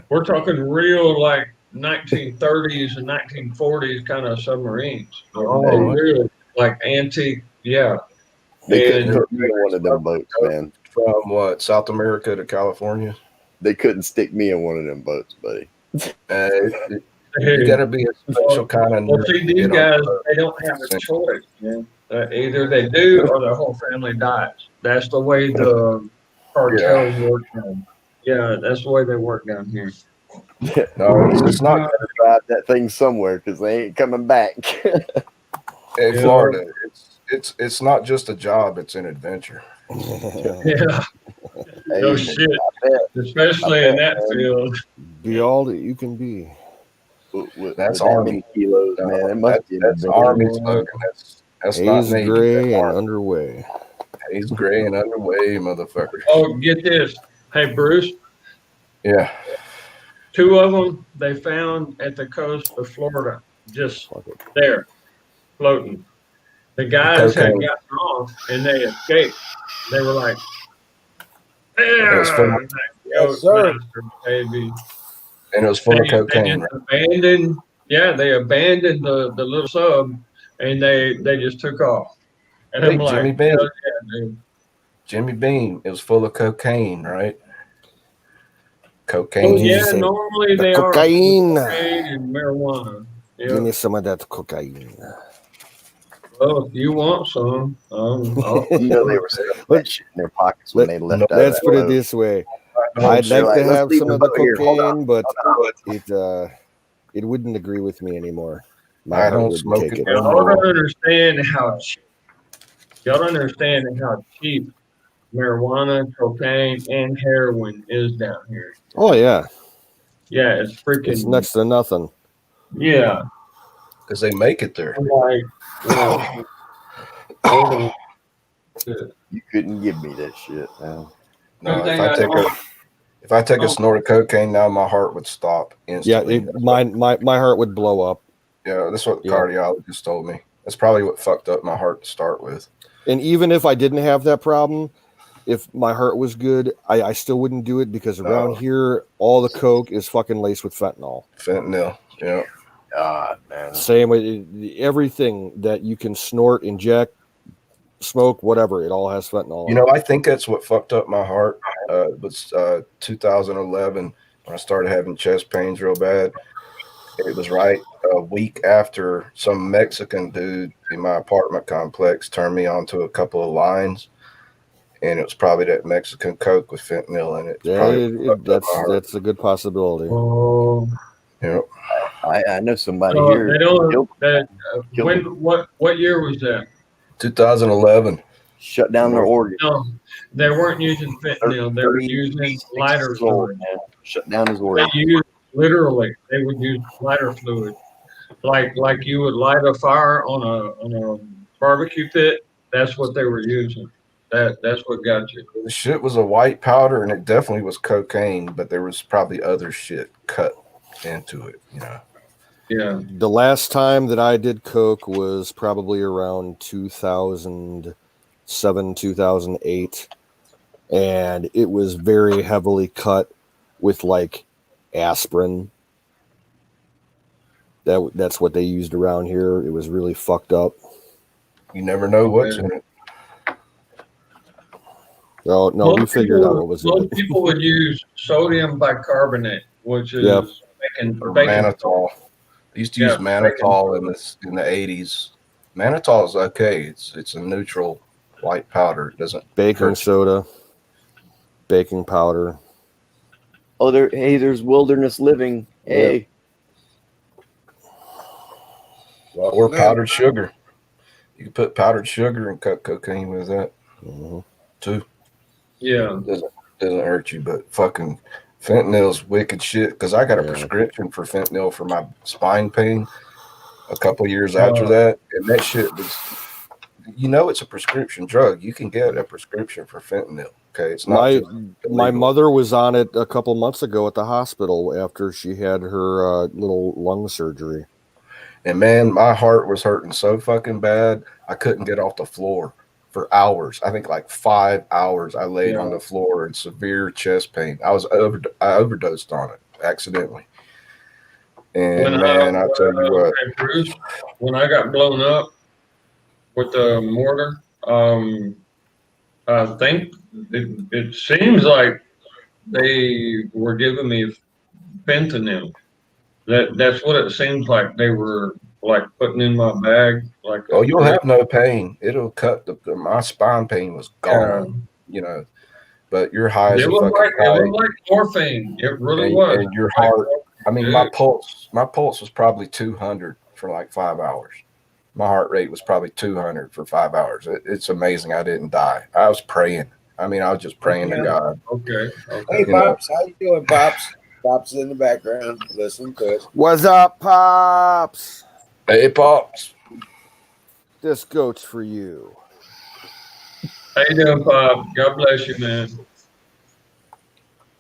Speaker 6: We're talking real, like 1930s and 1940s kind of submarines.
Speaker 10: Oh,
Speaker 6: They're real, like antique. Yeah.
Speaker 7: They
Speaker 6: And
Speaker 7: couldn't hurt either one of them boats, man.
Speaker 10: from what, South America to California.
Speaker 7: They couldn't stick me in one of them boats, buddy.
Speaker 10: You got to be a special kind of.
Speaker 6: Well, see, these guys, they don't have a choice. Man. Either they do or their whole family dies. That's the way the cartels work down. Yeah, that's the way they work down here.
Speaker 10: No, it's not
Speaker 7: gonna drive that thing somewhere because they ain't coming back.
Speaker 10: In Florida, it's not just a job; it's an adventure.
Speaker 6: Yeah. No shit. Especially in that field.
Speaker 13: Be all that you can be.
Speaker 10: That's Army
Speaker 7: kilos, man. It must be
Speaker 10: that's Army slogan. That's not
Speaker 13: Haze
Speaker 10: me.
Speaker 13: gray and underway.
Speaker 10: Haze gray and underway, motherfucker.
Speaker 6: Oh, get this. Hey, Bruce.
Speaker 10: Yeah.
Speaker 6: 2 of them they found at the coast of Florida, just there, floating. The guys had gotten off and they escaped. They were like,
Speaker 10: Yes, sir.
Speaker 6: Baby.
Speaker 10: And it was full of cocaine.
Speaker 6: They abandoned the little sub and they just took off. And
Speaker 10: Hey,
Speaker 6: I'm like,
Speaker 10: Jimmy Beam.
Speaker 6: "Hell yeah, dude."
Speaker 10: Jimmy Beam. It was full of cocaine, right? Cocaine.
Speaker 6: Oh, yeah, normally they
Speaker 13: cocaine.
Speaker 6: are cocaine and marijuana. Yeah.
Speaker 13: Give me some of that cocaine.
Speaker 6: Well, if you want some,
Speaker 7: You know they were saying that shit in their pockets when they left.
Speaker 13: Let's put it this way. I'd
Speaker 7: They're
Speaker 13: like to
Speaker 7: "Let's
Speaker 13: have
Speaker 7: leave
Speaker 13: some
Speaker 7: the
Speaker 13: of the
Speaker 7: boat here. Hold on.
Speaker 13: cocaine, but it wouldn't agree with me anymore. My
Speaker 10: I
Speaker 13: heart
Speaker 10: don't
Speaker 13: wouldn't
Speaker 10: smoke
Speaker 13: take
Speaker 10: it.
Speaker 13: it.
Speaker 6: y'all don't understand how cheap marijuana, cocaine, and heroin is down here.
Speaker 13: Oh yeah,
Speaker 6: Yeah, it's freaking.
Speaker 13: it's next to nothing.
Speaker 6: Yeah,
Speaker 10: Because they make it there.
Speaker 6: like
Speaker 7: You couldn't give me that shit, man.
Speaker 10: No, if I take a snort of cocaine now, my heart would stop
Speaker 13: Yeah,
Speaker 10: instantly.
Speaker 13: my heart would blow up.
Speaker 10: Yeah, that's what the cardiologist told me. That's probably what fucked up my heart to start with.
Speaker 13: And even if I didn't have that problem, if my heart was good, I still wouldn't do it because around here, all the coke is fucking laced with fentanyl.
Speaker 10: Fentanyl, yeah.
Speaker 7: God, man.
Speaker 13: Same way, everything that you can snort, inject, smoke, whatever, it all has fentanyl.
Speaker 10: You know, I think that's what fucked up my heart. Was 2011 when I started having chest pains real bad. It was right a week after some Mexican dude in my apartment complex turned me onto a couple of lines, and it was probably that Mexican coke with fentanyl in it.
Speaker 13: Yeah, that's a good possibility.
Speaker 6: Oh,
Speaker 10: yeah.
Speaker 7: I know somebody
Speaker 6: so
Speaker 7: here.
Speaker 6: they don't.
Speaker 7: killed him.
Speaker 6: What year was that?
Speaker 10: 2011.
Speaker 7: Shut down their organ.
Speaker 6: No, they weren't using fentanyl. They were using lighter fluid.
Speaker 7: Shut down his
Speaker 6: They
Speaker 7: organ.
Speaker 6: used literally. They would use lighter fluid, like you would light a fire on a barbecue pit. That's what they were using. That's what got you.
Speaker 10: The shit was a white powder, and it definitely was cocaine, but there was probably other shit cut into it, you know.
Speaker 6: Yeah.
Speaker 13: The last time that I did coke was probably around 2007, 2008. And it was very heavily cut with like aspirin. That's what they used around here. It was really fucked up.
Speaker 10: You never know what's in it.
Speaker 13: No, we figured out what was in
Speaker 6: Most
Speaker 13: it.
Speaker 6: people would use sodium bicarbonate, which is bacon.
Speaker 10: Mannitol. They used to use mannitol in the 80s. Mannitol is okay. It's a neutral white powder. It doesn't
Speaker 13: Baking soda, baking powder.
Speaker 7: Oh, there's wilderness living. Hey.
Speaker 10: Well, or powdered sugar. You can put powdered sugar and cut cocaine with that too.
Speaker 6: Yeah,
Speaker 10: doesn't hurt you, but fucking fentanyl's wicked shit. Because I got a prescription for fentanyl for my spine pain a couple years after that, and that shit was. You know, it's a prescription drug. You can get a prescription for fentanyl. Okay, it's not.
Speaker 13: My mother was on it a couple months ago at the hospital after she had her little lung surgery.
Speaker 10: And man, my heart was hurting so fucking bad, I couldn't get off the floor for hours. I think like 5 hours I laid on the floor in severe chest pain. I overdosed on it accidentally. And I'll tell you what.
Speaker 6: Bruce, when I got blown up with the mortar, I think it seems like they were giving me fentanyl. That's what it seems like they were like putting in my bag. Like,
Speaker 10: Oh, you'll have no pain. It'll cut my spine pain was gone. You know, but your high as
Speaker 6: it
Speaker 10: a
Speaker 6: was
Speaker 10: fucking
Speaker 6: like morphine. It really
Speaker 10: and,
Speaker 6: was.
Speaker 10: and your heart. I mean, my pulse was probably 200 for like 5 hours. My heart rate was probably 200 for 5 hours. It's amazing I didn't die. I was praying. I mean, I was just praying to God.
Speaker 6: Okay.
Speaker 14: Hey, Pops, how you doing, Pops? Pops in the background. Listen to it.
Speaker 13: What's up, Pops?
Speaker 10: Hey, Pops.
Speaker 13: This goat's for you.
Speaker 6: How you doing, Pop? God bless you, man.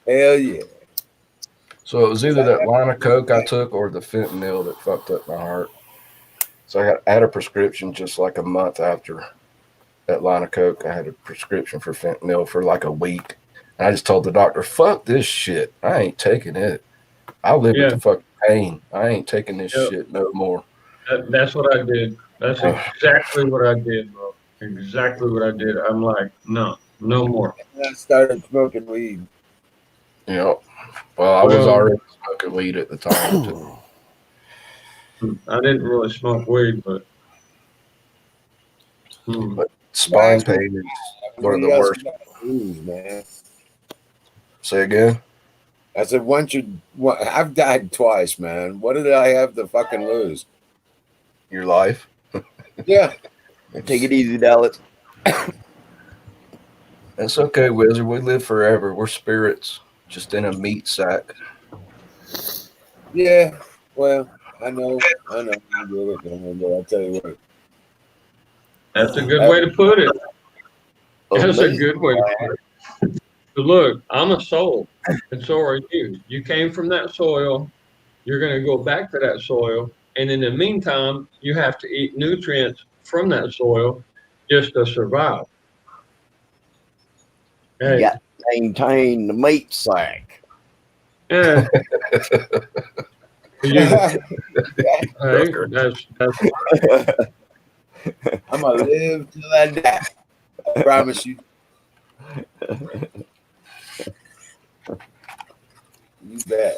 Speaker 14: Hell yeah.
Speaker 10: So it was either that line of coke I took or the fentanyl that fucked up my heart. So I had a prescription just like a month after that line of coke. I had a prescription for fentanyl for like a week. And I just told the doctor, fuck this shit. I ain't taking it. I'll live with the fucking pain. I ain't taking this shit no more.
Speaker 6: That's what I did. That's exactly what I did, bro. Exactly what I did. I'm like, no more.
Speaker 14: And I started smoking weed.
Speaker 10: Yep. Well, I was already smoking weed at the time, too.
Speaker 6: I didn't really smoke weed, but
Speaker 10: spine pain is one of the worst.
Speaker 14: Man.
Speaker 10: Say again?
Speaker 14: I said, I've died twice, man. What did I have to fucking lose?
Speaker 10: Your life?
Speaker 14: Yeah.
Speaker 7: Take it easy, Dallas.
Speaker 10: That's okay, Wizard. We live forever. We're spirits, just in a meat sack.
Speaker 14: Yeah. Well, I know. I get it, but I'll tell you what.
Speaker 6: that's a good way to put it. That's a good way to put it. So look, I'm a soul, and so are you. You came from that soil. You're going to go back to that soil. And in the meantime, you have to eat nutrients from that soil just to survive. Hey.
Speaker 7: You got to maintain the meat sack.
Speaker 6: Yeah. Hey, that's
Speaker 14: I'm going to live till I die. I promise you. You bet.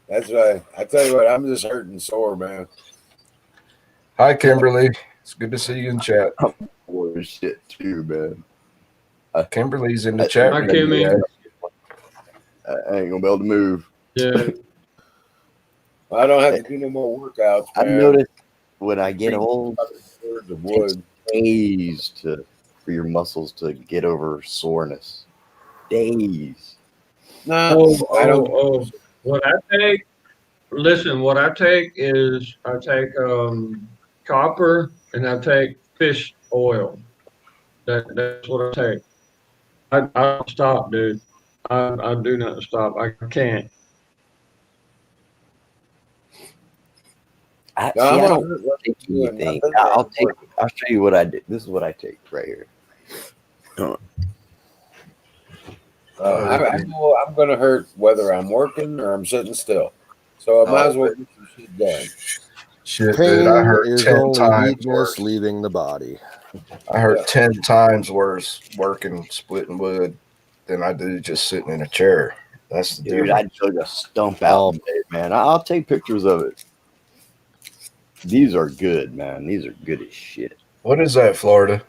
Speaker 14: That's right. I tell you what, I'm just hurting sore, man.
Speaker 10: Hi, Kimberly. It's good to see you in chat.
Speaker 7: Poor shit too, man.
Speaker 10: Kimberly's in the chat.
Speaker 6: Hi, Kimmy.
Speaker 7: I ain't gonna be able to move.
Speaker 6: Yeah.
Speaker 14: I don't have to do no more workouts,
Speaker 7: I
Speaker 14: man.
Speaker 7: noticed when I get old,
Speaker 14: Of
Speaker 7: it
Speaker 14: wood.
Speaker 7: takes days for your muscles to get over soreness. Days.
Speaker 14: No, I don't.
Speaker 6: What I take, listen, what I take is I take copper and I take fish oil. That's what I take. I don't stop, dude. I do not stop. I can't.
Speaker 7: I
Speaker 14: No,
Speaker 7: don't take anything. I'll show you what I did. This is what I take right here.
Speaker 14: I'm going to hurt whether I'm working or I'm sitting still. So I might as well get some shit done.
Speaker 10: Shit,
Speaker 13: Pain
Speaker 10: dude, I hurt
Speaker 13: is
Speaker 10: 10
Speaker 13: only
Speaker 10: times
Speaker 13: weakness
Speaker 10: worse.
Speaker 13: leaving the body.
Speaker 10: I hurt 10 times worse working, splitting wood than I do just sitting in a chair. That's the
Speaker 7: Dude,
Speaker 10: difference.
Speaker 7: I'd show you a stump out, man. I'll take pictures of it. These are good, man. These are good as shit.
Speaker 10: What is that, Florida?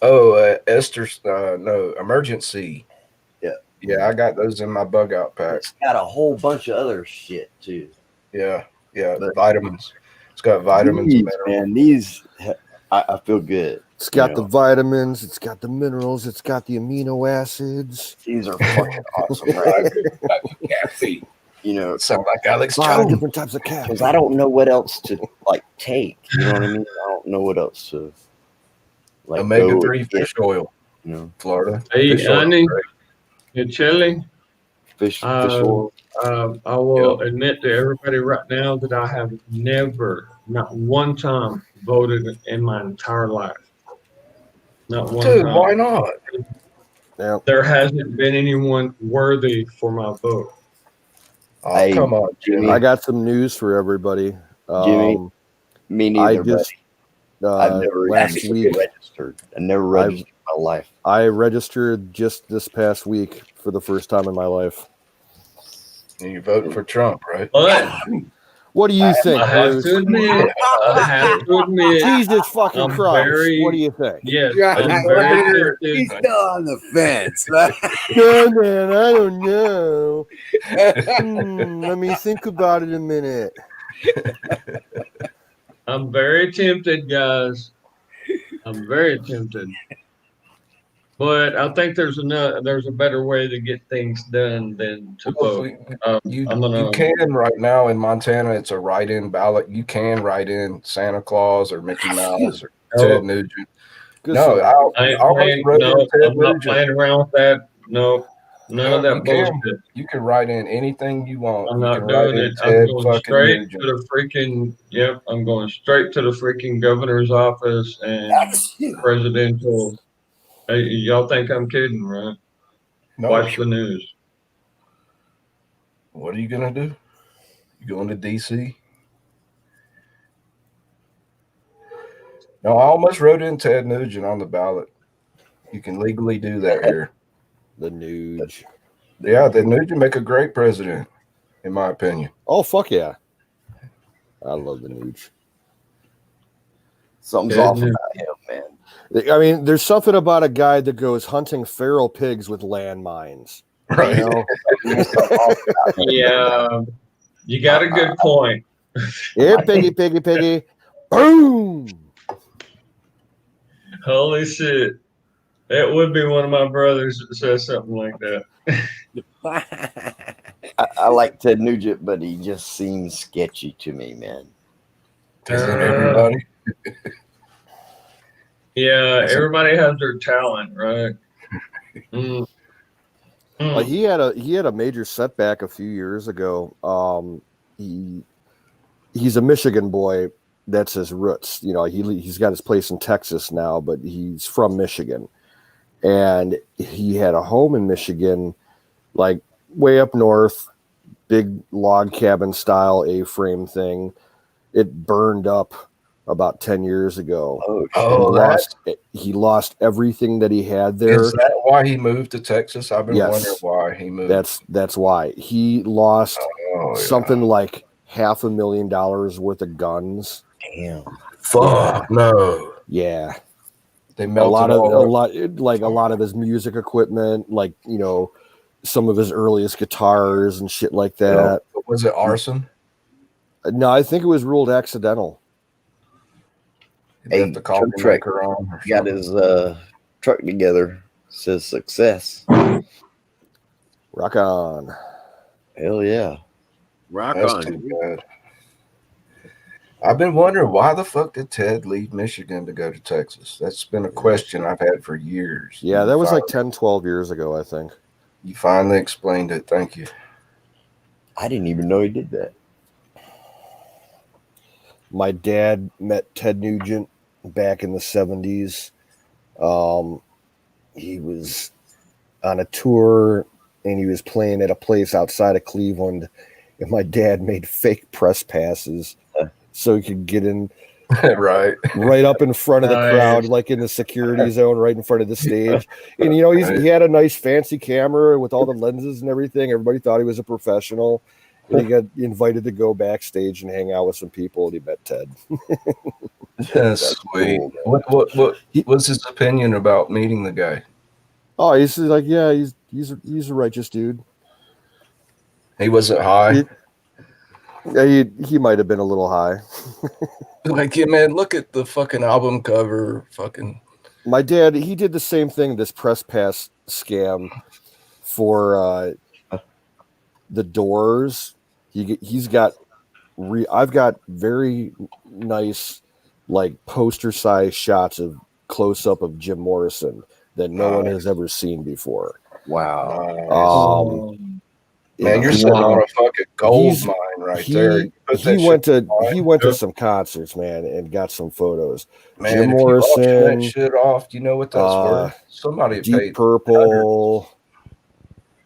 Speaker 10: Oh, Esther's, no, Emergency.
Speaker 7: Yeah.
Speaker 10: Yeah, I got those in my bug out pack.
Speaker 7: It's got a whole bunch of other shit, too.
Speaker 10: Yeah, vitamins. It's got vitamins and minerals.
Speaker 7: Man, these, I feel good.
Speaker 13: It's got the vitamins, it's got the minerals, it's got the amino acids.
Speaker 7: These are fucking awesome, right?
Speaker 14: Caffeine.
Speaker 7: You know,
Speaker 10: sound like Alex
Speaker 13: 5
Speaker 10: Jones.
Speaker 13: different types of caffeine.
Speaker 7: because I don't know what else to like take. You know what I mean? I don't know what else to like.
Speaker 10: Omega-3 fish oil.
Speaker 7: You know,
Speaker 10: Florida.
Speaker 6: Hey,
Speaker 10: Fish oil is
Speaker 6: Annie,
Speaker 10: great.
Speaker 6: you're chilling.
Speaker 7: fish oil.
Speaker 6: I will admit to everybody right now that I have never, not one time, voted in my entire life. Not one
Speaker 10: Dude,
Speaker 6: time.
Speaker 10: why not?
Speaker 13: Yeah.
Speaker 6: There hasn't been anyone worthy for my vote.
Speaker 10: Oh,
Speaker 7: Hey,
Speaker 10: come on, Jimmy.
Speaker 13: I got some news for everybody.
Speaker 7: Me
Speaker 13: I
Speaker 7: neither.
Speaker 13: just
Speaker 7: I've never
Speaker 13: last
Speaker 7: actually
Speaker 13: week
Speaker 7: registered. I never registered my life.
Speaker 13: I registered just this past week for the first time in my life.
Speaker 10: And you're voting for Trump, right?
Speaker 6: But
Speaker 13: What do you think,
Speaker 6: I have
Speaker 13: Bruce?
Speaker 6: to admit,
Speaker 13: Jesus fucking
Speaker 6: I'm
Speaker 13: Christ!
Speaker 6: very-
Speaker 13: What do you think?
Speaker 6: yes,
Speaker 11: Yeah,
Speaker 6: I'm very tempted.
Speaker 11: he's still on the fence.
Speaker 13: No, man, I don't know. Let me think about it a minute.
Speaker 6: I'm very tempted, guys. I'm very tempted. But I think there's a better way to get things done than to vote.
Speaker 10: You
Speaker 6: I'm gonna,
Speaker 10: can right now in Montana. It's a write-in ballot. You can write in Santa Claus or Mickey Mouse or Ted Nugent. No,
Speaker 6: I ain't playing, I'm not playing around with that. No, none of that bullshit.
Speaker 10: You can write in anything you want.
Speaker 6: I'm
Speaker 10: You
Speaker 6: not
Speaker 10: can write
Speaker 6: doing
Speaker 10: in
Speaker 6: it. I'm
Speaker 10: Ted
Speaker 6: going
Speaker 10: fucking
Speaker 6: straight
Speaker 10: Nugent.
Speaker 6: to the freaking. Yep, I'm going straight to the freaking governor's office and presidential. Hey, y'all think I'm kidding, right?
Speaker 10: No.
Speaker 6: Watch the news.
Speaker 10: What are you gonna do? You going to DC? No, I almost wrote in Ted Nugent on the ballot. You can legally do that here.
Speaker 13: The Nuge.
Speaker 10: Yeah, the Nugent make a great president, in my opinion.
Speaker 13: Oh, fuck yeah. I love the Nuge.
Speaker 7: Something's off about him, man.
Speaker 13: I mean, there's something about a guy that goes hunting feral pigs with landmines.
Speaker 10: Right.
Speaker 13: You know?
Speaker 6: Yeah, you got a good point.
Speaker 13: Here, piggy, piggy, piggy. Boom!
Speaker 6: Holy shit. It would be one of my brothers that says something like that.
Speaker 7: I like Ted Nugent, but he just seems sketchy to me, man.
Speaker 10: Doesn't everybody?
Speaker 6: Yeah, everybody has their talent, right?
Speaker 13: Like he had a major setback a few years ago. He's a Michigan boy. That's his roots. You know, he's got his place in Texas now, but he's from Michigan, and he had a home in Michigan, like way up north, big log cabin style A-frame thing. It burned up about 10 years ago. He lost everything that he had there.
Speaker 10: Is that why he moved to Texas? I've been wondering why he moved.
Speaker 13: That's why he lost something like $500,000 worth of guns.
Speaker 7: Damn.
Speaker 10: Fuck no.
Speaker 13: Yeah.
Speaker 10: They melted
Speaker 13: a lot of his music equipment, like, you know, some of his earliest guitars and shit like that.
Speaker 10: Was it arson?
Speaker 13: No, I think it was ruled accidental.
Speaker 7: Hey, truck got his truck together. Says success.
Speaker 13: Rock on.
Speaker 7: Hell yeah.
Speaker 11: Rock
Speaker 10: Too bad. I've been wondering why the fuck did Ted leave Michigan to go to Texas? That's been a question I've had for years.
Speaker 13: Yeah, that was like 10, 12 years ago, I think.
Speaker 10: You finally explained it. Thank you.
Speaker 7: I didn't even know he did that.
Speaker 13: My dad met Ted Nugent back in the 70s. He was on a tour and he was playing at a place outside of Cleveland, and my dad made fake press passes so he could get in right up in front of the crowd, like in the security zone, right in front of the stage. And you know, he had a nice fancy camera with all the lenses and everything. Everybody thought he was a professional. And he got invited to go backstage and hang out with some people, and he met Ted.
Speaker 10: That's sweet. Cool, what was his opinion about meeting the guy?
Speaker 13: Oh, he's like, yeah, he's a righteous dude.
Speaker 10: He wasn't high.
Speaker 13: He might have been a little high.
Speaker 10: Like, yeah, man, look at the fucking album cover. Fucking.
Speaker 13: My dad, he did the same thing. This press pass scam for the Doors. He's got. I've got very nice, like, poster size shots of close up of Jim Morrison that no one has ever seen before.
Speaker 7: Wow.
Speaker 10: Man, you're sitting on a fucking gold mine right there.
Speaker 13: He went to some concerts, man, and got some photos.
Speaker 10: Man,
Speaker 13: Jim
Speaker 10: if
Speaker 13: Morrison,
Speaker 10: you auction that shit off, you know what that's worth? Somebody
Speaker 13: Deep
Speaker 10: paid
Speaker 13: Purple.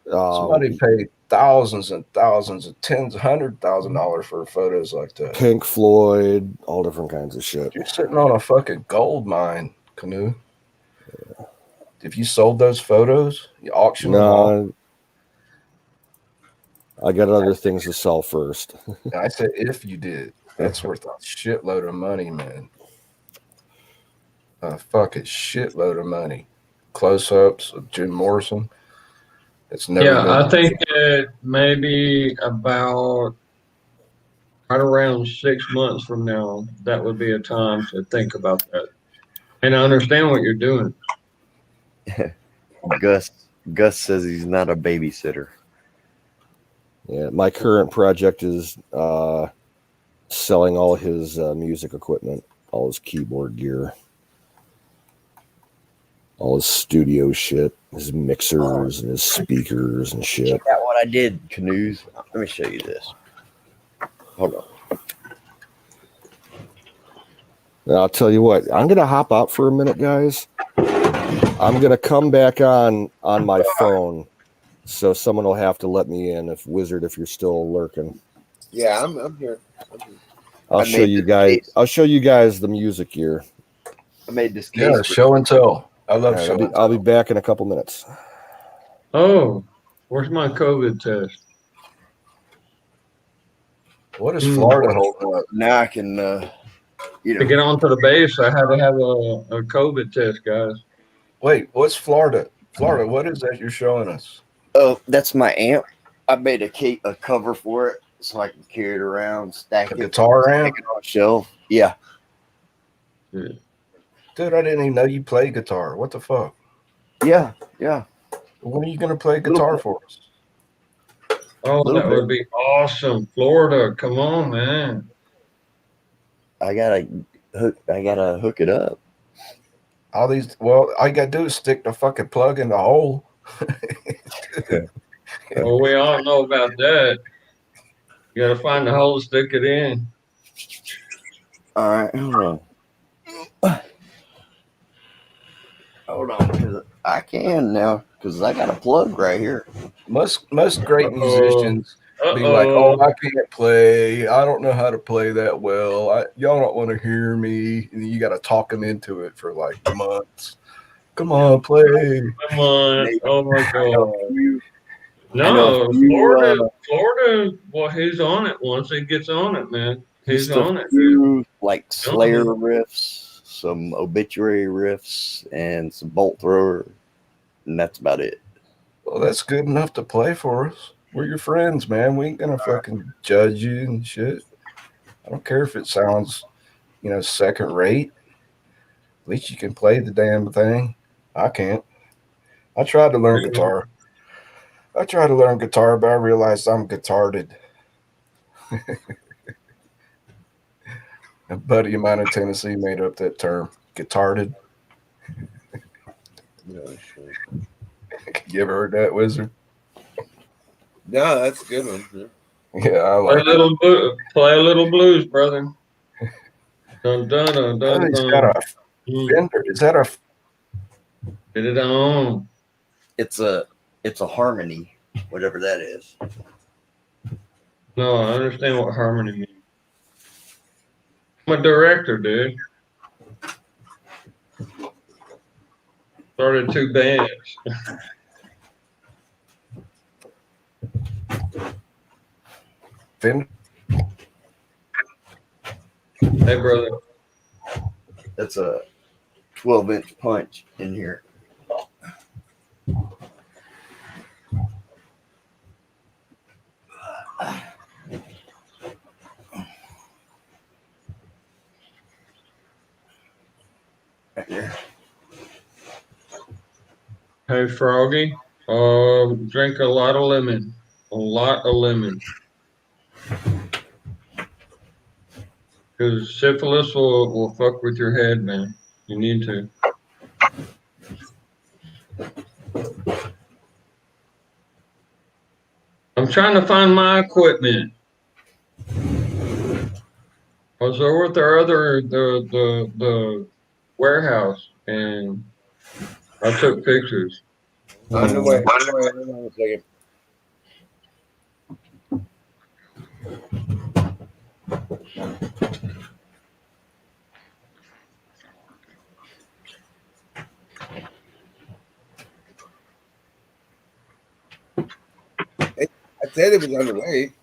Speaker 10: Somebody paid thousands and thousands and tens of $100,000 for photos like that.
Speaker 13: Pink Floyd, all different kinds of shit.
Speaker 10: You're sitting on a fucking gold mine, Canoe. If you sold those photos, you auction them off.
Speaker 13: No, I got other things to sell first.
Speaker 10: I said if you did, that's worth a shitload of money, man. A fucking shitload of money. Close-ups of Jim Morrison. It's never.
Speaker 6: Yeah, I think that maybe about right around 6 months from now, that would be a time to think about that. And I understand what you're doing.
Speaker 7: Gus says he's not a babysitter.
Speaker 13: Yeah, my current project is selling all his music equipment, all his keyboard gear, all his studio shit, his mixers and his speakers and shit.
Speaker 7: Check out what I did, Canoes. Let me show you this. Hold on.
Speaker 13: And I'll tell you what, I'm gonna hop out for a minute, guys. I'm gonna come back on my phone, so someone will have to let me in. If Wizard, if you're still lurking,
Speaker 11: Yeah, I'm here.
Speaker 13: I'll show you guys. I'll show you guys the music gear.
Speaker 7: I made this case.
Speaker 10: Yeah, show and tell. I love
Speaker 13: All
Speaker 10: show
Speaker 13: right,
Speaker 10: and
Speaker 13: I'll be back in a couple minutes.
Speaker 6: Oh, where's my COVID test?
Speaker 10: What is Florida holding up?
Speaker 7: Now I can,
Speaker 6: To get onto the base, I had to have a COVID test, guys.
Speaker 10: Wait, what's Florida? Florida, what is that you're showing us?
Speaker 7: Oh, that's my amp. I made a cover for it so I can carry it around, stack
Speaker 10: A
Speaker 7: it.
Speaker 10: guitar amp?
Speaker 7: Stick it on a shelf. Yeah.
Speaker 10: Dude, I didn't even know you play guitar. What the fuck?
Speaker 7: Yeah.
Speaker 10: When are you gonna play guitar for us?
Speaker 6: Oh, that would be awesome. Florida, come on, man.
Speaker 7: I gotta hook it up.
Speaker 10: All these, well, all you gotta do is stick the fucking plug in the hole.
Speaker 6: Well, we all know about that. You gotta find the hole to stick it in.
Speaker 7: All right, hold on. Hold on, 'cause I can now because I got a plug right here.
Speaker 10: Most great musicians be like, "Oh, I can't play. I don't know how to play that well. Y'all don't want to hear me." And you got to talk them into it for like months. Come on, play.
Speaker 6: Come on. Oh my God.
Speaker 7: I know
Speaker 6: No,
Speaker 7: a few,
Speaker 6: Florida, well, he's on it once he gets on it, man. He's
Speaker 7: just a
Speaker 6: on it, dude.
Speaker 7: few, like Slayer riffs, some Obituary riffs, and some Bolt Thrower, and that's about it.
Speaker 10: Well, that's good enough to play for us. We're your friends, man. We ain't gonna fucking judge you and shit. I don't care if it sounds, second rate. At least you can play the damn thing. I can't. I tried to learn guitar. But I realized I'm guitarded. A buddy of mine in Tennessee made up that term, guitarded. You ever heard that, Wizard?
Speaker 11: No, that's a good one.
Speaker 10: Yeah, I like it.
Speaker 6: Play a little blues, brother. Dun, dun, dun, dun,
Speaker 10: He's
Speaker 6: dun.
Speaker 10: got a Fender. Is that a?
Speaker 6: Get it on.
Speaker 7: It's a harmony, whatever that is.
Speaker 6: No, I understand what harmony means. I'm a director, dude. Started 2 bands.
Speaker 10: Fender.
Speaker 6: Hey, brother.
Speaker 7: That's a 12-inch punch in here. Right there.
Speaker 6: Hey, Froggy. Drink a lot of lemon. A lot of lemon. Because syphilis will fuck with your head, man. You need to. I'm trying to find my equipment. I was over at the warehouse and I took pictures.
Speaker 11: On the way. Hold on a second.
Speaker 14: said it was underweight.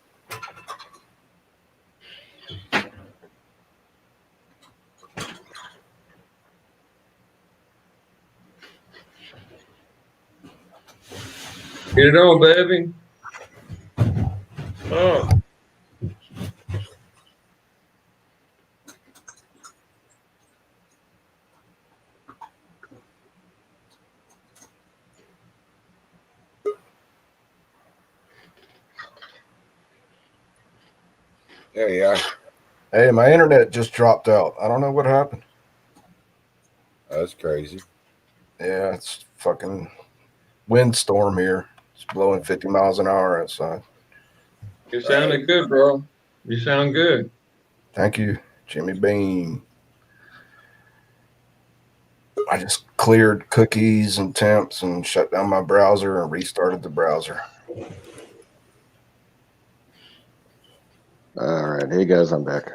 Speaker 6: Get it on, baby. Oh.
Speaker 14: There you are.
Speaker 10: Hey, my internet just dropped out. I don't know what happened.
Speaker 14: That's crazy.
Speaker 10: Yeah, it's fucking windstorm here. It's blowing 50 miles an hour outside.
Speaker 6: You sounded good, bro. You sound good.
Speaker 10: Thank you, Jimmy Bean. I just cleared cookies and temps and shut down my browser and restarted the browser.
Speaker 13: All right. Hey, guys, I'm back.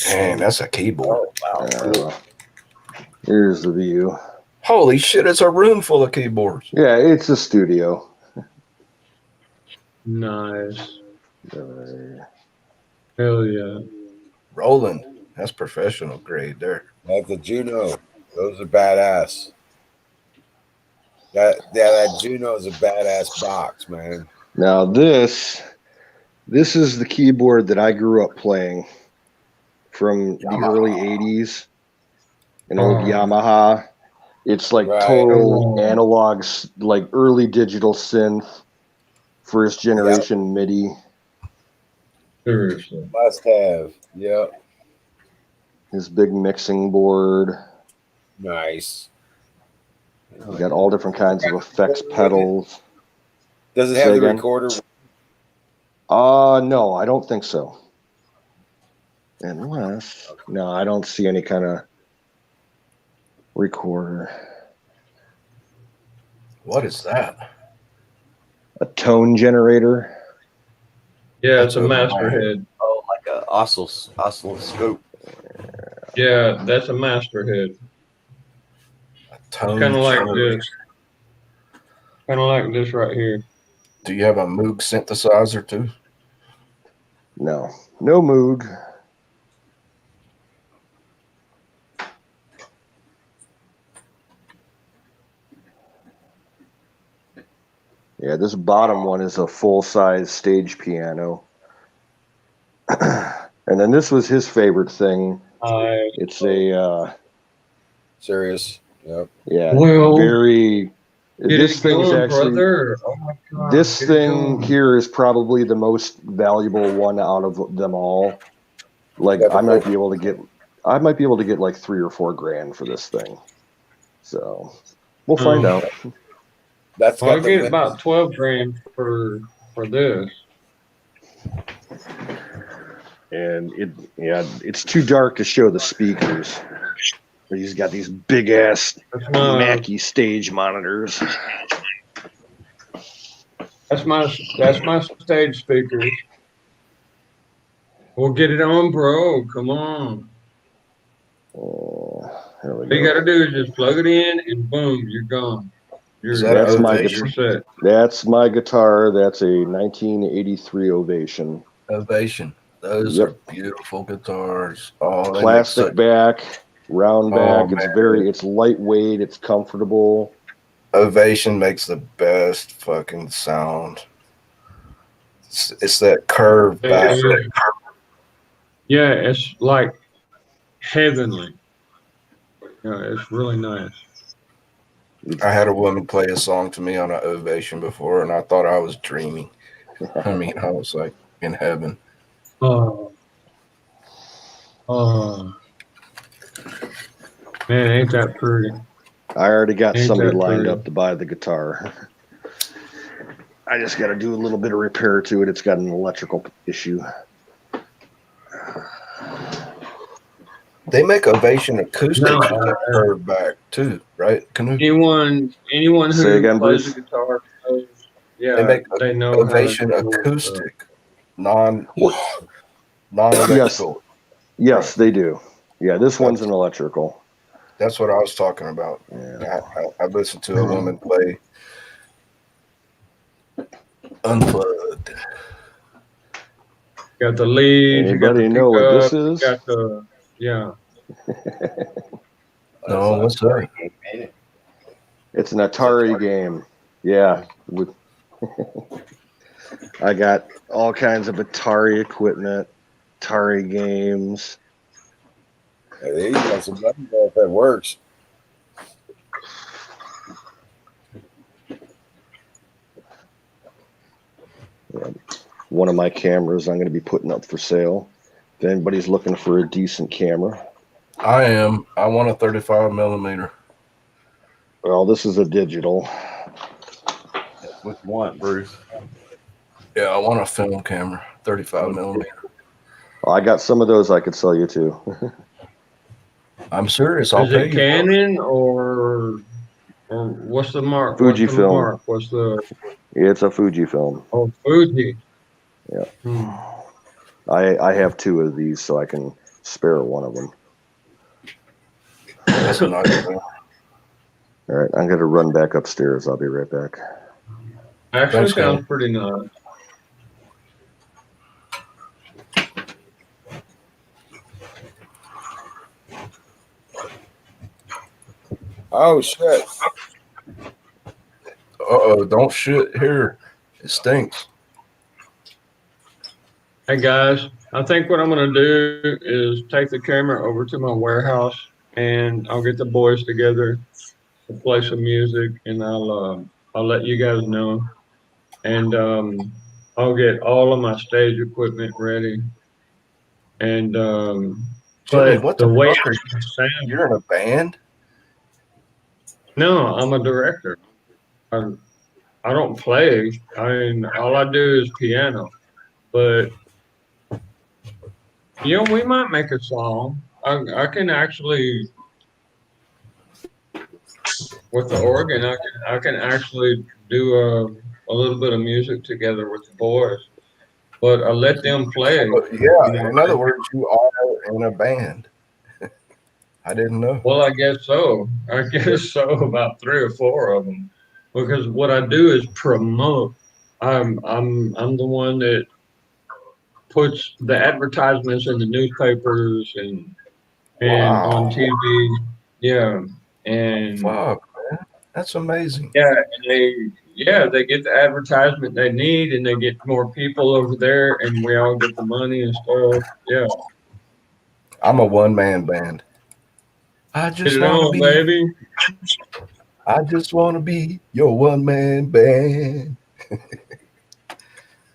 Speaker 10: Man, that's a keyboard.
Speaker 13: Wow. Here's the view.
Speaker 10: Holy shit, it's a room full of keyboards.
Speaker 13: Yeah, it's a studio.
Speaker 6: Nice. Hell yeah.
Speaker 10: Roland, that's professional grade there.
Speaker 14: That's a Juno. Those are badass. That Juno is a badass box, man.
Speaker 13: Now this is the keyboard that I grew up playing from the early 80s. An old Yamaha. It's like total analog, like early digital synth, first generation MIDI.
Speaker 6: Seriously.
Speaker 14: Must have. Yep.
Speaker 13: His big mixing board.
Speaker 14: Nice.
Speaker 13: You got all different kinds of effects pedals.
Speaker 14: Does it have the recorder?
Speaker 13: No, I don't think so. Unless, no, I don't see any kind of recorder.
Speaker 10: What is that?
Speaker 13: A tone generator.
Speaker 6: Yeah, it's a master head.
Speaker 7: Oh, like a oscilloscope.
Speaker 6: Yeah, that's a master head. Kind of like this. Kind of like this right here.
Speaker 10: Do you have a Moog synthesizer too?
Speaker 13: No, no Moog. Yeah, this bottom one is a full-size stage piano. And then this was his favorite thing. It's a
Speaker 14: serious. Yep.
Speaker 13: Yeah.
Speaker 6: Well,
Speaker 13: very. This thing's
Speaker 6: going,
Speaker 13: actually.
Speaker 6: brother. Oh my God,
Speaker 13: this
Speaker 6: get it
Speaker 13: thing
Speaker 6: going.
Speaker 13: here is probably the most valuable one out of them all. Like I might be able to get like $3 or $4 grand for this thing. So we'll find out.
Speaker 14: That's
Speaker 6: Well, I get about 12 grand for this.
Speaker 13: And it's too dark to show the speakers. But he's got these big ass Mackie stage monitors.
Speaker 6: That's my stage speakers. We'll get it on, bro. Come on.
Speaker 13: Here we
Speaker 6: All
Speaker 13: go.
Speaker 6: you gotta do is just plug it in and boom, you're gone.
Speaker 13: That's my
Speaker 6: set.
Speaker 13: That's my guitar. That's a 1983 Ovation.
Speaker 10: Ovation. Those are beautiful guitars. Oh,
Speaker 13: Plastic back, round back. It's lightweight. It's comfortable.
Speaker 10: Ovation makes the best fucking sound. It's that curved back.
Speaker 6: Yeah, it's like heavenly. Yeah, it's really nice.
Speaker 10: I had a woman play a song to me on an Ovation before, and I thought I was dreaming. I mean, I was like in heaven.
Speaker 6: Oh, man, ain't that pretty?
Speaker 13: I already got
Speaker 6: Ain't
Speaker 13: somebody
Speaker 6: that
Speaker 13: lined
Speaker 6: pretty?
Speaker 13: up to buy the guitar. I just got to do a little bit of repair to it. It's got an electrical issue.
Speaker 10: They make Ovation acoustic with that curved back too, right?
Speaker 6: Anyone who
Speaker 10: Say again,
Speaker 6: plays
Speaker 10: Bruce?
Speaker 6: the guitar knows, yeah,
Speaker 10: They make
Speaker 6: they know
Speaker 10: Ovation
Speaker 6: how to do it.
Speaker 10: acoustic, non-electrical.
Speaker 13: Yes, they do. Yeah, this one's an electrical.
Speaker 10: That's what I was talking about. I listened to a woman play Unplugged.
Speaker 6: Got the leads.
Speaker 13: Anybody know what this is?
Speaker 6: Got the yeah.
Speaker 10: No, what's that?
Speaker 13: It's an Atari game. Yeah. I got all kinds of Atari equipment, Atari games.
Speaker 14: Hey, you got some money there if that works.
Speaker 13: Yeah. One of my cameras I'm going to be putting up for sale. If anybody's looking for a decent camera.
Speaker 10: I am. I want a 35 millimeter.
Speaker 13: Well, this is a digital.
Speaker 7: What you want, Bruce?
Speaker 10: Yeah, I want a film camera, 35 millimeter.
Speaker 13: I got some of those I could sell you too.
Speaker 10: I'm serious. I'll
Speaker 6: Is
Speaker 10: pay
Speaker 6: it
Speaker 10: you.
Speaker 6: Canon or what's the mark?
Speaker 13: Fujifilm.
Speaker 6: What's the
Speaker 13: It's a Fujifilm.
Speaker 6: Oh, Fuji.
Speaker 13: Yeah. I have two of these, so I can spare one of them.
Speaker 10: That's a nice one.
Speaker 13: All right, I'm gonna run back upstairs. I'll be right back.
Speaker 6: Actually,
Speaker 10: Thanks,
Speaker 6: sounds
Speaker 10: man.
Speaker 6: pretty nice.
Speaker 14: Oh shit!
Speaker 10: Uh-oh, don't shit here. It stinks.
Speaker 6: Hey guys, I think what I'm gonna do is take the camera over to my warehouse, and I'll get the boys together to play some music, and I'll let you guys know, and I'll get all of my stage equipment ready, and
Speaker 10: Jimmy,
Speaker 6: but
Speaker 10: what
Speaker 6: the
Speaker 10: the
Speaker 6: way
Speaker 10: fuck are
Speaker 6: I sound.
Speaker 10: You're in a band?
Speaker 6: No, I'm a director. I don't play. I mean, all I do is piano. But you know, we might make a song. I can actually, with the organ, I can actually do a little bit of music together with the boys. But I let them play.
Speaker 10: Yeah, in other words, you are in a band. I didn't know.
Speaker 6: Well, I guess so. I guess so. About 3 or 4 of them, because what I do is promote. I'm the one that puts the advertisements in the newspapers and
Speaker 10: Wow.
Speaker 6: on TV. Yeah, and
Speaker 10: Fuck, man. That's amazing.
Speaker 6: yeah, and they get the advertisement they need, and they get more people over there, and we all get the money and stuff. Yeah,
Speaker 10: I'm a one-man band. I
Speaker 6: get
Speaker 10: just
Speaker 6: it
Speaker 10: want to
Speaker 6: on,
Speaker 10: be.
Speaker 6: baby.
Speaker 10: I just want to be your one-man band.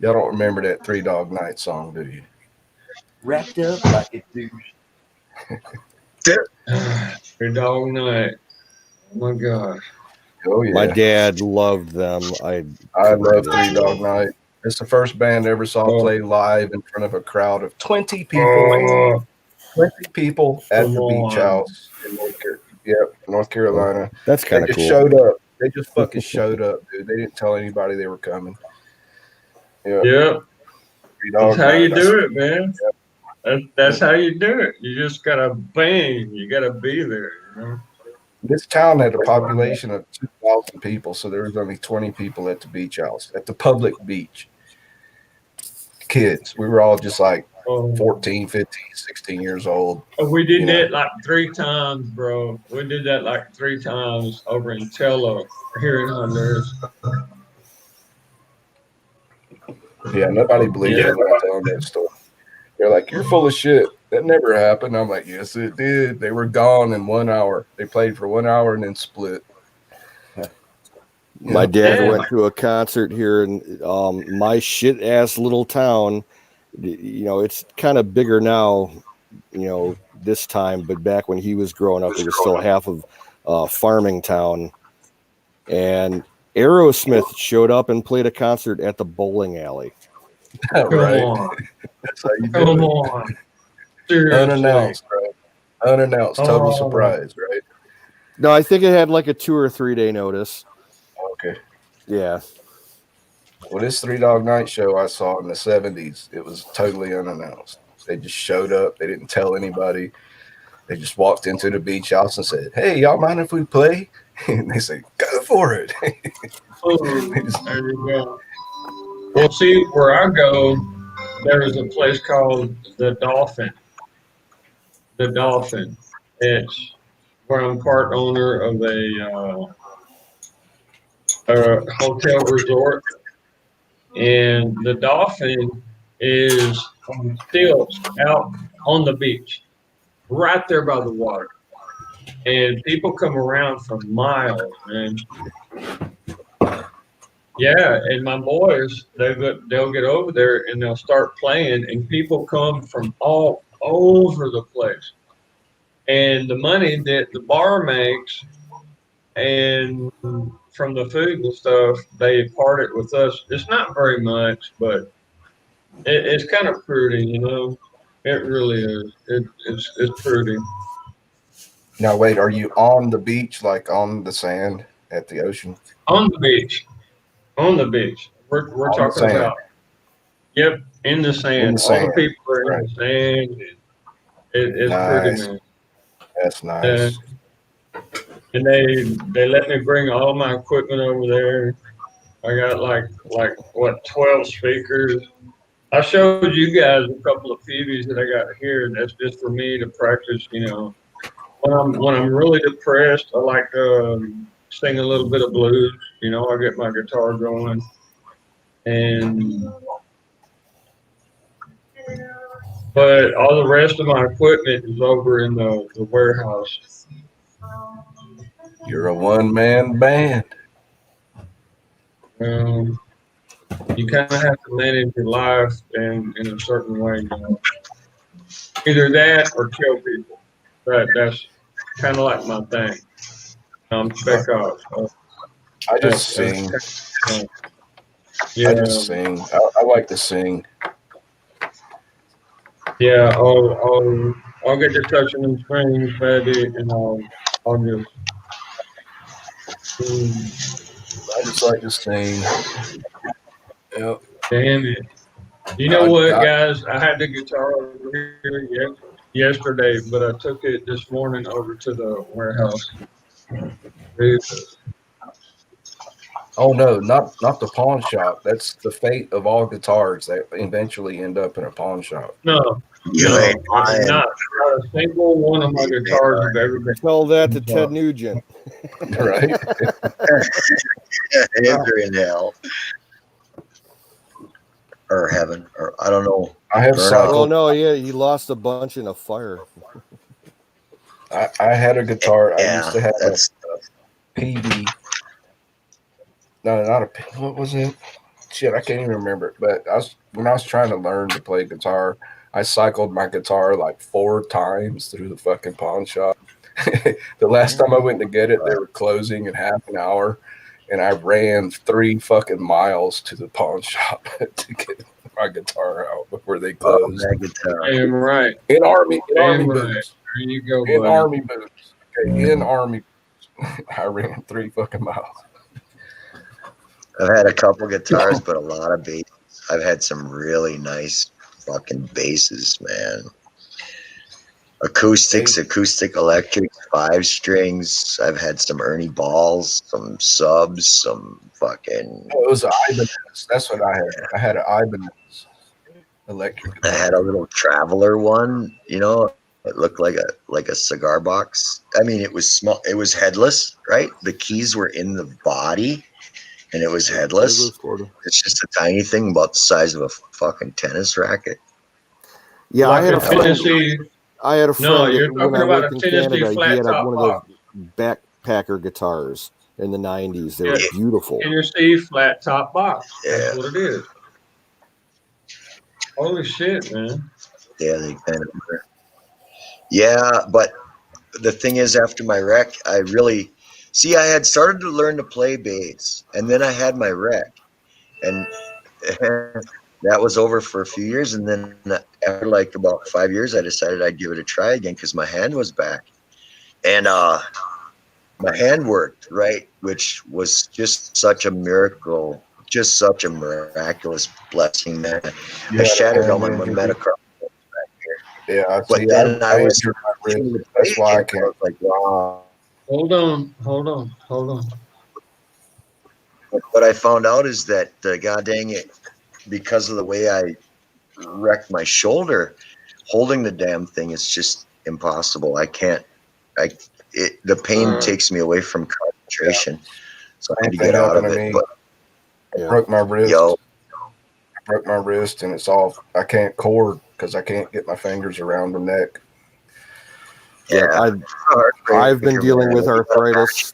Speaker 10: Y'all don't remember that Three Dog Night song, do you?
Speaker 7: Wrapped up like a douche.
Speaker 6: Your dog night. Oh my gosh.
Speaker 10: Oh yeah.
Speaker 13: My dad loved them. I
Speaker 10: love Three Dog Night. It's the first band I ever saw play live in front of a crowd of 20 people. 20 people at the beach house in North Carolina.
Speaker 13: That's kind of
Speaker 10: They
Speaker 13: cool.
Speaker 10: just showed up. They just fucking showed up, dude. They didn't tell anybody they were coming. Yeah.
Speaker 6: Yep.
Speaker 10: Three Dog
Speaker 6: That's how you
Speaker 10: Night.
Speaker 6: do it, man. That's how you do it. You just gotta bang. You gotta be there. You know?
Speaker 10: This town had a population of 2,000 people, so there was only 20 people at the beach house, at the public beach. Kids. We were all just like 14, 15, 16 years old.
Speaker 6: We did
Speaker 10: You know.
Speaker 6: that like 3 times, bro. We did that like 3 times over in Tello here in Honduras.
Speaker 10: Yeah, nobody believed it when I tell them that story. They're like, "You're full of shit. That never happened." I'm like, "Yes, it did. They were gone in 1 hour. They played for 1 hour and then split."
Speaker 13: My dad went to a concert here in my shit ass little town. You know, it's kind of bigger now, you know, this time, but back when he was growing up, it was still half of farming town. And Aerosmith showed up and played a concert at the bowling alley.
Speaker 10: Right. That's how you do it.
Speaker 6: on. Seriously.
Speaker 10: Unannounced, right? Unannounced. Total
Speaker 6: Oh.
Speaker 10: surprise, right?
Speaker 13: No, I think it had like a 2 or 3 day notice.
Speaker 10: Okay.
Speaker 13: Yeah.
Speaker 10: Well, this Three Dog Night show I saw in the 70s, it was totally unannounced. They just showed up. They didn't tell anybody. They just walked into the beach house and said, "Hey, y'all mind if we play?" And they say, "Go for it."
Speaker 6: Oh, there you go. Well, see, where I go, there's a place called the Dolphin. The Dolphin. It's where I'm part owner of a hotel resort, and the Dolphin is on stilts out on the beach, right there by the water, and people come around for miles, man. Yeah, and my boys, they'll get over there and they'll start playing, and people come from all over the place. And the money that the bar makes and from the food and stuff, they part it with us. It's not very much, but it's kind of pretty, you know. It really is. It's pretty.
Speaker 10: Now, wait, are you on the beach, like on the sand at the ocean?
Speaker 6: On the beach. On the beach. We're
Speaker 10: On the
Speaker 6: talking
Speaker 10: sand.
Speaker 6: about, yep, in the sand.
Speaker 10: In the sand.
Speaker 6: All the people are in the sand. It's pretty,
Speaker 10: Nice.
Speaker 6: man.
Speaker 10: That's nice.
Speaker 6: And they let me bring all my equipment over there. I got like what 12 speakers. I showed you guys a couple of Phoebes that I got here. That's just for me to practice, you know. When I'm really depressed, I like to sing a little bit of blues. You know, I get my guitar going, but all the rest of my equipment is over in the warehouse.
Speaker 10: You're a one-man band.
Speaker 6: You kind of have to manage your life in a certain way. You know? Either that or kill people. That's kind of like my thing. Spec off.
Speaker 10: I just sing.
Speaker 6: Yeah.
Speaker 10: I just sing. I like to sing.
Speaker 6: Yeah, I'll get to touching them strings, baby, and I'll just.
Speaker 10: I just like to sing. Yep.
Speaker 6: Damn it. You know what, guys? I had the guitar over here yesterday, but I took it this morning over to the warehouse.
Speaker 10: Oh no, not the pawn shop. That's the fate of all guitars. They eventually end up in a pawn shop.
Speaker 6: No, not a single one of my guitars have ever been.
Speaker 13: Tell that to Ted Nugent.
Speaker 10: Right?
Speaker 4: They're in hell or heaven, or I don't know.
Speaker 10: I have
Speaker 13: Oh no, yeah, he lost a bunch in a fire.
Speaker 10: I had a guitar. I used to have a
Speaker 4: that's
Speaker 10: PD. No, not a. What was it? Shit, I can't even remember. But when I was trying to learn to play guitar, I cycled my guitar like 4 times through the fucking pawn shop. The last time I went to get it, they were closing in half an hour, and I ran 3 fucking miles to the pawn shop to get my guitar out before they closed.
Speaker 4: that guitar.
Speaker 6: Damn right.
Speaker 10: In army
Speaker 6: Damn right.
Speaker 10: boots.
Speaker 6: There you go,
Speaker 10: In
Speaker 6: buddy.
Speaker 10: army boots. Okay, in army boots. I ran 3 fucking miles.
Speaker 4: I've had a couple guitars, but a lot of basses. I've had some really nice fucking basses, man. Acoustics, acoustic electric, 5 strings. I've had some Ernie Balls, some subs, some fucking.
Speaker 10: Oh, it was an Ibanez. That's what I had. I had an Ibanez electric.
Speaker 4: I had a little Traveler one, you know. It looked like a cigar box. I mean, it was small. It was headless, right? The keys were in the body, and it was headless. It's just a tiny thing about the size of a fucking tennis racket.
Speaker 13: Yeah, I had a friend.
Speaker 6: Tennessee.
Speaker 13: I had a friend
Speaker 6: No, you're
Speaker 13: when
Speaker 6: talking
Speaker 13: I
Speaker 6: about
Speaker 13: worked
Speaker 6: a
Speaker 13: in
Speaker 6: Tennessee
Speaker 13: Canada. He
Speaker 6: flat
Speaker 13: had
Speaker 6: top
Speaker 13: one
Speaker 6: box.
Speaker 13: of those backpacker guitars in the 90s. They were
Speaker 6: Yeah.
Speaker 13: beautiful.
Speaker 6: Tennessee flat top box.
Speaker 4: Yeah.
Speaker 6: That's what it is. Holy shit, man.
Speaker 4: Yeah, they kind of were. Yeah, but the thing is, after my wreck, I really see. I had started to learn to play bass, and then I had my wreck, and that was over for a few years. And then after like about 5 years, I decided I'd give it a try again because my hand was back, and my hand worked right, which was just such a miracle, just such a miraculous blessing, man. I shattered all my metatarsal.
Speaker 10: Yeah,
Speaker 4: But
Speaker 10: see,
Speaker 4: then I was
Speaker 10: injured my wrist. That's why I can't.
Speaker 4: like, wow.
Speaker 6: Hold on.
Speaker 4: What I found out is that, god dang it, because of the way I wrecked my shoulder, holding the damn thing is just impossible. I can't. The pain takes me away from concentration, so I had to get out of it. But
Speaker 10: I broke my wrist. Broke my wrist, and it's all. I can't cord because I can't get my fingers around the neck.
Speaker 4: Yeah,
Speaker 13: I've been dealing with arthritis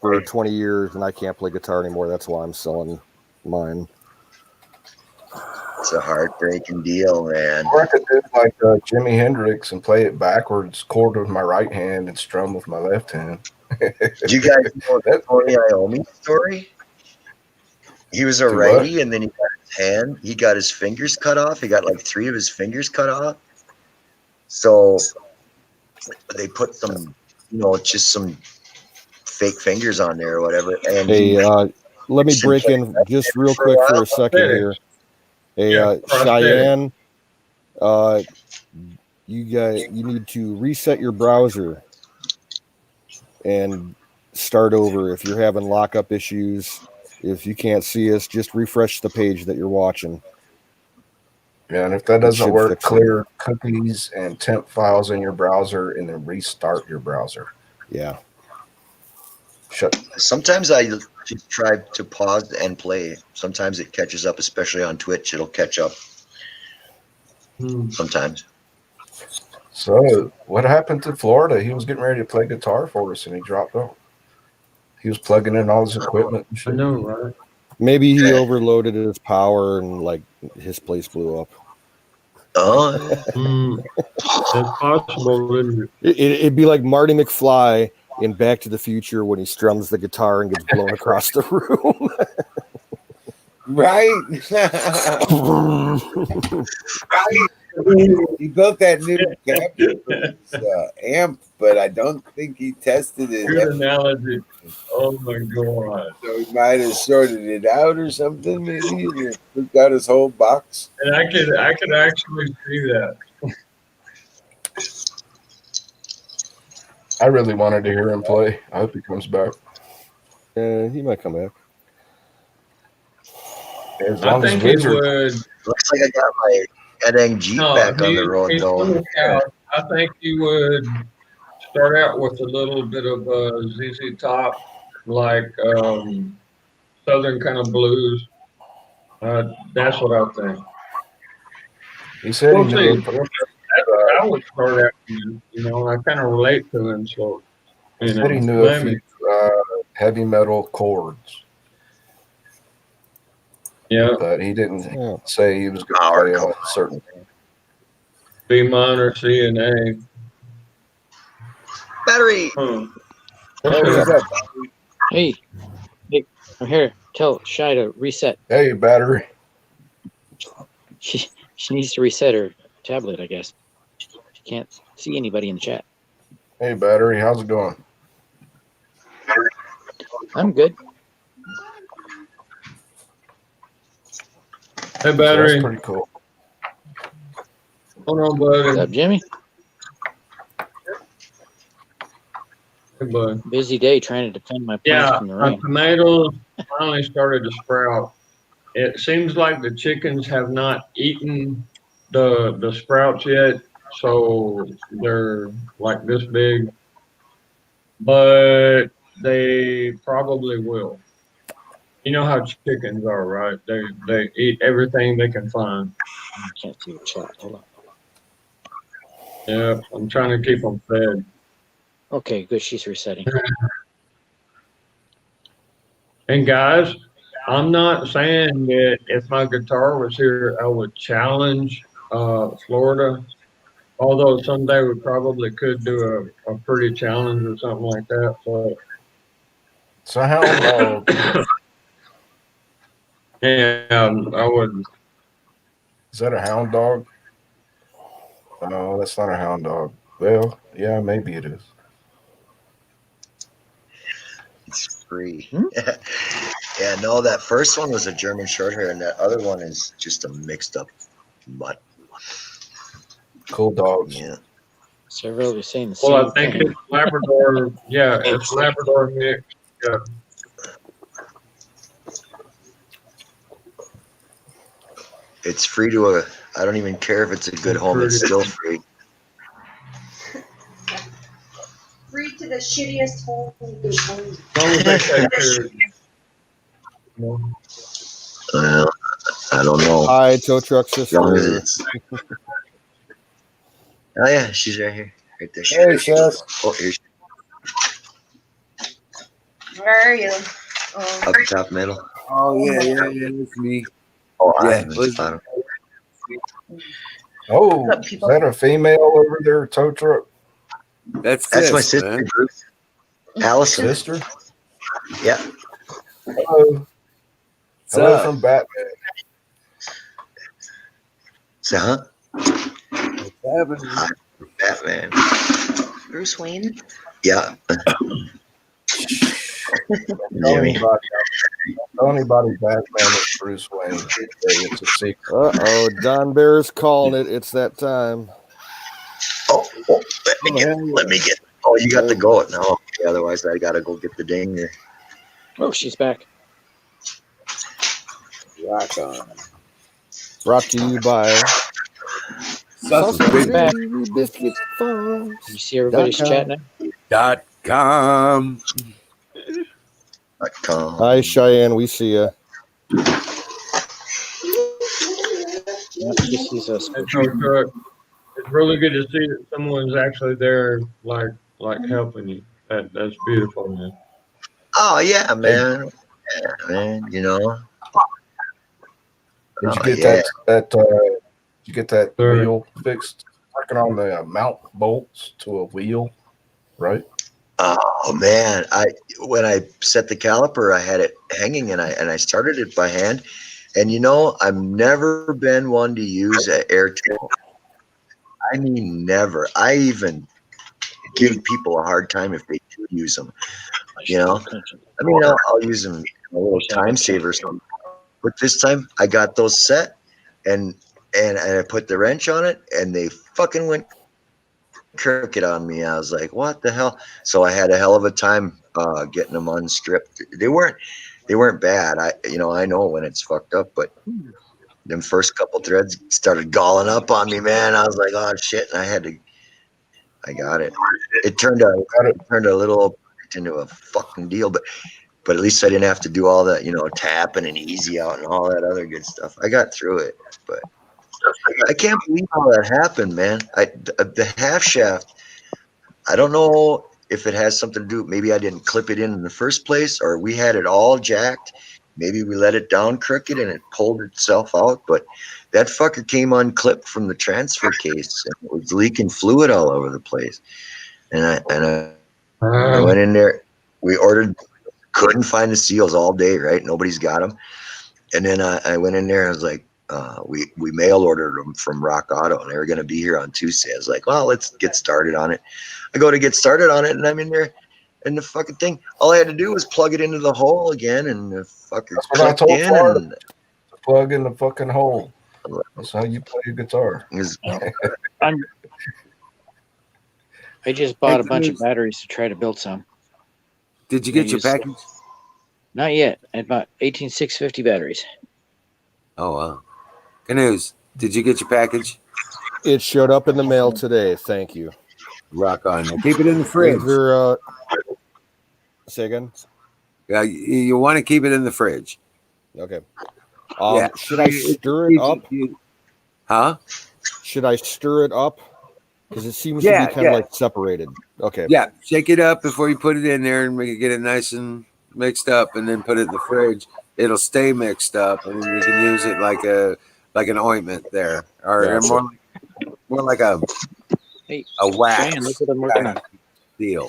Speaker 13: for 20 years, and I can't play guitar anymore. That's why I'm selling mine.
Speaker 4: It's a heartbreaking deal, man.
Speaker 10: Or I could do like Jimi Hendrix and play it backwards, chord with my right hand and strum with my left hand.
Speaker 4: Do you guys know that Tony Iommi story? He was a righty, and then he got his hand. He got his fingers cut off. He got like 3 of his fingers cut off. So they put some, just some fake fingers on there or whatever. And
Speaker 13: hey, let me break in just real quick for a second here. Hey, Cheyenne, you need to reset your browser and start over. If you're having lockup issues, if you can't see us, just refresh the page that you're watching.
Speaker 10: Yeah, and if that doesn't work, clear cookies and temp files in your browser and then restart your browser.
Speaker 13: Yeah.
Speaker 4: Sometimes I just try to pause and play. Sometimes it catches up, especially on Twitch. It'll catch up. Sometimes.
Speaker 10: So, what happened to Florida? He was getting ready to play guitar for us, and he dropped out. He was plugging in all his equipment and shit.
Speaker 6: I know, right?
Speaker 13: Maybe he overloaded his power and like his place blew up.
Speaker 4: Oh,
Speaker 6: it's possible. Isn't it?
Speaker 13: It'd be like Marty McFly in Back to the Future when he strums the guitar and gets blown across the room.
Speaker 14: Right? He built that new amp, but I don't think he tested it.
Speaker 6: Good analogy. Oh my god!
Speaker 14: So he might have sorted it out or something. Maybe and took out his whole box.
Speaker 6: And I could actually see that.
Speaker 10: I really wanted to hear him play. I hope he comes back.
Speaker 13: He might come back.
Speaker 6: I think he would.
Speaker 4: Looks like I got my Edang Jeep back on the road, though.
Speaker 6: I think he would start out with a little bit of ZZ Top, like Southern kind of blues. That's what I think.
Speaker 10: He said
Speaker 6: We'll
Speaker 10: he
Speaker 6: see.
Speaker 10: knew.
Speaker 6: I would start out, I kind of relate to him, so.
Speaker 10: He said he knew a few heavy metal chords.
Speaker 6: Yeah.
Speaker 10: But he didn't say he was going to play on a certain thing.
Speaker 6: B minor, C, and A.
Speaker 4: Battery.
Speaker 15: Hey, I'm here. Tell Shy to reset.
Speaker 10: Hey, Battery.
Speaker 15: She needs to reset her tablet, I guess. She can't see anybody in the chat.
Speaker 10: Hey, Battery. How's it going?
Speaker 15: I'm good.
Speaker 6: Hey, Battery.
Speaker 10: That's pretty cool.
Speaker 6: Hold on, buddy.
Speaker 15: What's up, Jimmy?
Speaker 6: Hey, bud.
Speaker 15: Busy day trying to defend my plants from the
Speaker 6: my
Speaker 15: rain.
Speaker 6: tomatoes finally started to sprout. It seems like the chickens have not eaten the sprouts yet, so they're like this big. But they probably will. You know how chickens are, right? They eat everything they can find.
Speaker 15: I can't see the chat. Hold on.
Speaker 6: Yeah, I'm trying to keep them fed.
Speaker 15: Okay, good. She's resetting.
Speaker 6: And guys, I'm not saying that if my guitar was here, I would challenge Florida. Although someday we probably could do a pretty challenge or something like that. But
Speaker 10: So how long?
Speaker 6: yeah, I would.
Speaker 10: Is that a hound dog? No, that's not a hound dog. Well, yeah, maybe it is.
Speaker 4: It's free. Yeah, no, that first one was a German Shorthair, and that other one is just a mixed up mutt.
Speaker 10: Cool dogs.
Speaker 4: Yeah.
Speaker 15: Several are saying the same
Speaker 6: Well, I think
Speaker 15: thing.
Speaker 6: it's Labrador. Yeah, it's Labrador mix. Yeah.
Speaker 4: It's free to I don't even care if it's a good home. It's still free.
Speaker 8: Free to the shittiest home.
Speaker 4: Well, I don't know.
Speaker 13: Hi, tow truck sister.
Speaker 4: Oh yeah, she's right here, right there.
Speaker 14: Hey, Chef.
Speaker 4: Oh, here she
Speaker 8: Where are you?
Speaker 4: up top middle.
Speaker 11: Oh yeah, it's me.
Speaker 4: Oh,
Speaker 11: Yeah,
Speaker 4: bottom.
Speaker 10: Oh, is that a female over there, tow truck?
Speaker 11: That's
Speaker 4: my sister,
Speaker 11: man.
Speaker 4: Bruce. Allison.
Speaker 10: Sister?
Speaker 4: Yeah.
Speaker 10: Hello.
Speaker 11: What's
Speaker 10: Hello
Speaker 11: up?
Speaker 10: from Batman.
Speaker 4: So, huh?
Speaker 11: What's happening?
Speaker 4: Batman.
Speaker 8: Bruce Wayne.
Speaker 4: Yeah.
Speaker 10: Tell anybody Batman is Bruce Wayne. It's a secret.
Speaker 13: Uh-oh, Don Bear's calling it. It's that time.
Speaker 4: Let me get. Oh, you got to go it now. Okay, otherwise, I gotta go get the dinger.
Speaker 15: Oh, she's back.
Speaker 14: Rock on.
Speaker 13: Brought to you by
Speaker 11: Sausage
Speaker 13: Baby Biscuit Farms.
Speaker 15: You see everybody's chatting now?
Speaker 11: .com.
Speaker 13: Hi, Cheyenne. We see you.
Speaker 6: It's really good to see that someone's actually there, like helping you. That's beautiful, man.
Speaker 4: Oh yeah, man. Yeah, man. You know.
Speaker 10: Did you get did you get that wheel fixed? Working on the mount bolts to a wheel, right?
Speaker 4: Oh man, when I set the caliper, I had it hanging, and I started it by hand. And you know, I've never been one to use an air tool. I mean, never. I even give people a hard time if they do use them. You know, I mean, I'll use them a little time saver. But this time, I got those set, and I put the wrench on it, and they fucking went crooked on me. I was like, what the hell? So I had a hell of a time getting them unstripped. They weren't bad. I know when it's fucked up, but them first couple threads started galling up on me, man. I was like, oh shit, and I got it. It turned a little into a fucking deal, but at least I didn't have to do all that, tapping and easy out and all that other good stuff. I got through it, but I can't believe how that happened, man. The half shaft, I don't know if it has something to do. Maybe I didn't clip it in the first place, or we had it all jacked. Maybe we let it down crooked and it pulled itself out. But that fucker came unclipped from the transfer case, and it was leaking fluid all over the place. And I went in there. We ordered, couldn't find the seals all day, right? Nobody's got them. And then I went in there and I was like, we mail ordered them from Rock Auto, and they were going to be here on Tuesday. I was like, well, let's get started on it. I go to get started on it, and I'm in there, and the fucking thing, all I had to do was plug it into the hole again, and the fucker clicked in.
Speaker 10: Plug in the fucking hole. That's how you play a guitar.
Speaker 15: I just bought a bunch of batteries to try to build some.
Speaker 11: Did you get your package?
Speaker 15: Not yet. I bought 18650 batteries.
Speaker 11: Oh wow. Canoes, did you get your package?
Speaker 13: It showed up in the mail today. Thank you.
Speaker 11: Rock on. Now keep it in the fridge.
Speaker 13: Say again?
Speaker 11: Yeah, you want to keep it in the fridge.
Speaker 13: Okay.
Speaker 11: Yeah.
Speaker 13: Should I stir it up?
Speaker 11: Huh?
Speaker 13: Should I stir it up? Because it seems to be kind of like separated. Okay.
Speaker 11: Yeah, shake it up before you put it in there and get it nice and mixed up, and then put it in the fridge. It'll stay mixed up, and you can use it like an ointment there, or more like a wax deal.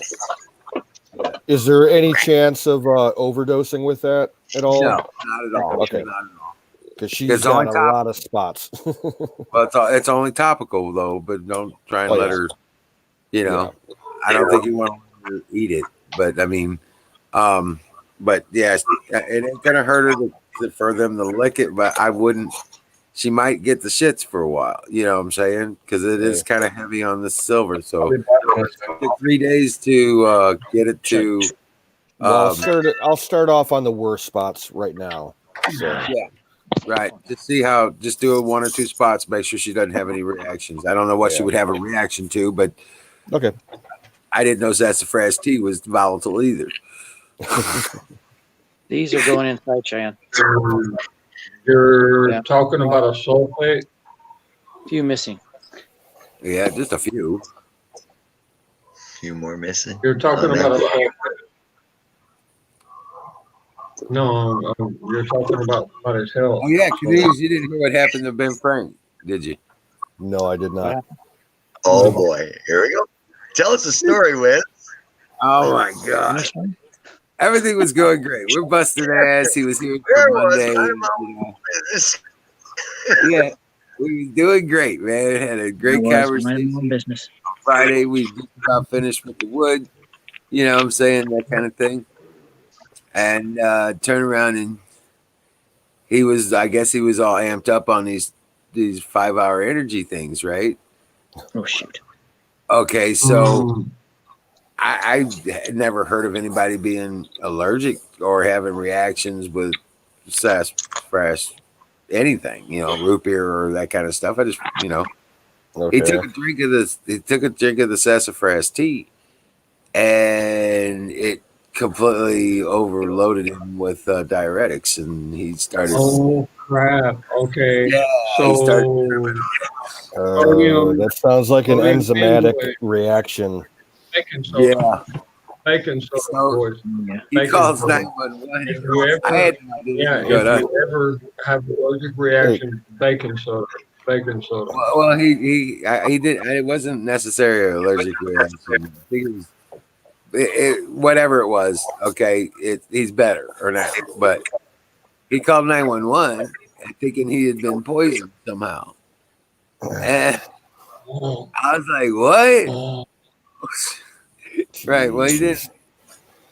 Speaker 13: Is there any chance of overdosing with that at all?
Speaker 11: No, not at all.
Speaker 13: Okay.
Speaker 11: Not at all.
Speaker 13: Because she's got a lot of spots.
Speaker 11: Well, it's only topical though, but don't try and let her. I don't think you want to eat it, but I mean, but yeah, it ain't gonna hurt her for them to lick it. But I wouldn't. She might get the shits for a while. You know what I'm saying? Because it is kind of heavy on the silver. So it took 3 days to get it to.
Speaker 13: Well, I'll start off on the worst spots right now. So.
Speaker 11: Yeah. Right. Just see how, just do it 1 or 2 spots. Make sure she doesn't have any reactions. I don't know what she
Speaker 13: Yeah.
Speaker 11: would have a reaction to, but
Speaker 13: Okay.
Speaker 11: I didn't know sassafras tea was volatile either.
Speaker 15: These are going inside, Cheyenne.
Speaker 6: You're
Speaker 15: Yeah.
Speaker 6: talking about a sulfate?
Speaker 15: Few missing.
Speaker 11: Yeah, just a few.
Speaker 4: Few more missing.
Speaker 6: You're talking
Speaker 4: Oh,
Speaker 6: about a
Speaker 4: man.
Speaker 6: sulfate. No, you're talking about his health.
Speaker 11: Oh yeah, Cadiz, you didn't hear what happened to Ben Frank, did you?
Speaker 13: No, I did not.
Speaker 4: Oh boy, here we go. Tell us a story, Wiz.
Speaker 11: Oh my God. Everything was going great. We're busting ass. He was here
Speaker 4: Where
Speaker 11: for
Speaker 4: was
Speaker 11: Monday.
Speaker 4: I?
Speaker 11: You know. Yeah, we was doing great, man. Had a great conversation.
Speaker 15: Business.
Speaker 11: Friday, we just about finished with the wood. You know what I'm saying? That kind of thing. And turn around and I guess he was all amped up on these 5-hour energy things, right?
Speaker 15: Oh shoot.
Speaker 11: Okay, so I had never heard of anybody being allergic or having reactions with sassafras, anything, root beer or that kind of stuff. I just,
Speaker 13: Okay.
Speaker 11: he took a drink of the sassafras tea, and it completely overloaded him with diuretics, and he started.
Speaker 6: Oh crap! Okay,
Speaker 11: Yeah,
Speaker 6: so
Speaker 11: he started.
Speaker 13: That sounds like an
Speaker 6: sodium
Speaker 13: enzymatic
Speaker 6: benzoate.
Speaker 13: reaction.
Speaker 6: Baking soda.
Speaker 11: Yeah.
Speaker 6: Baking soda, boys.
Speaker 11: He
Speaker 6: Baking
Speaker 11: calls
Speaker 6: soda.
Speaker 11: 911.
Speaker 6: If you ever,
Speaker 11: I had no idea
Speaker 6: yeah,
Speaker 11: this was going
Speaker 6: if
Speaker 11: on.
Speaker 6: you ever have allergic reaction, baking soda. Baking soda.
Speaker 11: Well, he did. It wasn't necessarily an allergic reaction. I think it was whatever it was. Okay, he's better or now, but he called 911 thinking he had been poisoned somehow. And I was like, "What?" Right. Well, he didn't.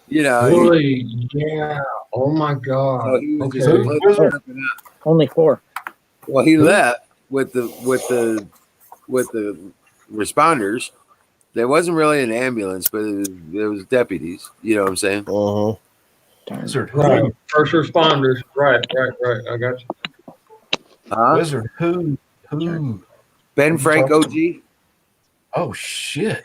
Speaker 6: Really? Yeah. Oh my God.
Speaker 11: So he was
Speaker 6: Okay.
Speaker 11: just completely tripping out.
Speaker 15: Only 4.
Speaker 11: Well, he left with the responders. There wasn't really an ambulance, but there was deputies. You know what I'm saying?
Speaker 10: Wizard
Speaker 6: Right.
Speaker 10: who?
Speaker 6: First responders. Right. I got you.
Speaker 11: Huh?
Speaker 10: Wizard who? Who?
Speaker 11: Ben Frank OG.
Speaker 10: Oh shit.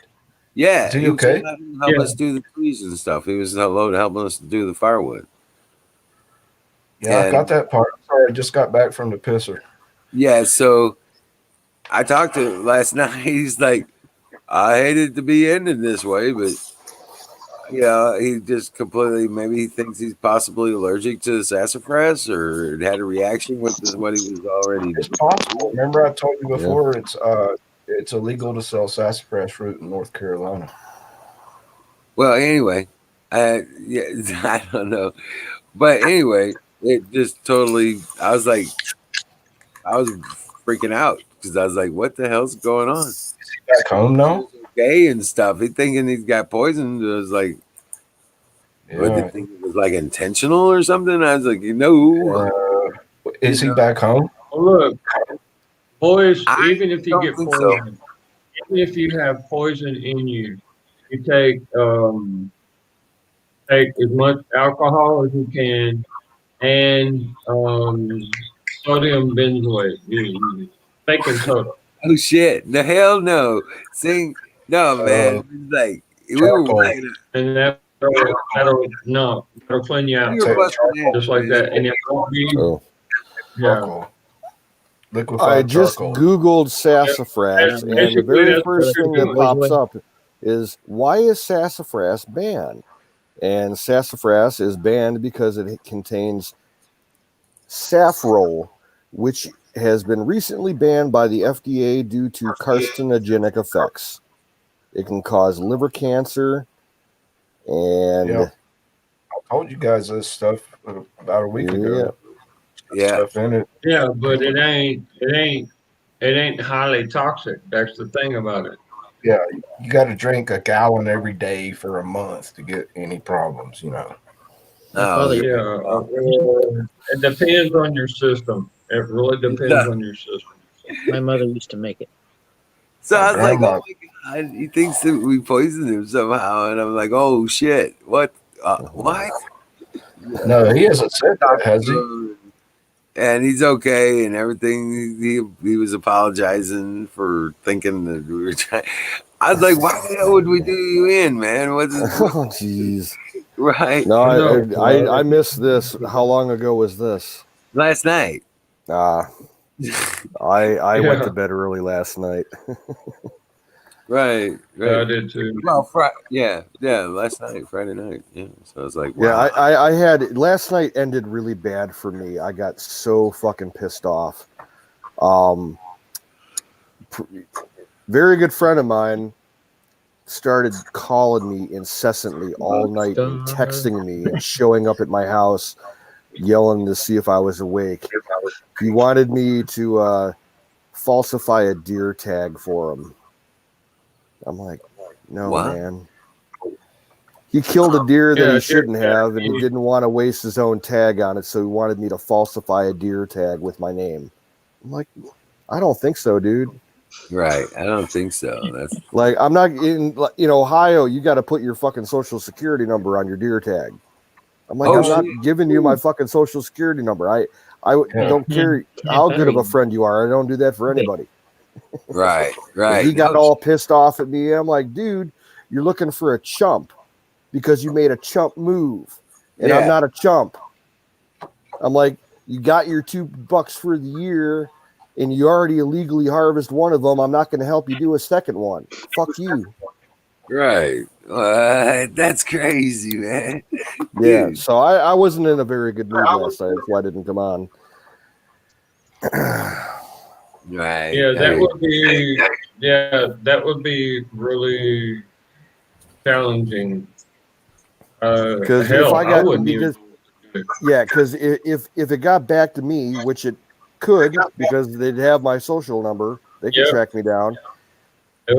Speaker 11: Yeah,
Speaker 10: Is he
Speaker 11: was
Speaker 10: okay?
Speaker 11: helping us do the trees and stuff. He was helping us do the firewood.
Speaker 10: Yeah, I
Speaker 11: And-
Speaker 10: got that part. Sorry, I just got back from the pisser.
Speaker 11: Yeah, so I talked to him last night. He's like, I hated to be ending this way, but he just completely, maybe he thinks he's possibly allergic to sassafras or had a reaction with what he was already.
Speaker 10: It's possible. Remember, I told you before it's illegal to sell sassafras fruit in North Carolina.
Speaker 11: Well, anyway, I don't know, but anyway, it just totally. I was freaking out because I was like, "What the hell's going on?"
Speaker 10: Is he back home now?
Speaker 11: Gay and stuff. He thinking he's got poisoned. It was like, what,
Speaker 10: Yeah.
Speaker 11: they think it was like intentional or something? I was like, no.
Speaker 10: Is he back home?
Speaker 6: Well, look, boys, even if you
Speaker 11: don't
Speaker 6: get
Speaker 11: think so.
Speaker 6: poison, even if you have poison in you, you take as much alcohol as you can and sodium benzoate, baking soda.
Speaker 11: Oh shit! The hell no! Sing no, man. It's like we were waking up.
Speaker 6: And that'll clean you out.
Speaker 11: We were busting ass,
Speaker 6: Just like
Speaker 11: man.
Speaker 6: that. And it won't be, yeah.
Speaker 10: Liquefied
Speaker 13: I just
Speaker 10: charcoal.
Speaker 13: Googled sassafras,
Speaker 6: Yeah,
Speaker 13: and the
Speaker 6: basically
Speaker 13: very
Speaker 6: that's
Speaker 13: first
Speaker 6: what
Speaker 13: thing
Speaker 6: you're
Speaker 13: that
Speaker 6: doing.
Speaker 13: pops up is why is sassafras banned? And sassafras is banned because it contains safrole, which has been recently banned by the FDA due to carcinogenic effects. It can cause liver cancer, and
Speaker 10: Yeah. I told you guys this stuff about a week ago.
Speaker 11: Yeah.
Speaker 10: Stuff in it.
Speaker 6: Yeah, but it ain't highly toxic. That's the thing about it.
Speaker 10: Yeah, you got to drink a gallon every day for a month to get any problems,
Speaker 11: Oh,
Speaker 6: Yeah, it depends on your system. It really depends on your system.
Speaker 15: My mother used to make it.
Speaker 11: So I was like,
Speaker 10: Grandma.
Speaker 11: oh my God, he thinks that we poisoned him somehow. And I'm like, oh shit, what? What?
Speaker 10: No, he hasn't said that, has he?
Speaker 11: and he's okay and everything. He was apologizing for thinking that we were trying. I was like, why the hell would we do you in, man? What's
Speaker 13: Oh, jeez.
Speaker 11: right?
Speaker 13: No, I missed this. How long ago was this?
Speaker 11: Last night.
Speaker 13: I went to bed early last night.
Speaker 11: Right.
Speaker 6: I did too.
Speaker 11: Well, last night, Friday night. Yeah. So I was like,
Speaker 13: Yeah,
Speaker 11: wow.
Speaker 13: I had last night ended really bad for me. I got so fucking pissed off. Very good friend of mine started calling me incessantly all night and texting me and showing up at my house yelling to see if I was awake. He wanted me to falsify a deer tag for him. I'm like, no,
Speaker 11: What?
Speaker 13: man. He killed a deer that he shouldn't have, and he didn't want to waste his own tag on it, so he wanted me to falsify a deer tag with my name. I'm like, I don't think so, dude.
Speaker 11: Right. I don't think so. That's
Speaker 13: Like, I'm not in Ohio. You got to put your fucking social security number on your deer tag. I'm like,
Speaker 11: Oh,
Speaker 13: I'm not giving you my fucking social security number. I don't care how good of a friend you are. I don't do that for anybody.
Speaker 11: right.
Speaker 13: And
Speaker 11: Right.
Speaker 13: he got all pissed off at me. I'm like, dude, you're looking for a chump because you made a chump move, and
Speaker 11: Yeah.
Speaker 13: I'm not a chump. I'm like, you got your $2 for the year, and you already illegally harvest one of them. I'm not going to help you do a second one. Fuck you.
Speaker 11: Right. That's crazy, man.
Speaker 13: Yeah.
Speaker 11: Dude.
Speaker 13: So I wasn't in a very good mood last night. That's why I didn't come on.
Speaker 11: Right.
Speaker 6: Yeah, that would be really challenging.
Speaker 13: Because
Speaker 6: Hell,
Speaker 13: if I got
Speaker 6: wouldn't even.
Speaker 13: because if it got back to me, which it could, because they'd have my social number, they could
Speaker 6: Yep.
Speaker 13: track me down.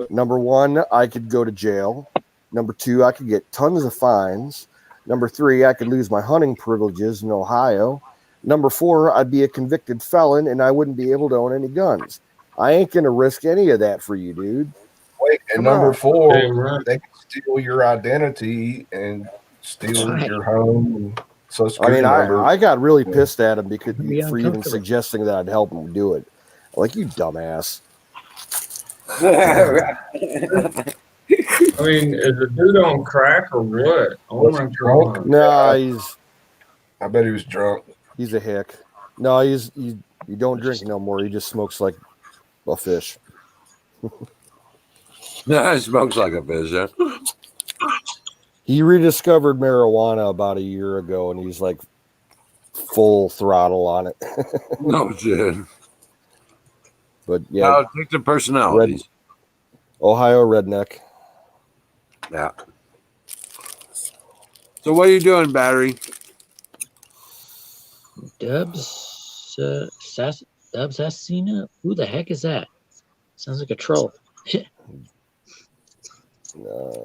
Speaker 13: Number one, I could go to jail. Number two, I could get tons of fines. Number three, I could lose my hunting privileges in Ohio. Number four, I'd be a convicted felon and I wouldn't be able to own any guns. I ain't gonna risk any of that for you, dude.
Speaker 10: Wait, and
Speaker 13: Come
Speaker 10: number
Speaker 13: on.
Speaker 10: 4,
Speaker 6: Damn right.
Speaker 10: they can steal your identity and steal your home and social
Speaker 13: I
Speaker 10: security
Speaker 13: mean,
Speaker 10: number.
Speaker 13: I got really pissed at him because
Speaker 15: Be
Speaker 13: for even
Speaker 15: uncomfortable.
Speaker 13: suggesting that I'd help him do it. Like, you dumbass.
Speaker 6: I mean, is the dude on crack or what? Oh my god!
Speaker 13: Nah,
Speaker 10: I bet he was drunk.
Speaker 13: he's a hick. No, he don't drink no more. He just smokes like a fish.
Speaker 11: No, it smokes like a fish, huh?
Speaker 13: He rediscovered marijuana about a year ago, and he's like full throttle on it.
Speaker 11: No shit.
Speaker 13: But
Speaker 11: Yeah.
Speaker 13: yeah,
Speaker 11: No, take the personalities.
Speaker 13: Ohio redneck.
Speaker 11: Yeah. So what are you doing, Battery?
Speaker 15: Dubs Assassina? Who the heck is that? Sounds like a troll. I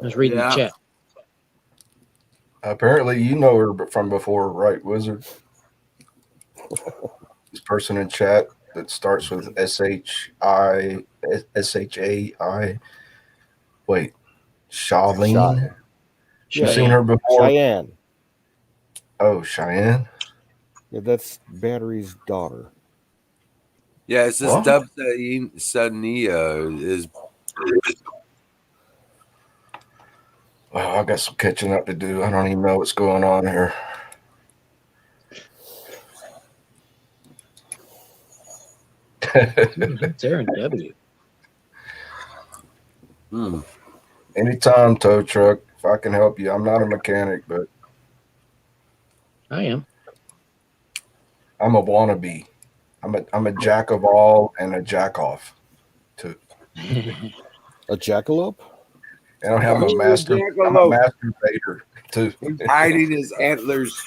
Speaker 15: was reading the chat.
Speaker 10: Apparently, you know her from before, right, Wizard? This person in chat that starts with SHAI. Wait, Charlene? You've seen her before?
Speaker 13: Cheyenne.
Speaker 10: Oh, Cheyenne?
Speaker 13: Yeah, that's Battery's daughter.
Speaker 11: Yeah, it's this
Speaker 10: What?
Speaker 11: Dub Sudnia is
Speaker 10: Wow, I got some catching up to do. I don't even know what's going on here.
Speaker 15: It's Aaron W.
Speaker 10: Anytime, tow truck. If I can help you, I'm not a mechanic, but
Speaker 15: I am.
Speaker 10: I'm a wannabe. I'm a jack of all and a jack off, too.
Speaker 13: A jackalope?
Speaker 10: And I have a
Speaker 11: Oh,
Speaker 10: master. I'm a
Speaker 11: jackalope.
Speaker 10: masturbator too.
Speaker 11: hiding his antlers.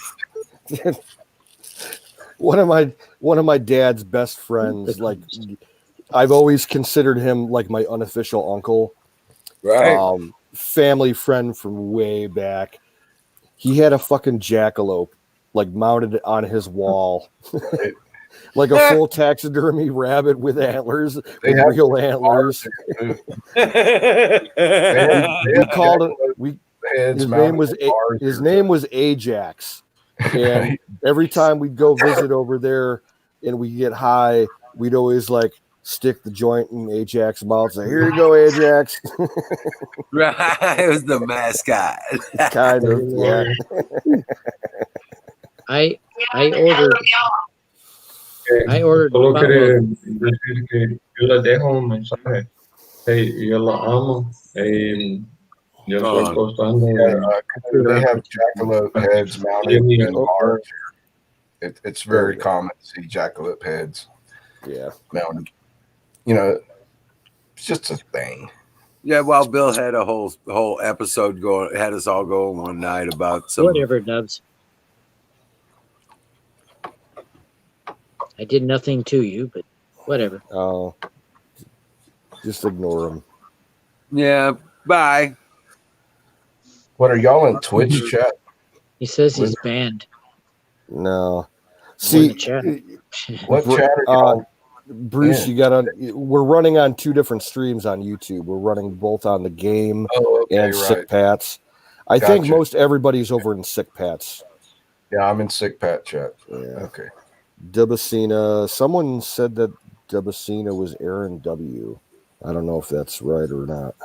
Speaker 13: One of my dad's best friends. Like, I've always considered him like my unofficial uncle.
Speaker 11: Right.
Speaker 13: Family friend from way back. He had a fucking jackalope like mounted on his wall. Like a full taxidermy rabbit with antlers, with real antlers. We called it. His name was Ajax, and every time we'd go visit over there and we get high, we'd always like stick the joint in Ajax's mouth. Say, "Here you go, Ajax."
Speaker 11: Right, it was the mascot.
Speaker 13: Kind of, yeah.
Speaker 15: I ordered.
Speaker 6: Solo
Speaker 15: about
Speaker 6: quiere decir que yo les dejo un mensaje. Hey, yo la amo. Yo estoy postando.
Speaker 10: They have jackalope heads mounted in Mars. It's very common to see jackalope heads.
Speaker 13: Yeah,
Speaker 10: mounted. You know, it's just a thing.
Speaker 11: Yeah, well, Bill had a whole episode going, had us all going one night about some.
Speaker 15: Whatever, Dubs. I did nothing to you, but whatever.
Speaker 13: Oh, just ignore him.
Speaker 11: Yeah, bye.
Speaker 10: What are y'all in Twitch chat?
Speaker 15: He says he's banned.
Speaker 13: No. See,
Speaker 10: what chat are y'all?
Speaker 13: Bruce, you got on. We're running on 2 different streams on YouTube. We're running both on the game and Sick Pats. I think most everybody's over in Sick Pats.
Speaker 10: Yeah, I'm in Sick Pat chat.
Speaker 13: Yeah.
Speaker 10: Okay.
Speaker 13: Dubasina. Someone said that Dubasina was Aaron W. I don't know if that's right or not.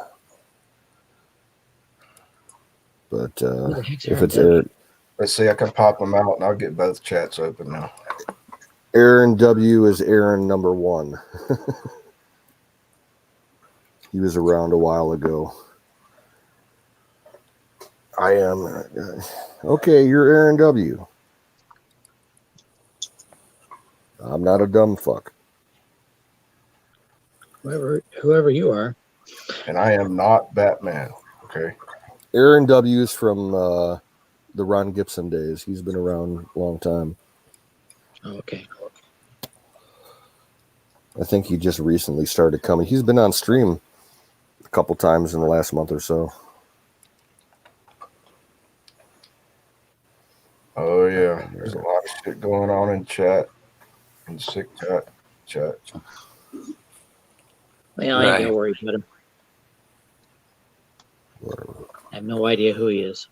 Speaker 13: But if it's Aaron,
Speaker 10: let's see. I can pop them out, and I'll get both chats open now.
Speaker 13: Aaron W is Aaron number 1. He was around a while ago. I am. Okay, you're Aaron W. I'm not a dumb fuck.
Speaker 15: Whoever you are.
Speaker 10: And I am not Batman. Okay.
Speaker 13: Aaron W is from the Ron Gibson days. He's been around a long time.
Speaker 15: Oh, okay.
Speaker 13: I think he just recently started coming. He's been on stream a couple times in the last month or so.
Speaker 10: Oh yeah, there's a lot of shit going on in chat, in Sick chat.
Speaker 15: Well, I ain't gonna worry about him. I have no idea who he is.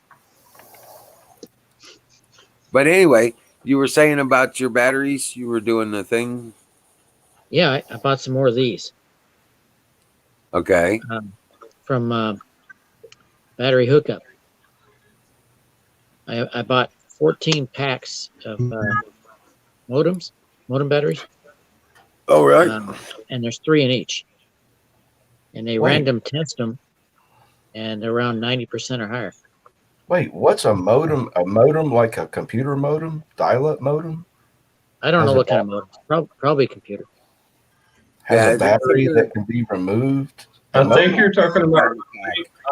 Speaker 11: But anyway, you were saying about your batteries. You were doing the thing.
Speaker 15: Yeah, I bought some more of these.
Speaker 11: Okay.
Speaker 15: From Battery Hookup. I bought 14 packs of modem batteries.
Speaker 11: Oh, right.
Speaker 15: And there's 3 in each. And they random test them, and they're around 90% or higher.
Speaker 10: Wait, what's a modem? A modem like a computer modem? Dial-up modem?
Speaker 15: I don't know what kind of modem. Probably a computer.
Speaker 10: Has a battery that can be removed?
Speaker 6: I think you're talking about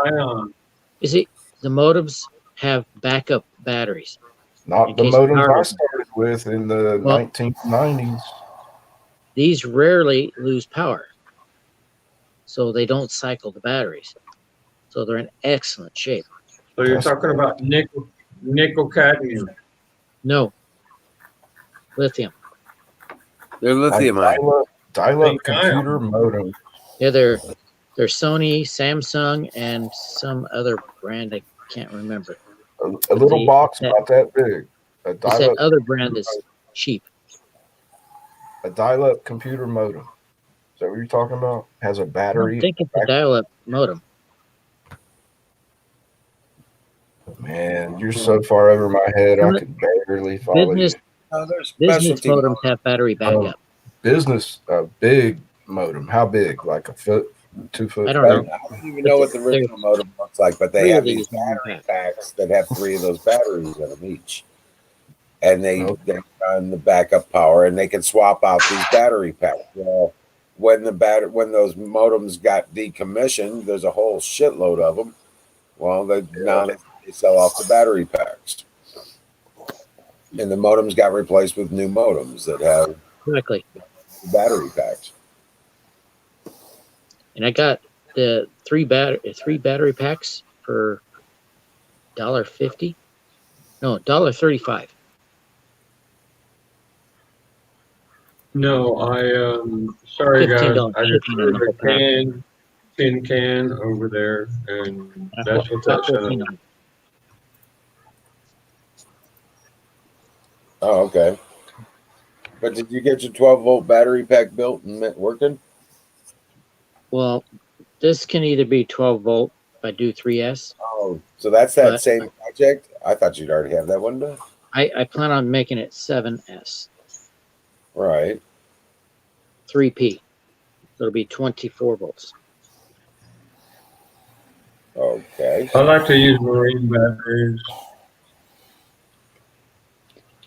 Speaker 6: ion.
Speaker 15: Is it the modems have backup batteries?
Speaker 10: Not the modems I started with in the 1990s.
Speaker 15: These rarely lose power, so they don't cycle the batteries. So they're in excellent shape.
Speaker 6: So you're talking about nickel cadmium?
Speaker 15: No, lithium.
Speaker 11: They're lithium.
Speaker 10: Dial-up computer modem.
Speaker 15: Yeah, they're Sony, Samsung, and some other brand I can't remember.
Speaker 10: A little box about that big.
Speaker 15: That other brand is cheap.
Speaker 10: A dial-up computer modem. Is that what you're talking about? Has a battery.
Speaker 15: I think it's a dial-up modem.
Speaker 10: Man, you're so far over my head, I could barely follow you.
Speaker 15: Business modems have battery backup.
Speaker 10: Business, a big modem. How big? Like a foot, 2 foot?
Speaker 15: I don't know.
Speaker 14: I don't even know what the original modem looks like, but they have these battery packs that have 3 of those batteries in them each. And they run the backup power, and they can swap out these battery packs. Well, when those modems got decommissioned, there's a whole shitload of them. Well, now they sell off the battery packs, and the modems got replaced with new modems that have
Speaker 15: exactly
Speaker 14: battery packs.
Speaker 15: And I got the three battery packs for $1.50. No, $1.35.
Speaker 6: No, sorry guys,
Speaker 15: $15
Speaker 6: I just
Speaker 15: shipping on the
Speaker 6: put
Speaker 15: whole
Speaker 6: a tin can over there, and that's what that said.
Speaker 14: Oh, okay. But did you get your 12-volt battery pack built and working?
Speaker 15: Well, this can either be 12 volt if I do 3S.
Speaker 14: Oh, so that's that
Speaker 15: But-
Speaker 14: same project? I thought you'd already have that one done.
Speaker 15: I plan on making it 7S,
Speaker 14: Right.
Speaker 15: 3P. So it'll be 24 volts.
Speaker 14: Okay.
Speaker 6: I like to use marine batteries.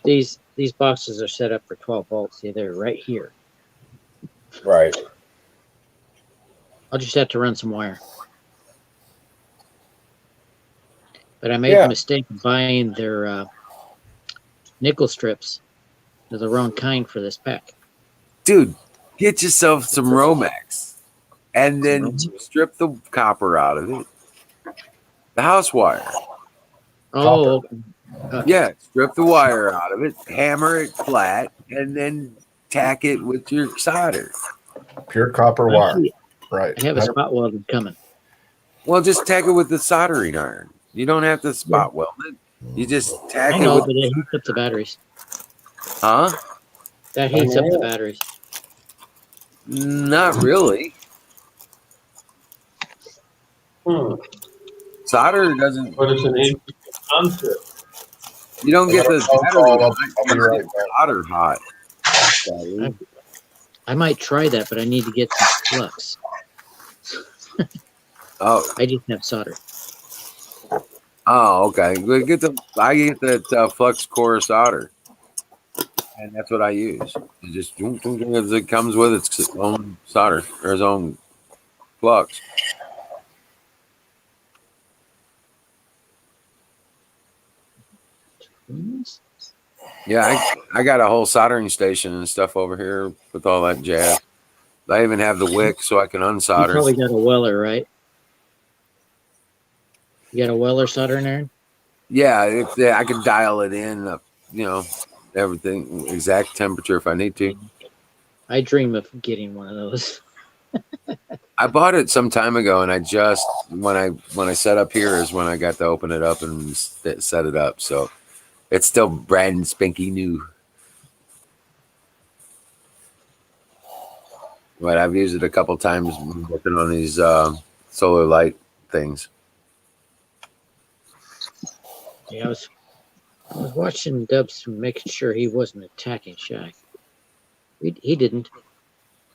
Speaker 15: These boxes are set up for 12 volts. See, they're right here.
Speaker 14: Right.
Speaker 15: I'll just have to run some wire. But I made
Speaker 14: Yeah.
Speaker 15: the mistake of buying their nickel strips. They're the wrong kind for this pack.
Speaker 11: Dude, get yourself some Romex and then strip the copper out of it. The house wire.
Speaker 15: Oh,
Speaker 11: Yeah, strip the wire out of it, hammer it flat, and then tack it with your solder.
Speaker 10: Pure copper wire. Right.
Speaker 15: I have a spot welded coming.
Speaker 11: Well, just tack it with the soldering iron. You don't have to spot weld it. You just tack
Speaker 15: I
Speaker 11: it
Speaker 15: know,
Speaker 11: with
Speaker 15: but it heats up the batteries.
Speaker 11: Huh?
Speaker 15: That heats up the batteries.
Speaker 11: Not really. Solder doesn't.
Speaker 6: But it's an interesting concept.
Speaker 11: You don't get the battery hot, you
Speaker 10: right
Speaker 11: get solder hot.
Speaker 15: I might try that, but I need to get some flux.
Speaker 11: Oh,
Speaker 15: I just have solder.
Speaker 11: oh, okay. I get that flux core solder, and that's what I use. It just it comes with its own solder or its own flux. Yeah, I got a whole soldering station and stuff over here with all that jazz. I even have the wick so I can
Speaker 15: You
Speaker 11: unsolder.
Speaker 15: probably got a Weller, right? You got a Weller soldering iron?
Speaker 11: Yeah, I could dial it in, everything, exact temperature if I need to.
Speaker 15: I dream of getting one of those.
Speaker 11: I bought it some time ago, and I just when I set up here is when I got to open it up and set it up. So it's still brand spanky new. But I've used it a couple times working on these solar light things.
Speaker 15: Yeah, I was watching Dubs making sure he wasn't attacking Shy. He didn't.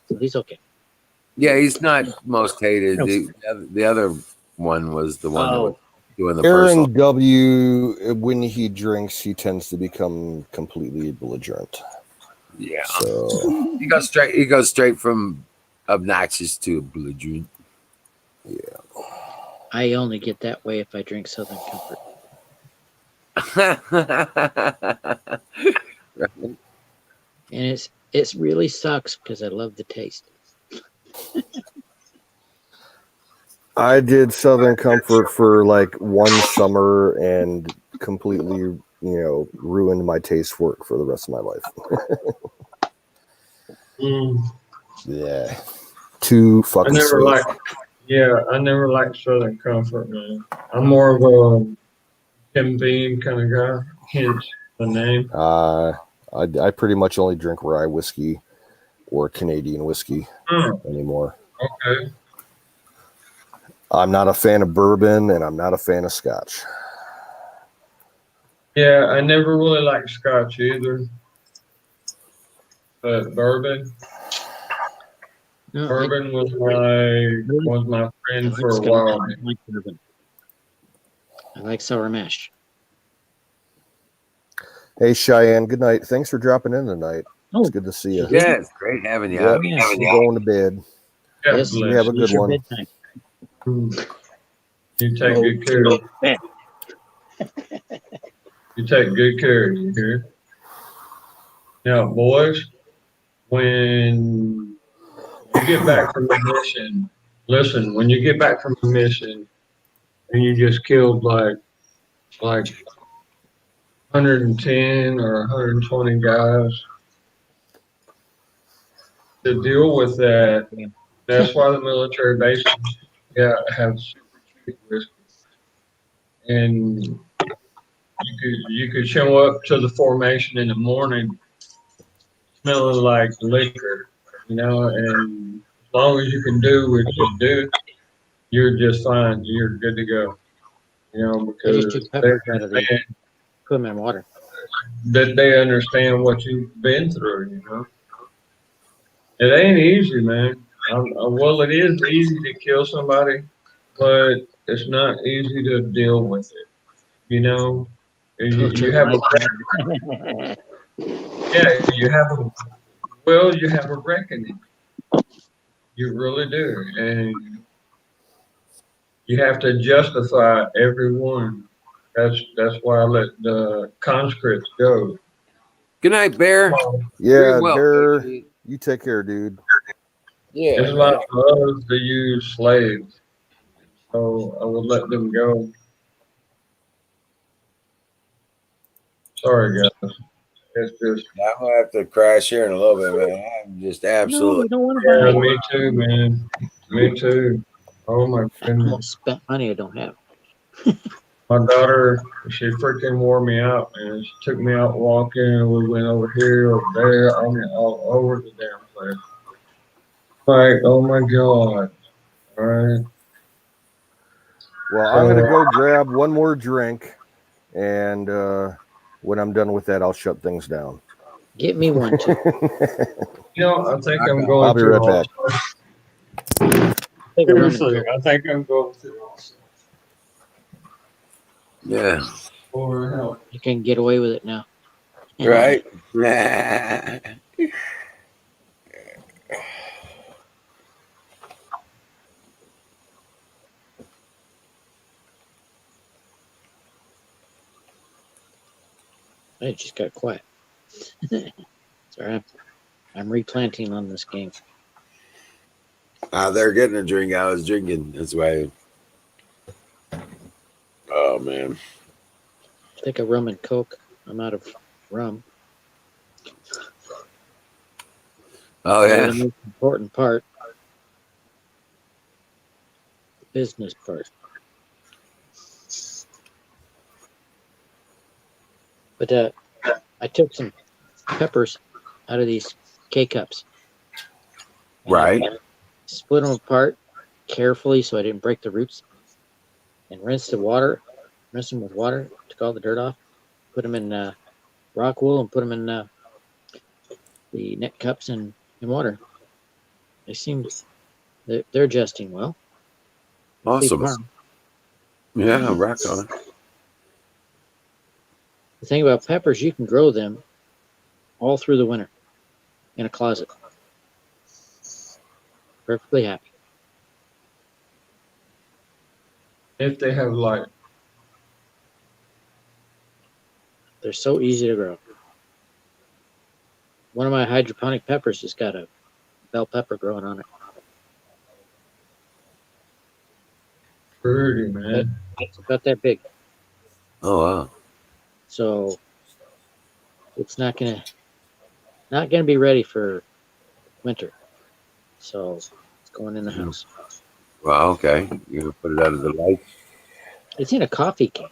Speaker 15: So he's okay.
Speaker 11: Yeah, he's not most hated. The other one was the one that was doing the
Speaker 13: Aaron
Speaker 11: personal.
Speaker 13: W, when he drinks, he tends to become completely belligerent.
Speaker 11: Yeah.
Speaker 13: So
Speaker 11: He goes straight from obnoxious to belligerent.
Speaker 13: Yeah.
Speaker 15: I only get that way if I drink Southern Comfort. And it really sucks because I love the taste.
Speaker 13: I did Southern Comfort for like one summer and completely, ruined my taste for it for the rest of my life. Yeah. Too fucking
Speaker 6: I never liked Southern Comfort, man. I'm more of a Jim Beam kind of guy, hence the name.
Speaker 13: I pretty much only drink rye whiskey or Canadian whiskey anymore.
Speaker 6: Okay.
Speaker 13: I'm not a fan of bourbon and I'm not a fan of scotch.
Speaker 6: Yeah, I never really liked Scotch either. But bourbon.
Speaker 15: No,
Speaker 6: Bourbon was my friend for a while.
Speaker 15: I like bourbon. I like sour mash.
Speaker 13: Hey Cheyenne, good night. Thanks for dropping in tonight.
Speaker 15: Oh,
Speaker 13: it's good to see you.
Speaker 11: Yeah, it's great having you.
Speaker 13: Yep,
Speaker 11: Having
Speaker 13: I'm
Speaker 11: you.
Speaker 13: going to bed.
Speaker 15: Yes,
Speaker 13: You have a good one.
Speaker 15: bedtime.
Speaker 6: You take good care of it. You take good care of it, you hear? Now, boys, when you get back from a mission, listen, when you get back from a mission and you just killed like 110 or 120 guys, to deal with that, that's why the military bases have super cheap whiskey. And you could show up to the formation in the morning smelling like liquor, you know, and as long as you can do what you do, you're just fine. You're good to go, you know,
Speaker 15: I just
Speaker 6: because
Speaker 15: took
Speaker 6: they
Speaker 15: peppers out of the
Speaker 6: understand
Speaker 15: put them in water.
Speaker 6: that they understand what you've been through, you know. It ain't easy, man. Well, it is easy to kill somebody, but it's not easy to deal with it, you know. You have a yeah, you have a you have a reckoning. You really do, and you have to justify every one. That's why I let the conscripts go.
Speaker 11: Good night, Bear.
Speaker 13: Yeah,
Speaker 11: Sleep well,
Speaker 13: Bear,
Speaker 11: Patriot.
Speaker 13: you take care, dude.
Speaker 11: Yeah,
Speaker 6: It's like us to use slaves, so I would let them go. Sorry, guys. It's just
Speaker 14: I'm gonna have to crash here in a little bit, man. I'm just
Speaker 15: No,
Speaker 14: absolutely.
Speaker 15: you don't want to buy
Speaker 6: yeah,
Speaker 15: it.
Speaker 6: me too, man. Me too. Oh my
Speaker 15: I
Speaker 6: goodness.
Speaker 15: almost spent money I don't have.
Speaker 6: My daughter, she freaking wore me out, man. She took me out walking. We went over here, over there. I mean, all over the damn place. Like, oh my god. All right.
Speaker 13: Well, I'm
Speaker 6: So,
Speaker 13: gonna go grab one more drink, and when I'm done with that, I'll shut things down.
Speaker 15: Get me one too.
Speaker 6: you know, I think I'm
Speaker 13: I'll
Speaker 6: going
Speaker 13: be
Speaker 6: to
Speaker 13: right back.
Speaker 15: Take a rum and
Speaker 6: Seriously,
Speaker 15: coke.
Speaker 6: I think I'm going to also.
Speaker 11: Yeah.
Speaker 6: For help.
Speaker 15: You can get away with it now.
Speaker 11: Right.
Speaker 15: I just got quiet. Sorry, I'm replanting on this game.
Speaker 11: They're getting a drink. I was drinking. That's why. Oh man.
Speaker 15: Take a rum and coke. I'm out of rum.
Speaker 11: Oh yeah.
Speaker 15: The most important part, the business part. But I took some peppers out of these K-cups.
Speaker 11: Right.
Speaker 15: Split them apart carefully so I didn't break the roots, and rinse them with water, took all the dirt off, put them in rock wool, and put them in the net cups in water. They seem they're adjusting well. Hopefully
Speaker 11: Awesome.
Speaker 15: tomorrow.
Speaker 11: Yeah, rock on.
Speaker 15: The thing about peppers, you can grow them all through the winter in a closet. Perfectly happy.
Speaker 6: If they have light.
Speaker 15: They're so easy to grow. One of my hydroponic peppers has got a bell pepper growing on it.
Speaker 6: Pretty, man.
Speaker 15: It's about that big.
Speaker 11: Oh wow.
Speaker 15: So it's not gonna be ready for winter. So it's going in the house.
Speaker 11: Well, okay. You're gonna put it out of the light.
Speaker 15: It's in a coffee can.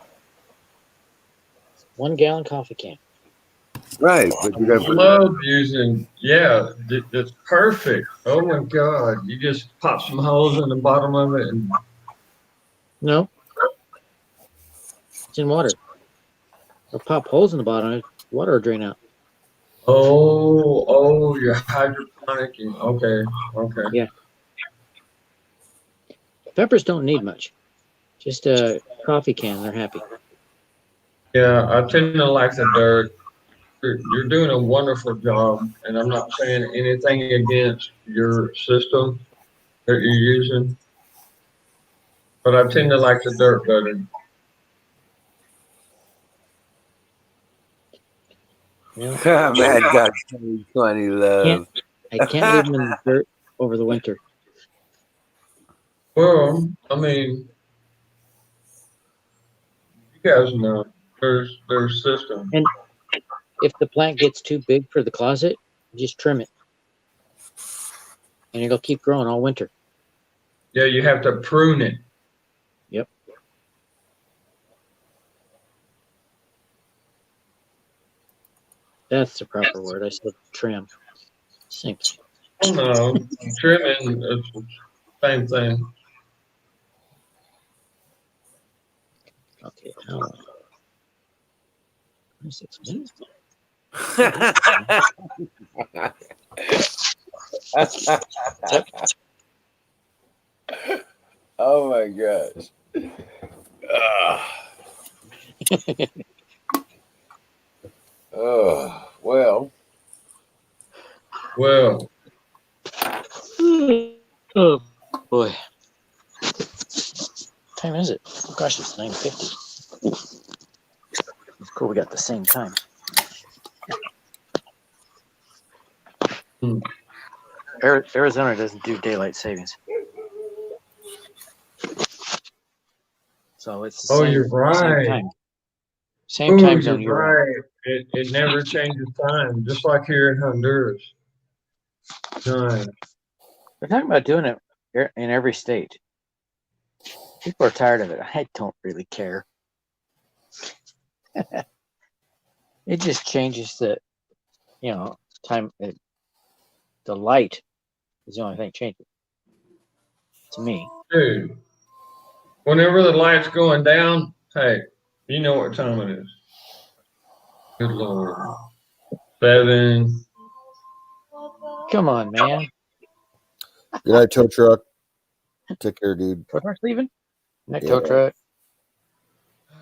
Speaker 15: 1 gallon coffee can.
Speaker 11: Right, but you
Speaker 6: I
Speaker 11: got to
Speaker 6: love using, that's perfect. Oh my god. You just pop some holes in the bottom of it and
Speaker 15: No. It's in water. I'll pop holes in the bottom. Water will drain out.
Speaker 6: oh, you're hydroponicing. Okay.
Speaker 15: Yeah. Peppers don't need much. Just a coffee can. They're happy.
Speaker 6: Yeah, I tend to like the dirt. You're doing a wonderful job, and I'm not saying anything against your system that you're using, but I tend to like the dirt better.
Speaker 15: Yeah.
Speaker 11: Mad Dog 2020 love.
Speaker 15: I can't leave them in the dirt over the winter.
Speaker 6: Well, I mean, you guys know there's systems.
Speaker 15: And if the plant gets too big for the closet, just trim it. And it'll keep growing all winter.
Speaker 6: Yeah, you have to prune it.
Speaker 15: Yep. That's the proper word. I said trim. Same.
Speaker 6: Oh no, trimming is the same thing.
Speaker 15: Okay. 26 minutes.
Speaker 11: Oh my gosh. Oh, well.
Speaker 6: Well.
Speaker 15: Oh boy. What time is it? Oh, gosh, it's 9:50. It's cool. We got the same time. Arizona doesn't do daylight savings, so it's the same,
Speaker 6: You're right.
Speaker 15: same time. Same time zone.
Speaker 6: You're right. It never changes time, just like here in Honduras. Nice.
Speaker 15: They're talking about doing it in every state. People are tired of it. I don't really care. It just changes the, time. The light is the only thing changing to me.
Speaker 6: Dude, whenever the light's going down, hey, you know what time it is. Good Lord. 7.
Speaker 15: Come on, man.
Speaker 13: Good night, tow truck. Take care, dude.
Speaker 15: Tow truck's leaving? Night, tow truck.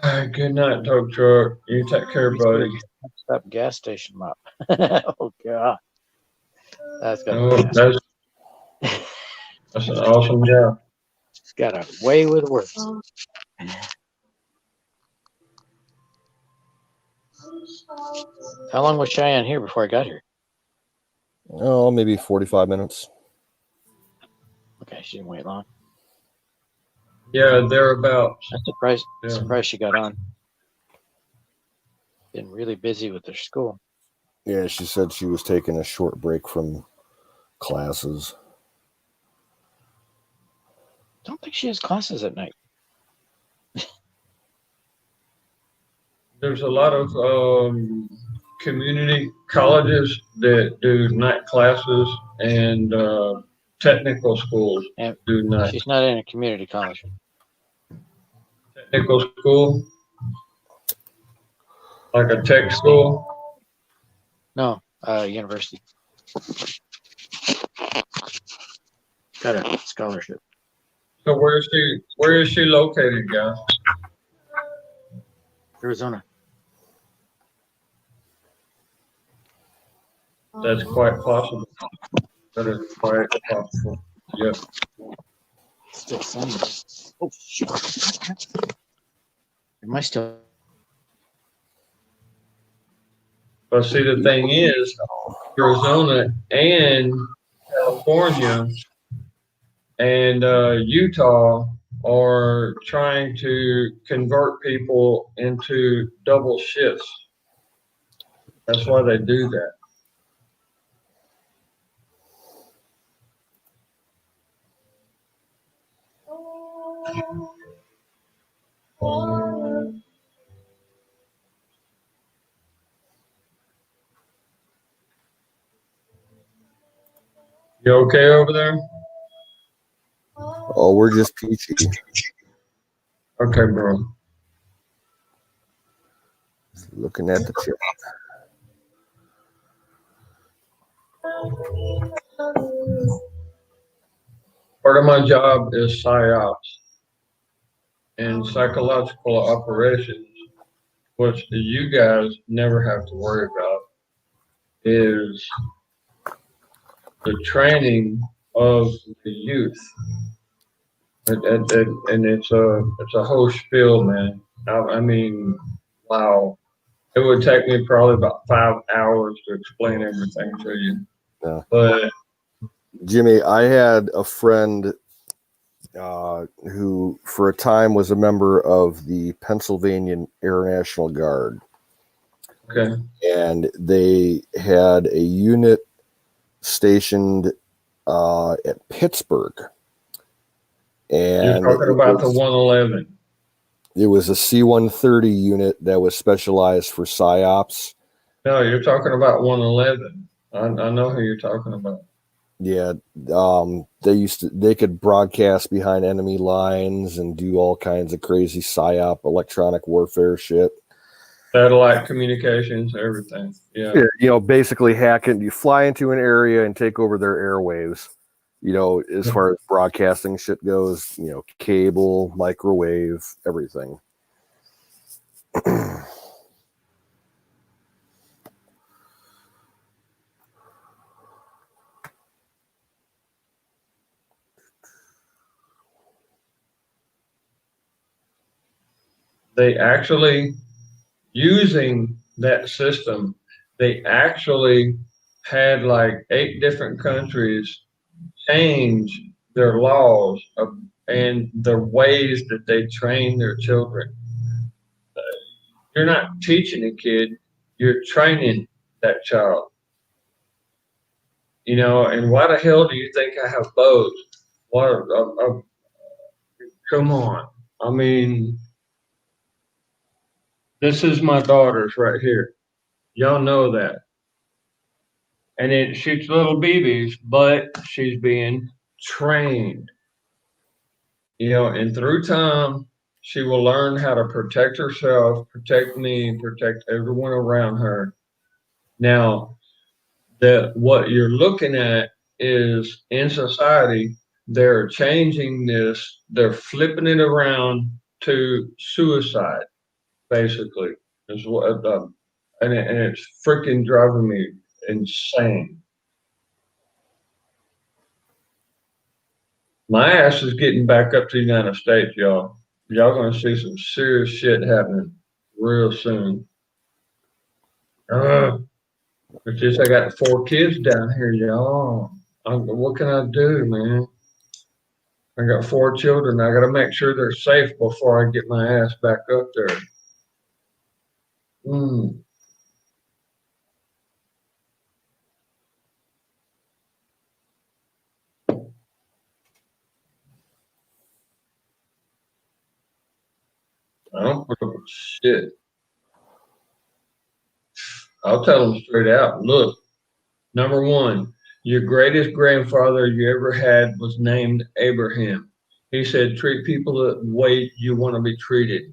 Speaker 6: Good night, tow truck. You take care, buddy.
Speaker 15: Stop gas station mop. Oh, God. That's got
Speaker 6: that's an awesome job.
Speaker 15: It's got a way with words. How long was Cheyenne here before I got here?
Speaker 13: Oh, maybe 45 minutes.
Speaker 15: Okay, she didn't wait long.
Speaker 6: Yeah, thereabouts.
Speaker 15: I'm surprised she got on. Been really busy with their school.
Speaker 13: Yeah, she said she was taking a short break from classes.
Speaker 15: Don't think she has classes at night.
Speaker 6: There's a lot of community colleges that do night classes, and technical schools do night.
Speaker 15: She's not in a community college.
Speaker 6: Technical school? Like a tech school?
Speaker 15: No, university. Got a scholarship.
Speaker 6: So where is she located, guys?
Speaker 15: Arizona.
Speaker 6: That's quite possible. That is quite possible. Yep.
Speaker 15: Still sunny. Oh shoot! Am I still?
Speaker 6: But see, the thing is, Arizona and California and Utah are trying to convert people into double shifts. That's why they do that. You okay over there?
Speaker 13: Oh, we're just peachy.
Speaker 6: Okay, bro.
Speaker 13: Looking at the chip.
Speaker 6: Part of my job is PsyOps and psychological operations, which you guys never have to worry about, is the training of the youth. And it's a whole spiel, man. I mean, wow. It would take me probably about 5 hours to explain everything to you.
Speaker 13: Yeah.
Speaker 6: But
Speaker 13: Jimmy, I had a friend who, for a time, was a member of the Pennsylvania Air National Guard.
Speaker 6: Okay.
Speaker 13: And they had a unit stationed at Pittsburgh. And
Speaker 6: you're talking about the 111.
Speaker 13: It was a C-130 unit that was specialized for PsyOps.
Speaker 6: No, you're talking about 111. I know who you're talking about.
Speaker 13: Yeah, they could broadcast behind enemy lines and do all kinds of crazy psyop electronic warfare shit.
Speaker 6: Satellite communications, everything. Yeah.
Speaker 13: Yeah, basically hacking. You fly into an area and take over their airwaves. As far as broadcasting shit goes, cable, microwave, everything.
Speaker 6: They actually, using that system, they actually had like 8 different countries change their laws and the ways that they train their children. You're not teaching a kid, you're training that child. And why the hell do you think I have bows? Come on. I mean, this is my daughter's right here. Y'all know that. And it shoots little BBs, but she's being trained. And through time, she will learn how to protect herself, protect me, protect everyone around her. Now, what you're looking at is in society, they're changing this, they're flipping it around to suicide, basically. Is what, and it's freaking driving me insane. My ass is getting back up to the United States, y'all. Y'all gonna see some serious shit happening real soon. It's just I got 4 kids down here, y'all. What can I do, man? I got 4 children. I got to make sure they're safe before I get my ass back up there. I don't put up with shit. I'll tell them straight out. Look, number 1, your greatest grandfather you ever had was named Abraham. He said, treat people the way you want to be treated.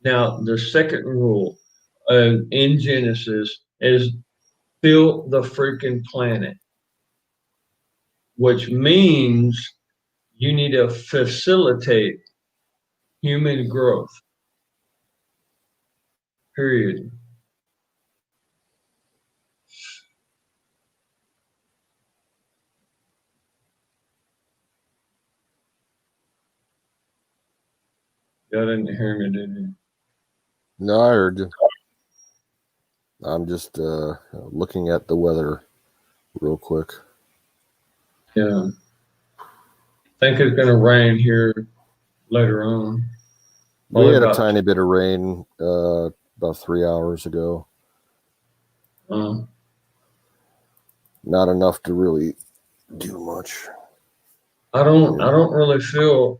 Speaker 6: Now, the second rule in Genesis is fill the freaking planet, which means you need to facilitate human growth. Period. Y'all didn't hear me, did you?
Speaker 13: No, I heard you. I'm just looking at the weather real quick.
Speaker 6: Yeah. I think it's going to rain here later on.
Speaker 13: We had a tiny bit of rain about 3 hours ago. Not enough to really do much.
Speaker 6: I don't really feel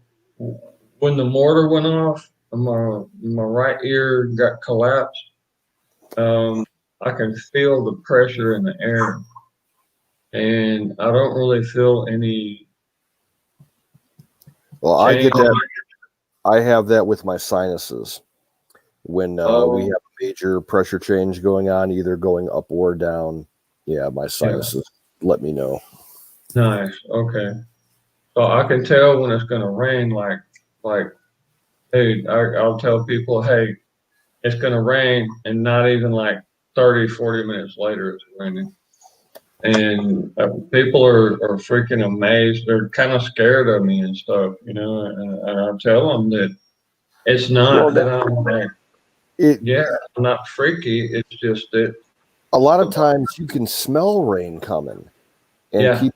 Speaker 6: when the mortar went off, my right ear got collapsed. I can feel the pressure in the air, and I don't really feel any.
Speaker 13: Well, I get that. I have that with my sinuses. When we have a major pressure change going on, either going up or down, my sinuses let me know.
Speaker 6: Nice. Okay. So I can tell when it's going to rain, like, hey, I'll tell people, hey, it's going to rain, and not even like 30, 40 minutes later, it's raining. And people are freaking amazed. They're kind of scared of me and stuff, and I tell them that it's not that I'm like, I'm not freaky. It's just that
Speaker 13: a lot of times you can smell rain coming, and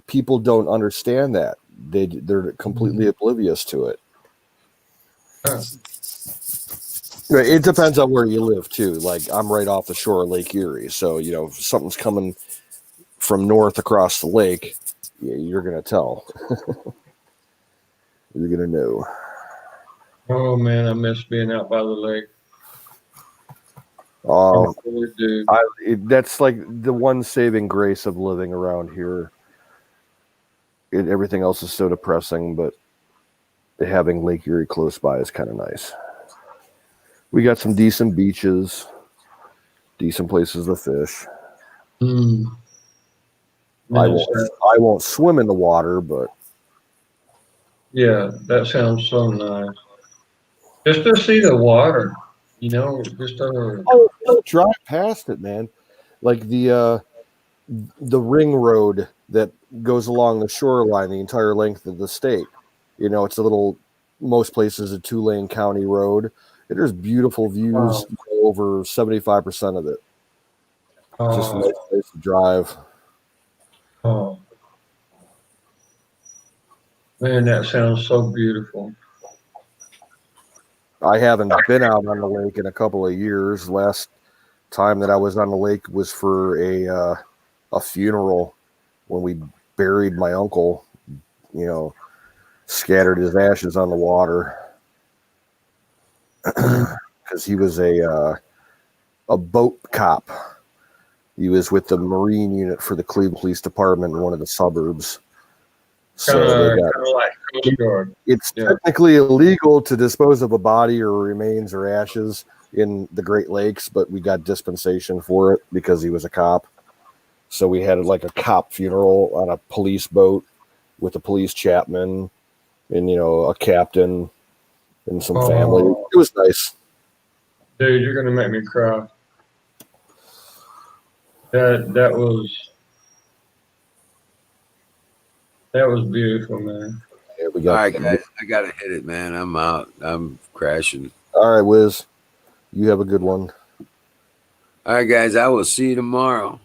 Speaker 13: people don't understand that. They're completely oblivious to it. It depends on where you live too. Like I'm right off the shore of Lake Erie, so if something's coming from north across the lake, you're gonna tell. You're gonna know.
Speaker 6: Oh man, I miss being out by the lake.
Speaker 13: Um,
Speaker 6: really do.
Speaker 13: That's like the one saving grace of living around here. Everything else is so depressing, but having Lake Erie close by is kind of nice. We got some decent beaches, decent places to fish. I won't swim in the water, but
Speaker 6: Yeah, that sounds so nice. Just to see the water, you know, just
Speaker 13: don't drive past it, man. Like the ring road that goes along the shoreline the entire length of the state. You know, it's most places a 2-lane county road. There's beautiful views over 75% of it. Just a nice place to drive.
Speaker 6: Oh, man, that sounds so beautiful.
Speaker 13: I haven't been out on the lake in a couple of years. Last time that I was on the lake was for a funeral when we buried my uncle. You know, scattered his ashes on the water because he was a boat cop. He was with the Marine unit for the Cleveland Police Department in one of the suburbs. So
Speaker 6: like Coast Guard.
Speaker 13: it's technically illegal to dispose of a body or remains or ashes in the Great Lakes, but we got dispensation for it because he was a cop. So we had like a cop funeral on a police boat with a police chaplain and, you know, a captain and some family. It was nice.
Speaker 6: Dude, you're gonna make me cry. That was beautiful, man.
Speaker 13: Yeah,
Speaker 11: All right, guys, I gotta hit it, man. I'm out. I'm crashing.
Speaker 13: All right, Wiz, you have a good one.
Speaker 11: All right, guys, I will see you tomorrow.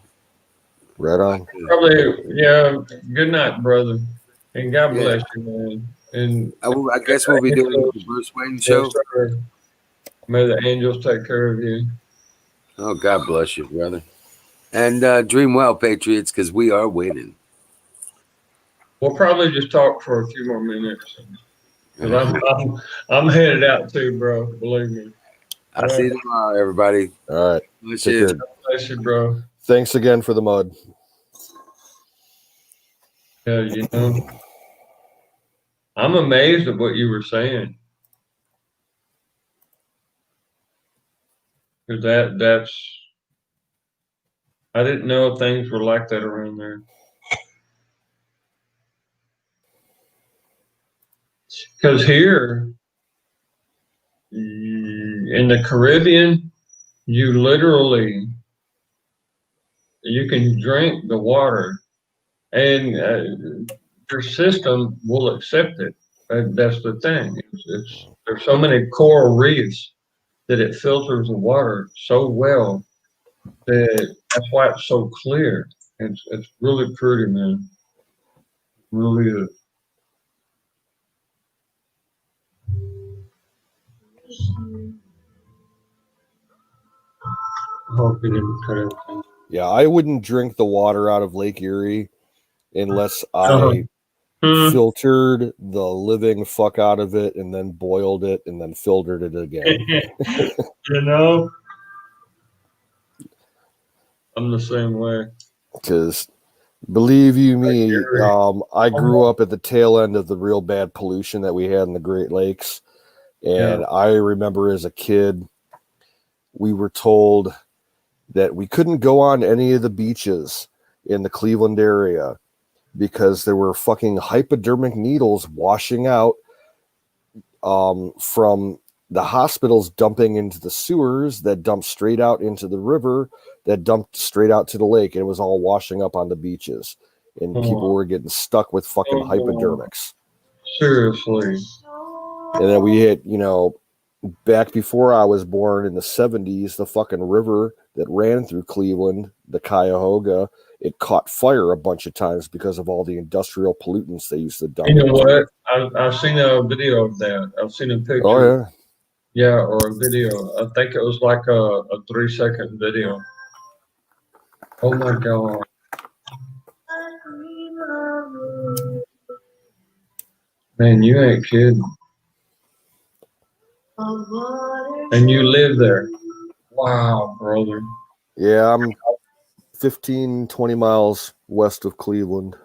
Speaker 13: Right on.
Speaker 6: Probably, yeah. Good night, brother, and God bless you, man. And
Speaker 11: I guess we'll be doing the Bruce Wayne show.
Speaker 6: Yes, sir. May the angels take care of you.
Speaker 11: Oh, God bless you, brother. And dream well, Patriots, because we are winning.
Speaker 6: We'll probably just talk for a few more minutes. Cause I'm headed out too, bro. Believe me.
Speaker 11: I'll see you tomorrow, everybody.
Speaker 13: All right.
Speaker 11: Bless
Speaker 13: Take
Speaker 11: you.
Speaker 13: care.
Speaker 6: Bless you, bro.
Speaker 13: Thanks again for the mud.
Speaker 6: Yeah, you know, I'm amazed at what you were saying. Cause that's I didn't know things were like that around there. Because here in the Caribbean, you can drink the water, and your system will accept it. That's the thing. There's so many coral reefs that it filters the water so well that that's why it's so clear. It's really pretty, man. Really is.
Speaker 13: Yeah, I wouldn't drink the water out of Lake Erie unless I filtered the living fuck out of it and then boiled it and then filtered it again.
Speaker 6: You know, I'm the same way.
Speaker 13: Because believe you me, I grew up at the tail end of the real bad pollution that we had in the Great Lakes. And I remember as a kid, we were told that we couldn't go on any of the beaches in the Cleveland area because there were fucking hypodermic needles washing out from the hospitals dumping into the sewers that dumped straight out into the river that dumped straight out to the lake. And it was all washing up on the beaches. And people were getting stuck with fucking hypodermics.
Speaker 6: Seriously.
Speaker 13: And then we hit, you know, back before I was born in the 70s, the fucking river that ran through Cleveland, the Cuyahoga, it caught fire a bunch of times because of all the industrial pollutants they used to dump.
Speaker 6: You know what? I've seen a video of that. I've seen a picture.
Speaker 13: Oh, yeah.
Speaker 6: Yeah, or a video. I think it was like a 3-second video. Oh my God. Man, you ain't kidding. And you live there. Wow, brother.
Speaker 13: Yeah, I'm 15, 20 miles west of Cleveland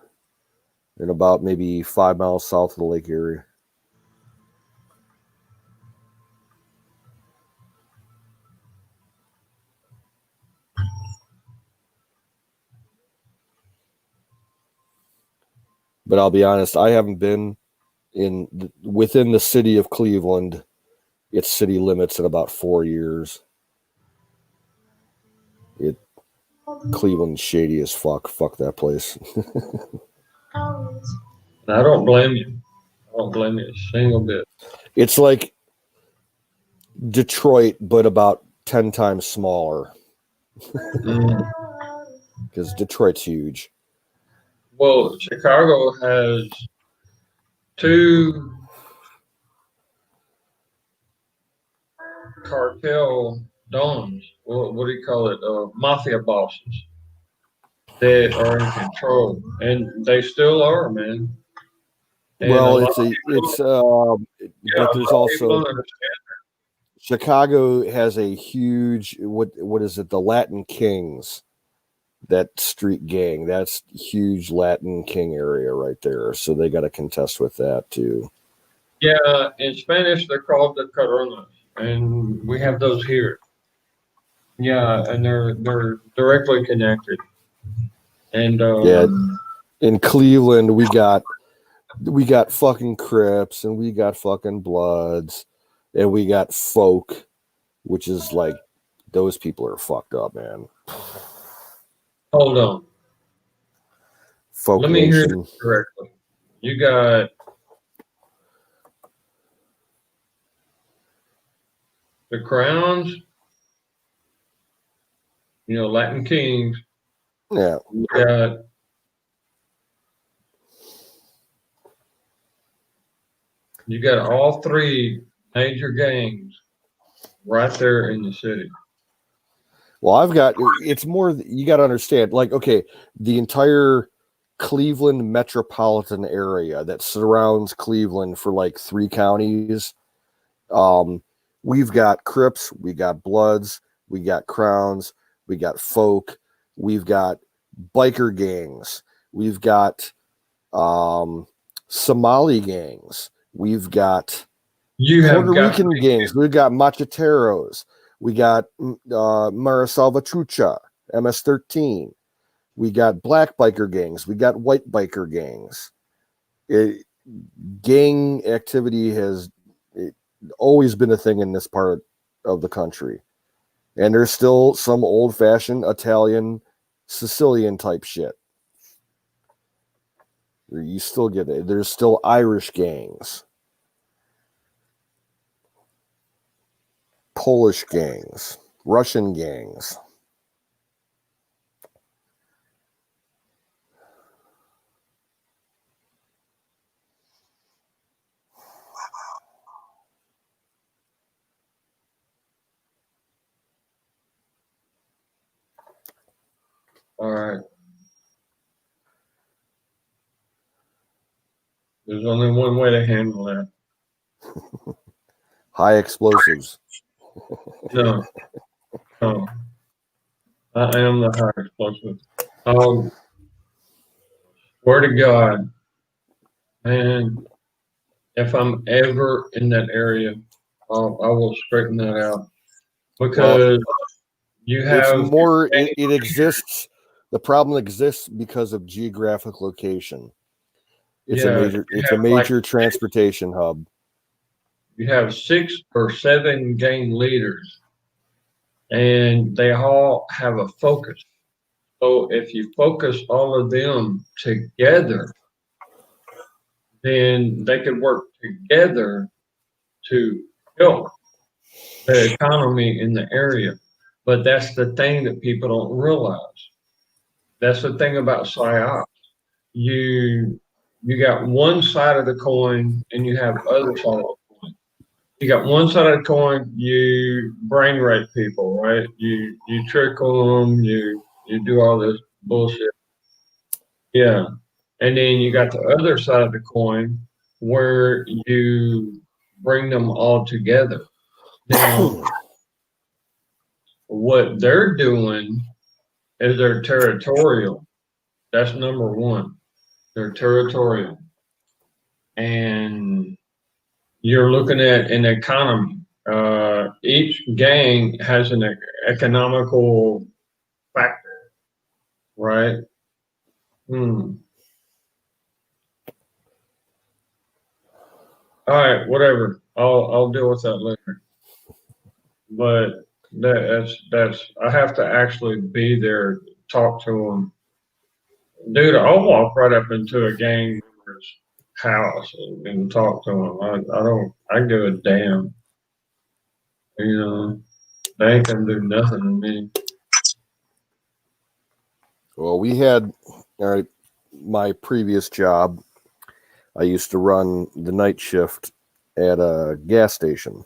Speaker 13: and about maybe 5 miles south of the lake area. But I'll be honest, I haven't been within the city of Cleveland, its city limits, in about 4 years. Cleveland's shady as fuck. Fuck that place.
Speaker 6: I don't blame you. I don't blame you a single bit.
Speaker 13: It's like Detroit, but about 10 times smaller. Because Detroit's huge.
Speaker 6: Well, Chicago has 2 cartel dons. What do you call it? Mafia bosses that are in control, and they still are, man. And
Speaker 13: Well, but there's also Chicago has a huge what is it? The Latin Kings, that street gang. That's huge Latin King area right there. So they got to contest with that too.
Speaker 6: Yeah, in Spanish they're called the Coronas, and we have those here. Yeah, and they're directly connected. And
Speaker 13: yeah, in Cleveland we got fucking Crips, and we got fucking Bloods, and we got Folk, which is like, those people are fucked up, man.
Speaker 6: Hold on.
Speaker 13: Folk
Speaker 6: Let me hear
Speaker 13: Nation.
Speaker 6: this correctly. You got the Crowns, Latin Kings.
Speaker 13: Yeah.
Speaker 6: You got all 3 major gangs right there in the city.
Speaker 13: Well, it's more, you got to understand, like, okay, the entire Cleveland metropolitan area that surrounds Cleveland for like 3 counties. We've got Crips, we got Bloods, we got Crowns, we got Folk, we've got biker gangs, we've got Somali gangs, we've got Puerto Rican gangs, we've got macheteros, we got Mara Salvatrucha, MS-13, we got black biker gangs, we got white biker gangs. Gang activity has always been a thing in this part of the country. And there's still some old-fashioned Italian, Sicilian type shit. You still get it. There's still Irish gangs, Polish gangs, Russian gangs.
Speaker 6: All right. There's only one way to handle that.
Speaker 13: High explosives.
Speaker 6: No. I am the high explosive. Swear to God, man, if I'm ever in that area, I will straighten that out. Because you have
Speaker 13: it's more, it exists. The problem exists because of geographic location. It's a major transportation hub.
Speaker 6: You have 6 or 7 gang leaders, and they all have a focus. So if you focus all of them together, then they can work together to help the economy in the area. But that's the thing that people don't realize. That's the thing about PSYOPs. You got one side of the coin and you have other side of the coin. You got one side of the coin, you brain rape people, right? You trickle them, you do all this bullshit. Yeah. And then you got the other side of the coin where you bring them all together. Now, what they're doing is they're territorial. That's number one. They're territorial. And you're looking at an economy. Each gang has an economical factor, right? All right, whatever. I'll deal with that later. But that's I have to actually be there, talk to them. Dude, I'll walk right up into a gang member's house and talk to them. I give a damn. You know, they ain't gonna do nothing to me.
Speaker 13: Well, we had, all right, my previous job, I used to run the night shift at a gas station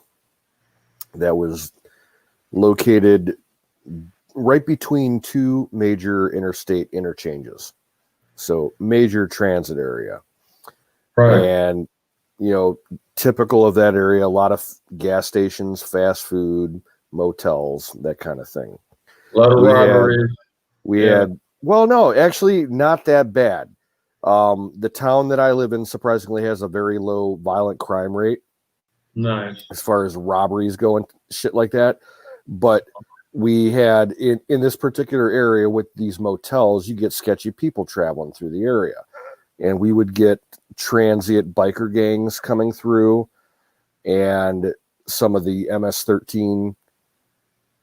Speaker 13: that was located right between two major interstate interchanges. So major transit area.
Speaker 6: Right.
Speaker 13: And, you know, typical of that area, a lot of gas stations, fast food, motels, that kind of thing.
Speaker 6: A lot of robberies.
Speaker 13: We had, well, no, actually not that bad. The town that I live in surprisingly has a very low violent crime rate.
Speaker 6: Nice.
Speaker 13: As far as robberies go and shit like that. But we had in this particular area with these motels, you get sketchy people traveling through the area. And we would get transient biker gangs coming through and some of the MS-13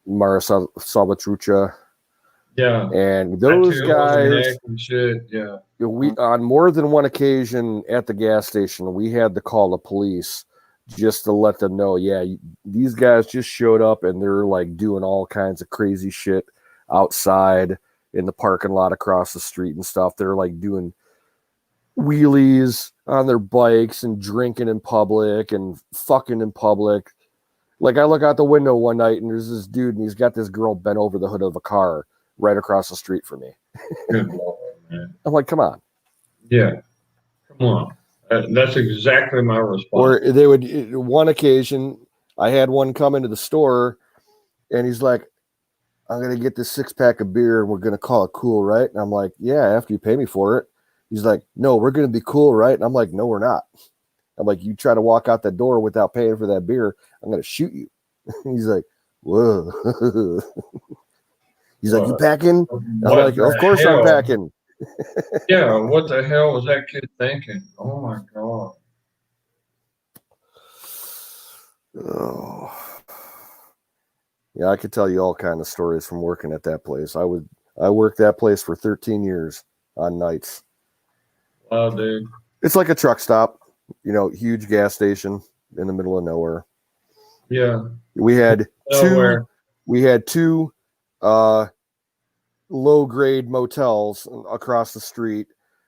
Speaker 13: Mara Salvatrucha.
Speaker 6: Yeah.
Speaker 13: And those guys,
Speaker 6: and shit. Yeah.
Speaker 13: we on more than one occasion at the gas station, we had to call the police just to let them know, yeah, these guys just showed up and they're like doing all kinds of crazy shit outside in the parking lot across the street and stuff. They're like doing wheelies on their bikes and drinking in public and fucking in public. Like I look out the window one night and there's this dude and he's got this girl bent over the hood of a car right across the street from me.
Speaker 6: Good Lord, man.
Speaker 13: I'm like, come on.
Speaker 6: Yeah. Come on. That's exactly my response.
Speaker 13: Or they would, one occasion, I had one come into the store and he's like, I'm going to get this 6-pack of beer and we're going to call it cool, right? And I'm like, yeah, after you pay me for it. He's like, no, we're going to be cool, right? And I'm like, no, we're not. I'm like, you try to walk out that door without paying for that beer, I'm going to shoot you. He's like, whoa. He's like, you packing? I'm like, of course I'm packing.
Speaker 6: Yeah, what the hell was that kid thinking? Oh my God.
Speaker 13: Oh. Yeah, I could tell you all kind of stories from working at that place. I worked that place for 13 years on nights.
Speaker 6: Wow, dude.
Speaker 13: It's like a truck stop, you know, huge gas station in the middle of nowhere.
Speaker 6: Yeah.
Speaker 13: We had two low grade motels across the street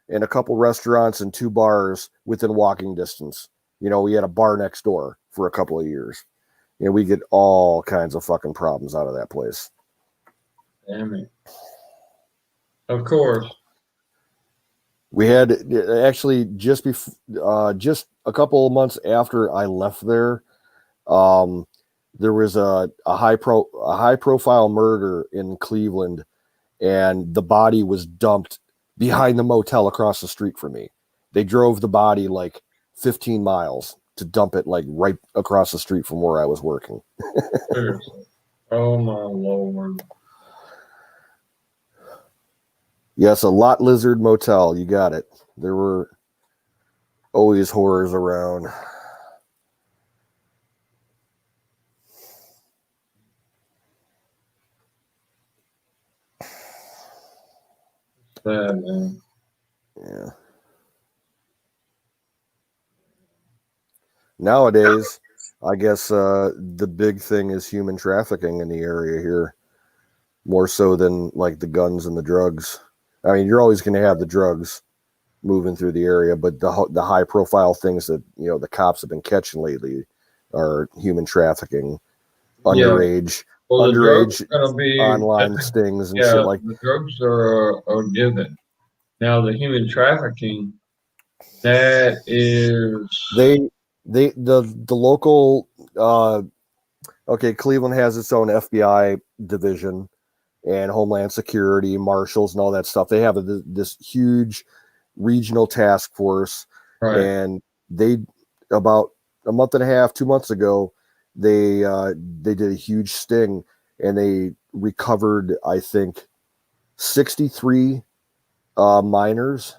Speaker 13: and a couple restaurants and 2 bars within walking distance. You know, we had a bar next door for a couple of years. And we get all kinds of fucking problems out of that place.
Speaker 6: Damn it. Of course.
Speaker 13: We had actually just a couple of months after I left there, there was a high profile murder in Cleveland, and the body was dumped behind the motel across the street from me. They drove the body like 15 miles to dump it like right across the street from where I was working.
Speaker 6: Seriously. Oh my Lord.
Speaker 13: Yes, a Lot Lizard Motel. You got it. There were always horrors around.
Speaker 6: Sad, man.
Speaker 13: Yeah. Nowadays, I guess the big thing is human trafficking in the area here, more so than like the guns and the drugs. I mean, you're always going to have the drugs moving through the area, but the high profile things that, you know, the cops have been catching lately are human trafficking, underage, underage online stings and shit like that.
Speaker 6: The drugs are given. Now the human trafficking, that is
Speaker 13: the local okay, Cleveland has its own FBI division and Homeland Security, marshals, and all that stuff. They have this huge regional task force,
Speaker 6: Right.
Speaker 13: and they about a month and a half, 2 months ago, they did a huge sting, and they recovered, I think, 63 minors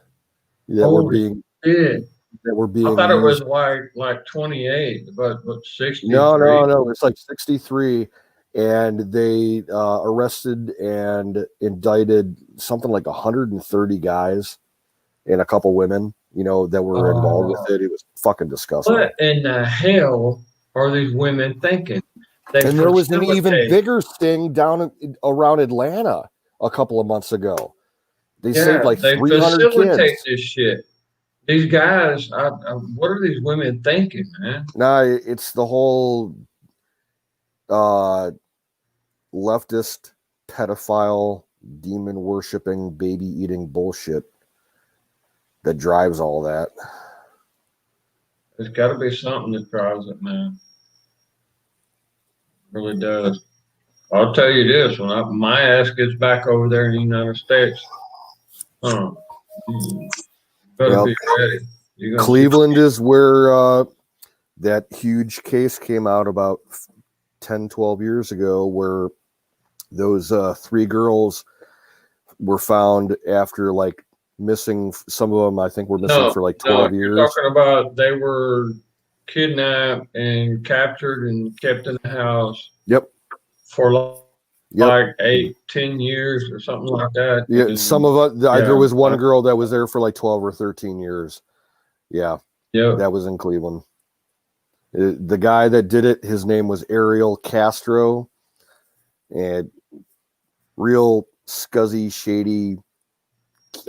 Speaker 13: that were
Speaker 6: Holy
Speaker 13: being
Speaker 6: shit.
Speaker 13: I
Speaker 6: thought it was
Speaker 13: used.
Speaker 6: like 28, but 63.
Speaker 13: No, it's like 63, and they arrested and indicted something like 130 guys and a couple women, that were involved with it. It was fucking disgusting.
Speaker 6: What in the hell are these women thinking?
Speaker 13: And there was an even
Speaker 6: facilitate-
Speaker 13: bigger sting down around Atlanta a couple of months ago. They saved like
Speaker 6: they
Speaker 13: 300
Speaker 6: facilitate
Speaker 13: kids.
Speaker 6: this shit. These guys, what are these women thinking, man?
Speaker 13: No, it's the whole leftist, pedophile, demon worshiping, baby eating bullshit that drives all that.
Speaker 6: There's got to be something that drives it, man. It really does. I'll tell you this: when my ass gets back over there in the United States, better
Speaker 13: Well,
Speaker 6: be ready. You're gonna
Speaker 13: Cleveland is where that huge case came out about 10, 12 years ago, where those 3 girls were found after like missing. Some of them, I think, were missing for like 12
Speaker 6: You're
Speaker 13: years.
Speaker 6: talking about they were kidnapped and captured and kept in the house.
Speaker 13: Yep.
Speaker 6: For like 8-10 years or something like that.
Speaker 13: Yeah,
Speaker 6: And,
Speaker 13: some of us.
Speaker 6: yeah,
Speaker 13: There was one girl that was there for like 12 or 13 years. Yeah,
Speaker 6: yeah,
Speaker 13: that was in Cleveland. The guy that did it, his name was Ariel Castro, and real scuzzy, shady.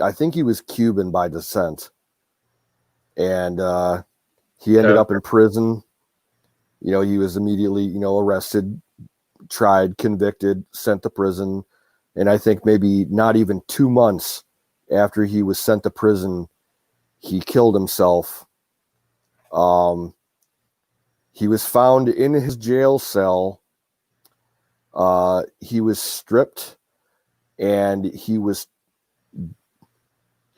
Speaker 13: I think he was Cuban by descent, and he ended up in prison. He was immediately, arrested, tried, convicted, sent to prison, and I think maybe not even 2 months after he was sent to prison, he killed himself. He was found in his jail cell. He was stripped, and he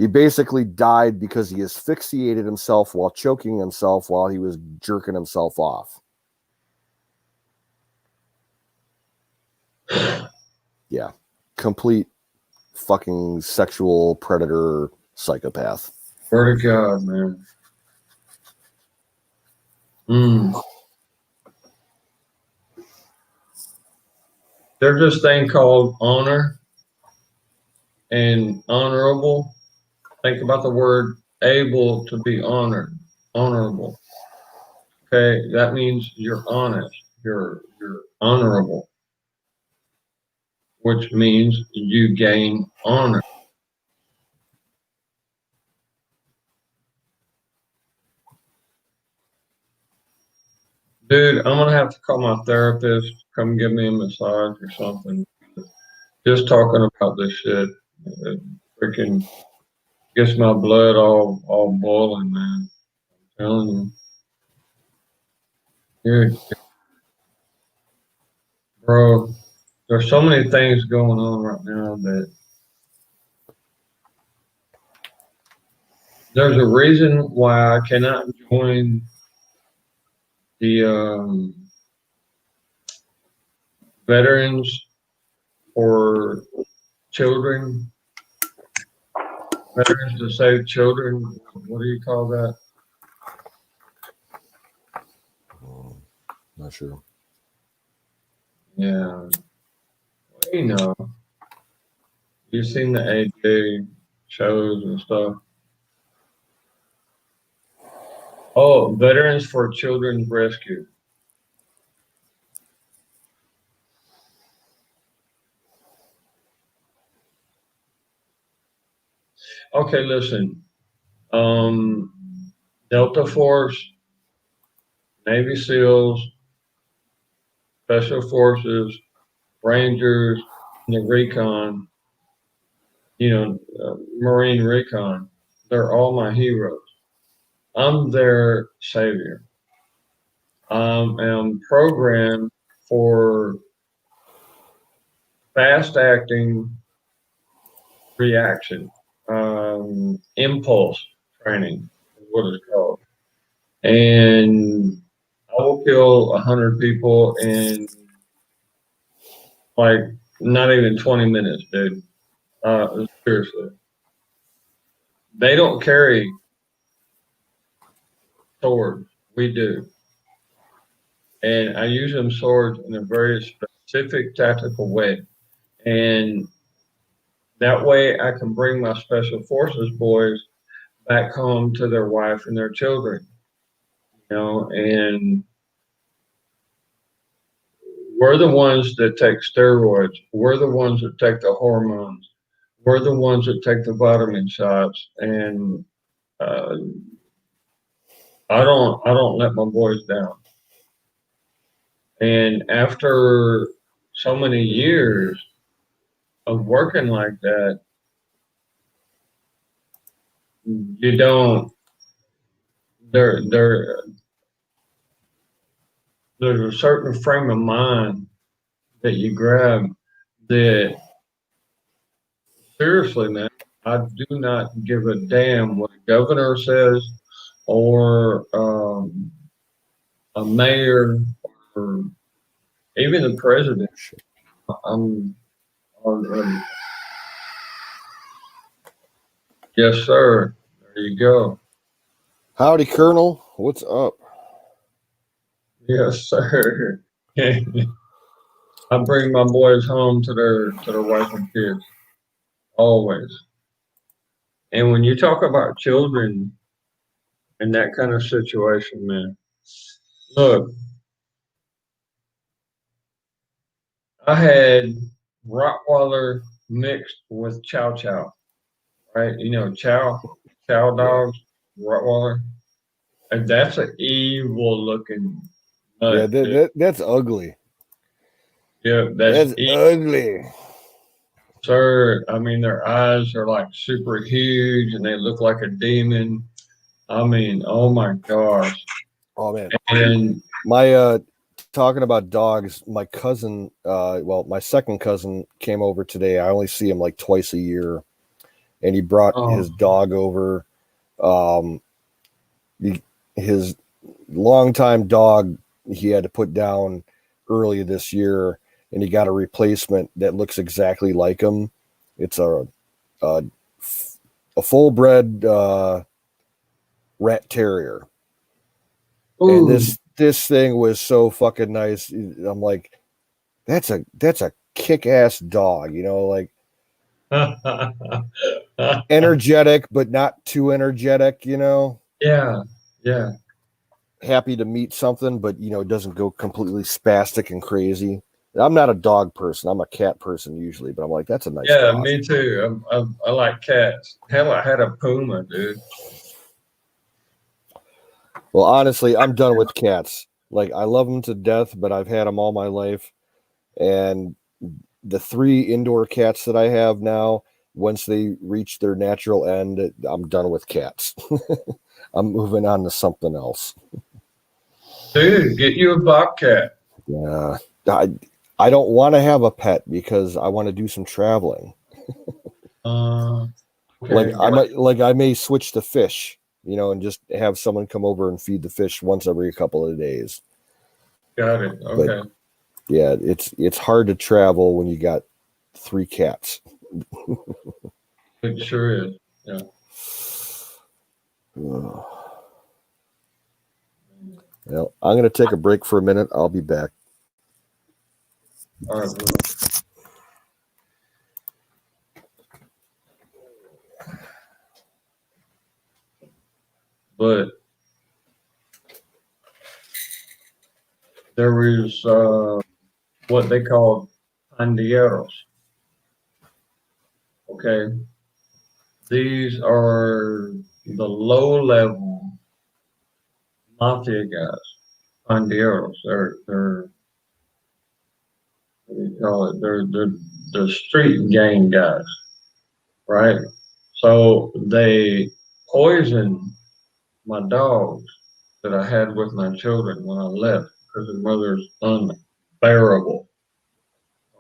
Speaker 13: basically died because he asphyxiated himself while choking himself while he was jerking himself off. Yeah, complete fucking sexual predator psychopath.
Speaker 6: Word to God, man. There's this thing called honor and honorable. Think about the word able to be honored, honorable. Okay, that means you're honest, you're honorable, which means you gain honor. Dude, I'm gonna have to call my therapist, come give me a massage or something. Just talking about this shit, it freaking gets my blood all boiling, man. I'm telling you. Dude, bro, there's so many things going on right now that there's a reason why I cannot join the Veterans for Children, Veterans to Save Children. What do you call that?
Speaker 13: Not sure.
Speaker 6: Yeah. You've seen the AJ shows and stuff. Oh, Veterans for Children's Rescue. Okay, listen. Delta Force, Navy SEALs, Special Forces, Rangers, the Recon, Marine Recon. They're all my heroes. I'm their savior. I am programmed for fast acting reaction, impulse training is what it's called. And I will kill 100 people in like not even 20 minutes, dude. Seriously. They don't carry swords. We do. And I use them swords in a very specific tactical way. And that way I can bring my special forces boys back home to their wife and their children. You know, and we're the ones that take steroids. We're the ones that take the hormones. We're the ones that take the vitamin shots. And I don't let my boys down. And after so many years of working like that, you don't. There's a certain frame of mind that you grab that, seriously, man, I do not give a damn what a governor says or a mayor or even the president. Yes, sir. There you go.
Speaker 13: Howdy, Colonel. What's up?
Speaker 6: Yes, sir. I bring my boys home to their wife and kids, always. And when you talk about children in that kind of situation, man, look, I had Rottweiler mixed with Chow Chow, right? You know, Chow dogs, Rottweiler. And that's an evil looking nut,
Speaker 13: that's ugly.
Speaker 6: Yeah, that's
Speaker 13: ugly.
Speaker 6: Sir, I mean, their eyes are like super huge and they look like a demon. I mean, oh my gosh.
Speaker 13: Oh man.
Speaker 6: And
Speaker 13: my talking about dogs, my cousin, my second cousin came over today. I only see him like twice a year, and he brought his dog over. His longtime dog he had to put down early this year, and he got a replacement that looks exactly like him. It's a full bred rat terrier. Ooh. And this thing was so fucking nice. I'm like, that's a kick-ass dog, you know, like energetic but not too energetic, you know.
Speaker 6: Yeah.
Speaker 13: Happy to meet something, but you know, it doesn't go completely spastic and crazy. I'm not a dog person. I'm a cat person usually, but I'm like, that's a nice dog.
Speaker 6: Me too. I like cats. Hell, I had a puma, dude.
Speaker 13: Well, honestly, I'm done with cats. Like, I love them to death, but I've had them all my life. And the 3 indoor cats that I have now, once they reach their natural end, I'm done with cats. I'm moving on to something else.
Speaker 6: Dude, get you a bobcat.
Speaker 13: Yeah. I don't want to have a pet because I want to do some traveling.
Speaker 6: Okay.
Speaker 13: I may switch to fish, you know, and just have someone come over and feed the fish once every couple of days.
Speaker 6: Got it. Okay.
Speaker 13: But, yeah, it's hard to travel when you got 3 cats.
Speaker 6: It sure is. Yeah.
Speaker 13: Well, I'm going to take a break for a minute. I'll be back.
Speaker 6: All right. But there was what they call pandilleros. Okay. These are the low-level mafia guys, pandilleros. They're what do you call it? They're the street gang guys, right? So they poisoned my dogs that I had with my children when I left because their mother's on me. bearable.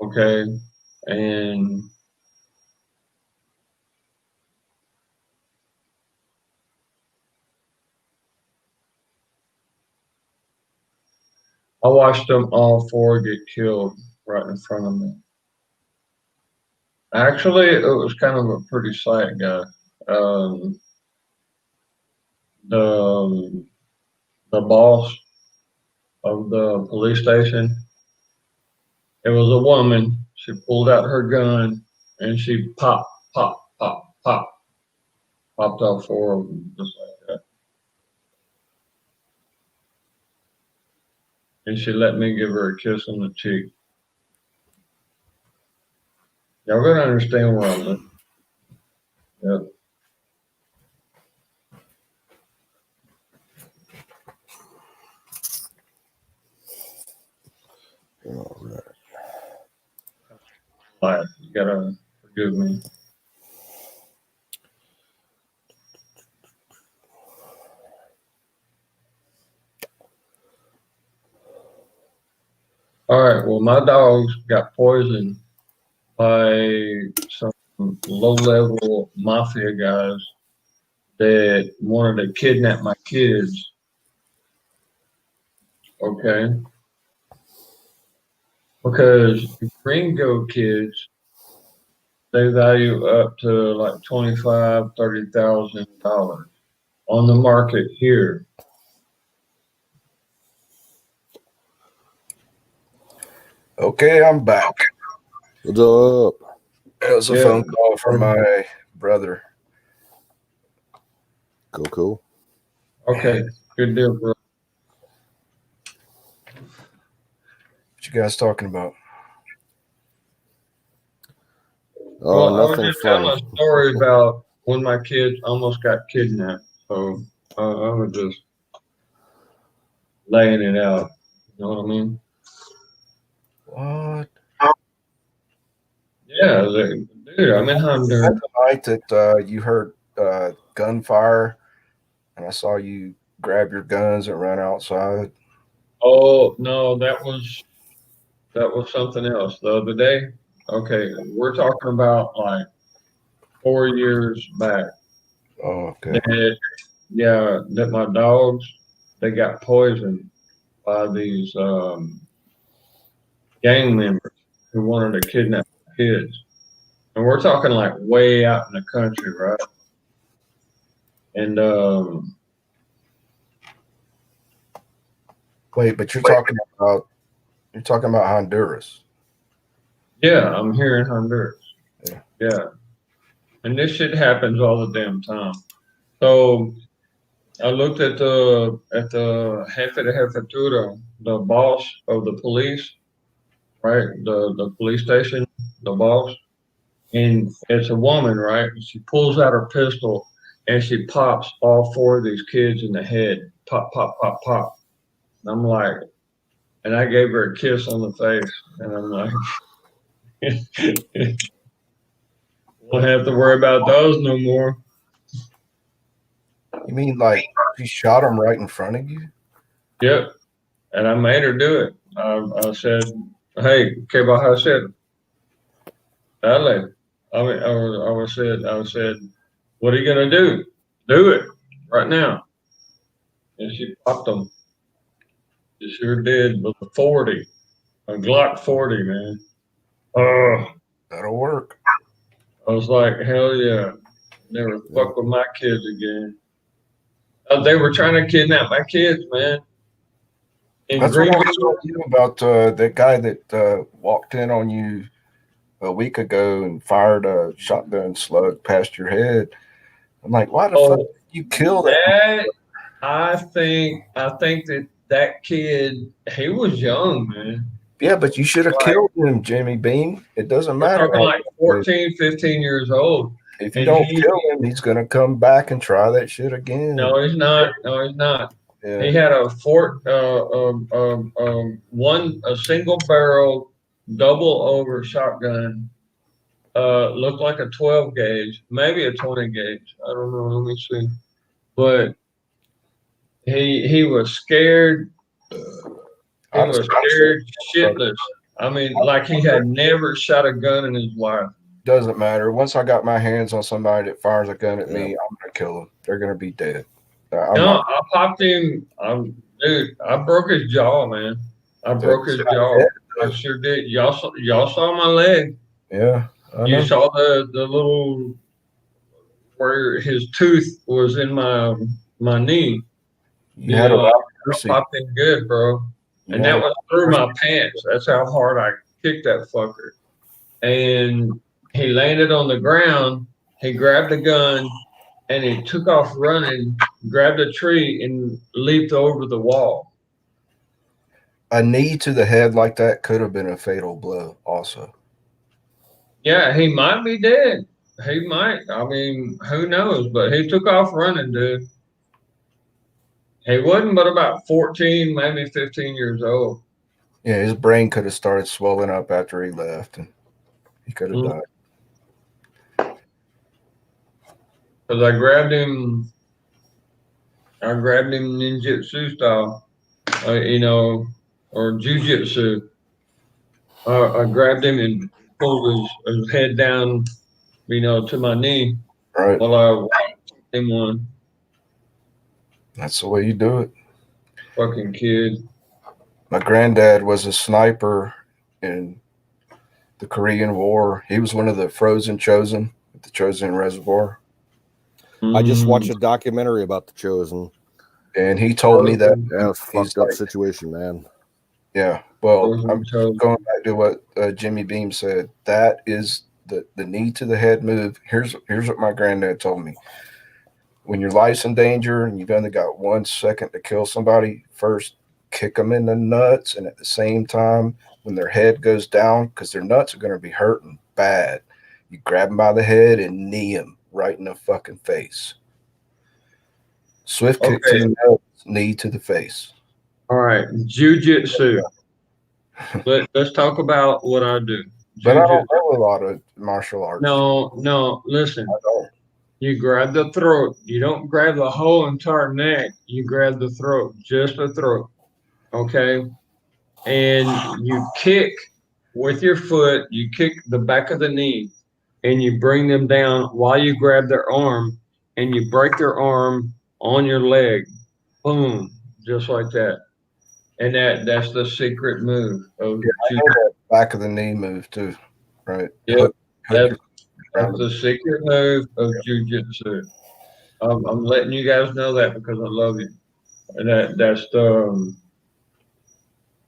Speaker 6: Okay. And I watched them all four get killed right in front of me. Actually, it was kind of a pretty sight, guy. The boss of the police station, it was a woman. She pulled out her gun and she popped off four of them just like that. And she let me give her a kiss on the cheek. Y'all gonna understand where I'm living. Yep.
Speaker 13: All right.
Speaker 6: Laugh. You gotta forgive me. All right. Well, my dogs got poisoned by some low-level mafia guys that wanted to kidnap my kids. Okay. Because gringo kids, they value up to like $25,000, $30,000 on the market here.
Speaker 10: Okay, I'm back.
Speaker 13: What's up?
Speaker 10: It was a phone call from my brother.
Speaker 13: Cool.
Speaker 6: Okay, good deal, bro.
Speaker 10: What you guys talking about?
Speaker 13: Oh,
Speaker 6: Well, I was
Speaker 13: nothing
Speaker 6: just telling
Speaker 13: funny.
Speaker 6: a story about when my kids almost got kidnapped. So I was just laying it out. You know what I mean?
Speaker 10: What?
Speaker 6: Yeah, dude, I'm in Honduras.
Speaker 10: The night that you heard gunfire, and I saw you grab your guns and run outside.
Speaker 6: Oh no, that was something else. The other day. Okay, we're talking about like 4 years back.
Speaker 10: Oh, okay.
Speaker 6: That my dogs, they got poisoned by these gang members who wanted to kidnap kids. And we're talking like way out in the country, right? And
Speaker 10: wait, but you're talking about Honduras.
Speaker 6: Yeah, I'm here in Honduras. Yeah. And this shit happens all the damn time. So I looked at the jefe de jefatura, the boss of the police, right? The police station, the boss. And it's a woman, right? She pulls out her pistol and she pops all four of these kids in the head. Pop, pop, pop, pop. And I'm like, and I gave her a kiss on the face. And I'm like, won't have to worry about those no more.
Speaker 10: You mean like you shot him right in front of you?
Speaker 6: Yep. And I made her do it. I said, hey, ¿qué vas a hacer? Dale. I said, what are you going to do? Do it right now. And she popped them. She sure did with a 40, a Glock 40, man. Oh,
Speaker 10: that'll work.
Speaker 6: I was like, hell yeah. Never fuck with my kids again. They were trying to kidnap my kids, man.
Speaker 10: That's what I was telling you about that guy that walked in on you a week ago and fired a shotgun slug past your head. I'm like, why the fuck did you kill that?
Speaker 6: I think that kid, he was young, man.
Speaker 10: Yeah, but you should have killed him, Jimmy Bean. It doesn't matter.
Speaker 6: Like 14, 15 years old.
Speaker 10: If you don't kill him, he's going to come back and try that shit again.
Speaker 6: No, he's not. No, he's not. Yeah. He had a single barrel, double over shotgun. Looked like a 12 gauge, maybe a 20 gauge. I don't know. Let me see. But he was scared He was scared shitless. I mean, like he had never shot a gun in his life.
Speaker 10: Doesn't matter. Once I got my hands on somebody that fires a gun at me, I'm gonna kill them. They're gonna be dead.
Speaker 6: I popped him. Dude, I broke his jaw, man. I broke his jaw. I sure did. Y'all saw my leg.
Speaker 10: Yeah.
Speaker 6: You saw the little where his tooth was in my knee.
Speaker 10: You had a lot of mercy.
Speaker 6: I popped him good, bro. And that was through my pants. That's how hard I kicked that fucker. And he landed on the ground. He grabbed the gun and he took off running, grabbed a tree and leaped over the wall.
Speaker 10: A knee to the head like that could have been a fatal blow also.
Speaker 6: Yeah, he might be dead. He might. I mean, who knows? But he took off running, dude. He wasn't but about 14, maybe 15 years old.
Speaker 10: Yeah, his brain could have started swelling up after he left, and he could have died.
Speaker 6: Because I grabbed him ninjutsu style, or jujitsu. I grabbed him and pulled his head down, to my knee.
Speaker 10: Right.
Speaker 6: While I whacked him one.
Speaker 10: That's the way you do it.
Speaker 6: Fucking kid.
Speaker 10: My granddad was a sniper in the Korean War. He was one of the Frozen Chosen at the Chosin Reservoir.
Speaker 13: I just watched a documentary about the Chosen.
Speaker 10: And he told me that.
Speaker 13: Yeah, it's a fucked up situation, man.
Speaker 10: Yeah. Well, I'm going back to what Jimmy Beam said. That is the knee to the head move. Here's what my granddad told me. When your life's in danger and you've only got 1 second to kill somebody, first kick them in the nuts, and at the same time, when their head goes down, because their nuts are going to be hurting bad, you grab them by the head and knee them right in the fucking face. Swift kick to the nuts, knee to the face.
Speaker 6: All right, jiu-jitsu. Let's talk about what I do.
Speaker 10: But I don't know a lot of martial arts.
Speaker 6: No, listen. I don't. You grab the throat. You don't grab the whole entire neck. You grab the throat, just the throat. Okay? And you kick with your foot. You kick the back of the knee, and you bring them down while you grab their arm, and you break their arm on your leg. Boom. Just like that. And that's the secret move. Of
Speaker 10: I know that back of the knee move, too. Right?
Speaker 6: Yep. That's the secret move of jiu-jitsu. I'm letting you guys know that because I love you. And that's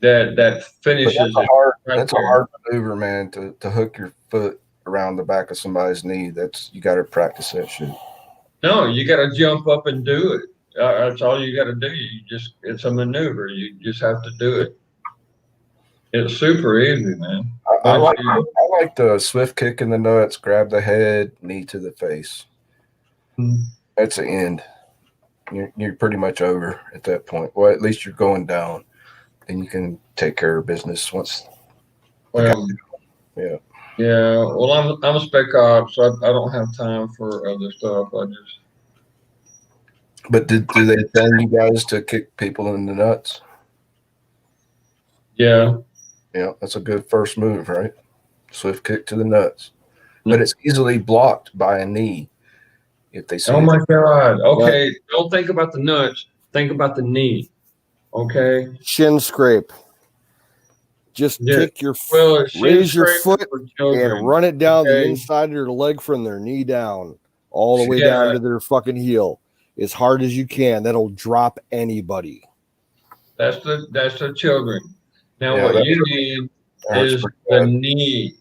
Speaker 6: that finishes.
Speaker 10: That's a hard maneuver, man. To hook your foot around the back of somebody's knee. You got to practice that shit.
Speaker 6: No, you got to jump up and do it. That's all you got to do. It's a maneuver. You just have to do it. It's super easy, man.
Speaker 10: I like the swift kick in the nuts, grab the head, knee to the face. That's the end. You're pretty much over at that point. Well, at least you're going down. Then you can take care of business once.
Speaker 6: Well,
Speaker 10: yeah.
Speaker 6: Yeah. Well, I'm a spec op, so I don't have time for other stuff.
Speaker 10: But do they tell you guys to kick people in the nuts?
Speaker 6: Yeah.
Speaker 10: Yeah, that's a good first move, right? Swift kick to the nuts. But it's easily blocked by a knee if they see
Speaker 6: Oh my God. Okay. Don't think about the nuts. Think about the knee. Okay.
Speaker 13: Shin scrape. Just kick your raise your foot and run it down the inside of their leg from their knee down, all the way down to their fucking heel, as hard as you can. That'll drop anybody.
Speaker 6: That's the children. Now what you need is the knee.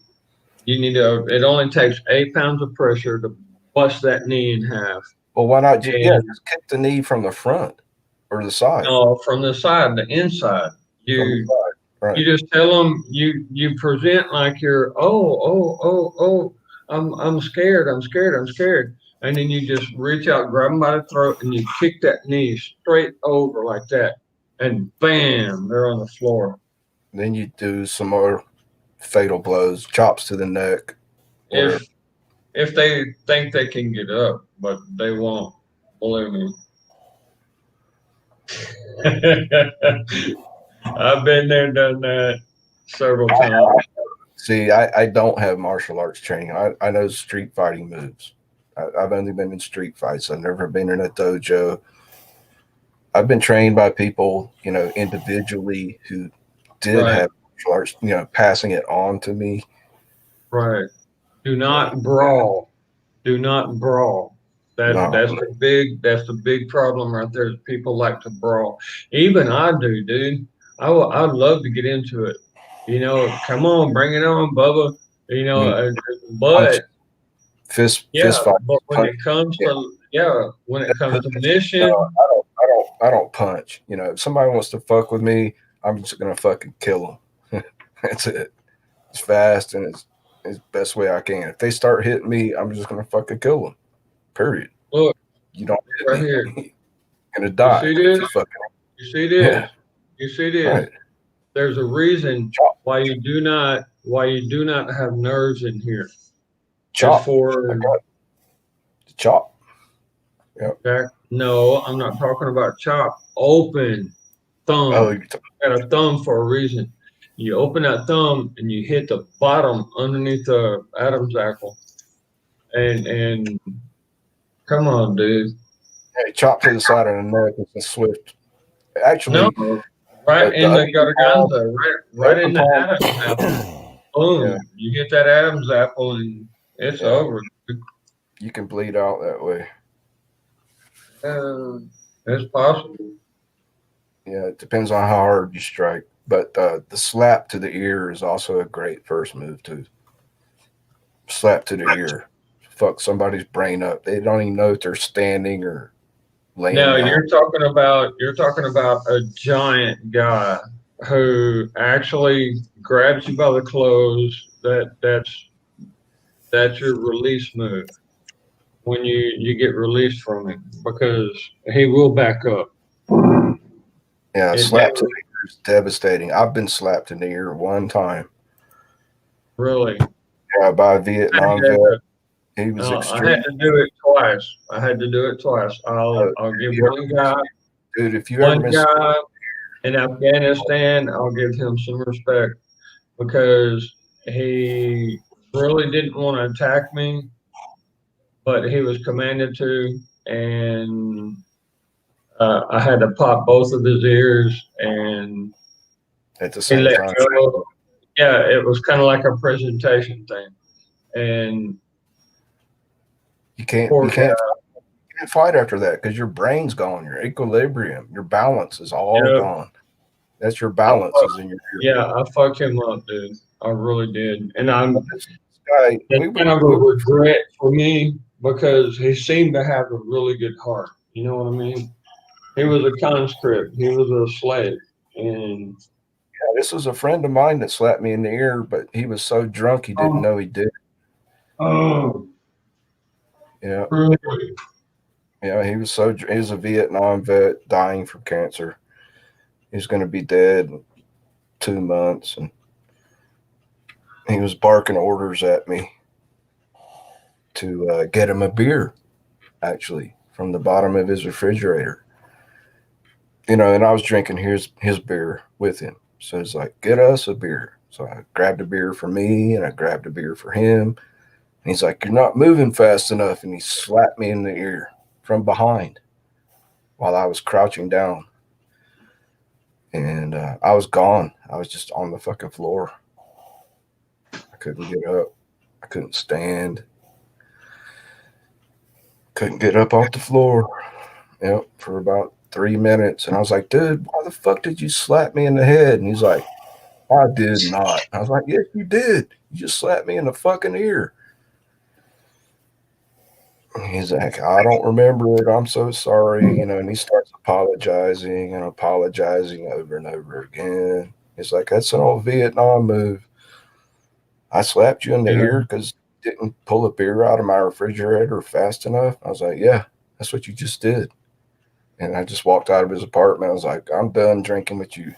Speaker 6: You need it only takes 8 pounds of pressure to bust that knee in half.
Speaker 10: Well, why not just kick the knee from the front or the side?
Speaker 6: No, from the side, the inside. You just tell them you present like you're I'm scared, and then you just reach out, grab them by the throat, and you kick that knee straight over like that, and bam, they're on the floor.
Speaker 10: Then you do some more fatal blows, chops to the neck.
Speaker 6: If they think they can get up, but they won't, believe me. I've been there, done that several times.
Speaker 10: See, I don't have martial arts training. I know street fighting moves. I've only been in street fights. I've never been in a dojo. I've been trained by people, individually who did have martial arts, passing it on to me.
Speaker 6: Right. Do not brawl. Do not brawl. That's the big problem right there. Is people like to brawl. Even I do, dude. I'd love to get into it. Come on, bring it on, Bubba. But
Speaker 10: fist
Speaker 6: yeah,
Speaker 10: fight.
Speaker 6: but when it comes to mission,
Speaker 10: I don't punch. If somebody wants to fuck with me, I'm just gonna fucking kill them. That's it. It's fast and it's the best way I can. If they start hitting me, I'm just gonna fucking kill them. Period.
Speaker 6: Look,
Speaker 10: you don't hit
Speaker 6: right
Speaker 10: me,
Speaker 6: here.
Speaker 10: you're gonna die.
Speaker 6: You see this?
Speaker 10: You
Speaker 6: see this?
Speaker 10: Yeah.
Speaker 6: You see this?
Speaker 10: Right.
Speaker 6: There's a reason why you do not have nerves in here.
Speaker 10: Chop.
Speaker 6: It's for
Speaker 10: chop. Yep.
Speaker 6: No, I'm not talking about chop. Open thumb.
Speaker 10: Oh,
Speaker 6: you got a thumb for a reason. You open that thumb and you hit the bottom underneath the Adam's apple. And come on, dude.
Speaker 10: Hey, chop to the side of the neck with a swift. Actually,
Speaker 6: no, right in the garganta, right in the Adam's apple. Boom. Yeah. You hit that Adam's apple and it's over.
Speaker 10: You can bleed out that way.
Speaker 6: It's possible.
Speaker 10: Yeah, it depends on how hard you strike. But the slap to the ear is also a great first move too. Slap to the ear. Fuck somebody's brain up. They don't even know if they're standing or laying down.
Speaker 6: You're talking about a giant guy who actually grabs you by the clothes. That's your release move when you get released from him, because he will back up.
Speaker 10: Yeah, slap to the ear is devastating. I've been slapped in the ear one time.
Speaker 6: Really?
Speaker 10: Yeah, by a Vietnam vet. He was extreme.
Speaker 6: I had to do it twice. I'll give one guy.
Speaker 10: Dude, if you
Speaker 6: one guy in Afghanistan, I'll give him some respect because he really didn't want to attack me, but he was commanded to, and I had to pop both of his ears, and
Speaker 10: at the same time.
Speaker 6: Yeah, it was kind of like a presentation thing, and
Speaker 10: you can't fight after that because your brain's gone, your equilibrium, your balance is all gone. That's your balance is in your ear.
Speaker 6: Yeah, I fucked him up, dude. I really did, and it's kind of a regret for me because he seemed to have a really good heart. You know what I mean? He was a conscript. He was a slave, and
Speaker 10: this was a friend of mine that slapped me in the ear, but he was so drunk he didn't know he did.
Speaker 6: Oh.
Speaker 10: Yeah.
Speaker 6: Really?
Speaker 10: Yeah, he was a Vietnam vet dying from cancer. He's going to be dead in 2 months, and he was barking orders at me to get him a beer, actually, from the bottom of his refrigerator. And I was drinking his beer with him. So it's like, get us a beer. So I grabbed a beer for me, and I grabbed a beer for him. And he's like, you're not moving fast enough. And he slapped me in the ear from behind while I was crouching down. And I was gone. I was just on the fucking floor. I couldn't get up. I couldn't stand. Couldn't get up off the floor. Yep, for about 3 minutes. And I was like, dude, why the fuck did you slap me in the head? And he's like, I did not. I was like, yes, you did. You just slapped me in the fucking ear. And he's like, I don't remember it. I'm so sorry. And he starts apologizing over and over again. He's like, that's an old Vietnam move. I slapped you in the ear because you didn't pull a beer out of my refrigerator fast enough. I was like, yeah, that's what you just did. And I just walked out of his apartment. I was like, I'm done drinking with you.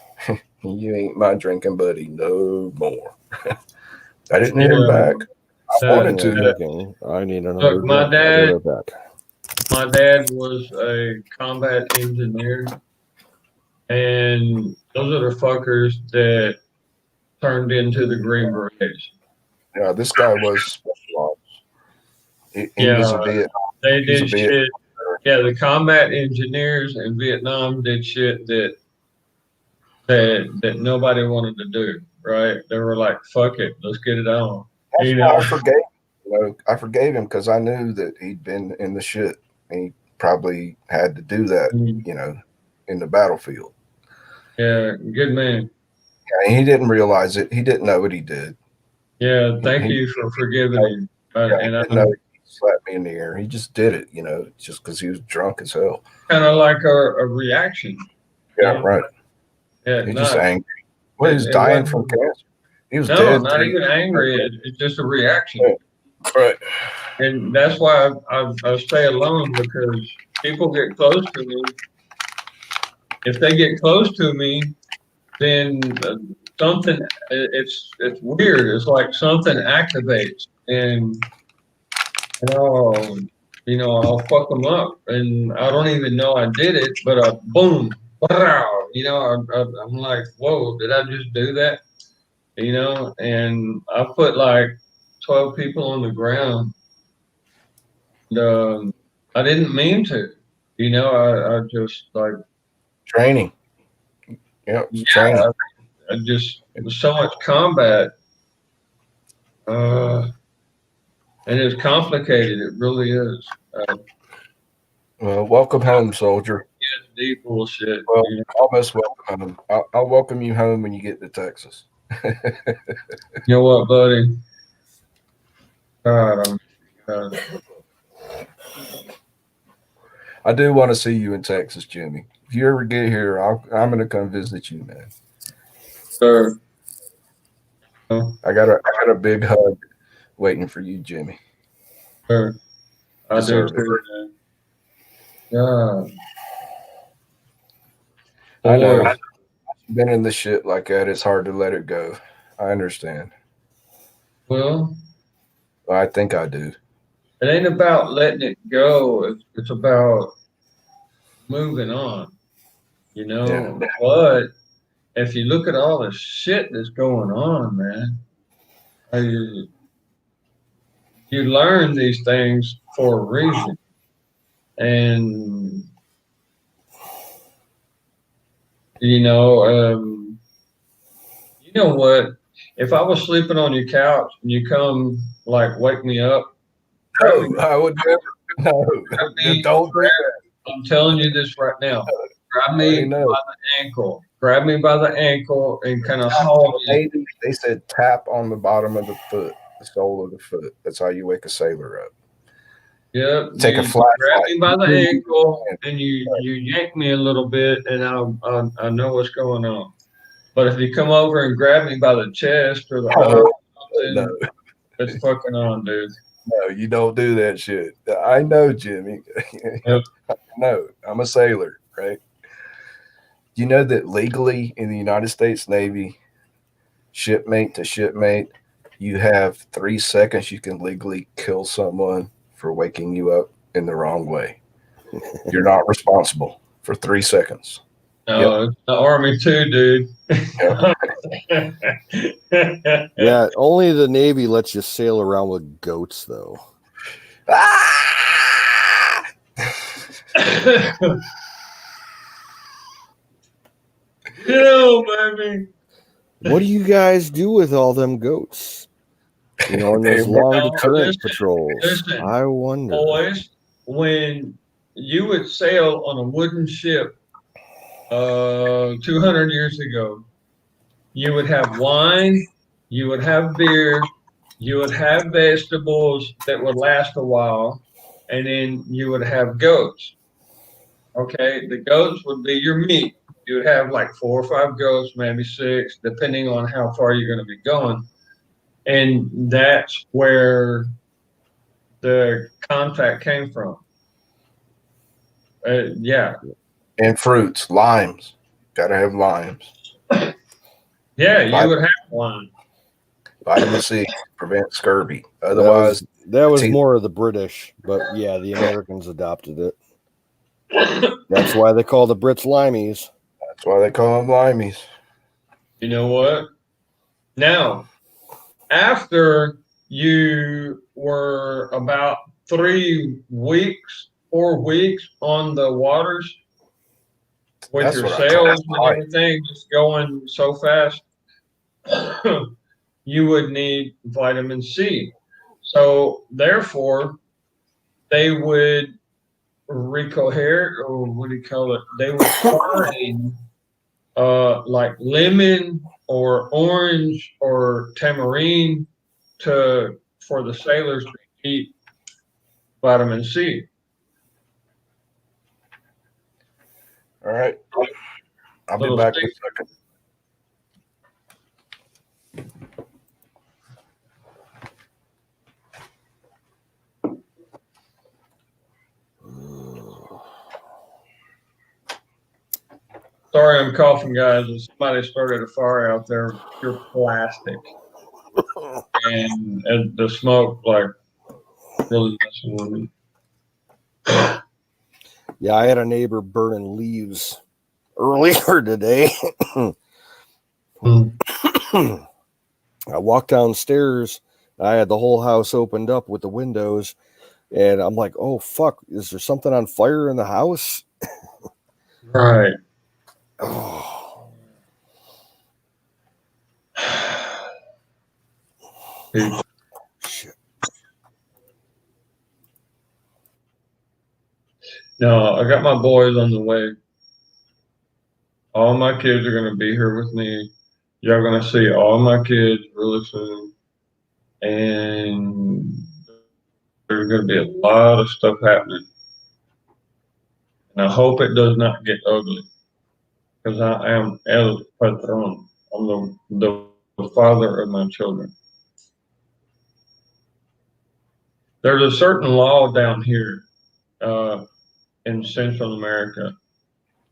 Speaker 10: You ain't my drinking buddy no more. I didn't hit him back. I wanted to.
Speaker 13: I need another.
Speaker 6: Look, my dad was a combat engineer, and Those are the fuckers that turned into the Green Berets.
Speaker 10: Yeah, this guy was special ops. He was a Vietnam.
Speaker 6: They did shit. Yeah, the combat engineers in Vietnam did shit that nobody wanted to do. Right? They were like, "Fuck it, let's get it on."
Speaker 10: That's why I forgave. I forgave him because I knew that he'd been in the shit. He probably had to do that, in the battlefield.
Speaker 6: Yeah, good man.
Speaker 10: Yeah, he didn't realize it. He didn't know what he did.
Speaker 6: Yeah, thank you for forgiving him.
Speaker 10: He didn't know he slapped me in the air. He just did it, just because he was drunk as hell.
Speaker 6: Kind of like a reaction.
Speaker 10: Yeah, right.
Speaker 6: Yeah,
Speaker 10: He's just angry. Well, he was dying from cancer. He was
Speaker 6: no,
Speaker 10: dead.
Speaker 6: not even angry. It's just a reaction.
Speaker 10: Right.
Speaker 6: And that's why I stay alone, because people get close to me. If they get close to me, then something, it's weird. It's like something activates, and I'll fuck them up, and I don't even know I did it, but boom, I'm like, whoa, did I just do that? And I put like 12 people on the ground. And, I didn't mean to, I just like
Speaker 10: training. Yep, training.
Speaker 6: It was so much combat. And it's complicated. It really is.
Speaker 10: Well, welcome home, soldier.
Speaker 6: Deep bullshit.
Speaker 10: Well, almost welcome home. I'll welcome you home when you get to Texas.
Speaker 6: You know what, buddy? God,
Speaker 10: I do want to see you in Texas, Jimmy. If you ever get here, I'm going to come visit you, man.
Speaker 6: Sure.
Speaker 10: I got a big hug waiting for you, Jimmy.
Speaker 6: Sure. I do too, man. Yeah.
Speaker 10: I know. I've been in the shit like that. It's hard to let it go. I understand.
Speaker 6: Well,
Speaker 10: I think I do.
Speaker 6: it ain't about letting it go. It's about moving on,
Speaker 10: Yeah.
Speaker 6: But if you look at all the shit that's going on, man, you learn these things for a reason. And, you know what? If I was sleeping on your couch and you come like wake me up,
Speaker 10: no, I would never. No, don't do that.
Speaker 6: I'm telling you this right now. Grab me by the ankle. Grab me by the ankle and kind of haul me.
Speaker 10: They said tap on the bottom of the foot, the sole of the foot. That's how you wake a sailor up.
Speaker 6: Yep.
Speaker 10: Take a flashlight.
Speaker 6: Grab me by the ankle and you yank me a little bit, and I know what's going on. But if you come over and grab me by the chest or the arm,
Speaker 10: no.
Speaker 6: It's fucking on, dude.
Speaker 10: No, you don't do that shit. I know, Jimmy.
Speaker 6: Yep.
Speaker 10: No, I'm a sailor, right? You know that legally in the United States Navy, shipmate to shipmate, you have 3 seconds you can legally kill someone for waking you up in the wrong way. You're not responsible for 3 seconds.
Speaker 6: No, it's the Army too, dude.
Speaker 13: Yeah, only the Navy lets you sail around with goats, though.
Speaker 6: Baby.
Speaker 13: What do you guys do with all them goats? In those long deterrent patrols.
Speaker 6: Listen,
Speaker 13: I wonder.
Speaker 6: Boys, when you would sail on a wooden ship 200 years ago, you would have wine, you would have beer, you would have vegetables that would last a while, and then you would have goats. Okay, the goats would be your meat. You would have like 4 or 5 goats, maybe 6, depending on how far you're going to be going. And that's where the contact came from. Yeah.
Speaker 10: And fruits, limes. Gotta have limes.
Speaker 6: Yeah, you would have one.
Speaker 10: Vitamin C prevent scurvy. Otherwise,
Speaker 13: that was more of the British, but yeah, the Americans adopted it. That's why they call the Brits limeys.
Speaker 10: That's why they call them limeys.
Speaker 6: You know what? Now, after you were about 4 weeks on the waters with
Speaker 10: That's
Speaker 6: your
Speaker 10: what I
Speaker 6: sails
Speaker 10: call
Speaker 6: and everything just going so fast, you would need vitamin C. So therefore, they would recohere, or what do you call it? They would find like lemon or orange or tamarind for the sailors to eat vitamin C.
Speaker 10: All right. I'll be
Speaker 6: Little
Speaker 10: back in a
Speaker 6: stick.
Speaker 10: second.
Speaker 6: Sorry, I'm coughing, guys. Somebody started a fire out there, pure plastic, and the smoke like really messing with me.
Speaker 13: Yeah, I had a neighbor burning leaves earlier today. I walked downstairs. I had the whole house opened up with the windows, and I'm like, "Oh fuck! Is there something on fire in the house?"
Speaker 6: Right.
Speaker 13: Oh. Shit.
Speaker 6: No, I got my boys on the way. All my kids are going to be here with me. Y'all going to see all my kids really soon. And there's going to be a lot of stuff happening. And I hope it does not get ugly. Because I am el patron. I'm the father of my children. There's a certain law down here in Central America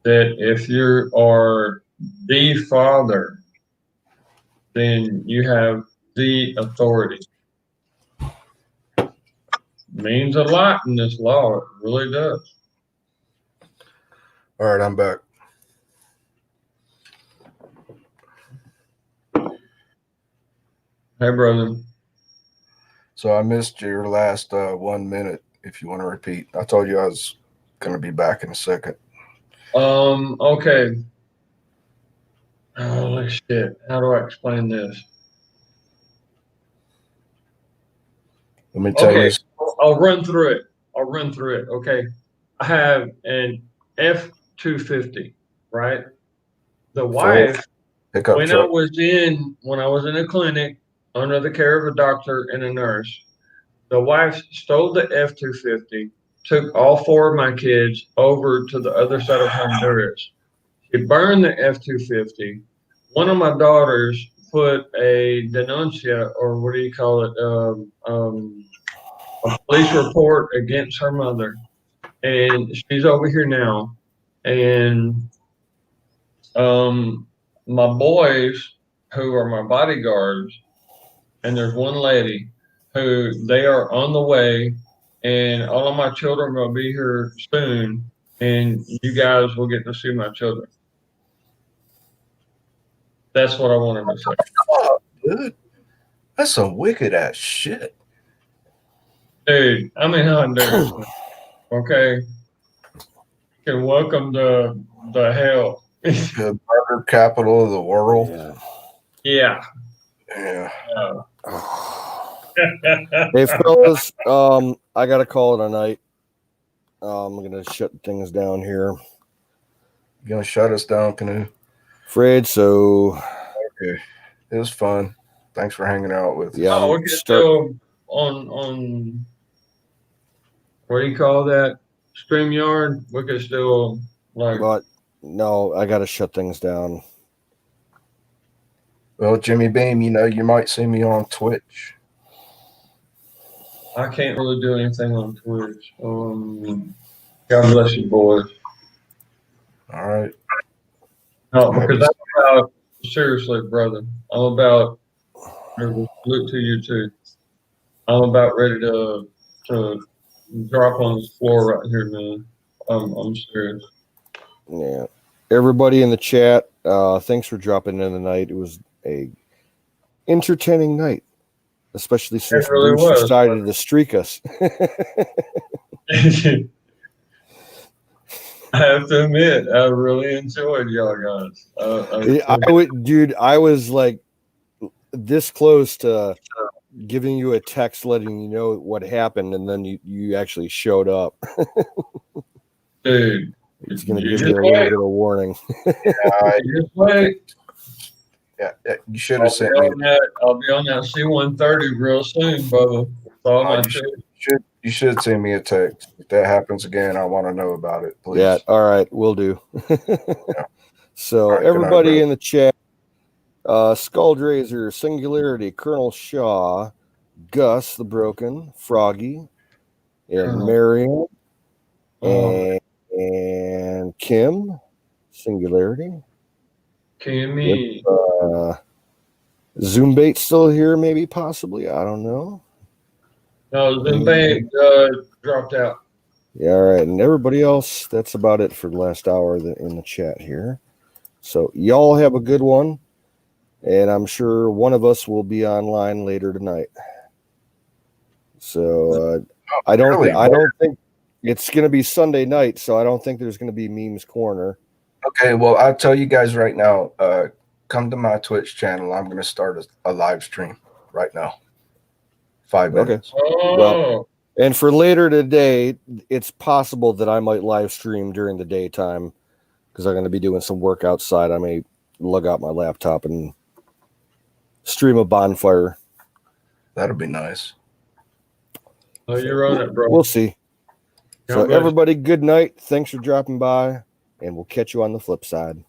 Speaker 6: that if you are the father, then you have the authority. Means a lot in this law. It really does.
Speaker 10: All right, I'm back.
Speaker 6: Hey, brother.
Speaker 10: So I missed your last 1 minute. If you want to repeat, I told you I was going to be back in a second.
Speaker 6: Okay. Oh, shit. How do I explain this?
Speaker 10: Let me tell you.
Speaker 6: I'll run through it. Okay. I have an F-250, right? The wife, when I was in a clinic under the care of a doctor and a nurse, the wife stole the F-250, took all 4 of my kids over to the other side of Honduras. She burned the F-250. One of my daughters put a denuncia, or what do you call it, a police report against her mother. And she's over here now. And my boys, who are my bodyguards, and there's one lady who they are on the way, and all of my children will be here soon, and you guys will get to see my children. That's what I wanted to say.
Speaker 10: Oh, dude, that's some wicked ass shit.
Speaker 6: Dude, I'm in Honduras. Okay. You can welcome the hell.
Speaker 10: The murder capital of the world.
Speaker 6: Yeah.
Speaker 10: Yeah.
Speaker 13: Hey fellas, I gotta call it a night. I'm gonna shut things down here.
Speaker 10: You gonna shut us down, Canoe?
Speaker 13: Afraid so.
Speaker 10: Okay. It was fun. Thanks for hanging out with us.
Speaker 13: Yeah,
Speaker 6: we can still on what do you call that? StreamYard? We can still like.
Speaker 13: But no, I gotta shut things down.
Speaker 10: Well, Jimmy Beam, you might see me on Twitch.
Speaker 6: I can't really do anything on Twitch. God bless you, boys.
Speaker 10: All right.
Speaker 6: No, because I'm about, seriously, brother, I'm about, salute to you too. I'm about ready to drop on the floor right here, man. I'm serious.
Speaker 13: Yeah. everybody in the chat, thanks for dropping in tonight. It was a entertaining night, especially since
Speaker 6: really
Speaker 13: Bruce
Speaker 6: was,
Speaker 13: decided to streak us.
Speaker 6: I have to admit, I really enjoyed y'all guys.
Speaker 13: I was like this close to giving you a text letting you know what happened, and then you actually showed up.
Speaker 6: Dude,
Speaker 13: it's going to give you a little bit of warning.
Speaker 6: Just wait.
Speaker 10: Yeah, you should have sent me.
Speaker 6: I'll be on that C-130 real soon, brother.
Speaker 10: You should send me a text. If that happens again, I want to know about it, please.
Speaker 13: Yeah, all right, we'll do. So
Speaker 10: right,
Speaker 13: everybody
Speaker 10: night,
Speaker 13: in the chat, Skulldrazer, Singularity, Colonel Shaw, Gus the Broken, Froggy, and Marion, and Kim, Singularity.
Speaker 6: Kimmy.
Speaker 13: Zoombait still here, maybe, possibly. I don't know.
Speaker 6: No, Zoombait dropped out.
Speaker 13: Yeah, all right. And everybody else, that's about it for the last hour in the chat here. So y'all have a good one. And I'm sure one of us will be online later tonight. So I don't think it's going to be Sunday night, so I don't think there's going to be Memes Corner.
Speaker 10: Okay, well, I'll tell you guys right now, come to my Twitch channel. I'm going to start a live stream right now. 5 minutes.
Speaker 13: Okay. Well, and for later today, it's possible that I might live stream during the daytime because I'm going to be doing some work outside. I may lug out my laptop and stream a bonfire.
Speaker 10: That'll be nice.
Speaker 6: Oh, you're on it, bro.
Speaker 13: We'll see. So everybody, good night. Thanks for dropping by, and we'll catch you on the flip side.